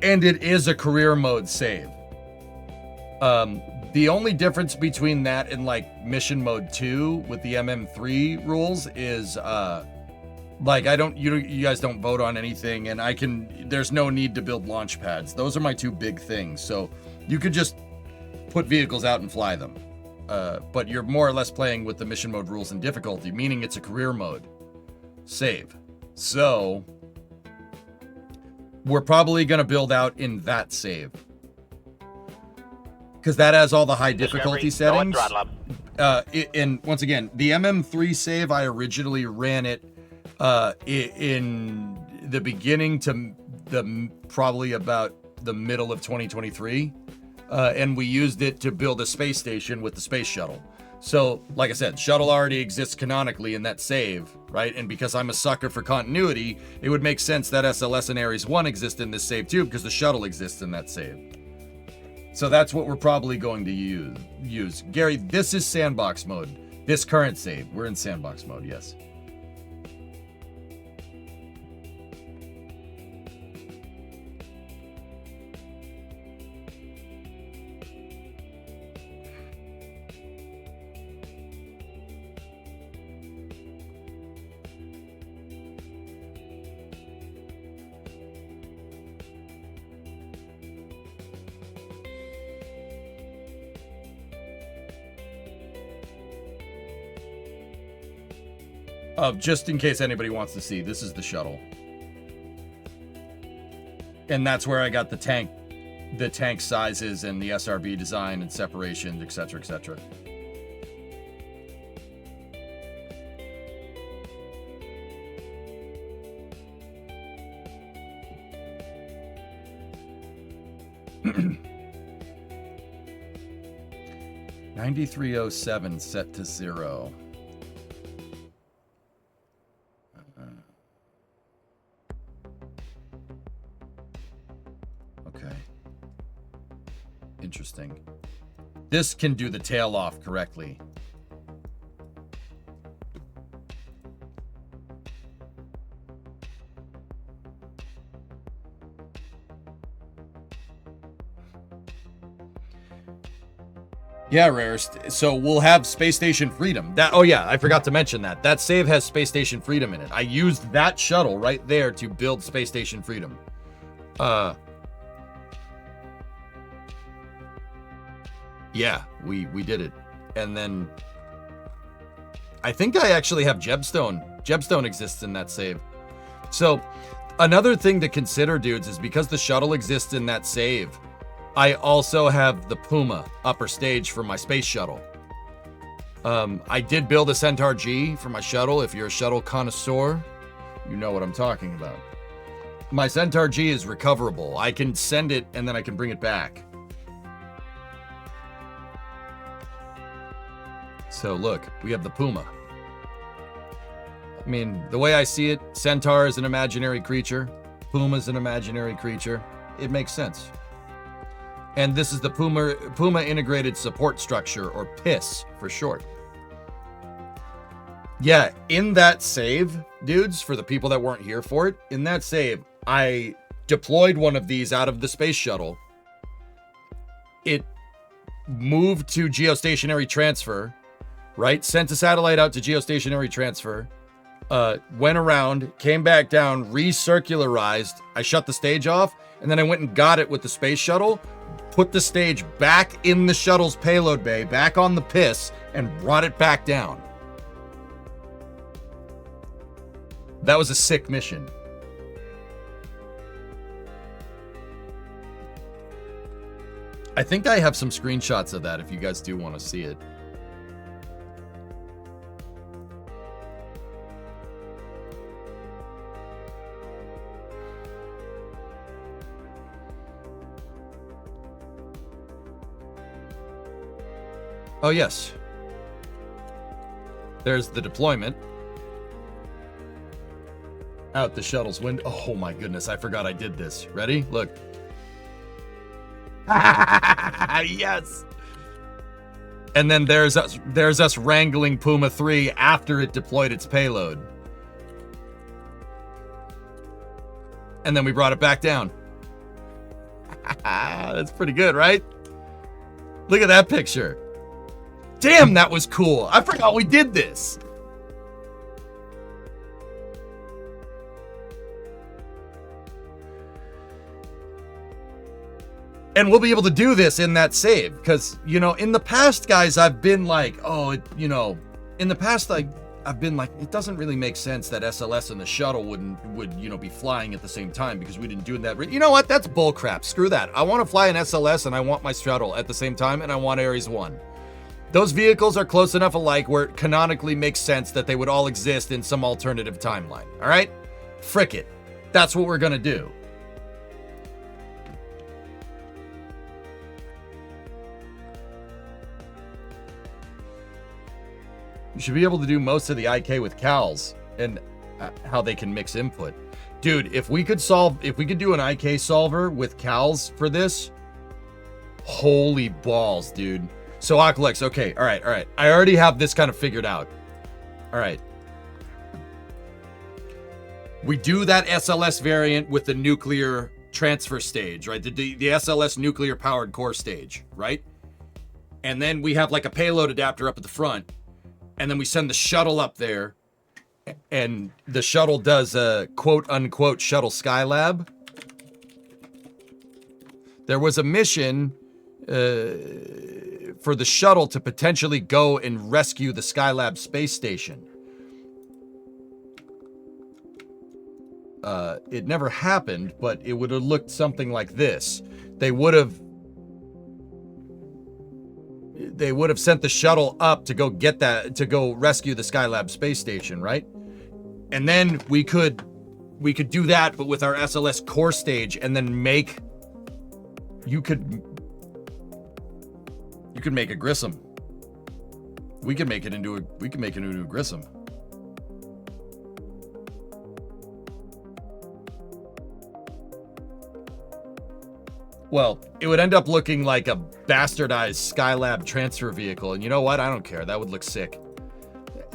And it is a career mode save. The only difference between that and like mission mode 2 with the MM3 rules is like you guys don't vote on anything, and there's no need to build launch pads. Those are my 2 big things. So you could just put vehicles out and fly them. But you're more or less playing with the mission mode rules and difficulty, meaning it's a career mode save. So we're probably going to build out in that save, because that has all the high difficulty settings. And once again, the MM3 save, I originally ran it in the beginning to probably about the middle of 2023, and we used it to build a space station with the space shuttle. So, like I said, shuttle already exists canonically in that save, right? And because I'm a sucker for continuity, it would make sense that SLS and Ares 1 exist in this save too, because the shuttle exists in that save. So that's what we're probably going to use. Gary, this is sandbox mode. This current save, we're in sandbox mode, yes. Just in case anybody wants to see, this is the shuttle. And that's where I got the tank sizes and the SRB design and separations, etc., etc. $93.07 set to 0. Okay. Interesting. This can do the tail off correctly. Yeah, Rarest. So we'll have Space Station Freedom. Oh yeah, I forgot to mention that. That save has Space Station Freedom in it. I used that shuttle right there to build Space Station Freedom. Yeah, we did it. And then I think I actually have Jebstone. Jebstone exists in that save. So another thing to consider, dudes, is because the shuttle exists in that save, I also have the Puma upper stage for my space shuttle. I did build a Centaur G for my shuttle. If you're a shuttle connoisseur, you know what I'm talking about. My Centaur G is recoverable. I can send it and then I can bring it back. So look, we have the Puma. I mean, the way I see it, Centaur is an imaginary creature. Puma is an imaginary creature. It makes sense. And this is the Puma Integrated Support Structure, or PIS for short. Yeah, in that save, dudes, for the people that weren't here for it, in that save, I deployed one of these out of the space shuttle. It moved to geostationary transfer, right? Sent a satellite out to geostationary transfer, went around, came back down, recircularized. I shut the stage off, and then I went and got it with the space shuttle, put the stage back in the shuttle's payload bay, back on the PIS, and brought it back down. That was a sick mission. I think I have some screenshots of that if you guys do want to see it. Oh, yes. There's the deployment. Out the shuttle's window. Oh my goodness, I forgot I did this. Ready? Look. Yes! And then there's us wrangling Puma 3 after it deployed its payload. And then we brought it back down. That's pretty good, right? Look at that picture. Damn, that was cool. I forgot we did this. And we'll be able to do this in that save. Because, you know, in the past, guys, I've been like, oh, you know, in the past, I've been like, it doesn't really make sense that SLS and the shuttle would, you know, be flying at the same time because we didn't do that. You know what? That's bullcrap. Screw that. I want to fly an SLS and I want my shuttle at the same time and I want Ares 1. Those vehicles are close enough alike where it canonically makes sense that they would all exist in some alternative timeline. All right? Frick it. That's what we're going to do. You should be able to do most of the IK with CALs and how they can mix input. Dude, if we could do an IK solver with CALs for this, holy balls, dude. So Oculex, okay, all right. I already have this kind of figured out. All right. We do that SLS variant with the nuclear transfer stage, right? The SLS nuclear powered core stage, right? And then we have like a payload adapter up at the front. And then we send the shuttle up there. And the shuttle does a quote unquote shuttle Skylab. There was a mission for the shuttle to potentially go and rescue the Skylab space station. it never happened, but it would have looked something like this. They would have sent the shuttle up to go get that, to go rescue the Skylab space station, right? And then we could do that, but with our SLS core stage, and then make, you could make a Grissom. We could make it into a Grissom. Well, it would end up looking like a bastardized Skylab transfer vehicle, and you know what? I don't care. That would look sick.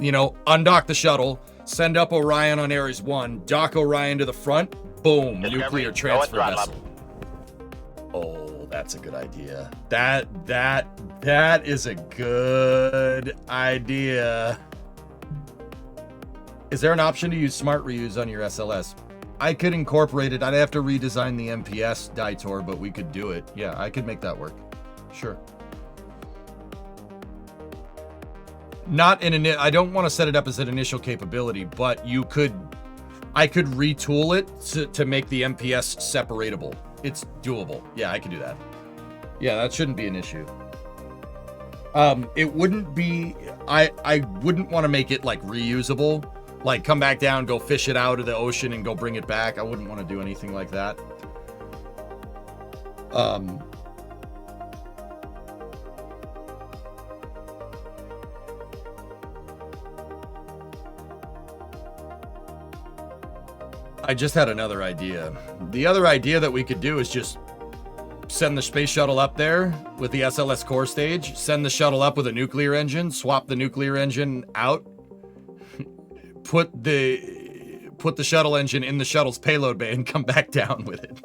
You know, undock the shuttle, send up Orion on Ares 1, dock Orion to the front, boom, Discovery, nuclear transfer vessel. Oh, that's a good idea. That is a good idea. Is there an option to use smart reuse on your SLS? I could incorporate it. I'd have to redesign the MPS Ditour, but we could do it. Yeah, I could make that work. Sure. Not in an, I don't want to set it up as an initial capability, but I could retool it to make the MPS separatable. It's doable. Yeah, I could do that. Yeah, that shouldn't be an issue. It wouldn't be, I wouldn't want to make it like reusable, like come back down, go fish it out of the ocean and go bring it back. I wouldn't want to do anything like that. I just had another idea. The other idea that we could do is just send the space shuttle up there with the SLS core stage, send the shuttle up with a nuclear engine, swap the nuclear engine out, put the shuttle engine in the shuttle's payload bay and come back down with it.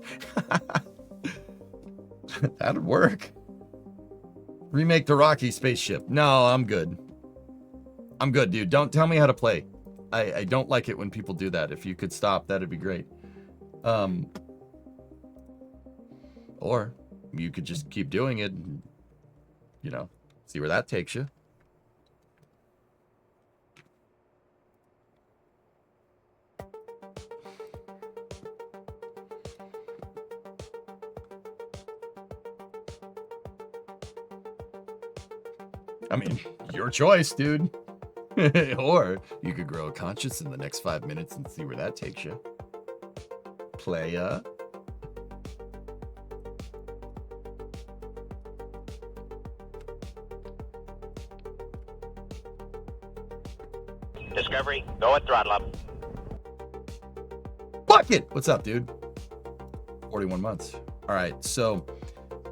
That'd work. Remake the Rocky spaceship. No, I'm good. I'm good, dude. Don't tell me how to play. I don't like it when people do that. If you could stop, that'd be great. Or you could just keep doing it and, you know, see where that takes you. I mean, your choice, dude. Or you could grow a conscience in the next 5 minutes and see where that takes you. Playa. Discovery, go and throttle up. Bucket! What's up, dude? 41 months. All right, so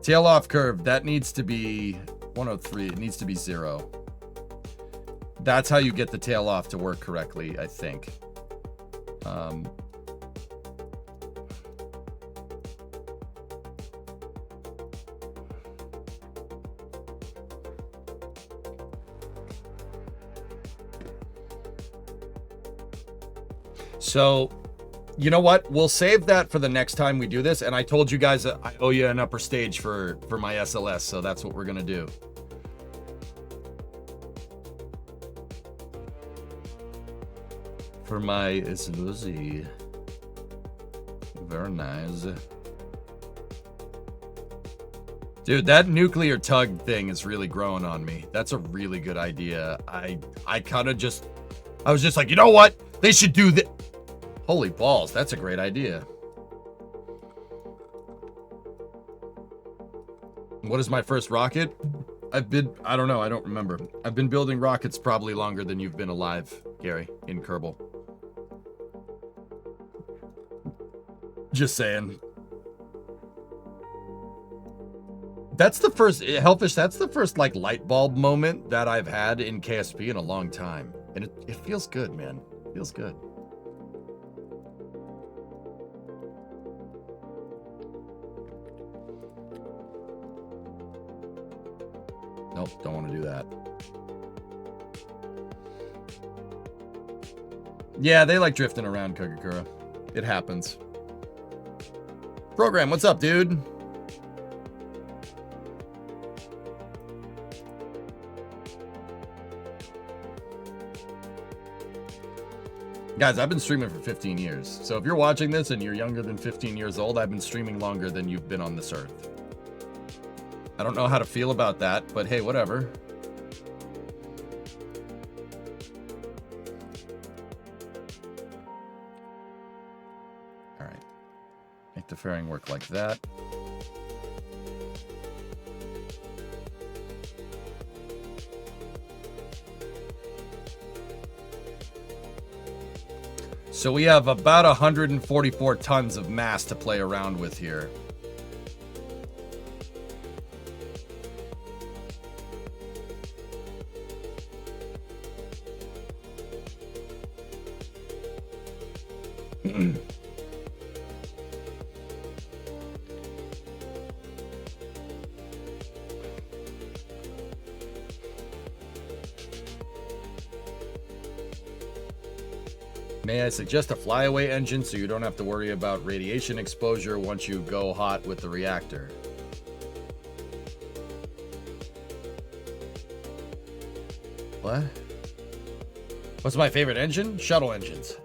tail off curve, that needs to be 103. It needs to be 0. That's how you get the tail off to work correctly, I think. So, you know what? We'll save that for the next time we do this. And I told you guys that I owe you an upper stage for my SLS, so that's what we're gonna do. For my Suzy. Very nice. Dude, that nuclear tug thing is really growing on me. That's a really good idea. I was just like, you know what? They should do that. Holy balls, that's a great idea. What is my first rocket? I don't know, I don't remember. I've been building rockets probably longer than you've been alive, Gary, in Kerbal. Just saying. That's the first, Hellfish, that's the first, like, light bulb moment that I've had in KSP in a long time. And it feels good, man. It feels good. Nope, don't want to do that. Yeah, they like drifting around, Kagakura. It happens. Program, what's up, dude? Guys, I've been streaming for 15 years. So if you're watching this and you're younger than 15 years old, I've been streaming longer than you've been on this earth. I don't know how to feel about that, but hey, whatever. All right. Make the fairing work like that. So we have about 144 tons of mass to play around with here. May I suggest a flyaway engine so you don't have to worry about radiation exposure once you go hot with the reactor? What? What's my favorite engine? Shuttle engines.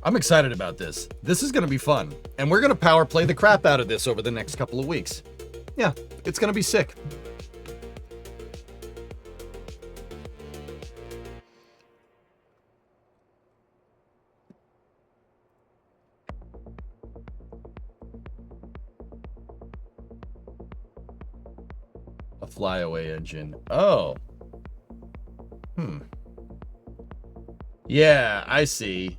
I'm excited about this. This is going to be fun. And we're going to power play the crap out of this over the next couple of weeks. Yeah, it's going to be sick. A flyaway engine. Oh. Yeah, I see.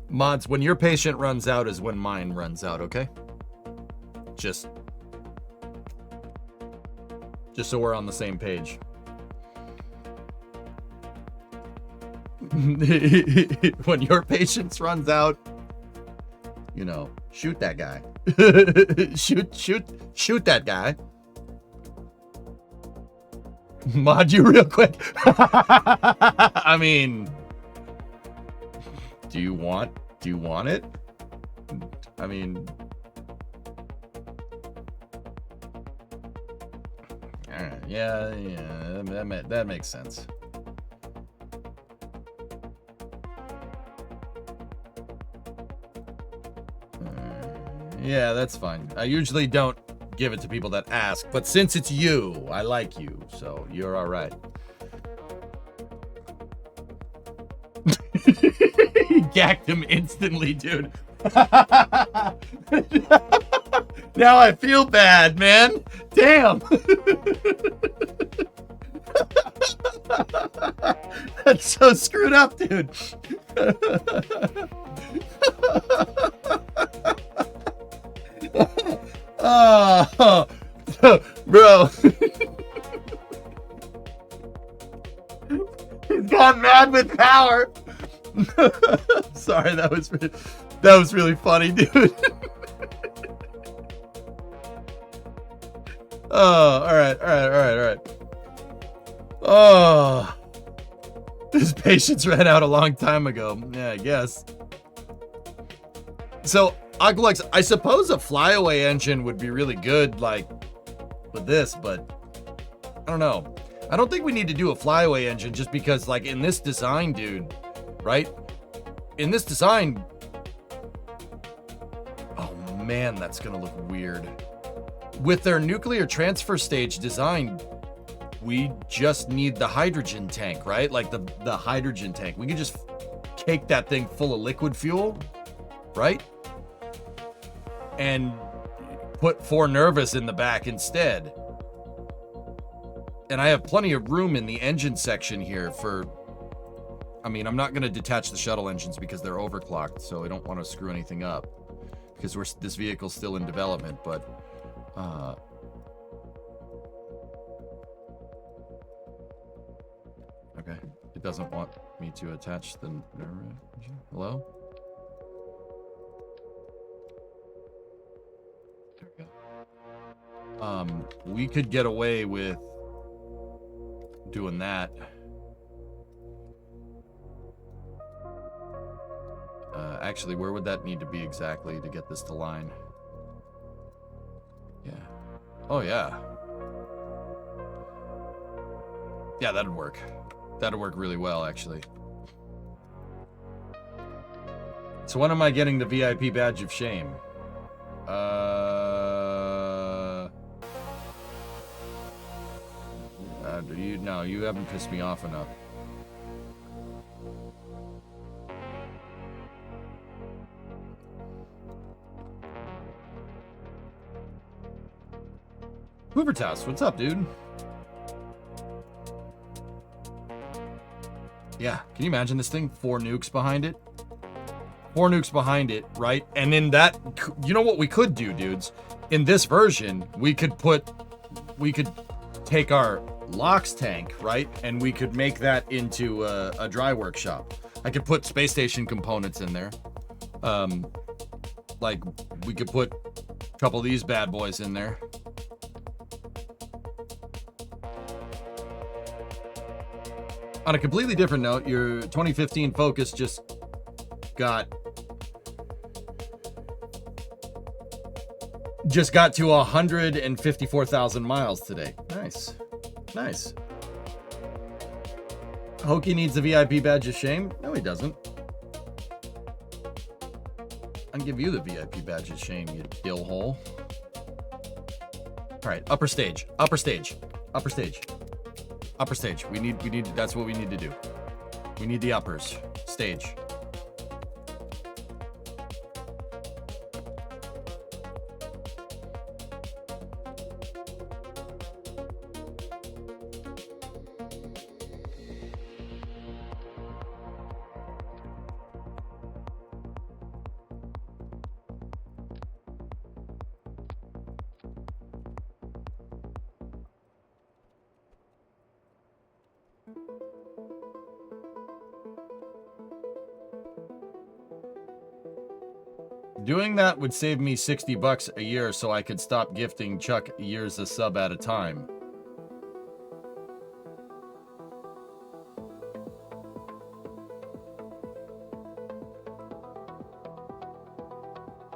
Mods, when your patient runs out is when mine runs out, okay? Just so we're on the same page. When your patience runs out, you know, shoot that guy. shoot that guy. Mod you real quick. I mean, do you want it? I mean, all right, yeah, that makes sense. Yeah, that's fine. I usually don't give it to people that ask, but since it's you, I like you, so you're all right. He gacked him instantly, dude. Now I feel bad, man. Damn. That's so screwed up, dude. Oh, bro. He's gone mad with power. Sorry, that was really funny, dude. Oh, all right. Oh, this patience ran out a long time ago. Yeah, I guess. So, Aqualux, I suppose a flyaway engine would be really good, like, with this, but I don't know. I don't think we need to do a flyaway engine just because, like, in this design, dude, right? In this design, oh man, that's gonna look weird. With their nuclear transfer stage design, we just need the hydrogen tank, right? Like the hydrogen tank. We could just cake that thing full of liquid fuel, right? And put 4 Nervous in the back instead. And I have plenty of room in the engine section here for I mean, I'm not going to detach the shuttle engines because they're overclocked, so I don't want to screw anything up. Because this vehicle's still in development, but... Okay, it doesn't want me to attach the... Hello? There we go. We could get away with doing that. Actually, where would that need to be exactly to get this to line? Yeah. Oh, yeah. Yeah, that'd work. That'd work really well, actually. So when am I getting the VIP badge of shame? No, you haven't pissed me off enough. Hoovertas, what's up, dude? Yeah, can you imagine this thing? 4 nukes behind it? 4 nukes behind it, right? And then that, you know what we could do, dudes? In this version, we could take our LOX tank, right? And we could make that into a dry workshop. I could put space station components in there. Like, we could put a couple of these bad boys in there. On a completely different note, your 2015 Focus just got to 154,000 miles today. Nice. Nice. Hokey needs the VIP badge of shame? No, he doesn't. I'll give you the VIP badge of shame, you dillhole. All right, upper stage. Upper stage. Upper stage. Upper stage. We need, that's what we need to do. We need the uppers. Stage. Doing that would save me $60 a year so I could stop gifting Chuck years a sub at a time.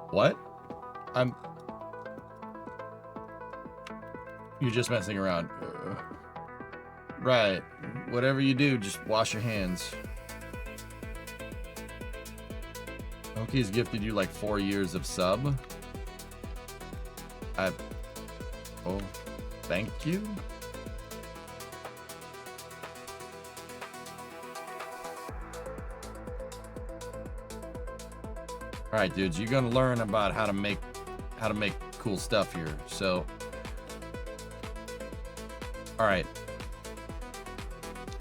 What? You're just messing around. Right. Whatever you do, just wash your hands. Okey's gifted you like 4 years of sub. Oh, thank you. All right, dudes, you're gonna learn about how to make cool stuff here. So, all right,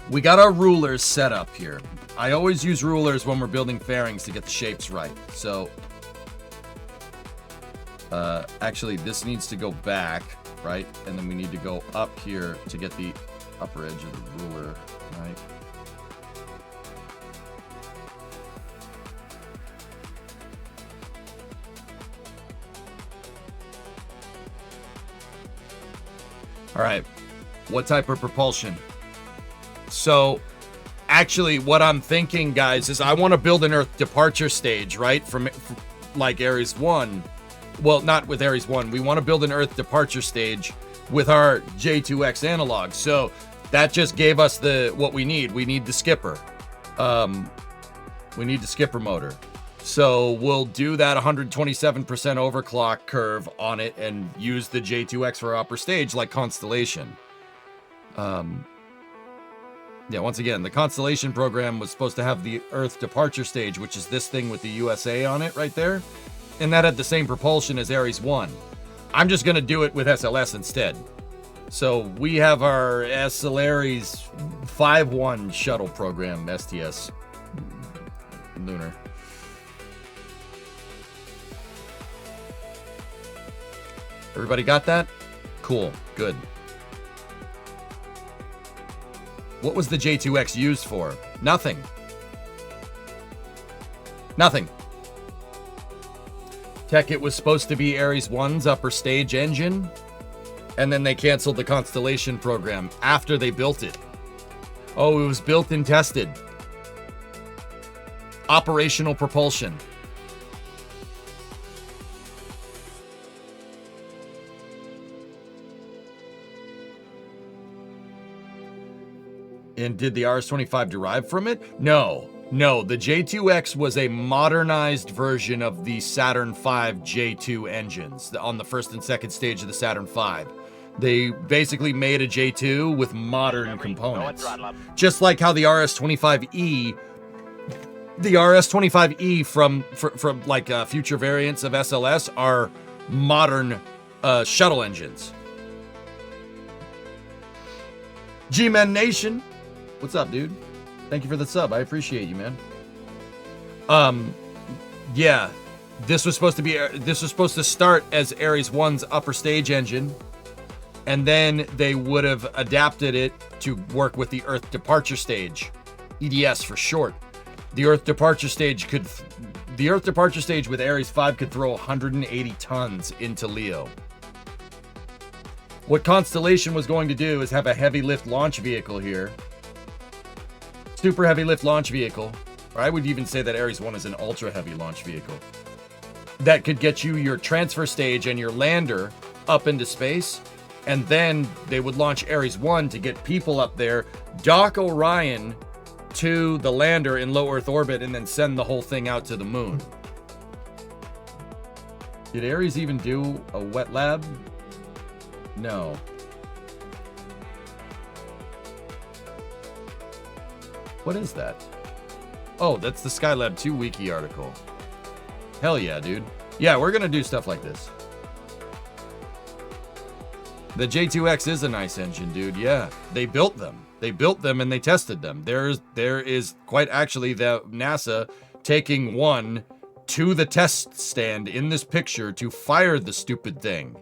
we got our rulers set up here. I always use rulers when we're building fairings to get the shapes right. So, actually, this needs to go back, right? And then we need to go up here to get the upper edge of the ruler, right? All right, what type of propulsion? So, actually, what I'm thinking, guys, is I want to build an Earth departure stage, right? From like Ares 1. Well, not with Ares 1. We want to build an Earth departure stage with our J2X analog. So that just gave us what we need. We need the skipper. We need the skipper motor. So we'll do that 127% overclock curve on it and use the J2X for upper stage like Constellation. Yeah, once again, the Constellation program was supposed to have the Earth departure stage, which is this thing with the USA on it right there. And that had the same propulsion as Ares 1. I'm just going to do it with SLS instead. So we have our SLAres 5-1 shuttle program, STS. lunar. Everybody got that? Cool. Good. What was the J2X used for? Nothing. Nothing. Tech, it was supposed to be Ares 1's upper stage engine, and then they canceled the Constellation program after they built it. Oh, it was built and tested. Operational propulsion. And did the RS-25 derive from it? No. No, the J2X was a modernized version of the Saturn V J2 engines on the first and second stage of the Saturn V. They basically made a J2 with modern components. Just like how the RS-25E, from like future variants of SLS are modern shuttle engines. G-Men Nation. What's up, dude? Thank you for the sub. I appreciate you, man. Yeah, this was supposed to start as Ares 1's upper stage engine, and then they would have adapted it to work with the Earth Departure Stage, EDS for short. The Earth Departure Stage with Ares 5 could throw 180 tons into LEO. What Constellation was going to do is have a heavy lift launch vehicle here. Super heavy lift launch vehicle, or I would even say that Ares 1 is an ultra heavy launch vehicle that could get you your transfer stage and your lander up into space, and then they would launch Ares 1 to get people up there, dock Orion to the lander in low Earth orbit, and then send the whole thing out to the moon. Did Ares even do a wet lab? No. What is that? Oh, that's the Skylab 2 wiki article. Hell yeah, dude. Yeah, we're gonna do stuff like this. The J2X is a nice engine, dude. Yeah, they built them. They built them and they tested them. There is quite actually the NASA taking one to the test stand in this picture to fire the stupid thing.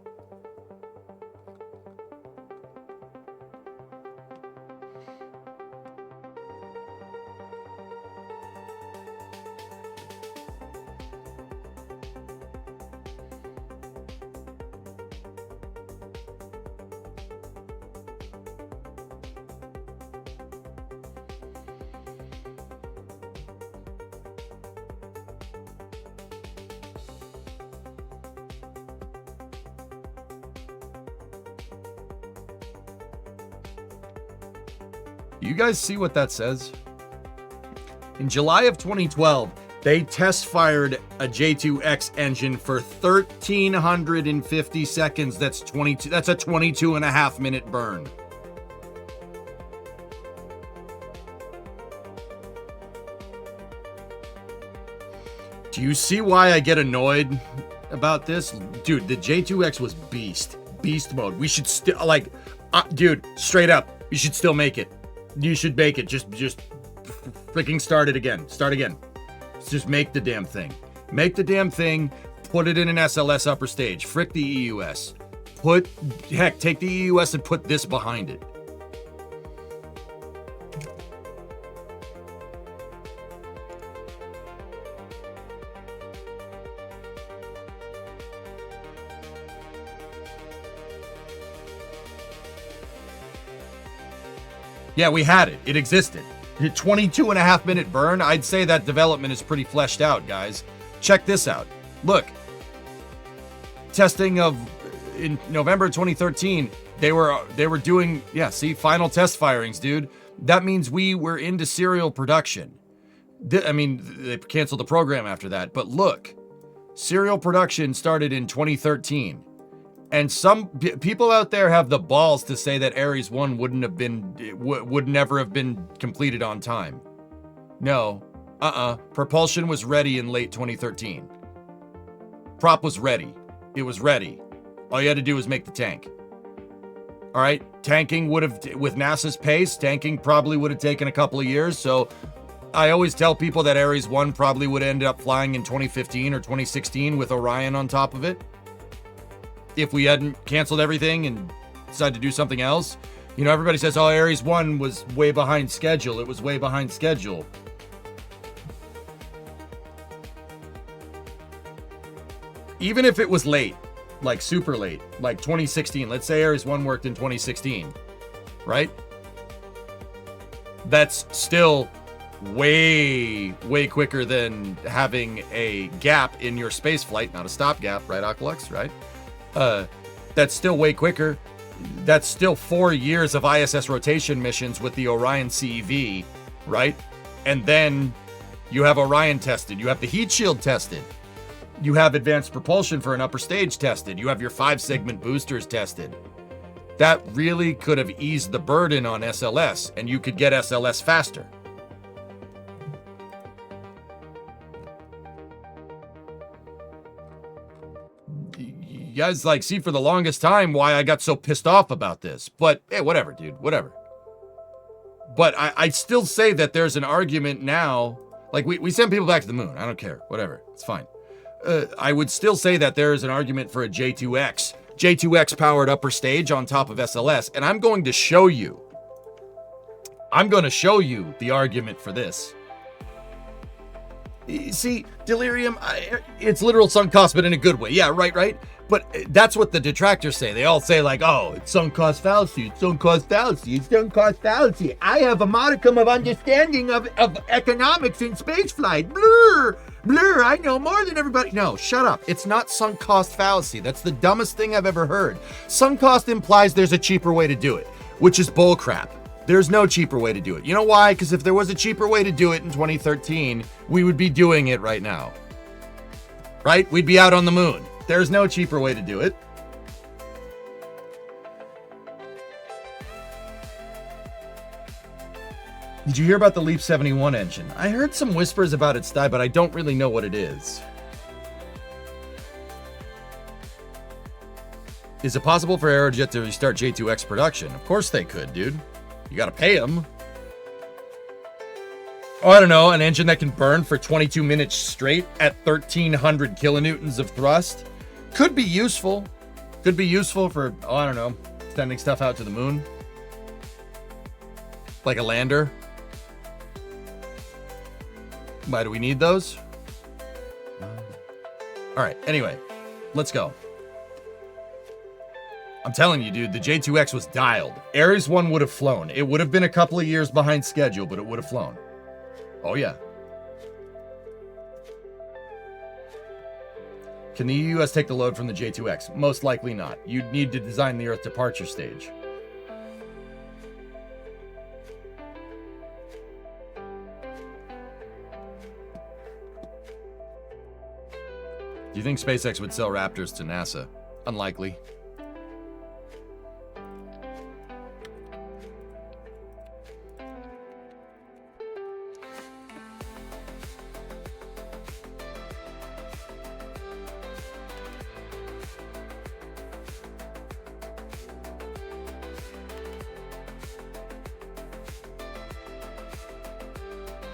You guys see what that says? In July of 2012, they test fired a J2X engine for 1,350 seconds. That's a 22.5 minute burn. Do you see why I get annoyed about this? Dude, the J2X was beast mode. We should still, like, dude, straight up, you should still make it. You should make it. Just freaking start it again. Start again. Just make the damn thing. Make the damn thing. Put it in an SLS upper stage. Frick the EUS. Take the EUS and put this behind it. Yeah, we had it. It existed. 22.5 minute burn. I'd say that development is pretty fleshed out, guys. Check this out. Look. Testing of in November 2013, they were doing, yeah, see, final test firings, dude. That means we were into serial production. I mean, they canceled the program after that, but look. Serial production started in 2013. And some people out there have the balls to say that Ares 1 would never have been completed on time. No. Propulsion was ready in late 2013. Prop was ready. It was ready. All you had to do was make the tank. All right? Tanking would have, with NASA's pace, tanking probably would have taken a couple of years. So I always tell people that Ares 1 probably would end up flying in 2015 or 2016 with Orion on top of it. If we hadn't canceled everything and decided to do something else. You know, everybody says, oh, Ares 1 was way behind schedule. It was way behind schedule. Even if it was late, like super late, like 2016, let's say Ares 1 worked in 2016, right? That's still way quicker than having a gap in your space flight, not a stopgap, right, Oculus, right? That's still way quicker. That's still 4 years of ISS rotation missions with the Orion CEV, right? And then you have Orion tested. You have the heat shield tested. You have advanced propulsion for an upper stage tested. You have your 5-segment boosters tested. That really could have eased the burden on SLS, and you could get SLS faster. You guys, like, see for the longest time why I got so pissed off about this. But, hey, whatever, dude, whatever. But I still say that there's an argument now. Like, we send people back to the moon. I don't care. Whatever. It's fine. I would still say that there is an argument for a J2X powered upper stage on top of SLS, and I'm going to show you. I'm going to show you the argument for this. See, Delirium, it's literal sunk cost, but in a good way. Yeah, right. But that's what the detractors say. They all say, like, oh, it's sunk cost fallacy, it's sunk cost fallacy, it's sunk cost fallacy. I have a modicum of understanding of economics in spaceflight. Blur, I know more than everybody. No, shut up. It's not sunk cost fallacy. That's the dumbest thing I've ever heard. Sunk cost implies there's a cheaper way to do it, which is bullcrap. There's no cheaper way to do it. You know why? Because if there was a cheaper way to do it in 2013, we would be doing it right now. Right? We'd be out on the moon. There's no cheaper way to do it. Did you hear about the LEAP 71 engine? I heard some whispers about its die, but I don't really know what it is. Is it possible for Aerojet to restart J2X production? Of course they could, dude. You gotta pay them. Oh, I don't know, an engine that can burn for 22 minutes straight at 1,300 kilonewtons of thrust? Could be useful. Could be useful for, oh, I don't know, sending stuff out to the moon. Like a lander. Why do we need those? All right, anyway, let's go. I'm telling you, dude, the J2X was dialed. Ares 1 would have flown. It would have been a couple of years behind schedule, but it would have flown. Oh, yeah. Can the US take the load from the J2X? Most likely not. You'd need to design the Earth departure stage. Do you think SpaceX would sell Raptors to NASA? Unlikely.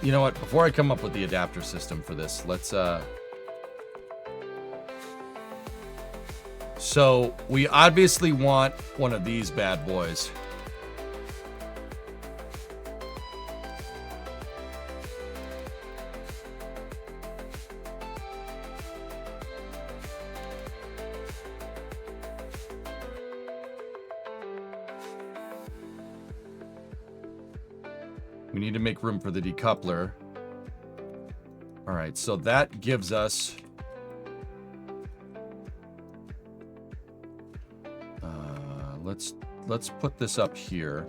You know what? Before I come up with the adapter system for this, let's so we obviously want one of these bad boys. We need to make room for the decoupler. All right, so that gives us let's put this up here,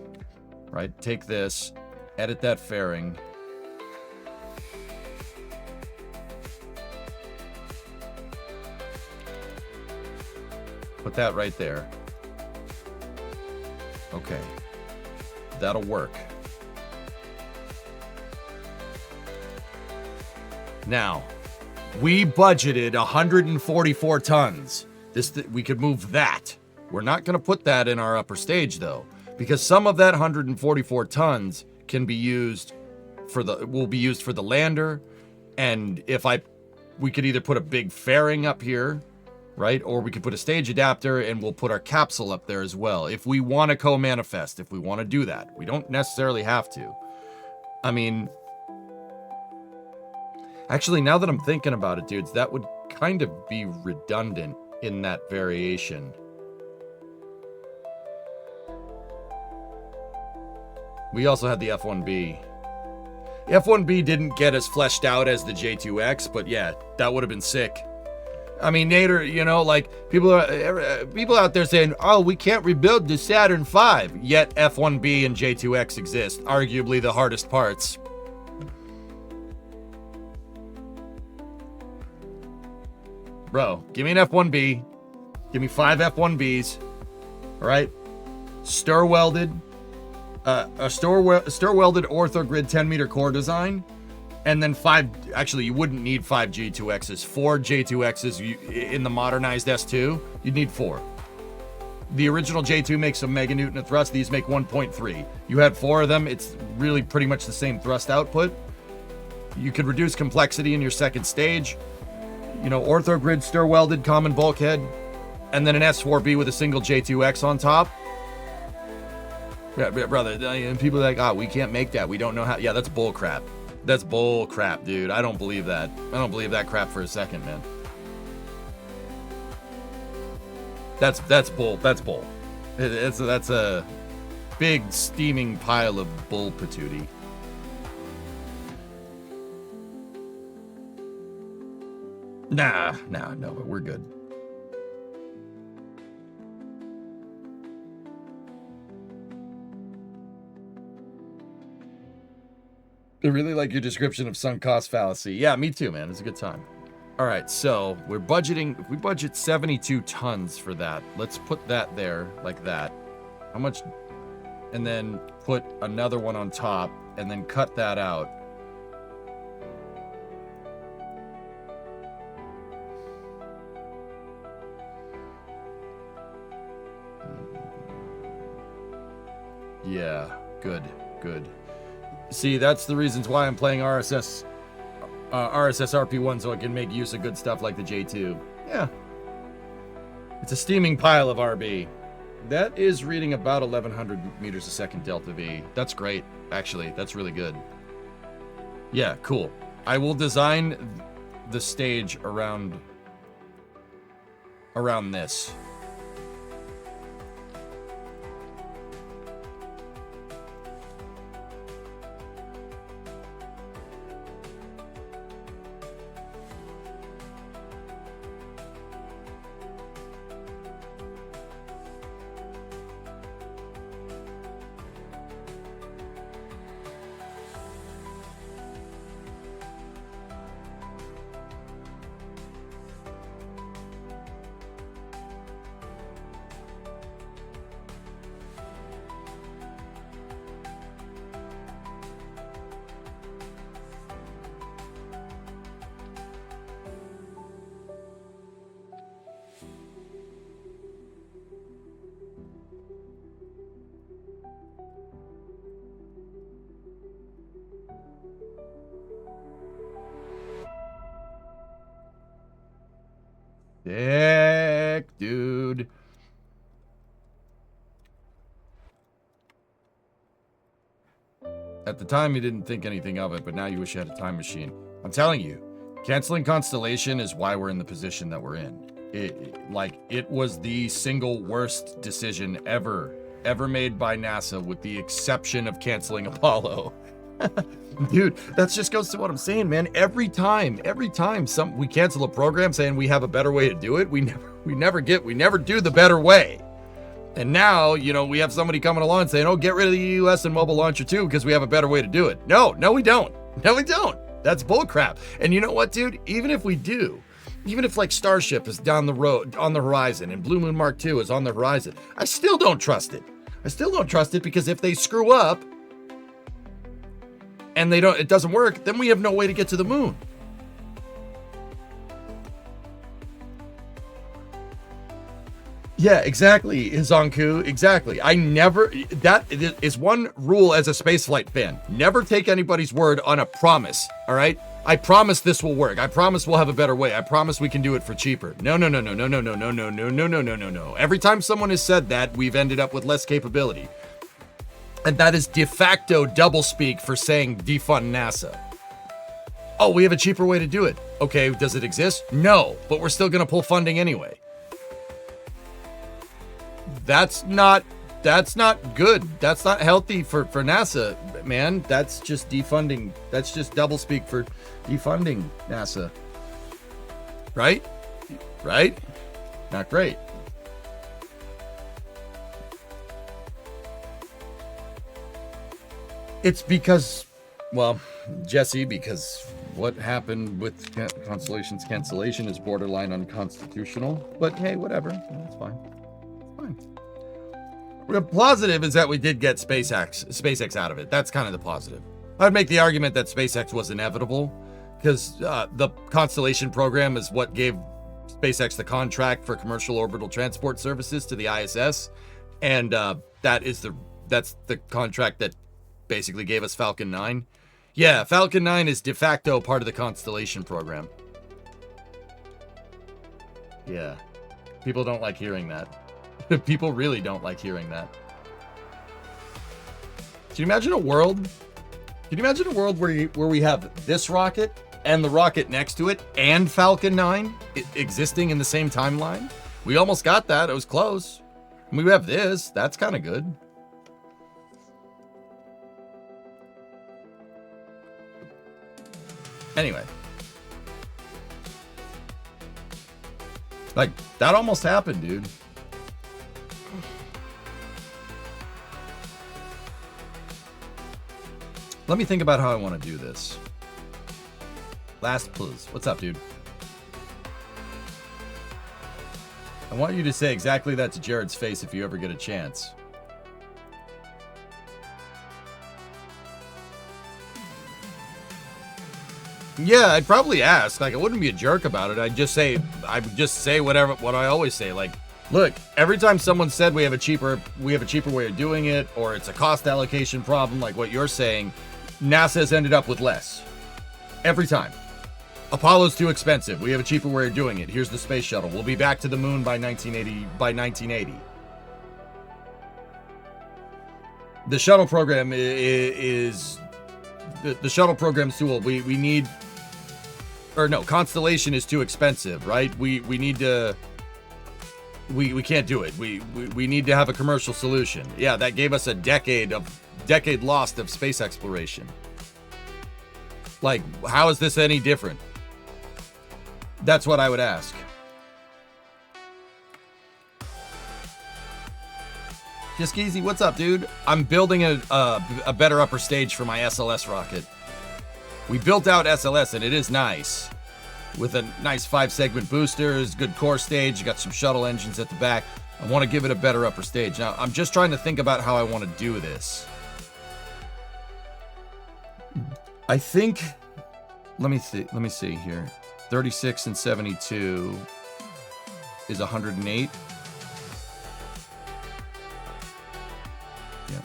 right? Take this, edit that fairing. Put that right there. Okay, that'll work. Now, we budgeted 144 tons. We could move that. We're not going to put that in our upper stage, though, because some of that 144 tons can be used will be used for the lander. And we could either put a big fairing up here, right? Or we could put a stage adapter and we'll put our capsule up there as well. If we want to co-manifest, if we want to do that, we don't necessarily have to. I mean, actually, now that I'm thinking about it, dudes, that would kind of be redundant in that variation. We also had the F1B. The F1B didn't get as fleshed out as the J2X, but yeah, that would have been sick. I mean, Nader, you know, like, people out there saying, oh, we can't rebuild the Saturn V, yet F1B and J2X exist, arguably the hardest parts. Bro, give me an F1B. Give me 5 F1Bs. All right? Stir welded. A stir welded orthogrid 10-meter core design. And then 5, actually, you wouldn't need 5 J2Xs. 4 J2Xs in the modernized S2, you'd need 4. The original J2 makes a meganewton of thrust. These make 1.3. You had 4 of them. It's really pretty much the same thrust output. You could reduce complexity in your second stage. You know, orthogrid, stir welded, common bulkhead, and then an S4B with a single J2X on top. Yeah, brother, and people are like, oh, we can't make that. We don't know how. Yeah, that's bull crap. That's bull crap, dude. I don't believe that. I don't believe that crap for a second, man. That's bull. That's bull. That's a big steaming pile of bull patootie. No, we're good. I really like your description of sunk cost fallacy. Yeah, me too, man. It's a good time. All right, so we're budgeting. If we budget 72 tons for that, let's put that there like that. How much? And then put another one on top and then cut that out. Yeah, good. See, that's the reasons why I'm playing RSS RP1, so I can make use of good stuff like the J2. Yeah. It's a steaming pile of RB. That is reading about 1,100 meters a second delta V. That's great, actually. That's really good. Yeah, cool. I will design the stage around this. Sick, dude. At the time, you didn't think anything of it, but now you wish you had a time machine. I'm telling you, canceling Constellation is why we're in the position that we're in. It was the single worst decision ever made by NASA, with the exception of canceling Apollo. Dude, that just goes to what I'm saying, man. Every time we cancel a program saying we have a better way to do it, we never do the better way. And now, you know, we have somebody coming along and saying, oh, get rid of the EUS and mobile launcher too, because we have a better way to do it. No, we don't. That's bullcrap. And you know what, dude? Even if we do, even if like Starship is down the road, on the horizon, and Blue Moon Mark II is on the horizon, I still don't trust it. Because if they screw up, and it doesn't work, then we have no way to get to the moon. Yeah, exactly, Zonku, exactly. That is one rule as a spaceflight fan. Never take anybody's word on a promise, all right? I promise this will work. I promise we'll have a better way. I promise we can do it for cheaper. No. Every time someone has said that, we've ended up with less capability. And that is de facto doublespeak for saying defund NASA. Oh, we have a cheaper way to do it. Okay, does it exist? No, but we're still gonna pull funding anyway. That's not good. That's not healthy for NASA, man. That's just defunding. That's just doublespeak for defunding NASA. Right? Right? Not great. It's because, well, Jesse, because what happened with Constellation's cancellation is borderline unconstitutional. But hey, whatever. That's fine. It's fine. The positive is that we did get SpaceX out of it. That's kind of the positive. I'd make the argument that SpaceX was inevitable because the Constellation program is what gave SpaceX the contract for commercial orbital transport services to the ISS, and that's the contract that basically gave us Falcon 9. Yeah, Falcon 9 is de facto part of the Constellation program. Yeah, people don't like hearing that. People really don't like hearing that. Can you imagine a world? Can you imagine a world where we have this rocket and the rocket next to it and Falcon 9 existing in the same timeline? We almost got that. It was close. We have this. That's kind of good. Anyway. Like, that almost happened, dude. Let me think about how I want to do this. Last please. What's up, dude? I want you to say exactly that to Jared's face if you ever get a chance. Yeah, I'd probably ask. Like, I wouldn't be a jerk about it. I would just say what I always say. Like, look, every time someone said we have a cheaper way of doing it, or it's a cost allocation problem, like what you're saying, NASA has ended up with less. Every time. Apollo's too expensive. We have a cheaper way of doing it. Here's the space shuttle. We'll be back to the moon by 1980. The shuttle program is the shuttle program's too old. We need, or no, Constellation is too expensive, right? We need to. We can't do it. We need to have a commercial solution. Yeah, that gave us a decade lost of space exploration. Like, how is this any different? That's what I would ask. Jiskizi, what's up, dude? I'm building a better upper stage for my SLS rocket. We built out SLS, and it is nice. With a nice 5-segment boosters, good core stage, you got some shuttle engines at the back. I want to give it a better upper stage. Now, I'm just trying to think about how I want to do this. I think, let me see here. 36 and 72 is 108. Yeah.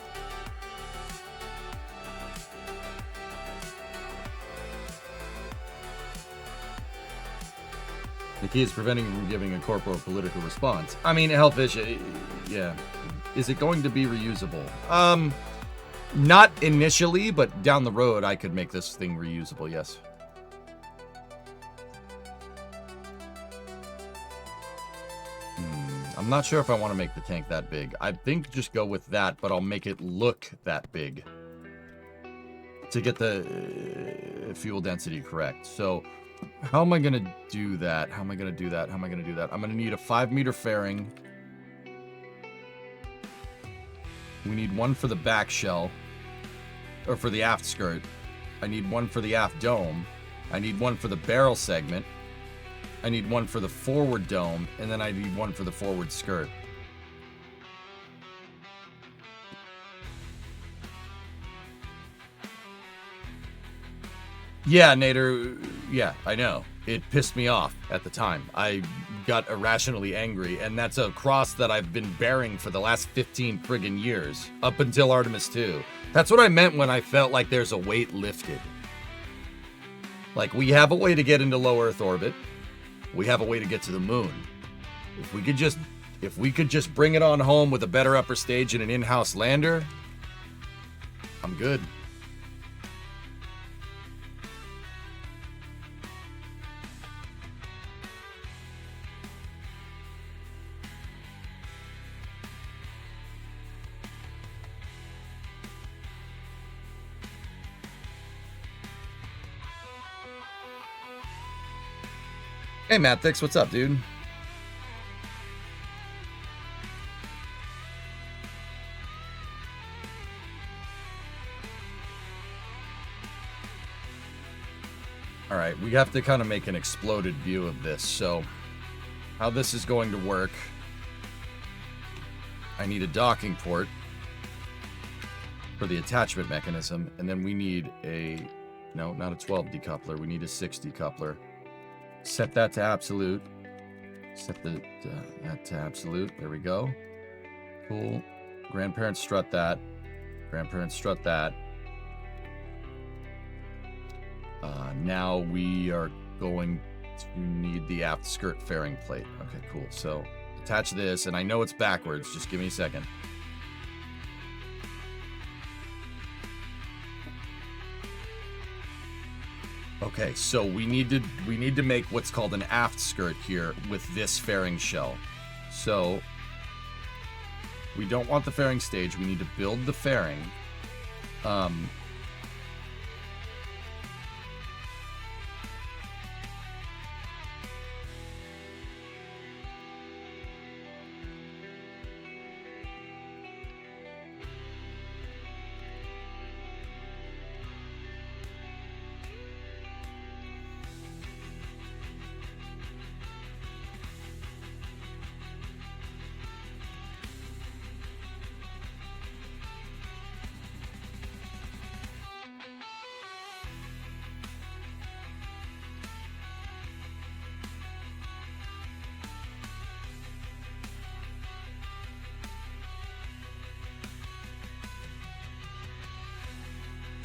The key is preventing you from giving a corporal political response. I mean, Hellfish, yeah. Is it going to be reusable? Not initially, but down the road, I could make this thing reusable, yes. I'm not sure if I want to make the tank that big. I think just go with that, but I'll make it look that big to get the fuel density correct. So how am I going to do that? I'm going to need a 5-meter fairing. We need one for the back shell, or for the aft skirt. I need one for the aft dome. I need one for the barrel segment. I need one for the forward dome, and then I need one for the forward skirt. Yeah, Nader, yeah, I know. It pissed me off at the time. I got irrationally angry, and that's a cross that I've been bearing for the last 15 friggin' years, up until Artemis 2. That's what I meant when I felt like there's a weight lifted. Like, we have a way to get into low Earth orbit. We have a way to get to the moon. If we could just bring it on home with a better upper stage and an in-house lander, I'm good. Hey, Matt Thix, what's up, dude? All right, we have to kind of make an exploded view of this. So, how this is going to work, I need a docking port for the attachment mechanism, and then we need a, no, not a 12 decoupler, we need a 6 decoupler. Set that to absolute. Set that to absolute. There we go. Cool. Grandparents strut that. Grandparents strut that. Now we are going to need the aft skirt fairing plate. Okay, cool. So attach this, and I know it's backwards. Just give me a second. Okay, so we need to make what's called an aft skirt here with this fairing shell. So we don't want the fairing stage. We need to build the fairing.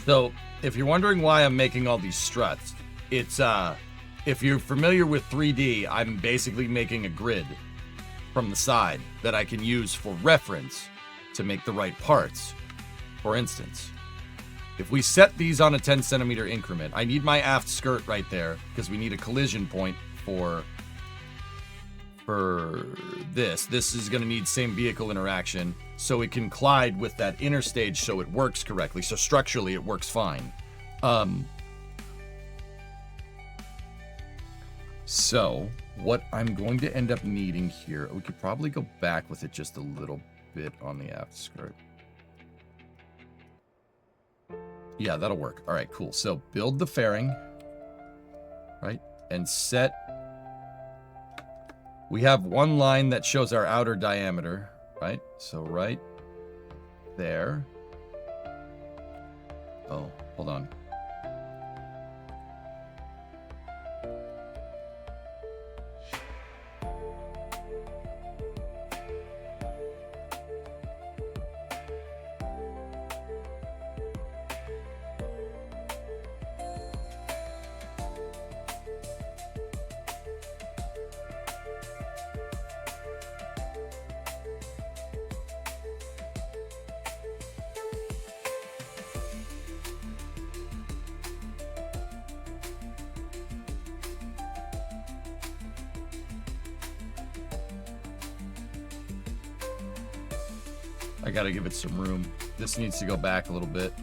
So, if you're wondering why I'm making all these struts, it's, if you're familiar with 3D, I'm basically making a grid from the side that I can use for reference to make the right parts. For instance, if we set these on a 10 centimeter increment, I need my aft skirt right there because we need a collision point for this. This is going to need same vehicle interaction so it can collide with that inner stage so it works correctly. So structurally it works fine. So what I'm going to end up needing here, we could probably go back with it just a little bit on the aft skirt. Yeah, that'll work. All right, cool. So build the fairing, right? And set. We have one line that shows our outer diameter, right? So right there. Oh, hold on. I gotta give it some room. This needs to go back a little bit.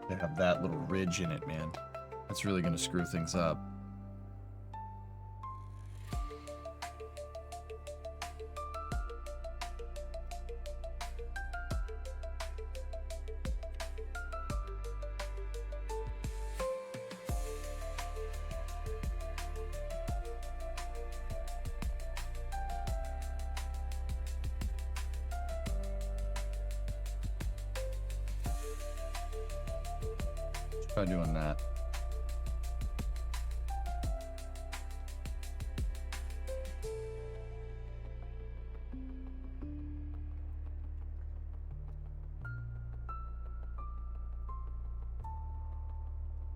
They have that little ridge in it, man. That's really going to screw things up. Try doing that.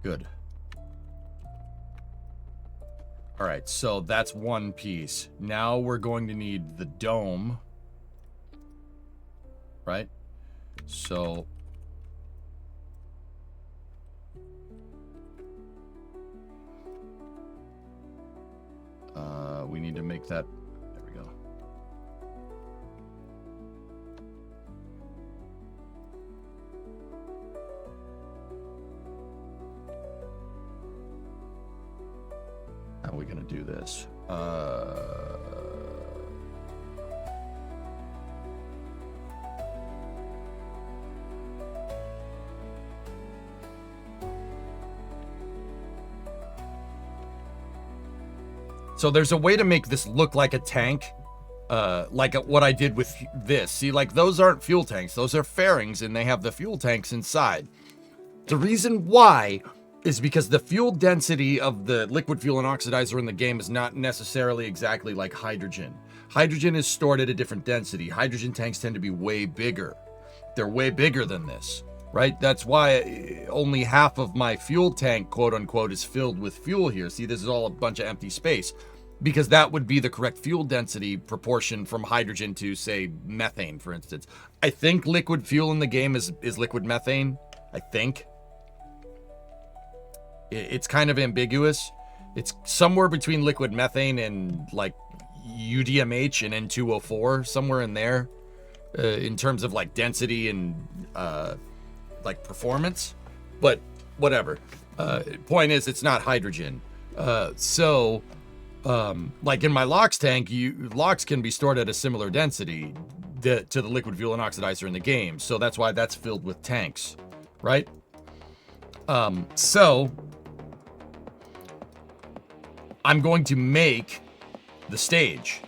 Good. All right, so that's one piece. Now we're going to need the dome, right? So we need to make that. There we go. How are we gonna do this? So there's a way to make this look like a tank, like what I did with this. See, like those aren't fuel tanks; those are fairings, and they have the fuel tanks inside. The reason why is because the fuel density of the liquid fuel and oxidizer in the game is not necessarily exactly like hydrogen. Hydrogen is stored at a different density. Hydrogen tanks tend to be way bigger. They're way bigger than this, right? That's why only half of my fuel tank, quote unquote, is filled with fuel here. See, this is all a bunch of empty space because that would be the correct fuel density proportion from hydrogen to, say, methane, for instance. I think liquid fuel in the game is liquid methane. I think. It's kind of ambiguous. It's somewhere between liquid methane and like UDMH and N2O4, somewhere in there, in terms of like density and like performance. But whatever. Point is, it's not hydrogen. So like in my LOX tank, LOX can be stored at a similar density to the liquid fuel and oxidizer in the game. So that's why that's filled with tanks, right? So I'm going to make the stage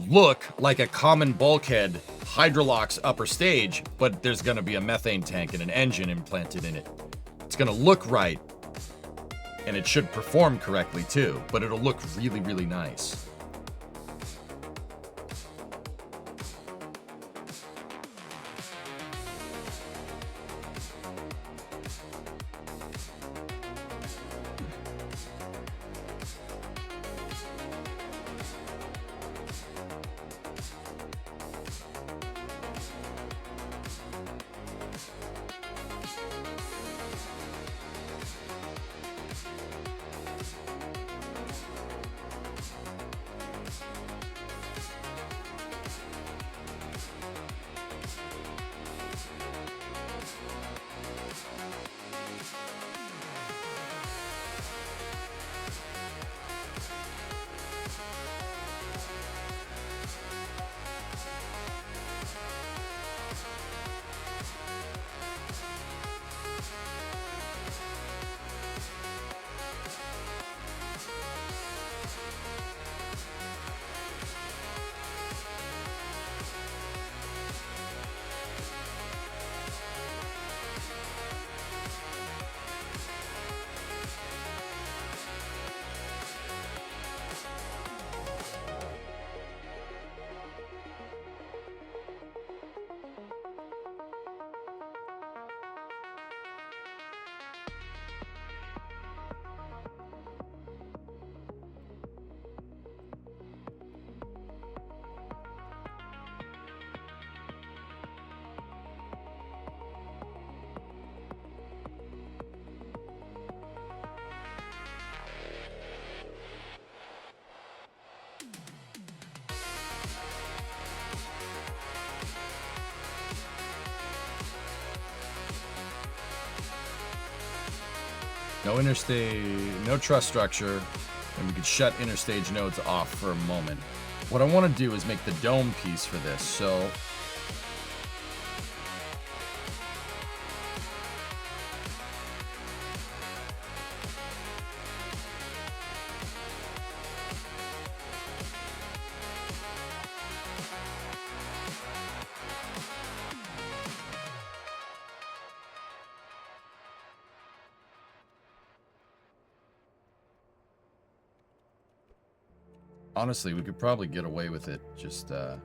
look like a common bulkhead Hydrolox upper stage, but there's going to be a methane tank and an engine implanted in it. It's going to look right, and it should perform correctly too, but it'll look really, really nice. No interstage, no truss structure, and we could shut interstage nodes off for a moment. What I want to do is make the dome piece for this, so honestly, we could probably get away with it. Just like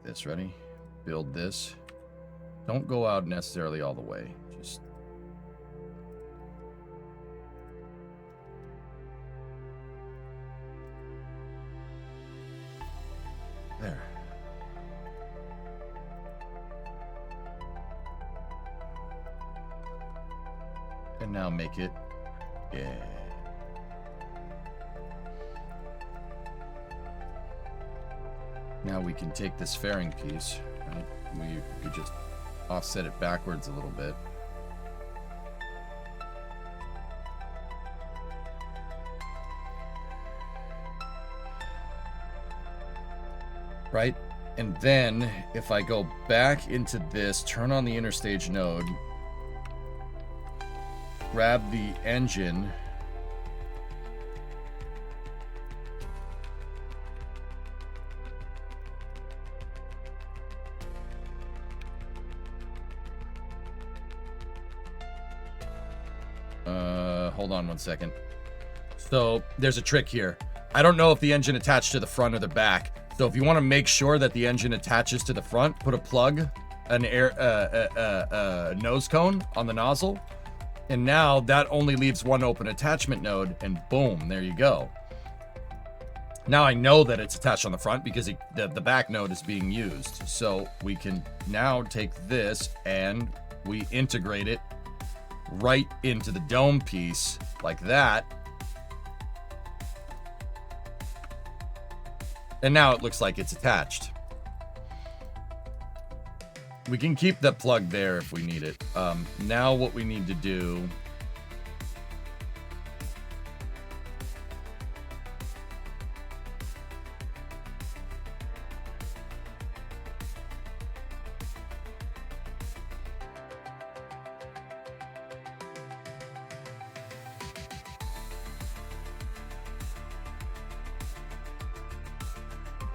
this. Ready? Build this. Don't go out necessarily all the way. Just there. And now make it, yeah. Now we can take this fairing piece, right? We could just offset it backwards a little bit. Right? And then if I go back into this, turn on the interstage node, grab the engine, hold on one second. So there's a trick here. I don't know if the engine attached to the front or the back. So if you want to make sure that the engine attaches to the front, put a plug, an air, nose cone on the nozzle. And now that only leaves one open attachment node, and boom, there you go. Now I know that it's attached on the front because the back node is being used. So we can now take this and we integrate it right into the dome piece like that. And now it looks like it's attached. We can keep that plug there if we need it. Now what we need to do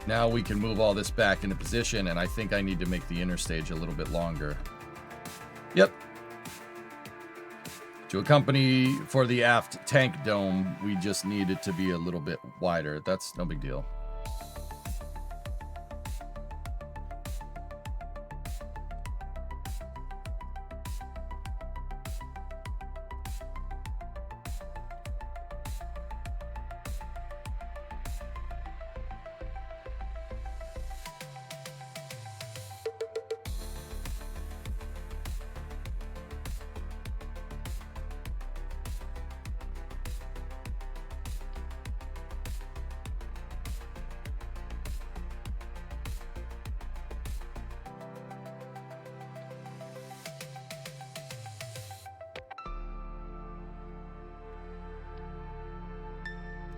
now we can move all this back into position, and I think I need to make the interstage a little bit longer. Yep. To accompany for the aft tank dome, we just need it to be a little bit wider. That's no big deal.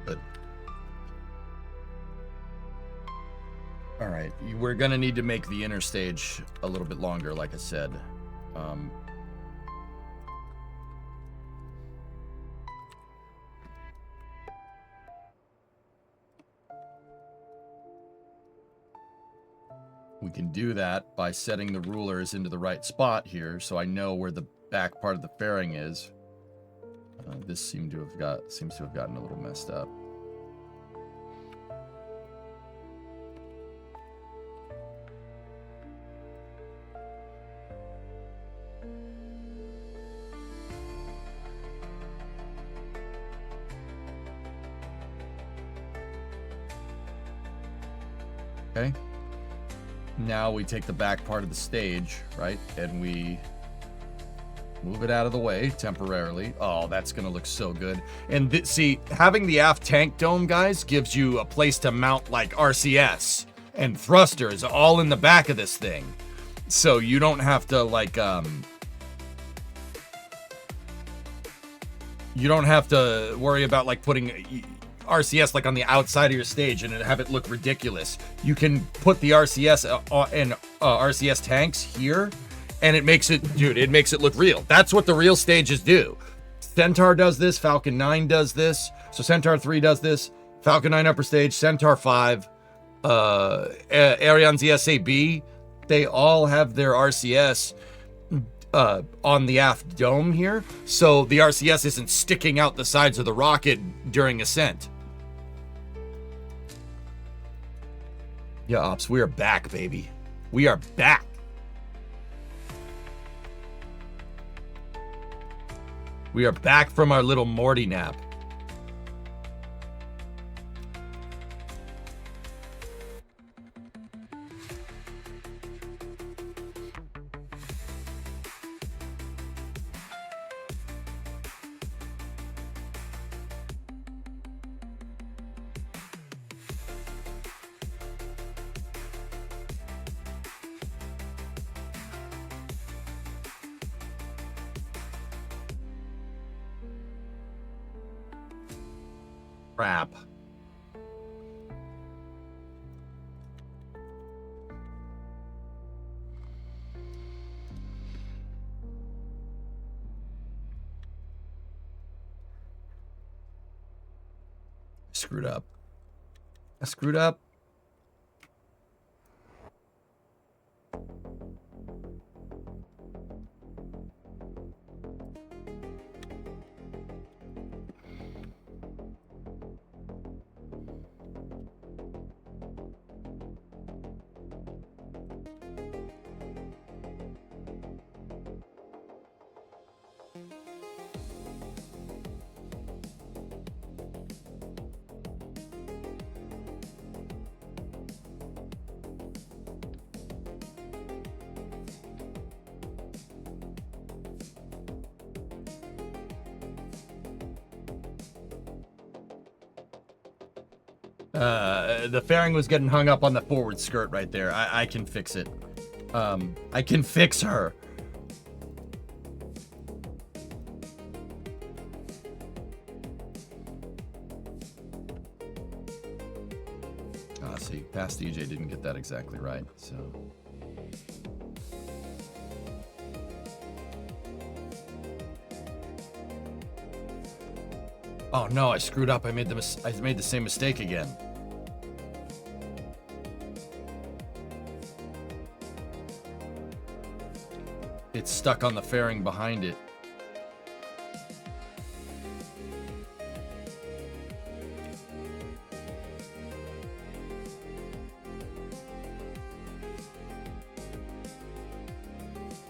But all right, we're gonna need to make the interstage a little bit longer, like I said. We can do that by setting the rulers into the right spot here, so I know where the back part of the fairing is. This seems to have gotten a little messed up. Okay. Now we take the back part of the stage, right? And we move it out of the way temporarily. Oh, that's going to look so good. And see, having the aft tank dome, guys, gives you a place to mount like RCS and thrusters all in the back of this thing. So you don't have to like, you don't have to worry about like putting RCS like on the outside of your stage and have it look ridiculous. You can put the RCS and RCS tanks here, and it makes it, dude, it makes it look real. That's what the real stages do. Centaur does this, Falcon 9 does this, so Centaur 3 does this, Falcon 9 upper stage, Centaur 5, Ariane's ESA-B, they all have their RCS on the aft dome here, so the RCS isn't sticking out the sides of the rocket during ascent. Yeah, Ops, we are back, baby. We are back. We are back from our little Morty nap. Crap. Screwed up. I screwed up. The fairing was getting hung up on the forward skirt right there. I can fix it. I can fix her. See, past DJ didn't get that exactly right, so. Oh no, I screwed up. I made the same mistake again. It's stuck on the fairing behind it.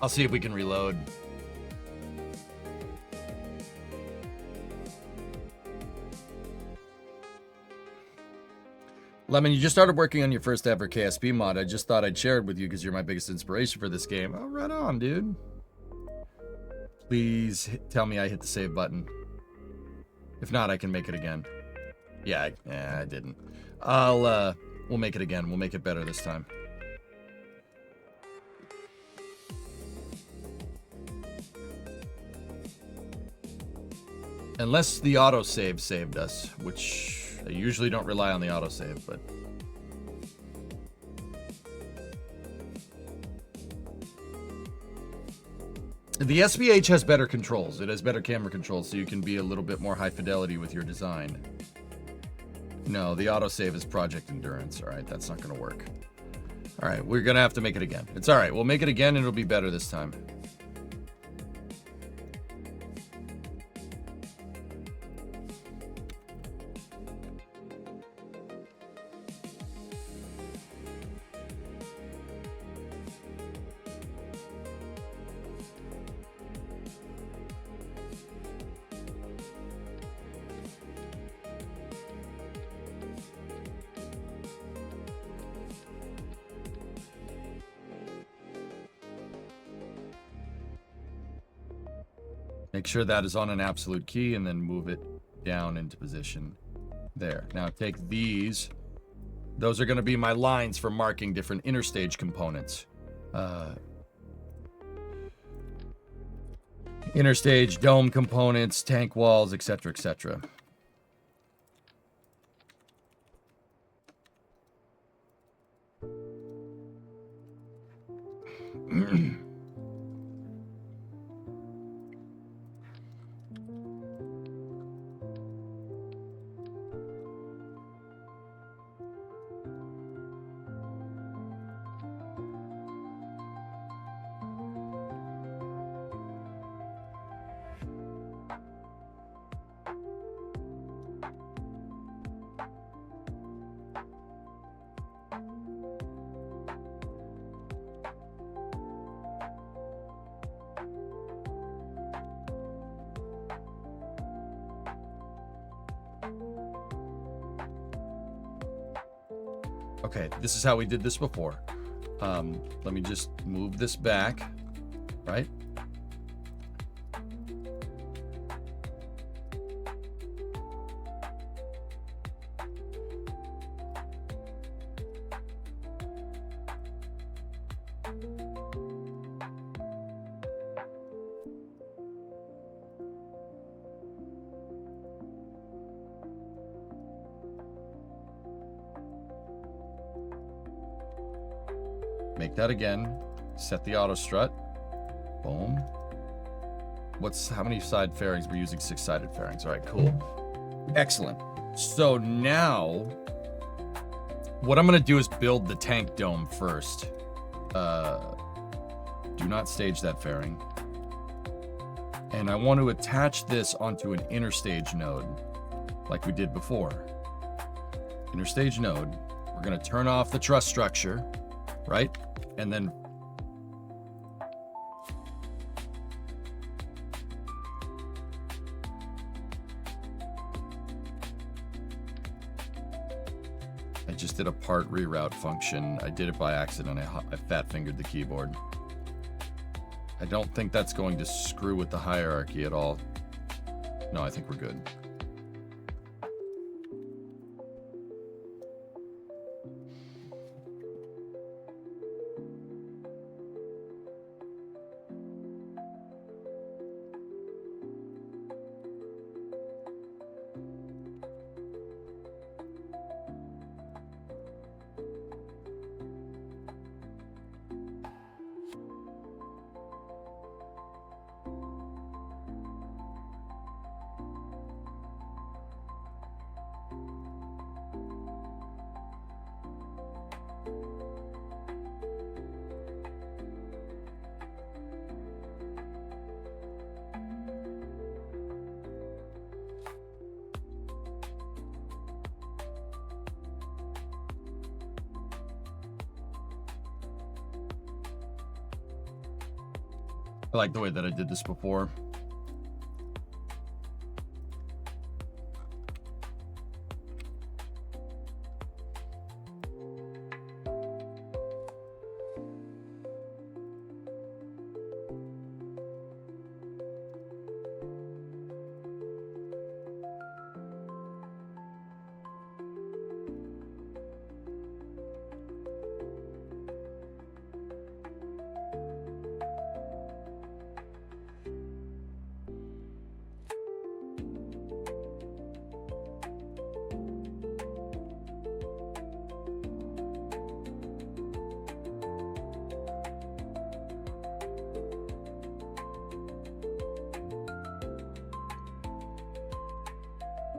I'll see if we can reload. Lemon, you just started working on your first ever KSP mod. I just thought I'd share it with you because you're my biggest inspiration for this game. Oh, right on, dude. Please tell me I hit the save button. If not, I can make it again. Yeah, I didn't. We'll make it again. We'll make it better this time. Unless the autosave saved us, which I usually don't rely on the autosave, but... The SVH has better controls. It has better camera controls, so you can be a little bit more high fidelity with your design. No, the autosave is Project Endurance. All right, that's not going to work. All right, we're going to have to make it again. It's all right. We'll make it again, and it'll be better this time. Make sure that is on an absolute key and then move it down into position. There. Now take these. Those are going to be my lines for marking different interstage components. Interstage, dome components, tank walls, etc., etc. Okay, this is how we did this before. Let me just move this back, right? Make that again. Set the auto strut. Boom. How many side fairings? We're using 6-sided fairings. All right, cool. Excellent. So now, what I'm going to do is build the tank dome first. Do not stage that fairing. And I want to attach this onto an interstage node, like we did before. Interstage node. We're going to turn off the truss structure, right? And then I just did a part reroute function. I did it by accident. I fat fingered the keyboard. I don't think that's going to screw with the hierarchy at all. No, I think we're good. I like the way that I did this before.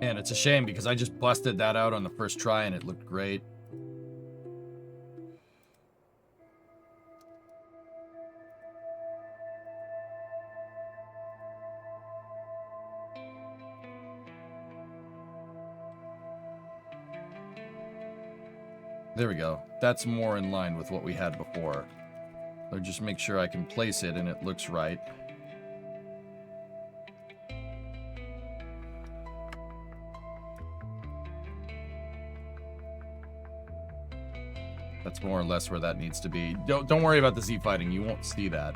Man, it's a shame because I just busted that out on the first try and it looked great. There we go. That's more in line with what we had before. I'll just make sure I can place it and it looks right. That's more or less where that needs to be. Don't worry about the Z fighting. You won't see that.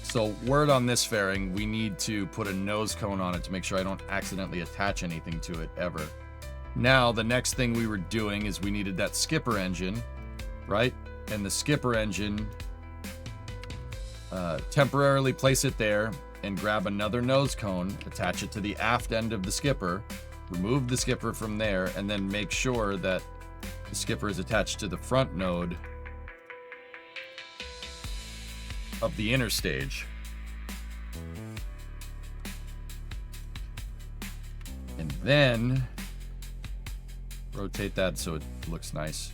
So word on this fairing, we need to put a nose cone on it to make sure I don't accidentally attach anything to it ever. Now, the next thing we were doing is we needed that skipper engine, right? And the skipper engine, temporarily place it there and grab another nose cone, attach it to the aft end of the skipper, remove the skipper from there, and then make sure that the skipper is attached to the front node of the inner stage. And then rotate that so it looks nice.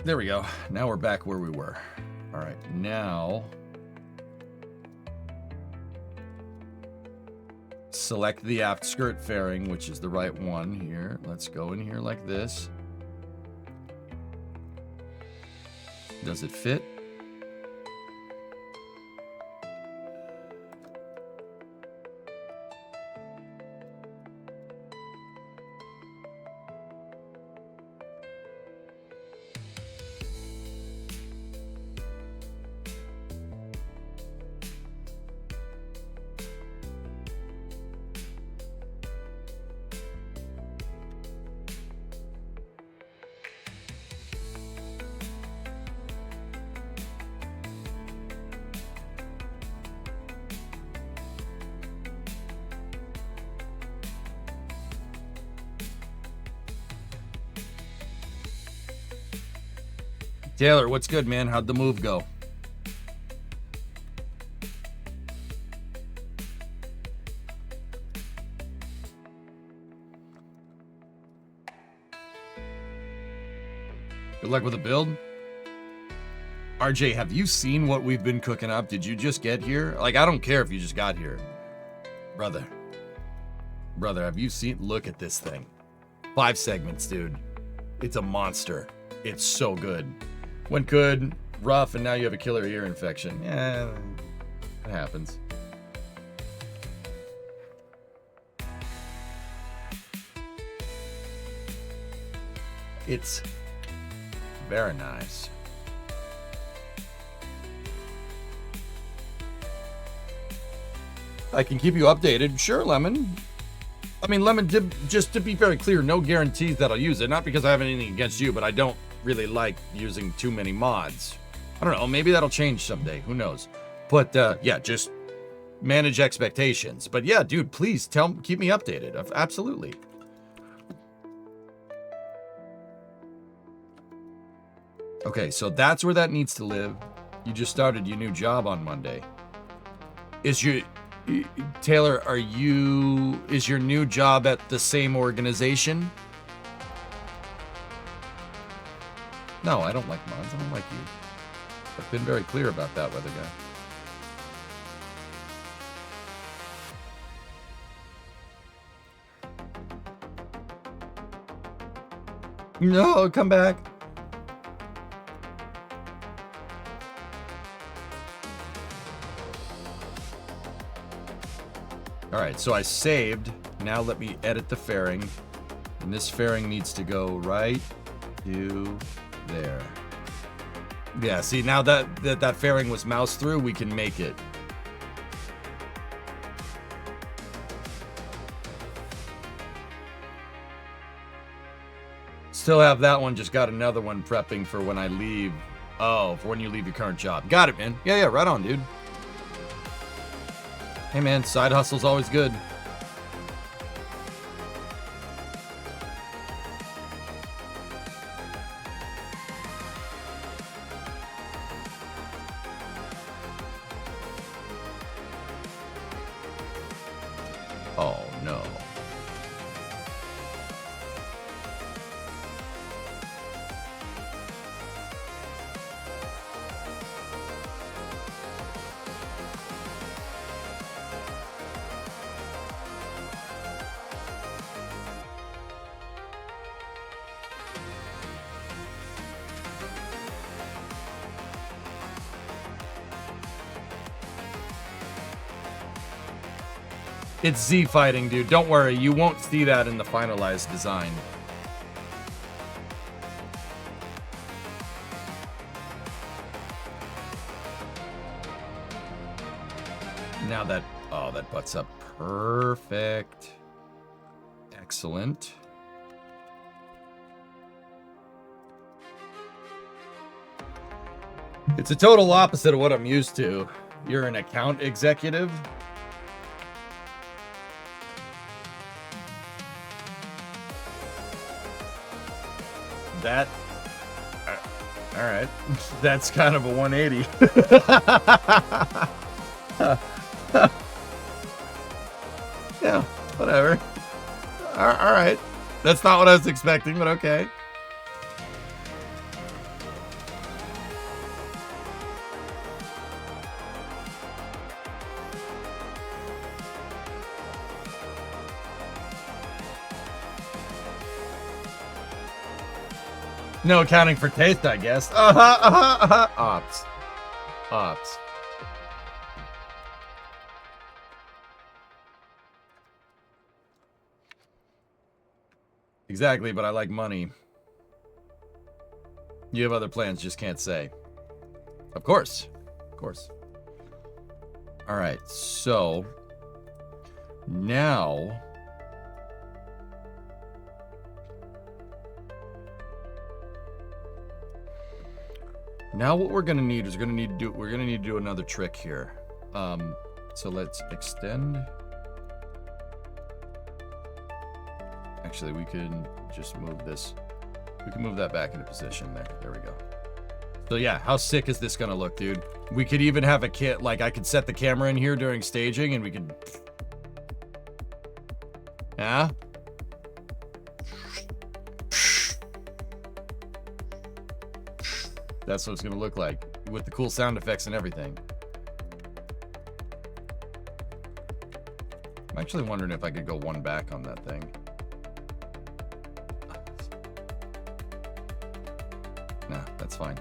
There we go. Now we're back where we were. All right, now select the aft skirt fairing, which is the right one here. Let's go in here like this. Does it fit? Taylor, what's good, man? How'd the move go? Good luck with the build. RJ, have you seen what we've been cooking up? Did you just get here? Like, I don't care if you just got here. Brother, have you seen? Look at this thing. 5 segments, dude. It's a monster. It's so good. Went good, rough, and now you have a killer ear infection. Yeah, it happens. It's very nice. I can keep you updated. Sure, Lemon. I mean, Lemon, just to be very clear, no guarantees that I'll use it. Not because I have anything against you, but I don't really like using too many mods. I don't know, maybe that'll change someday, who knows. But yeah, just manage expectations. But yeah, dude, please keep me updated. Absolutely. Okay, so that's where that needs to live. You just started your new job on Monday. Taylor, is your new job at the same organization? No, I don't like mods. I don't like you. I've been very clear about that, weather guy. No, come back. All right, so I saved. Now let me edit the fairing. And this fairing needs to go right to there. Yeah, see, now that fairing was moused through, we can make it. Still have that one, just got another one prepping for when I leave. Oh, for when you leave your current job. Got it, man. Yeah, right on, dude. Hey, man, side hustle's always good. Oh, no. It's Z fighting, dude. Don't worry, you won't see that in the finalized design. Now that, oh, that butts up perfect. Excellent. It's a total opposite of what I'm used to. You're an account executive. That, all right, that's kind of a 180. Yeah, whatever. All right, that's not what I was expecting, but okay. No accounting for taste, I guess. Ops. Ops. Exactly, but I like money. You have other plans, just can't say. Of course. Of course. Alright, so... Now... Now what we're gonna need is we're gonna need to do another trick here. So let's extend. Actually, we can just move this. We can move that back into position there. There we go. So yeah, how sick is this gonna look, dude? We could even have a kit, like I could set the camera in here during staging and we could... Yeah? That's what it's gonna look like, with the cool sound effects and everything. I'm actually wondering if I could go one back on that thing. Nah, that's fine.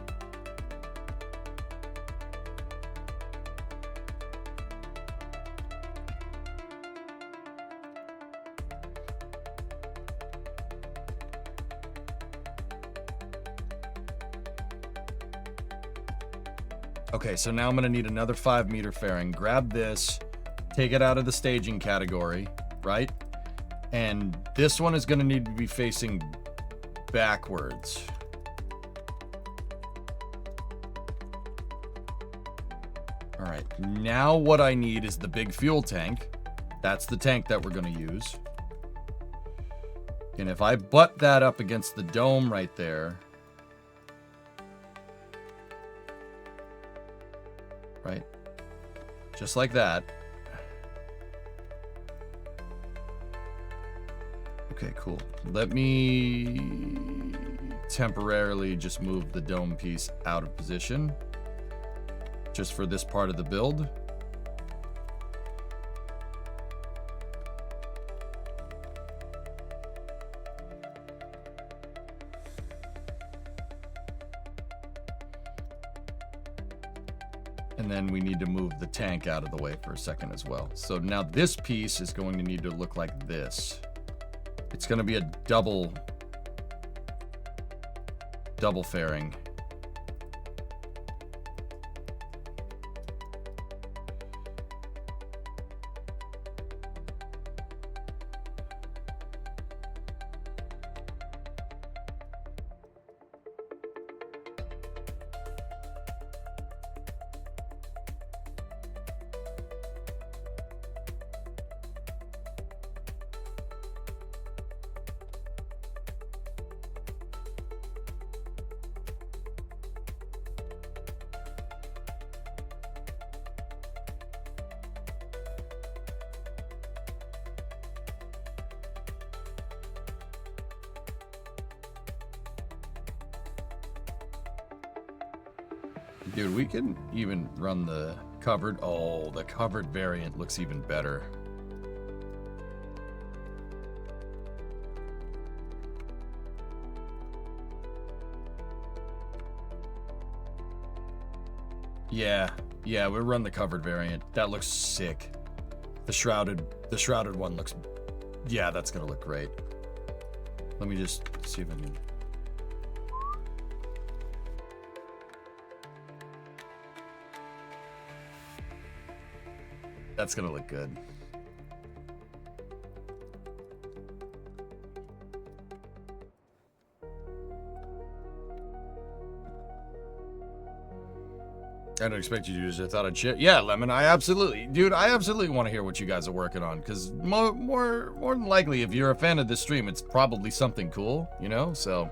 Okay, so now I'm gonna need another 5-meter fairing. Grab this, take it out of the staging category, right? And this one is gonna need to be facing backwards. All right, now what I need is the big fuel tank. That's the tank that we're gonna use. And if I butt that up against the dome right there, right? Just like that. Okay, cool. Let me temporarily just move the dome piece out of position. Just for this part of the build. And then we need to move the tank out of the way for a second as well. So now this piece is going to need to look like this. It's going to be a double fairing. Dude, we can even run the covered. Oh, the covered variant looks even better. Yeah, we'll run the covered variant. That looks sick. The shrouded one looks... Yeah, that's gonna look great. Let me just see if I can... That's gonna look good. I don't expect you to use it. I thought I'd share. Yeah, Lemon, I absolutely want to hear what you guys are working on, because more than likely, if you're a fan of this stream, it's probably something cool, you know, so...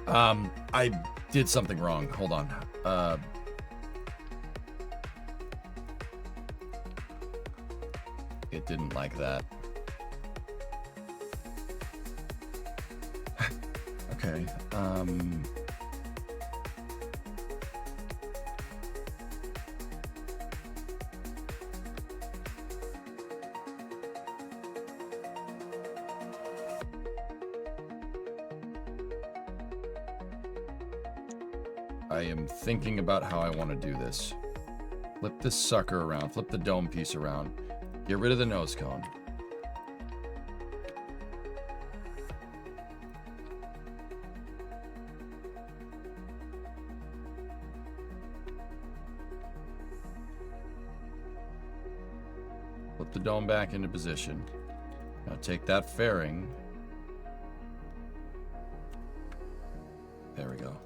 I did something wrong. Hold on. It didn't like that. Okay. I am thinking about how I want to do this. Flip this sucker around. Flip the dome piece around. Get rid of the nose cone. Put the dome back into position. Now take that fairing. There we go.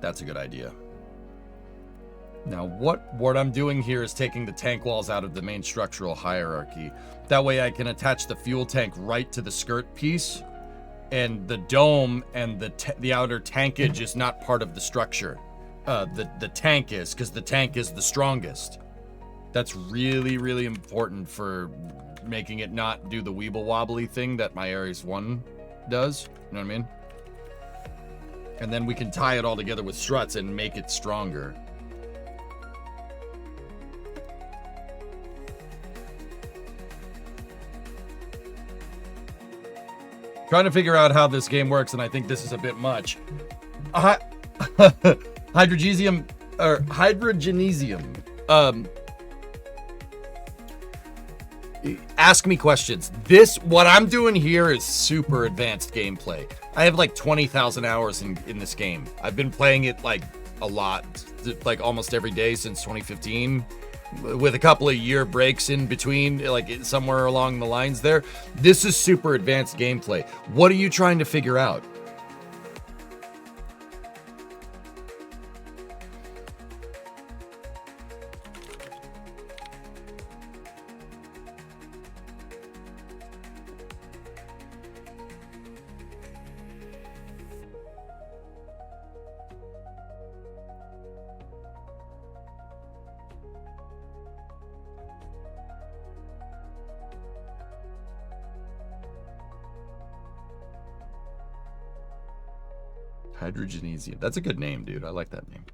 That's a good idea. Now what I'm doing here is taking the tank walls out of the main structural hierarchy. That way I can attach the fuel tank right to the skirt piece, and the dome and the outer tankage is not part of the structure. The tank is, because the tank is the strongest. That's really, really important for making it not do the weeble wobbly thing that my Ares 1 does. You know what I mean? And then we can tie it all together with struts and make it stronger. Trying to figure out how this game works, and I think this is a bit much. Hydrogenesium. Ask me questions. What I'm doing here is super advanced gameplay. I have like 20,000 hours in this game. I've been playing it like a lot, like almost every day since 2015, with a couple of year breaks in between, like somewhere along the lines there. This is super advanced gameplay. What are you trying to figure out? Hydrogenesium. That's a good name, dude. I like that name.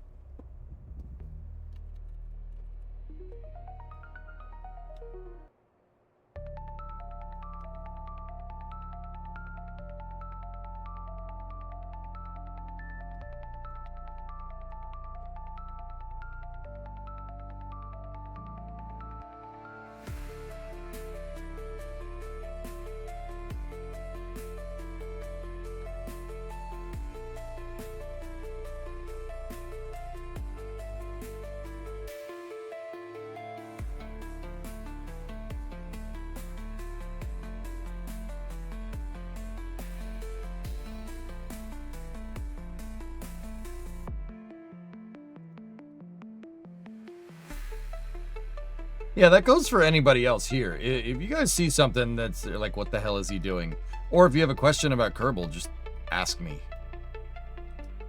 Yeah, that goes for anybody else here. If you guys see something that's like, what the hell is he doing? Or if you have a question about Kerbal, just ask me.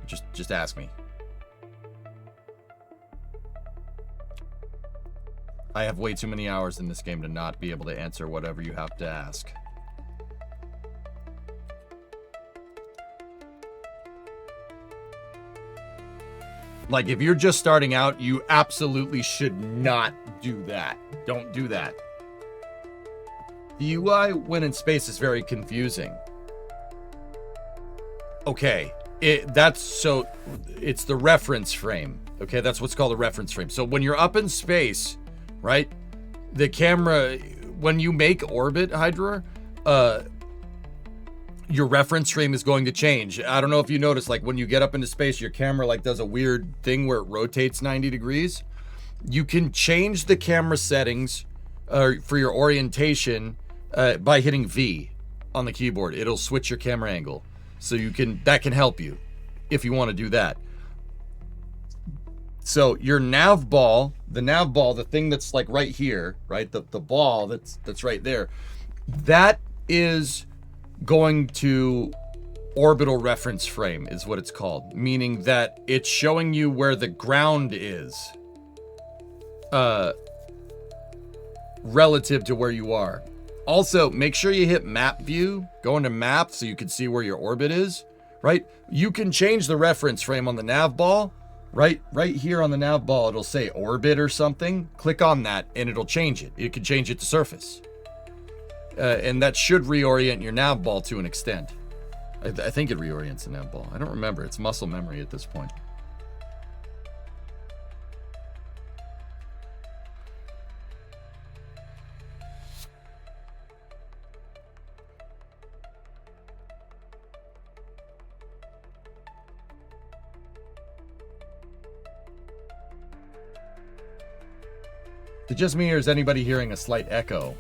Just ask me. I have way too many hours in this game to not be able to answer whatever you have to ask. Like, if you're just starting out, you absolutely should not do that. Don't do that. The UI when in space is very confusing. Okay, it's the reference frame. Okay, that's what's called a reference frame. So when you're up in space, right, the camera, when you make orbit, Hydra, your reference frame is going to change. I don't know if you notice, like when you get up into space, your camera like does a weird thing where it rotates 90 degrees. You can change the camera settings for your orientation by hitting V on the keyboard. It'll switch your camera angle. So that can help you if you want to do that. So your nav ball, the thing that's like right here, right? The ball that's right there, that is going to orbital reference frame is what it's called, meaning that it's showing you where the ground is relative to where you are. Also, make sure you hit map view, go into map so you can see where your orbit is, right? You can change the reference frame on the nav ball, right here on the nav ball, it'll say orbit or something. Click on that and it'll change it. It can change it to surface. And that should reorient your nav ball to an extent. I think it reorients the nav ball. I don't remember. It's muscle memory at this point. Is it just me or is anybody hearing a slight echo?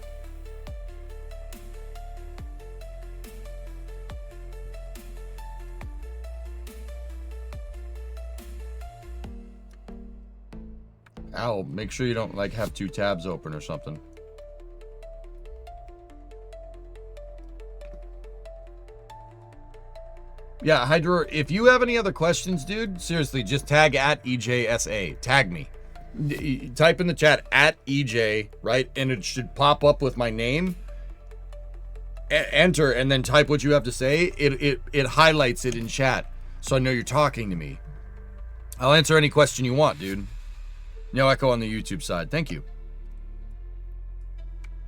Ow, make sure you don't like have two tabs open or something. Yeah, Hydro, if you have any other questions, dude, seriously, just tag at EJSA. Tag me. Type in the chat at EJ, right? And it should pop up with my name. Enter and then type what you have to say. It highlights it in chat, so I know you're talking to me. I'll answer any question you want, dude. No echo on the YouTube side. Thank you.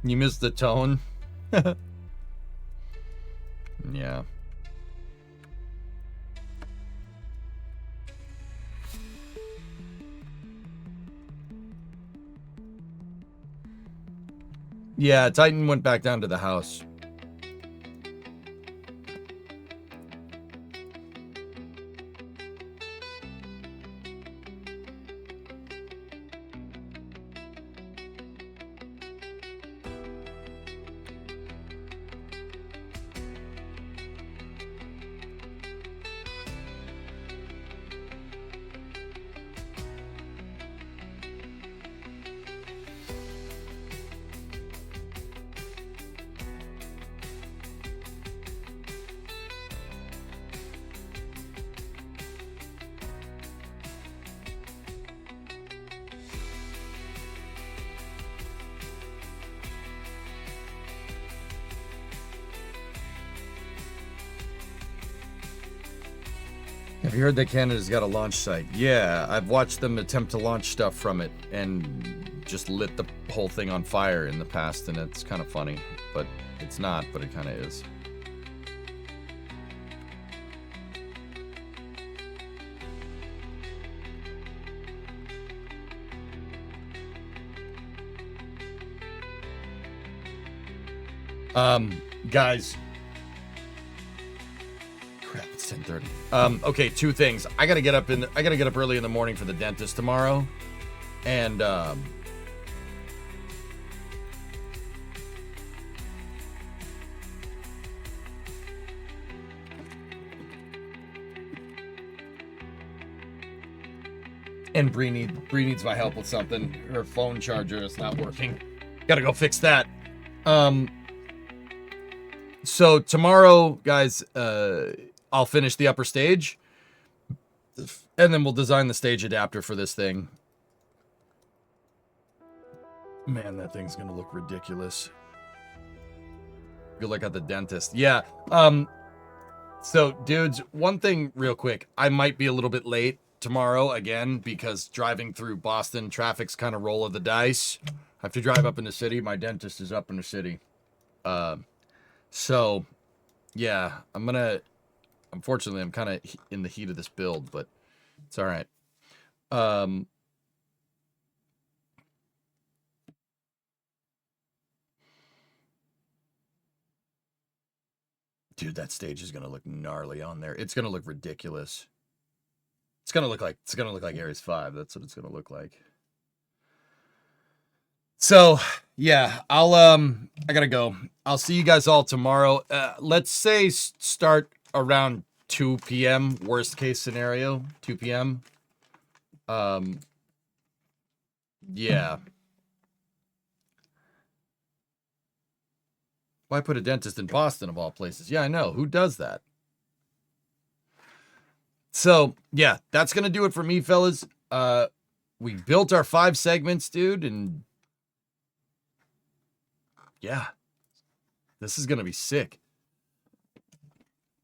You missed the tone. Yeah. Yeah, Titan went back down to the house. Have you heard that Canada's got a launch site? Yeah, I've watched them attempt to launch stuff from it and just lit the whole thing on fire in the past, and it's kind of funny, but it's not, but it kind of is. Guys. Crap, it's 10:30. Okay, two things. I gotta get up early in the morning for the dentist tomorrow. And Bree needs my help with something. Her phone charger is not working. Gotta go fix that. So tomorrow, guys, I'll finish the upper stage, and then we'll design the stage adapter for this thing. Man, that thing's gonna look ridiculous. Good luck at the dentist. Yeah. So, dudes, one thing real quick. I might be a little bit late tomorrow again because driving through Boston, traffic's kind of roll of the dice. I have to drive up in the city. My dentist is up in the city. So, yeah, unfortunately, I'm kind of in the heat of this build, but it's all right. Dude, that stage is going to look gnarly on there. It's going to look ridiculous. It's going to look like Ares 5. That's what it's going to look like. So, yeah, I gotta go. I'll see you guys all tomorrow. Let's say start around 2 p.m. Worst case scenario, 2 p.m. Yeah. Why put a dentist in Boston of all places? Yeah, I know. Who does that? So, yeah, that's going to do it for me, fellas. We built our 5 segments, dude, and yeah, this is going to be sick.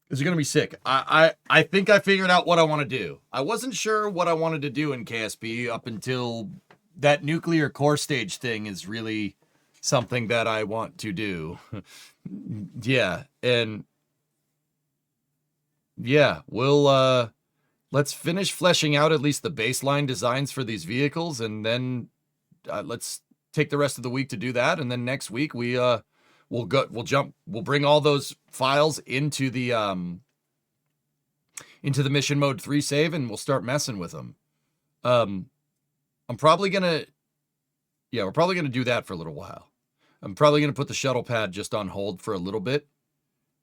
This is going to be sick. I think I figured out what I want to do. I wasn't sure what I wanted to do in KSP up until that nuclear core stage thing is really something that I want to do. Yeah, and yeah, we'll let's finish fleshing out at least the baseline designs for these vehicles, and then let's take the rest of the week to do that, and then next week we'll bring all those files into the mission mode 3 save, and we'll start messing with them. We're probably gonna do that for a little while. I'm probably gonna put the shuttle pad just on hold for a little bit,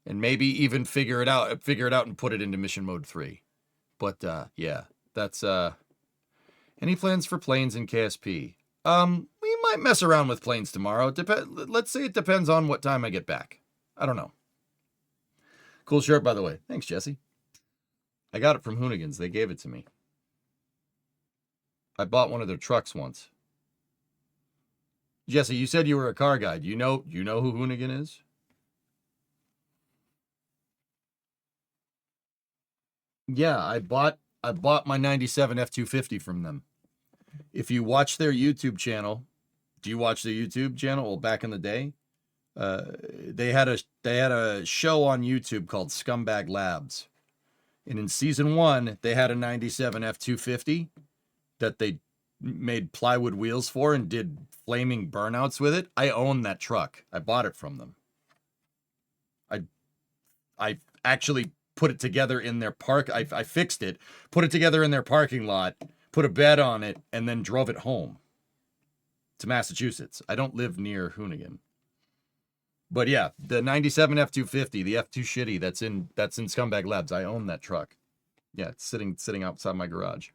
and maybe even figure it out and put it into mission mode 3. But yeah, that's any plans for planes in KSP? We might mess around with planes tomorrow. Let's say it depends on what time I get back. I don't know. Cool shirt, by the way. Thanks, Jesse. I got it from Hoonigan's. They gave it to me. I bought one of their trucks once. Jesse, you said you were a car guy. Do you know who Hoonigan is? Yeah, I bought my 97 F-250 from them. If you watch their YouTube channel, do you watch their YouTube channel? Well, back in the day, they had a show on YouTube called Scumbag Labs. And in season 1, they had a 97 F-250 that they made plywood wheels for and did flaming burnouts with it. I own that truck. I bought it from them. I actually put it together in their park. I fixed it, put it together in their parking lot, put a bed on it, and then drove it home to Massachusetts. I don't live near Hoonigan. But yeah, the 97 F-250, the F2 shitty that's in Scumbag Labs. I own that truck. Yeah, it's sitting outside my garage.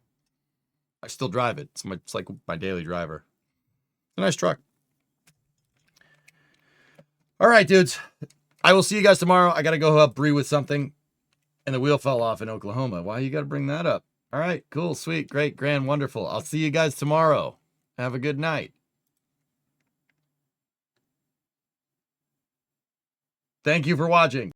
I still drive it. It's like my daily driver. It's a nice truck. All right, dudes. I will see you guys tomorrow. I got to go help Bree with something. And the wheel fell off in Oklahoma. Why you got to bring that up? All right, cool, sweet, great, grand, wonderful. I'll see you guys tomorrow. Have a good night. Thank you for watching.